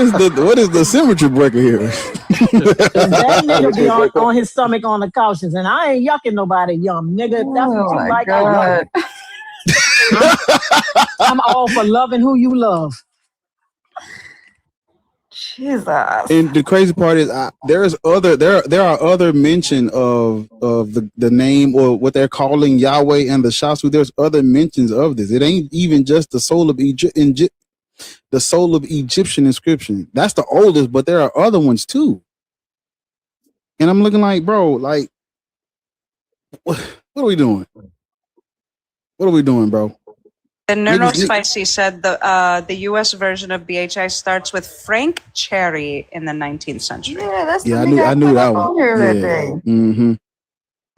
is the symmetry breaker here? That nigga be on his stomach on the couches, and I ain't yucking nobody yum. Nigga, if that's what you like, I love it. I'm all for loving who you love. Jesus. And the crazy part is there are other mention of the name or what they're calling Yahweh and the Shasu. There's other mentions of this. It ain't even just the soul of the soul of Egyptian inscription. That's the oldest, but there are other ones too. And I'm looking like, bro, like what are we doing? What are we doing, bro? The Neurospicy said the U.S. version of BHI starts with Frank Cherry in the 19th century. Yeah, that's the I knew that one. here that day. Mm-hmm.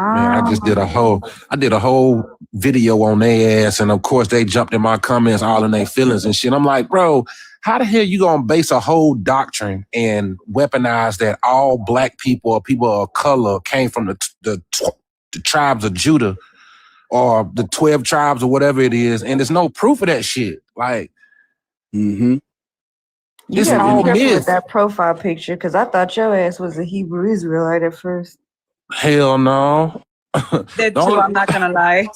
Man, I just did a whole video on their ass, and of course they jumped in my comments all in their feelings and shit. I'm like, bro, how the hell you gonna base a whole doctrine and weaponize that all Black people or people of color came from the tribes of Judah or the 12 tribes or whatever it is, and there's no proof of that shit. Like, You it's gotta all be careful myth. with that profile picture, because I thought your ass was a Hebrew Israelite at first. Hell no. Did too, I'm not gonna lie.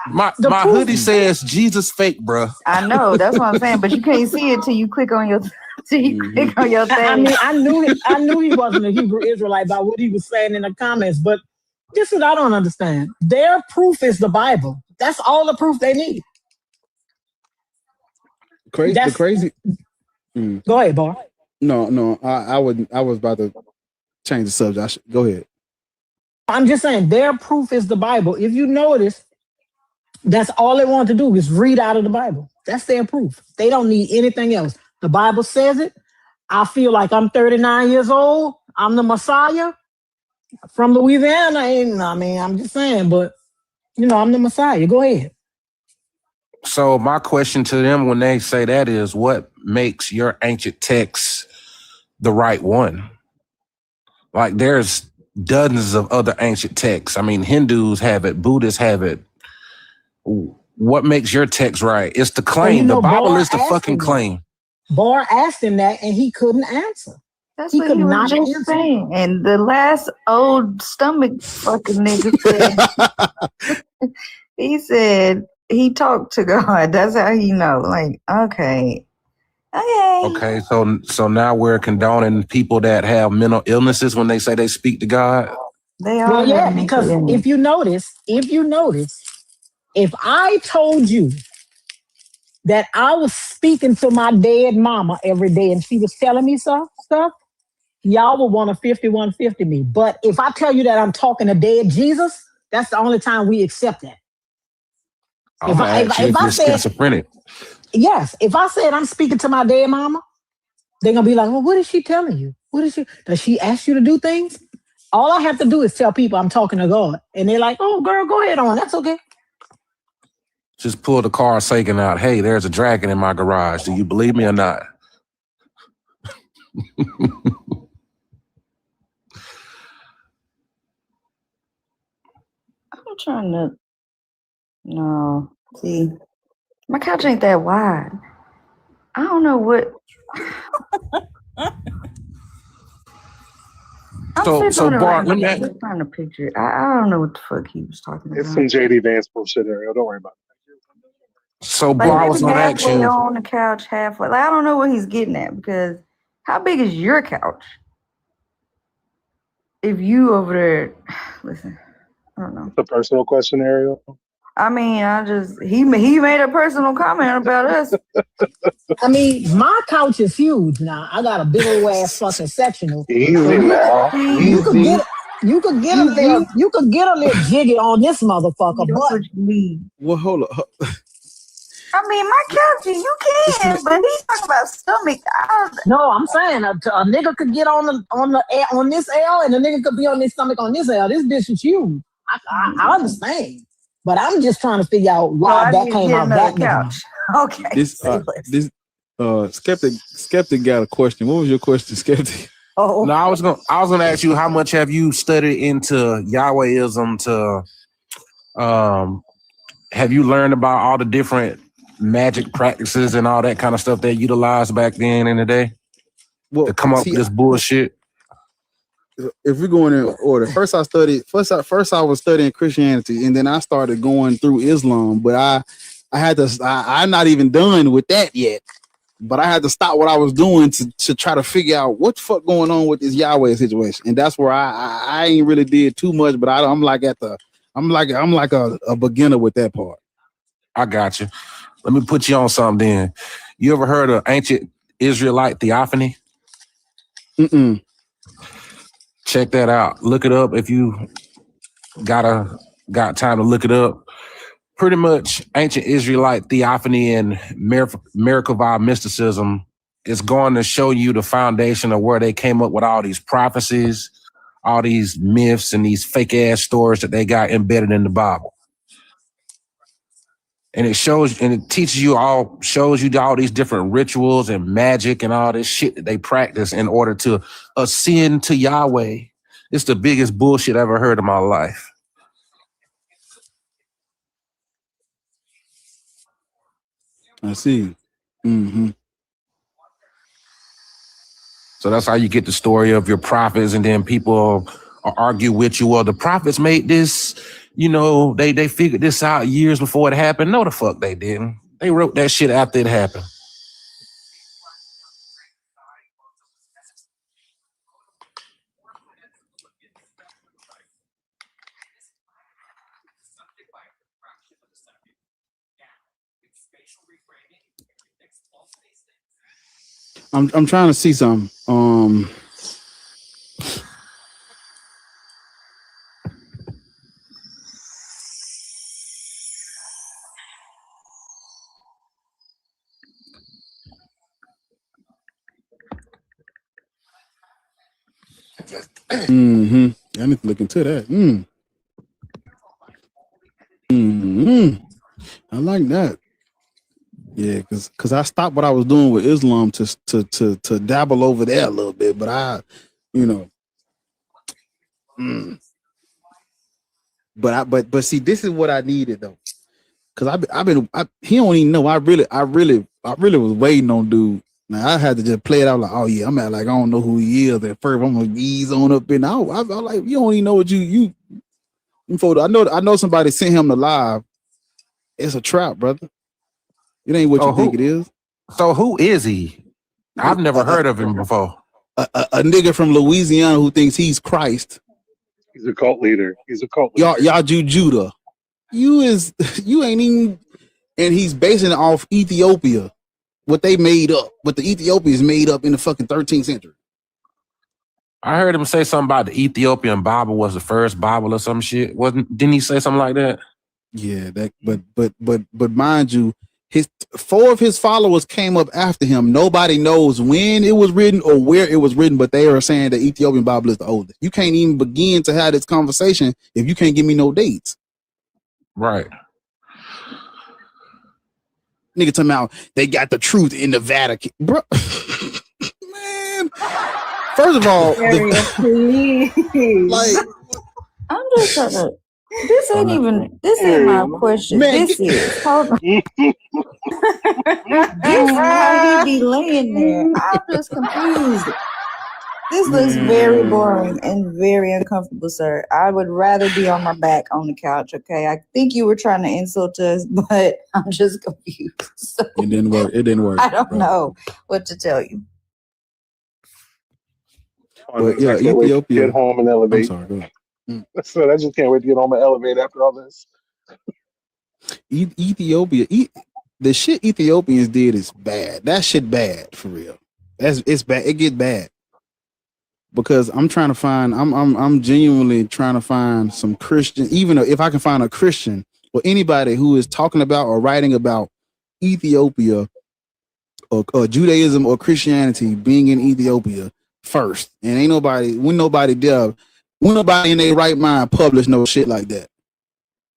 My hoodie says Jesus fake, bro. I know, that's what I'm saying, but you can't see it till you click on your thing. I mean, I knew he wasn't a Hebrew Israelite by what he was saying in the comments, but this is what I don't understand. Their proof is the Bible. That's all the proof they need. Crazy. Go ahead, Bar. No, I was about to change the subject. Go ahead. I'm just saying their proof is the Bible. If you notice, that's all they want to do is read out of the Bible. That's their proof. They don't need anything else. The Bible says it. I feel like I'm 39 years old. I'm the Messiah from Louisiana. And I mean, I'm just saying, but I'm the Messiah. Go ahead. So my question to them when they say that is, what makes your ancient text the right one? Like there's dozens of other ancient texts. I mean, Hindus have it, Buddhists have it. What makes your text right? It's the claim. The Bible is the fucking claim. Bar asked him that and he couldn't answer. That's what he was just saying. And the last old stomach fucking nigga said, he said he talked to God. That's how he know. Like, okay. Okay, so now we're condoning people that have mental illnesses when they say they speak to God. Well, yeah, because if you notice, if I told you that I was speaking to my dead mama every day and she was telling me stuff, y'all would want to 5150 me. But if I tell you that I'm talking to dead Jesus, that's the only time we accept that. I'm gonna ask you if you're schizophrenic. Yes, if I said I'm speaking to my dead mama, they're gonna be like, well, what is she telling you? Does she ask you to do things? All I have to do is tell people I'm talking to God. And they're like, oh, girl, go ahead on. That's okay. Just pull the car Sagan out. Hey, there's a dragon in my garage. Do you believe me or not? I'm trying to. No, see, my couch ain't that wide. I don't know what. So Bart, let me I'm trying to picture it. I don't know what the fuck he was talking about. It's some JD Vance bullshit, Ariel. Don't worry about it. So Like, Bart was maybe gonna ask halfway you. on the couch, halfway. Like, I don't know what he's getting at because how big is your couch? If you over there, listen, I don't know. It's a personal question, Ariel. I mean, he made a personal comment about us. I mean, my couch is huge now. I got a big old ass fucking sectional. Easy now. You could get a little jiggy on this motherfucker, but well, hold up. I mean, my couch, you can, but he's talking about stomach. No, I'm saying a nigga could get on this L, and a nigga could be on this stomach on this L. This bitch is huge. I understand, but I'm just trying to figure out why that came out that couch. Okay. Skeptic got a question. What was your question, Skeptic? Oh, no, I was gonna ask you how much have you studied into Yahwehism? Have you learned about all the different magic practices and all that kind of stuff they utilized back then in the day to come up with this bullshit? If we're going in order, first I was studying Christianity, and then I started going through Islam. But I'm not even done with that yet. But I had to stop what I was doing to try to figure out what the fuck going on with this Yahweh situation, and that's where I ain't really did too much. But I'm like a beginner with that part. I got you. Let me put you on something then. You ever heard of ancient Israelite theophany? Mm-mm. Check that out. Look it up if you got time to look it up. Pretty much ancient Israelite theophany and Merkavah mysticism is going to show you the foundation of where they came up with all these prophecies, all these myths, and these fake ass stories that they got embedded in the Bible. And it teaches you all these different rituals and magic and all this shit that they practice in order to ascend to Yahweh. It's the biggest bullshit I ever heard in my life. I see. Mm-hmm. So that's how you get the story of your prophets, and then people argue with you. Well, the prophets made this, they figured this out years before it happened. No, the fuck they didn't. They wrote that shit after it happened. I'm trying to see some. I need to look into that. I like that. Yeah, because I stopped what I was doing with Islam to dabble over there a little bit, but I, you know, but see, this is what I needed though, because he don't even know. I really was waiting on dude. Now I had to just play it out like, oh yeah, I'm at like I don't know who he is at first. I'm gonna ease on up in. I like you don't even know what you. I know somebody sent him the live. It's a trap, brother. It ain't what you think it is. So who is he? I've never heard of him before. A nigga from Louisiana who thinks he's Christ. He's a cult leader. He's a cult leader. Y'all Judah. You ain't even, and he's basing it off Ethiopia. What they made up, what the Ethiopians made up in the fucking 13th century. I heard him say something about the Ethiopian Bible was the first Bible or some shit. Didn't he say something like that? Yeah, but mind you, four of his followers came up after him. Nobody knows when it was written or where it was written, but they are saying the Ethiopian Bible is the oldest. You can't even begin to have this conversation if you can't give me no dates. Right. Nigga talking about they got the truth in the Vatican. Bro. Man. First of all, like I'm just trying to. This ain't my question. Man, hold on. This is how he be laying there. I'm just confused. This looks very boring and very uncomfortable, sir. I would rather be on my back on the couch, okay? I think you were trying to insult us, but I'm just confused. So it didn't work. I don't know what to tell you. But yeah, Ethiopia. Get home and elevate. I'm sorry, go ahead. So I just can't wait to get home and elevate after all this. Ethiopia, the shit Ethiopians did is bad. That shit bad for real. It's bad. It gets bad because I'm genuinely trying to find some Christian. Even if I can find a Christian or anybody who is talking about or writing about Ethiopia or Judaism or Christianity being in Ethiopia first, and ain't nobody when nobody in their right mind publish no shit like that.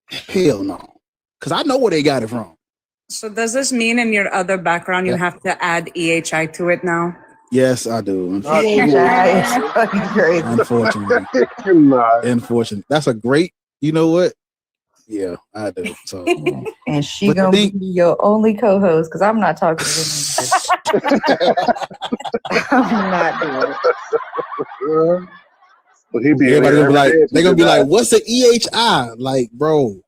Hell no. Because I know where they got it from. So does this mean in your other background you have to add EHI to it now? Yes, I do. Unfortunately. Unfortunately. That's a great, you know what? Yeah, I do. So and she gonna be your only co-host because I'm not talking to them. I'm not doing it. Well, he'd be everybody gonna be like, they're gonna be like, what's the EHI? Like, bro.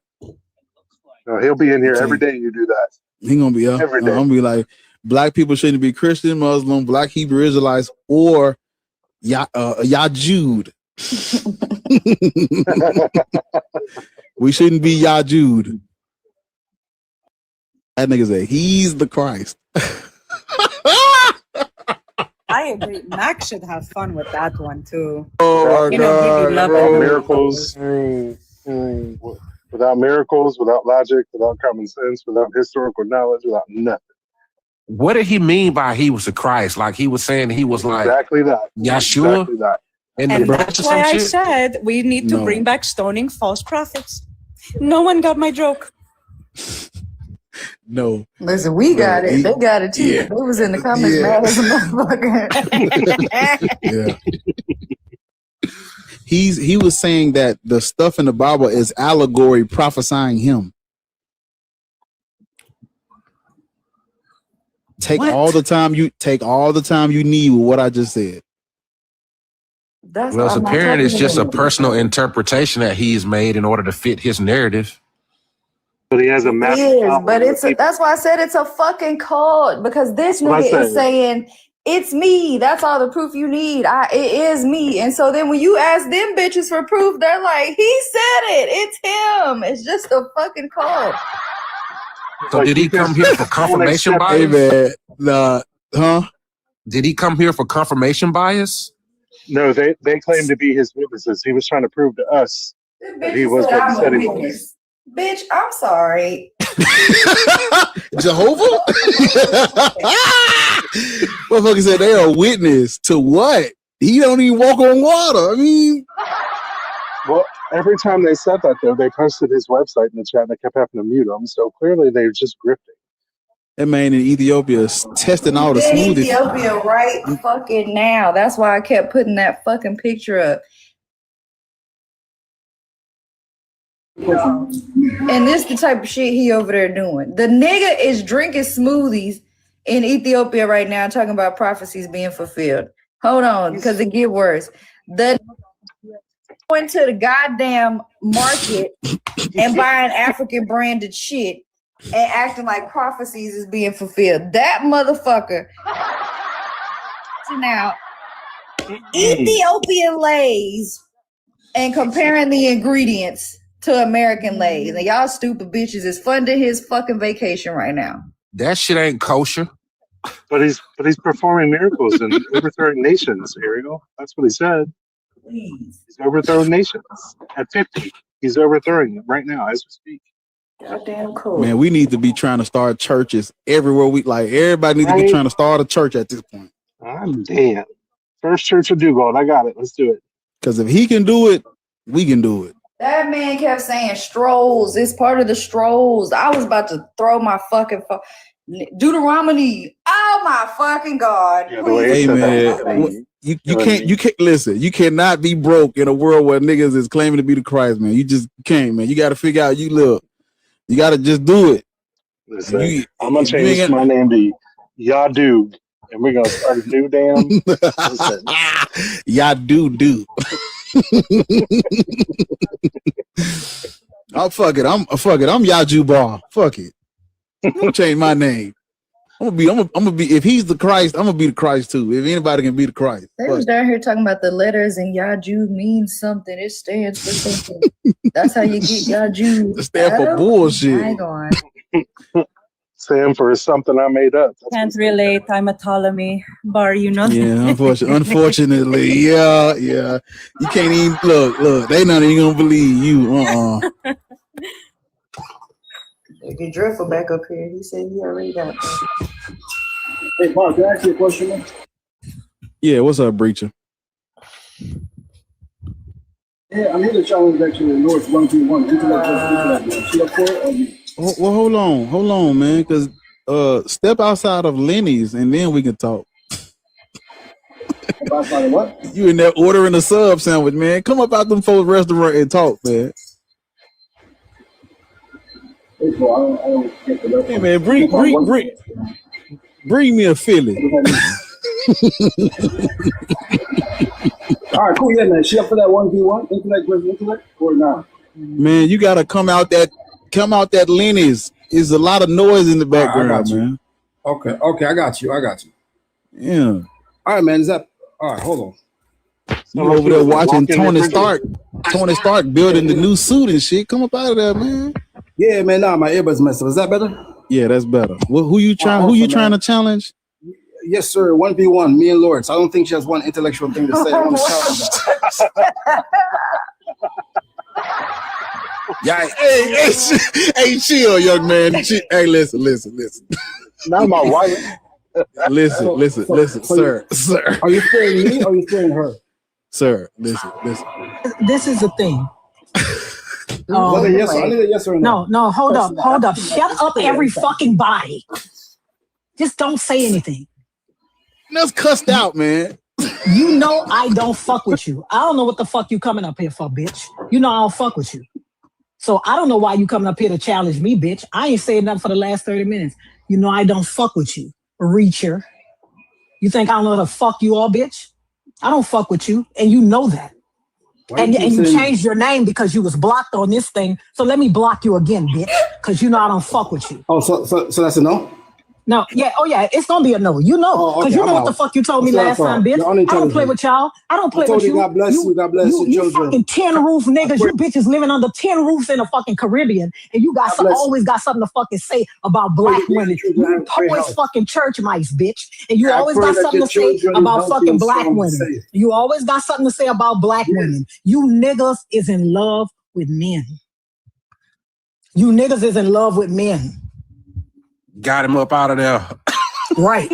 No, he'll be in here every day you do that. He gonna be every day. I'm gonna be like, black people shouldn't be Christian, Muslim, black Hebrew Israelites, or Yajud. We shouldn't be Yajud. That nigga say he's the Christ. I agree. Max should have fun with that one too. Oh my God! Without miracles, without miracles, without logic, without common sense, without historical knowledge, without nothing. What did he mean by he was the Christ? Like he was saying he was like exactly that. Yeshua. Exactly that. And that's why I said we need to bring back stoning false prophets. No one got my joke. No. Listen, we got it. They got it too. Yeah. It was in the comments mad as a motherfucker. Yeah. He was saying that the stuff in the Bible is allegory prophesying him. Take all the time you need with what I just said. Well, it's apparent it's just a personal interpretation that he's made in order to fit his narrative. But he has a massive problem. But that's why I said it's a fucking cult because this nigga is saying it's me. That's all the proof you need. It is me. And so then when you ask them bitches for proof, they're like, he said it. It's him. It's just a fucking cult. So did he come here for confirmation bias? Hey man, huh? Did he come here for confirmation bias? No, they claim to be his witnesses. He was trying to prove to us that he was what he said he was. Bitch, I'm sorry. Jehovah? Motherfucker said they are a witness to what? He don't even walk on water. I mean, well, every time they said that, though, they posted his website in the chat and they kept having to mute him. So clearly they're just grifting. That man in Ethiopia is testing all the In smoothies. Ethiopia right fucking now. That's why I kept putting that fucking picture up. And this the type of shit he over there doing. The nigga is drinking smoothies in Ethiopia right now, talking about prophecies being fulfilled. Hold on, because it get worse. The went to the goddamn market and buying African branded shit and acting like prophecies is being fulfilled. That motherfucker now Ethiopian Lays and comparing the ingredients to American Lays. And y'all stupid bitches is funding his fucking vacation right now. That shit ain't kosher. But he's performing miracles and overthrowing nations, Ariel. That's what he said. Please. He's overthrowing nations. At 50, he's overthrowing them right now as we speak. Goddamn cool. Man, we need to be trying to start churches everywhere. Everybody need to be trying to start a church at this point. I'm damn. First church of Dugald. I got it. Let's do it. Because if he can do it, we can do it. That man kept saying strolls. It's part of the strolls. I was about to throw my fucking Deuteronomy. Oh my fucking God. Yeah, hey man, you can't listen. You cannot be broke in a world where niggas is claiming to be the Christ, man. You just can't, man. You got to figure out you live. You got to just do it. Listen, I'm gonna change my name to Yadu, and we're gonna start a new damn. Yadu. Oh fuck it. I'm Yaju Bar. Fuck it. I'm gonna change my name. I'm gonna be if he's the Christ, I'm gonna be the Christ too. If anybody can be the Christ. They was down here talking about the letters and Yaju means something. It stands for something. That's how you get Yaju. It stands for bullshit. Hang on. Stand for something I made up. Can't relate. I'm a Ptolemy. Bar, you know. Yeah, unfortunately, yeah. You can't even look. They not even gonna believe you. Get Dreadful back up here. He said he already got that. Hey, Mark, can I ask you a question, man? Yeah, what's up, Breacher? Yeah, I'm here to challenge actually Lord's 1v1 intellect. Should I pour it? Well, hold on, man, because step outside of Lenny's and then we can talk. Outside of what? You in there ordering a sub sandwich, man. Come up out them folks' restaurant and talk, man. Hey, man, bring me a Philly. All right, cool. Yeah, man. She up for that 1v1 intellect versus intellect or not? Man, you gotta come out that Lenny's. There's a lot of noise in the background, man. Okay, I got you. Yeah. All right, man. Is that all right? Hold on. You over there watching Tony Stark building the new suit and shit. Come up out of there, man. Yeah, man. Nah, my earbuds messed up. Is that better? Yeah, that's better. Who you trying to challenge? Yes, sir. 1v1, me and Lawrence. I don't think she has one intellectual thing to say. I want to challenge that. Yeah, hey, chill, young man. Hey, listen. Not my wife. Listen, sir. Are you scaring me or are you scaring her? Sir, listen. This is the thing. I need a yes or no. No, hold up. Shut up, every fucking body. Just don't say anything. That's cussed out, man. You know I don't fuck with you. I don't know what the fuck you coming up here for, bitch. You know I don't fuck with you. So I don't know why you coming up here to challenge me, bitch. I ain't saying nothing for the last 30 minutes. You know I don't fuck with you, Reacher. You think I don't know how to fuck you all, bitch? I don't fuck with you, and you know that. And you changed your name because you was blocked on this thing. So let me block you again, bitch, because you know I don't fuck with you. Oh, so that's a no? No, yeah, oh yeah, it's gonna be a no. You know, because you know what the fuck you told me last time, bitch. I don't play with y'all. I don't play with you. God bless you. God bless you, You children. fucking tin roof niggas. You bitches living under tin roofs in the fucking Caribbean, and you got always got something to fucking say about black women. You always fucking church mice, bitch, and you always got something to say about fucking black women. You always got something to say about black women. You niggas is in love with men. You niggas is in love with men. Got him up out of there. Right.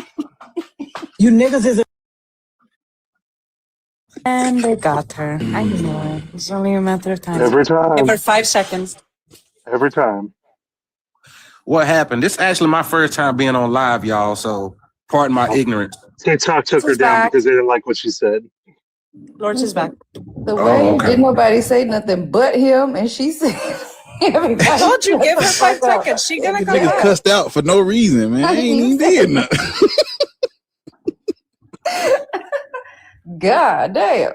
You niggas is. And they got her. I know it. It's only a matter of time. Every time. Give her 5 seconds. Every time. What happened? This is actually my first time being on live, y'all. So pardon my ignorance. TikTok took her down because they didn't like what she said. Lawrence is back. The way didn't nobody say nothing but him, and she said. I told you, give her 5 seconds. She gonna come Niggas back. cussed out for no reason, man. I ain't even did nothing. God damn.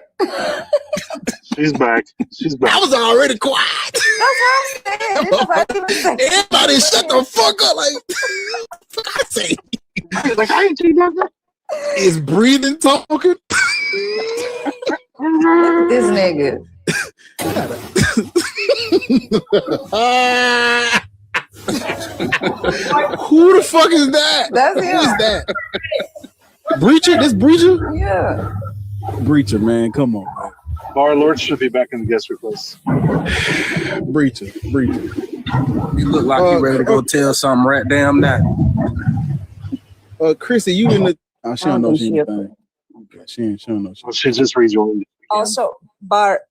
She's back. She's back. I was already quiet. That's what I'm saying. Everybody shut the fuck up. Like, fuck I say. Like, I ain't seen nothing. Is breathing talking? This nigga. Who the fuck is that? That's Who him. is that? Breacher? This Breacher? Yeah. Breacher, man. Come on, man. Bar Lord should be back in the guest request. Breacher. You look like you ready to go tell something right damn now. Chrissy, you in the... Oh, she don't know she in the thing. Okay, she don't know. She just rejoined. Also, Bar,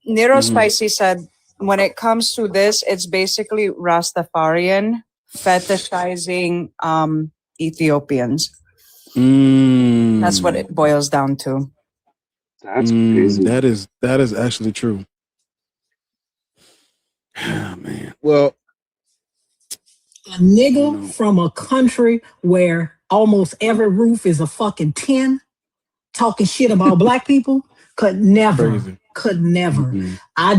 Nero Spicy said, when it comes to this, it's basically Rastafarian fetishizing Ethiopians. That's what it boils down to. That's crazy. That is actually true. Oh, man. Well, A nigga from a country where almost every roof is a fucking tin talking shit about black people could never. I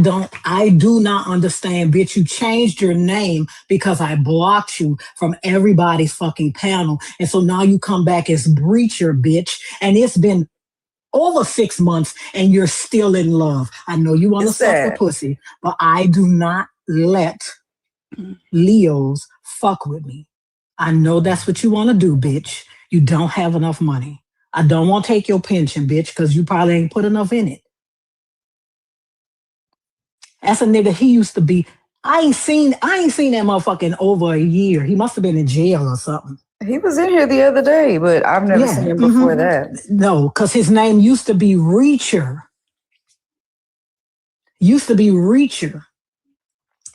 do not understand, bitch. You changed your name because I blocked you from everybody's fucking panel. And so now you come back as Breacher, bitch. And it's been over 6 months and you're still in love. I know you want to suck the pussy, but I do not let Leos fuck with me. I know that's what you want to do, bitch. You don't have enough money. I don't want to take your pension, bitch, because you probably ain't put enough in it. That's a nigga he used to be. I ain't seen that motherfucker in over a year. He must have been in jail or something. He was in here the other day, but I've never seen him before that. No, because his name used to be Reacher.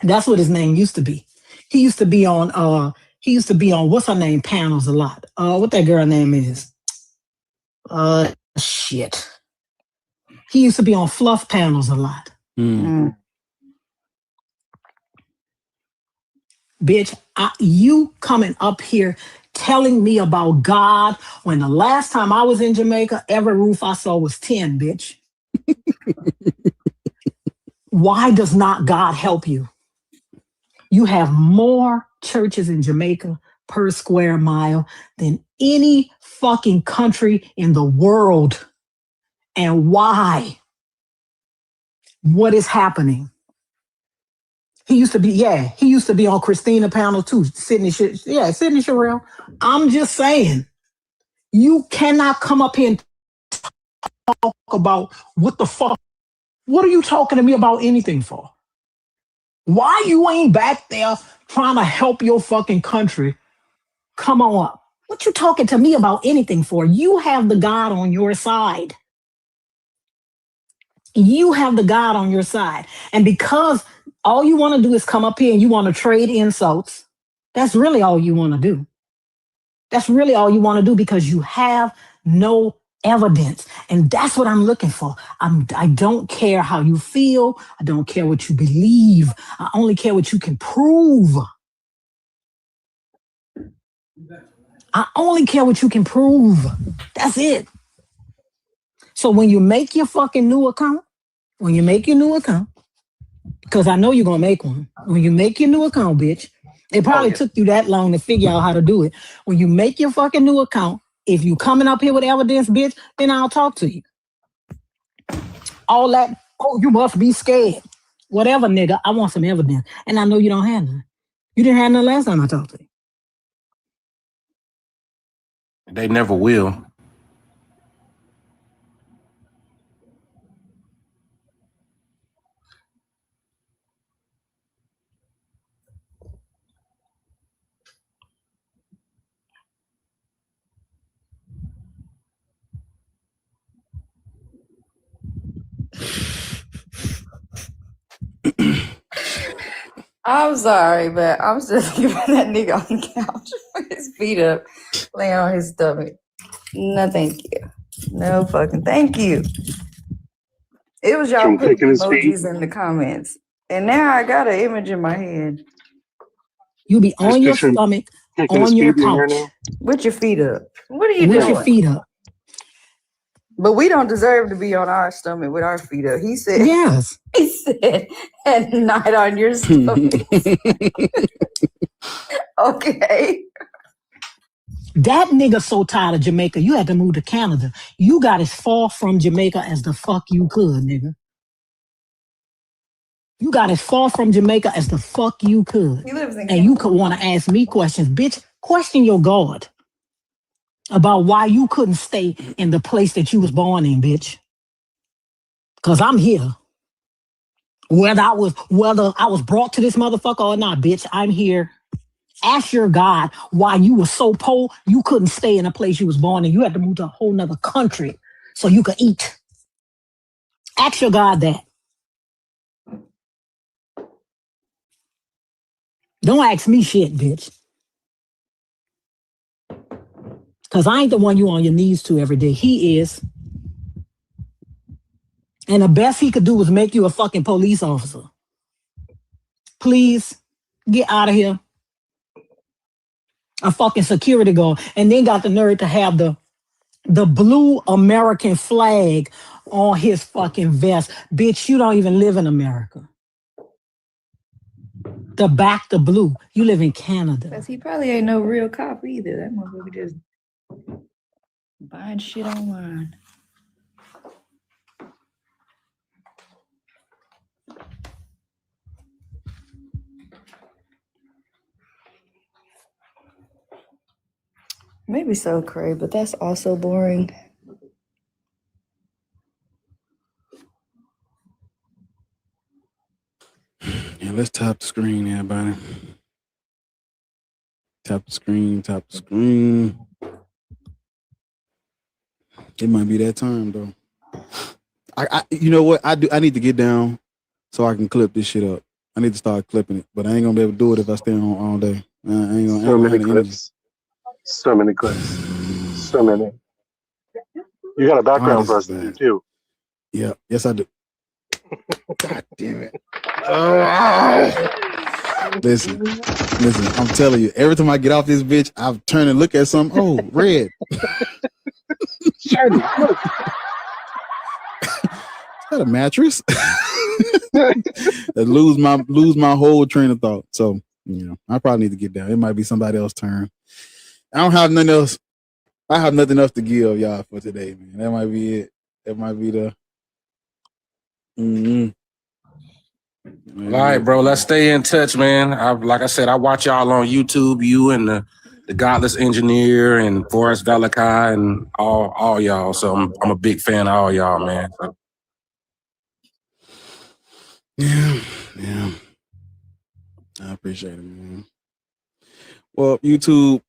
That's what his name used to be. He used to be on what's her name panels a lot. What that girl name is? Shit. He used to be on fluff panels a lot. Bitch, you coming up here telling me about God when the last time I was in Jamaica, every roof I saw was 10, bitch. Why does not God help you? You have more churches in Jamaica per square mile than any fucking country in the world. And why? What is happening? He used to be on Christina panel too. Sydney Sherrill. I'm just saying, you cannot come up here and talk about what the fuck. What are you talking to me about anything for? Why you ain't back there trying to help your fucking country come on up? What you talking to me about anything for? You have the God on your side. You have the God on your side. And because all you want to do is come up here and you want to trade insults, that's really all you want to do. That's really all you want to do because you have no evidence. And that's what I'm looking for. I don't care how you feel. I don't care what you believe. I only care what you can prove. I only care what you can prove. That's it. So when you make your fucking new account, because I know you're going to make one. When you make your new account, bitch, It probably took you that long to figure out how to do it. When you make your fucking new account, if you coming up here with evidence, bitch, then I'll talk to you. All that, oh, you must be scared. Whatever, nigga, I want some evidence. And I know you don't have none. You didn't have none last time I talked to you. They never will. I'm sorry, but I'm just giving that nigga on the couch with his feet up, laying on his stomach. No, thank you. No fucking thank you. It was y'all putting emojis in the comments. And now I got an image in my head. You be on your stomach, on your couch. With your feet up. What are you doing? With your feet up. But we don't deserve to be on our stomach with our feet up. He said, yes. He said, and not on your stomach. Okay. That nigga so tired of Jamaica, you had to move to Canada. You got as far from Jamaica as the fuck you could, nigga. You got as far from Jamaica as the fuck you could. He lives in and Canada. You could want to ask me questions. Bitch, question your God about why you couldn't stay in the place that you was born in, bitch. Because I'm here. Whether I was brought to this motherfucker or not, bitch, I'm here. Ask your God why you were so poor you couldn't stay in a place you was born in. You had to move to a whole nother country so you could eat. Ask your God that. Don't ask me shit, bitch. Because I ain't the one you on your knees to every day. He is. And the best he could do was make you a fucking police officer. Please, get out of here. A fucking security guard. And then got the nerve to have the blue American flag on his fucking vest. Bitch, you don't even live in America. The back, the blue. You live in Canada. Because he probably ain't no real cop either. That motherfucker just buying shit online. Maybe so, Cray, but that's also boring. Yeah, let's tap the screen, everybody. Tap the screen, tap the screen. It might be that time though. I you know what? I need to get down so I can clip this shit up. I need to start clipping it, but I ain't gonna be able to do it if I stay on all day. I ain't gonna So many have the clips. So many clips. So many. You got a background for us to do too. Yeah, yes I do. God damn it. Listen, I'm telling you, every time I get off this bitch, I turn and look at something. Oh, red. Is that a mattress? lose my whole train of thought. So, you know, I probably need to get down. It might be somebody else's turn. I don't have nothing else. I have nothing else to give y'all for today, man. That might be it. That might be the. All right, bro. Let's stay in touch, man. Like I said, I watch y'all on YouTube. You and the Godless Engineer and Forrest Valakai and all y'all. So I'm a big fan of all y'all, man. So. Yeah. I appreciate it, man. Well, YouTube,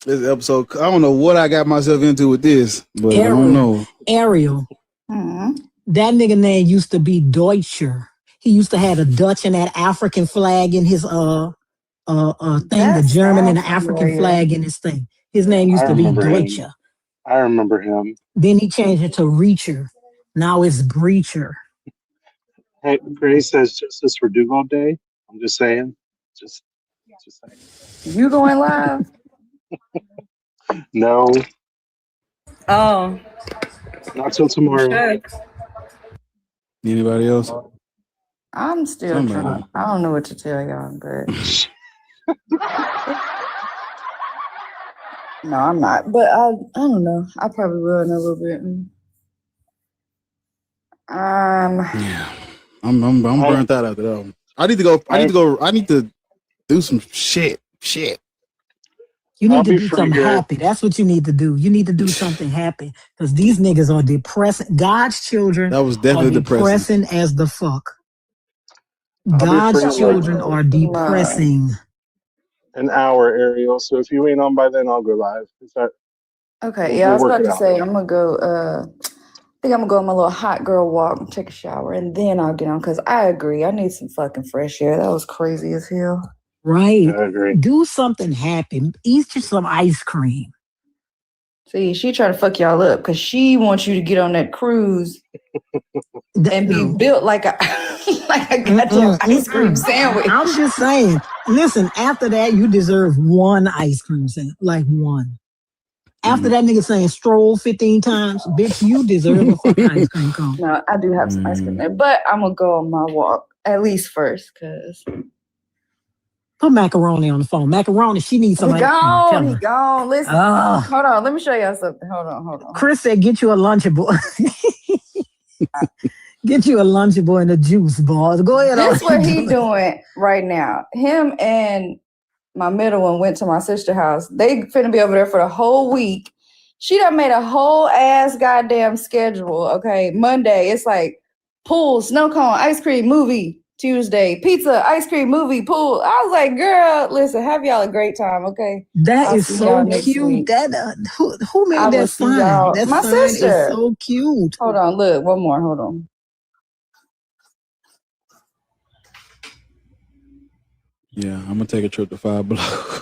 this episode, I don't know what I got myself into with this, but I don't know. Ariel. That nigga name used to be Deutscher. He used to have a Dutch and that African flag in his thing, the German and the African flag in his thing. His name used to be Deutscher. I remember him. Then he changed it to Reacher. Now it's Breacher. Hey, Grace says Justice for Duval Day. I'm just saying. Just saying. You going live? No. Oh. Not till tomorrow. Anybody else? I'm still trying. I don't know what to tell y'all, but No, I'm not. But I don't know. I probably will in a little bit. Yeah, I'm burnt out after that one. I need to go. I need to do some shit. You I'll need to be do free something here. happy. That's what you need to do. You need to do something happy because these niggas are depressing. God's children That was are definitely depressing. depressing as the fuck. I'll be free God's in like children are depressing. an hour, Ariel. So if you ain't on by then, I'll go live. Is that Okay, yeah, I we'll was work about it to out. say I'm gonna go. I think I'm gonna go on my little hot girl walk and take a shower, and then I'll get on. Cause I agree, I need some fucking fresh air. That was crazy as hell. Right. I agree. Do something happy. Eat you some ice cream. See, she trying to fuck y'all up because she wants you to get on that cruise and be built like a like a goddamn ice cream sandwich. I'm just saying. Listen, after that, you deserve one ice cream sandwich, like one. After that nigga saying stroll 15 times, bitch, you deserve a fucking ice cream cone. No, I do have some ice cream there, but I'm gonna go on my walk at least first, cause Put Macaroni on the phone. Macaroni, she needs some he ice cream. gone. Tell He her. gone. Listen, hold on. Let me show y'all something. Hold on. Chris said, get you a Lunchable. Get you a Lunchable and a juice bar. Go ahead. This what he doing right now. Him and my middle one went to my sister's house. They finna be over there for the whole week. She done made a whole ass goddamn schedule. Okay, Monday it's like pool, snow cone, ice cream, movie. Tuesday, pizza, ice cream, movie, pool. I was like, girl, listen, have y'all a great time, okay? That I'll is see y'all so next cute. week. That who made I will that see sign? y'all. That My sign sister. is so cute. Hold on, look, one more. Hold on. Yeah, I'm gonna take a trip to Five Below.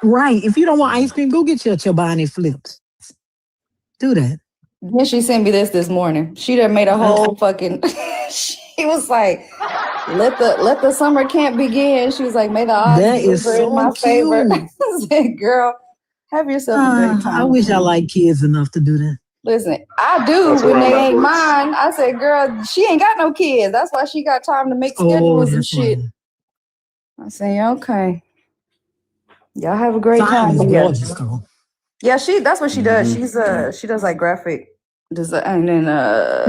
Right. If you don't want ice cream, go get your Chobani flips. Do that. Then she sent me this morning. She done made a whole fucking. She was like, "Let the summer camp begin." She was like, "May the odds That be is ever in my so favor." cute. I said, "Girl, have yourself a great time." I wish I liked kids enough to do that. Listen, I do That's when where I'm they at, ain't boys. mine. I said, "Girl, she ain't got no kids. That's why she got time to make schedules and shit." I say, "Okay, y'all have a great Zion time." is But gorgeous, though. yeah, that's what she does. She does like graphic design and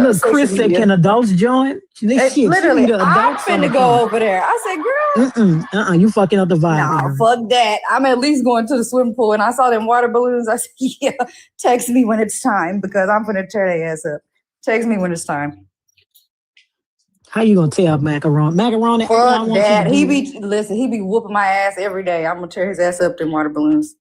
Look, social Chris said, media. "Can adults join?" This shit, Literally, she need I'm adults on the finna go over there. I said, "Girl, You fucking up the vibe. nah, Aaron. fuck that. I'm at least going to the swimming pool." And I saw them water balloons. I said, "Yeah, text me when it's time because I'm finna tear their ass up. Text me when it's time." How you gonna tell Macaroni? Macaroni, all I Fuck want that. you He to do. he be whooping my ass every day. I'm gonna tear his ass up them water balloons.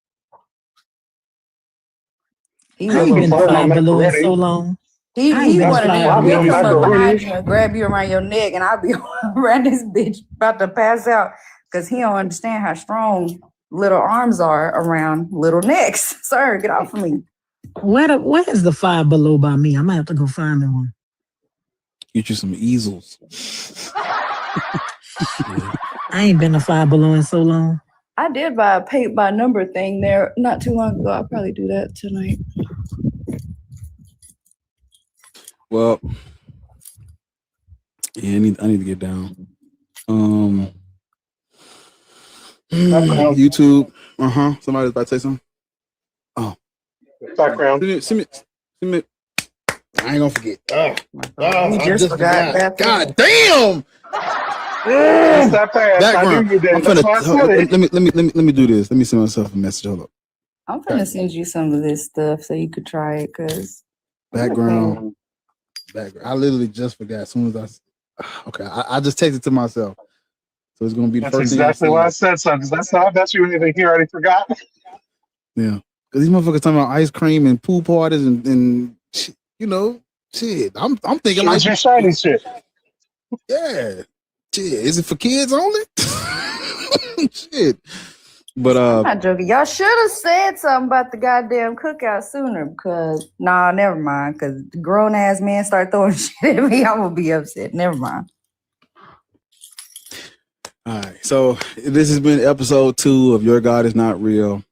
He I will ain't been to report Five me. Below in so long. He been one of to Five them. He'll Below come so up long. behind you and grab you around your neck, and I'll be around this bitch about to pass out because he don't understand how strong little arms are around little necks. Sir, get off of me. Where is the Five Below by me? I'm gonna have to go find me one. Get you some easels. I ain't been to Five Below in so long. I did buy a paint by number thing there not too long ago. I'll probably do that tonight. Well, yeah, I need to get down. YouTube. Somebody's about to say something. Oh, background. Send me. I ain't gonna forget. You I just forgot. God damn. It's that fast. I Background. knew you did. I'm That's why I said it. let me do this. Let me send myself a message. Hold up. I'm gonna send you some of this stuff so you could try it, cause Background. I literally just forgot as soon as I just texted to myself. So it's gonna be the That's first exactly thing why I said something. That's how I bet you anything here. I already forgot. Yeah. Because these motherfuckers talking about ice cream and pool parties and you know, shit. I'm thinking like your shiny shit. Yeah. Shit. Is it for kids only? Shit. But I'm not joking. Y'all should have said something about the goddamn cookout sooner because never mind. Because the grown ass men start throwing shit at me, I'm gonna be upset. Never mind. all right. So this has been episode 2 of Your God Is Not Real.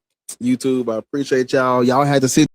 YouTube, I appreciate y'all. Y'all had to sit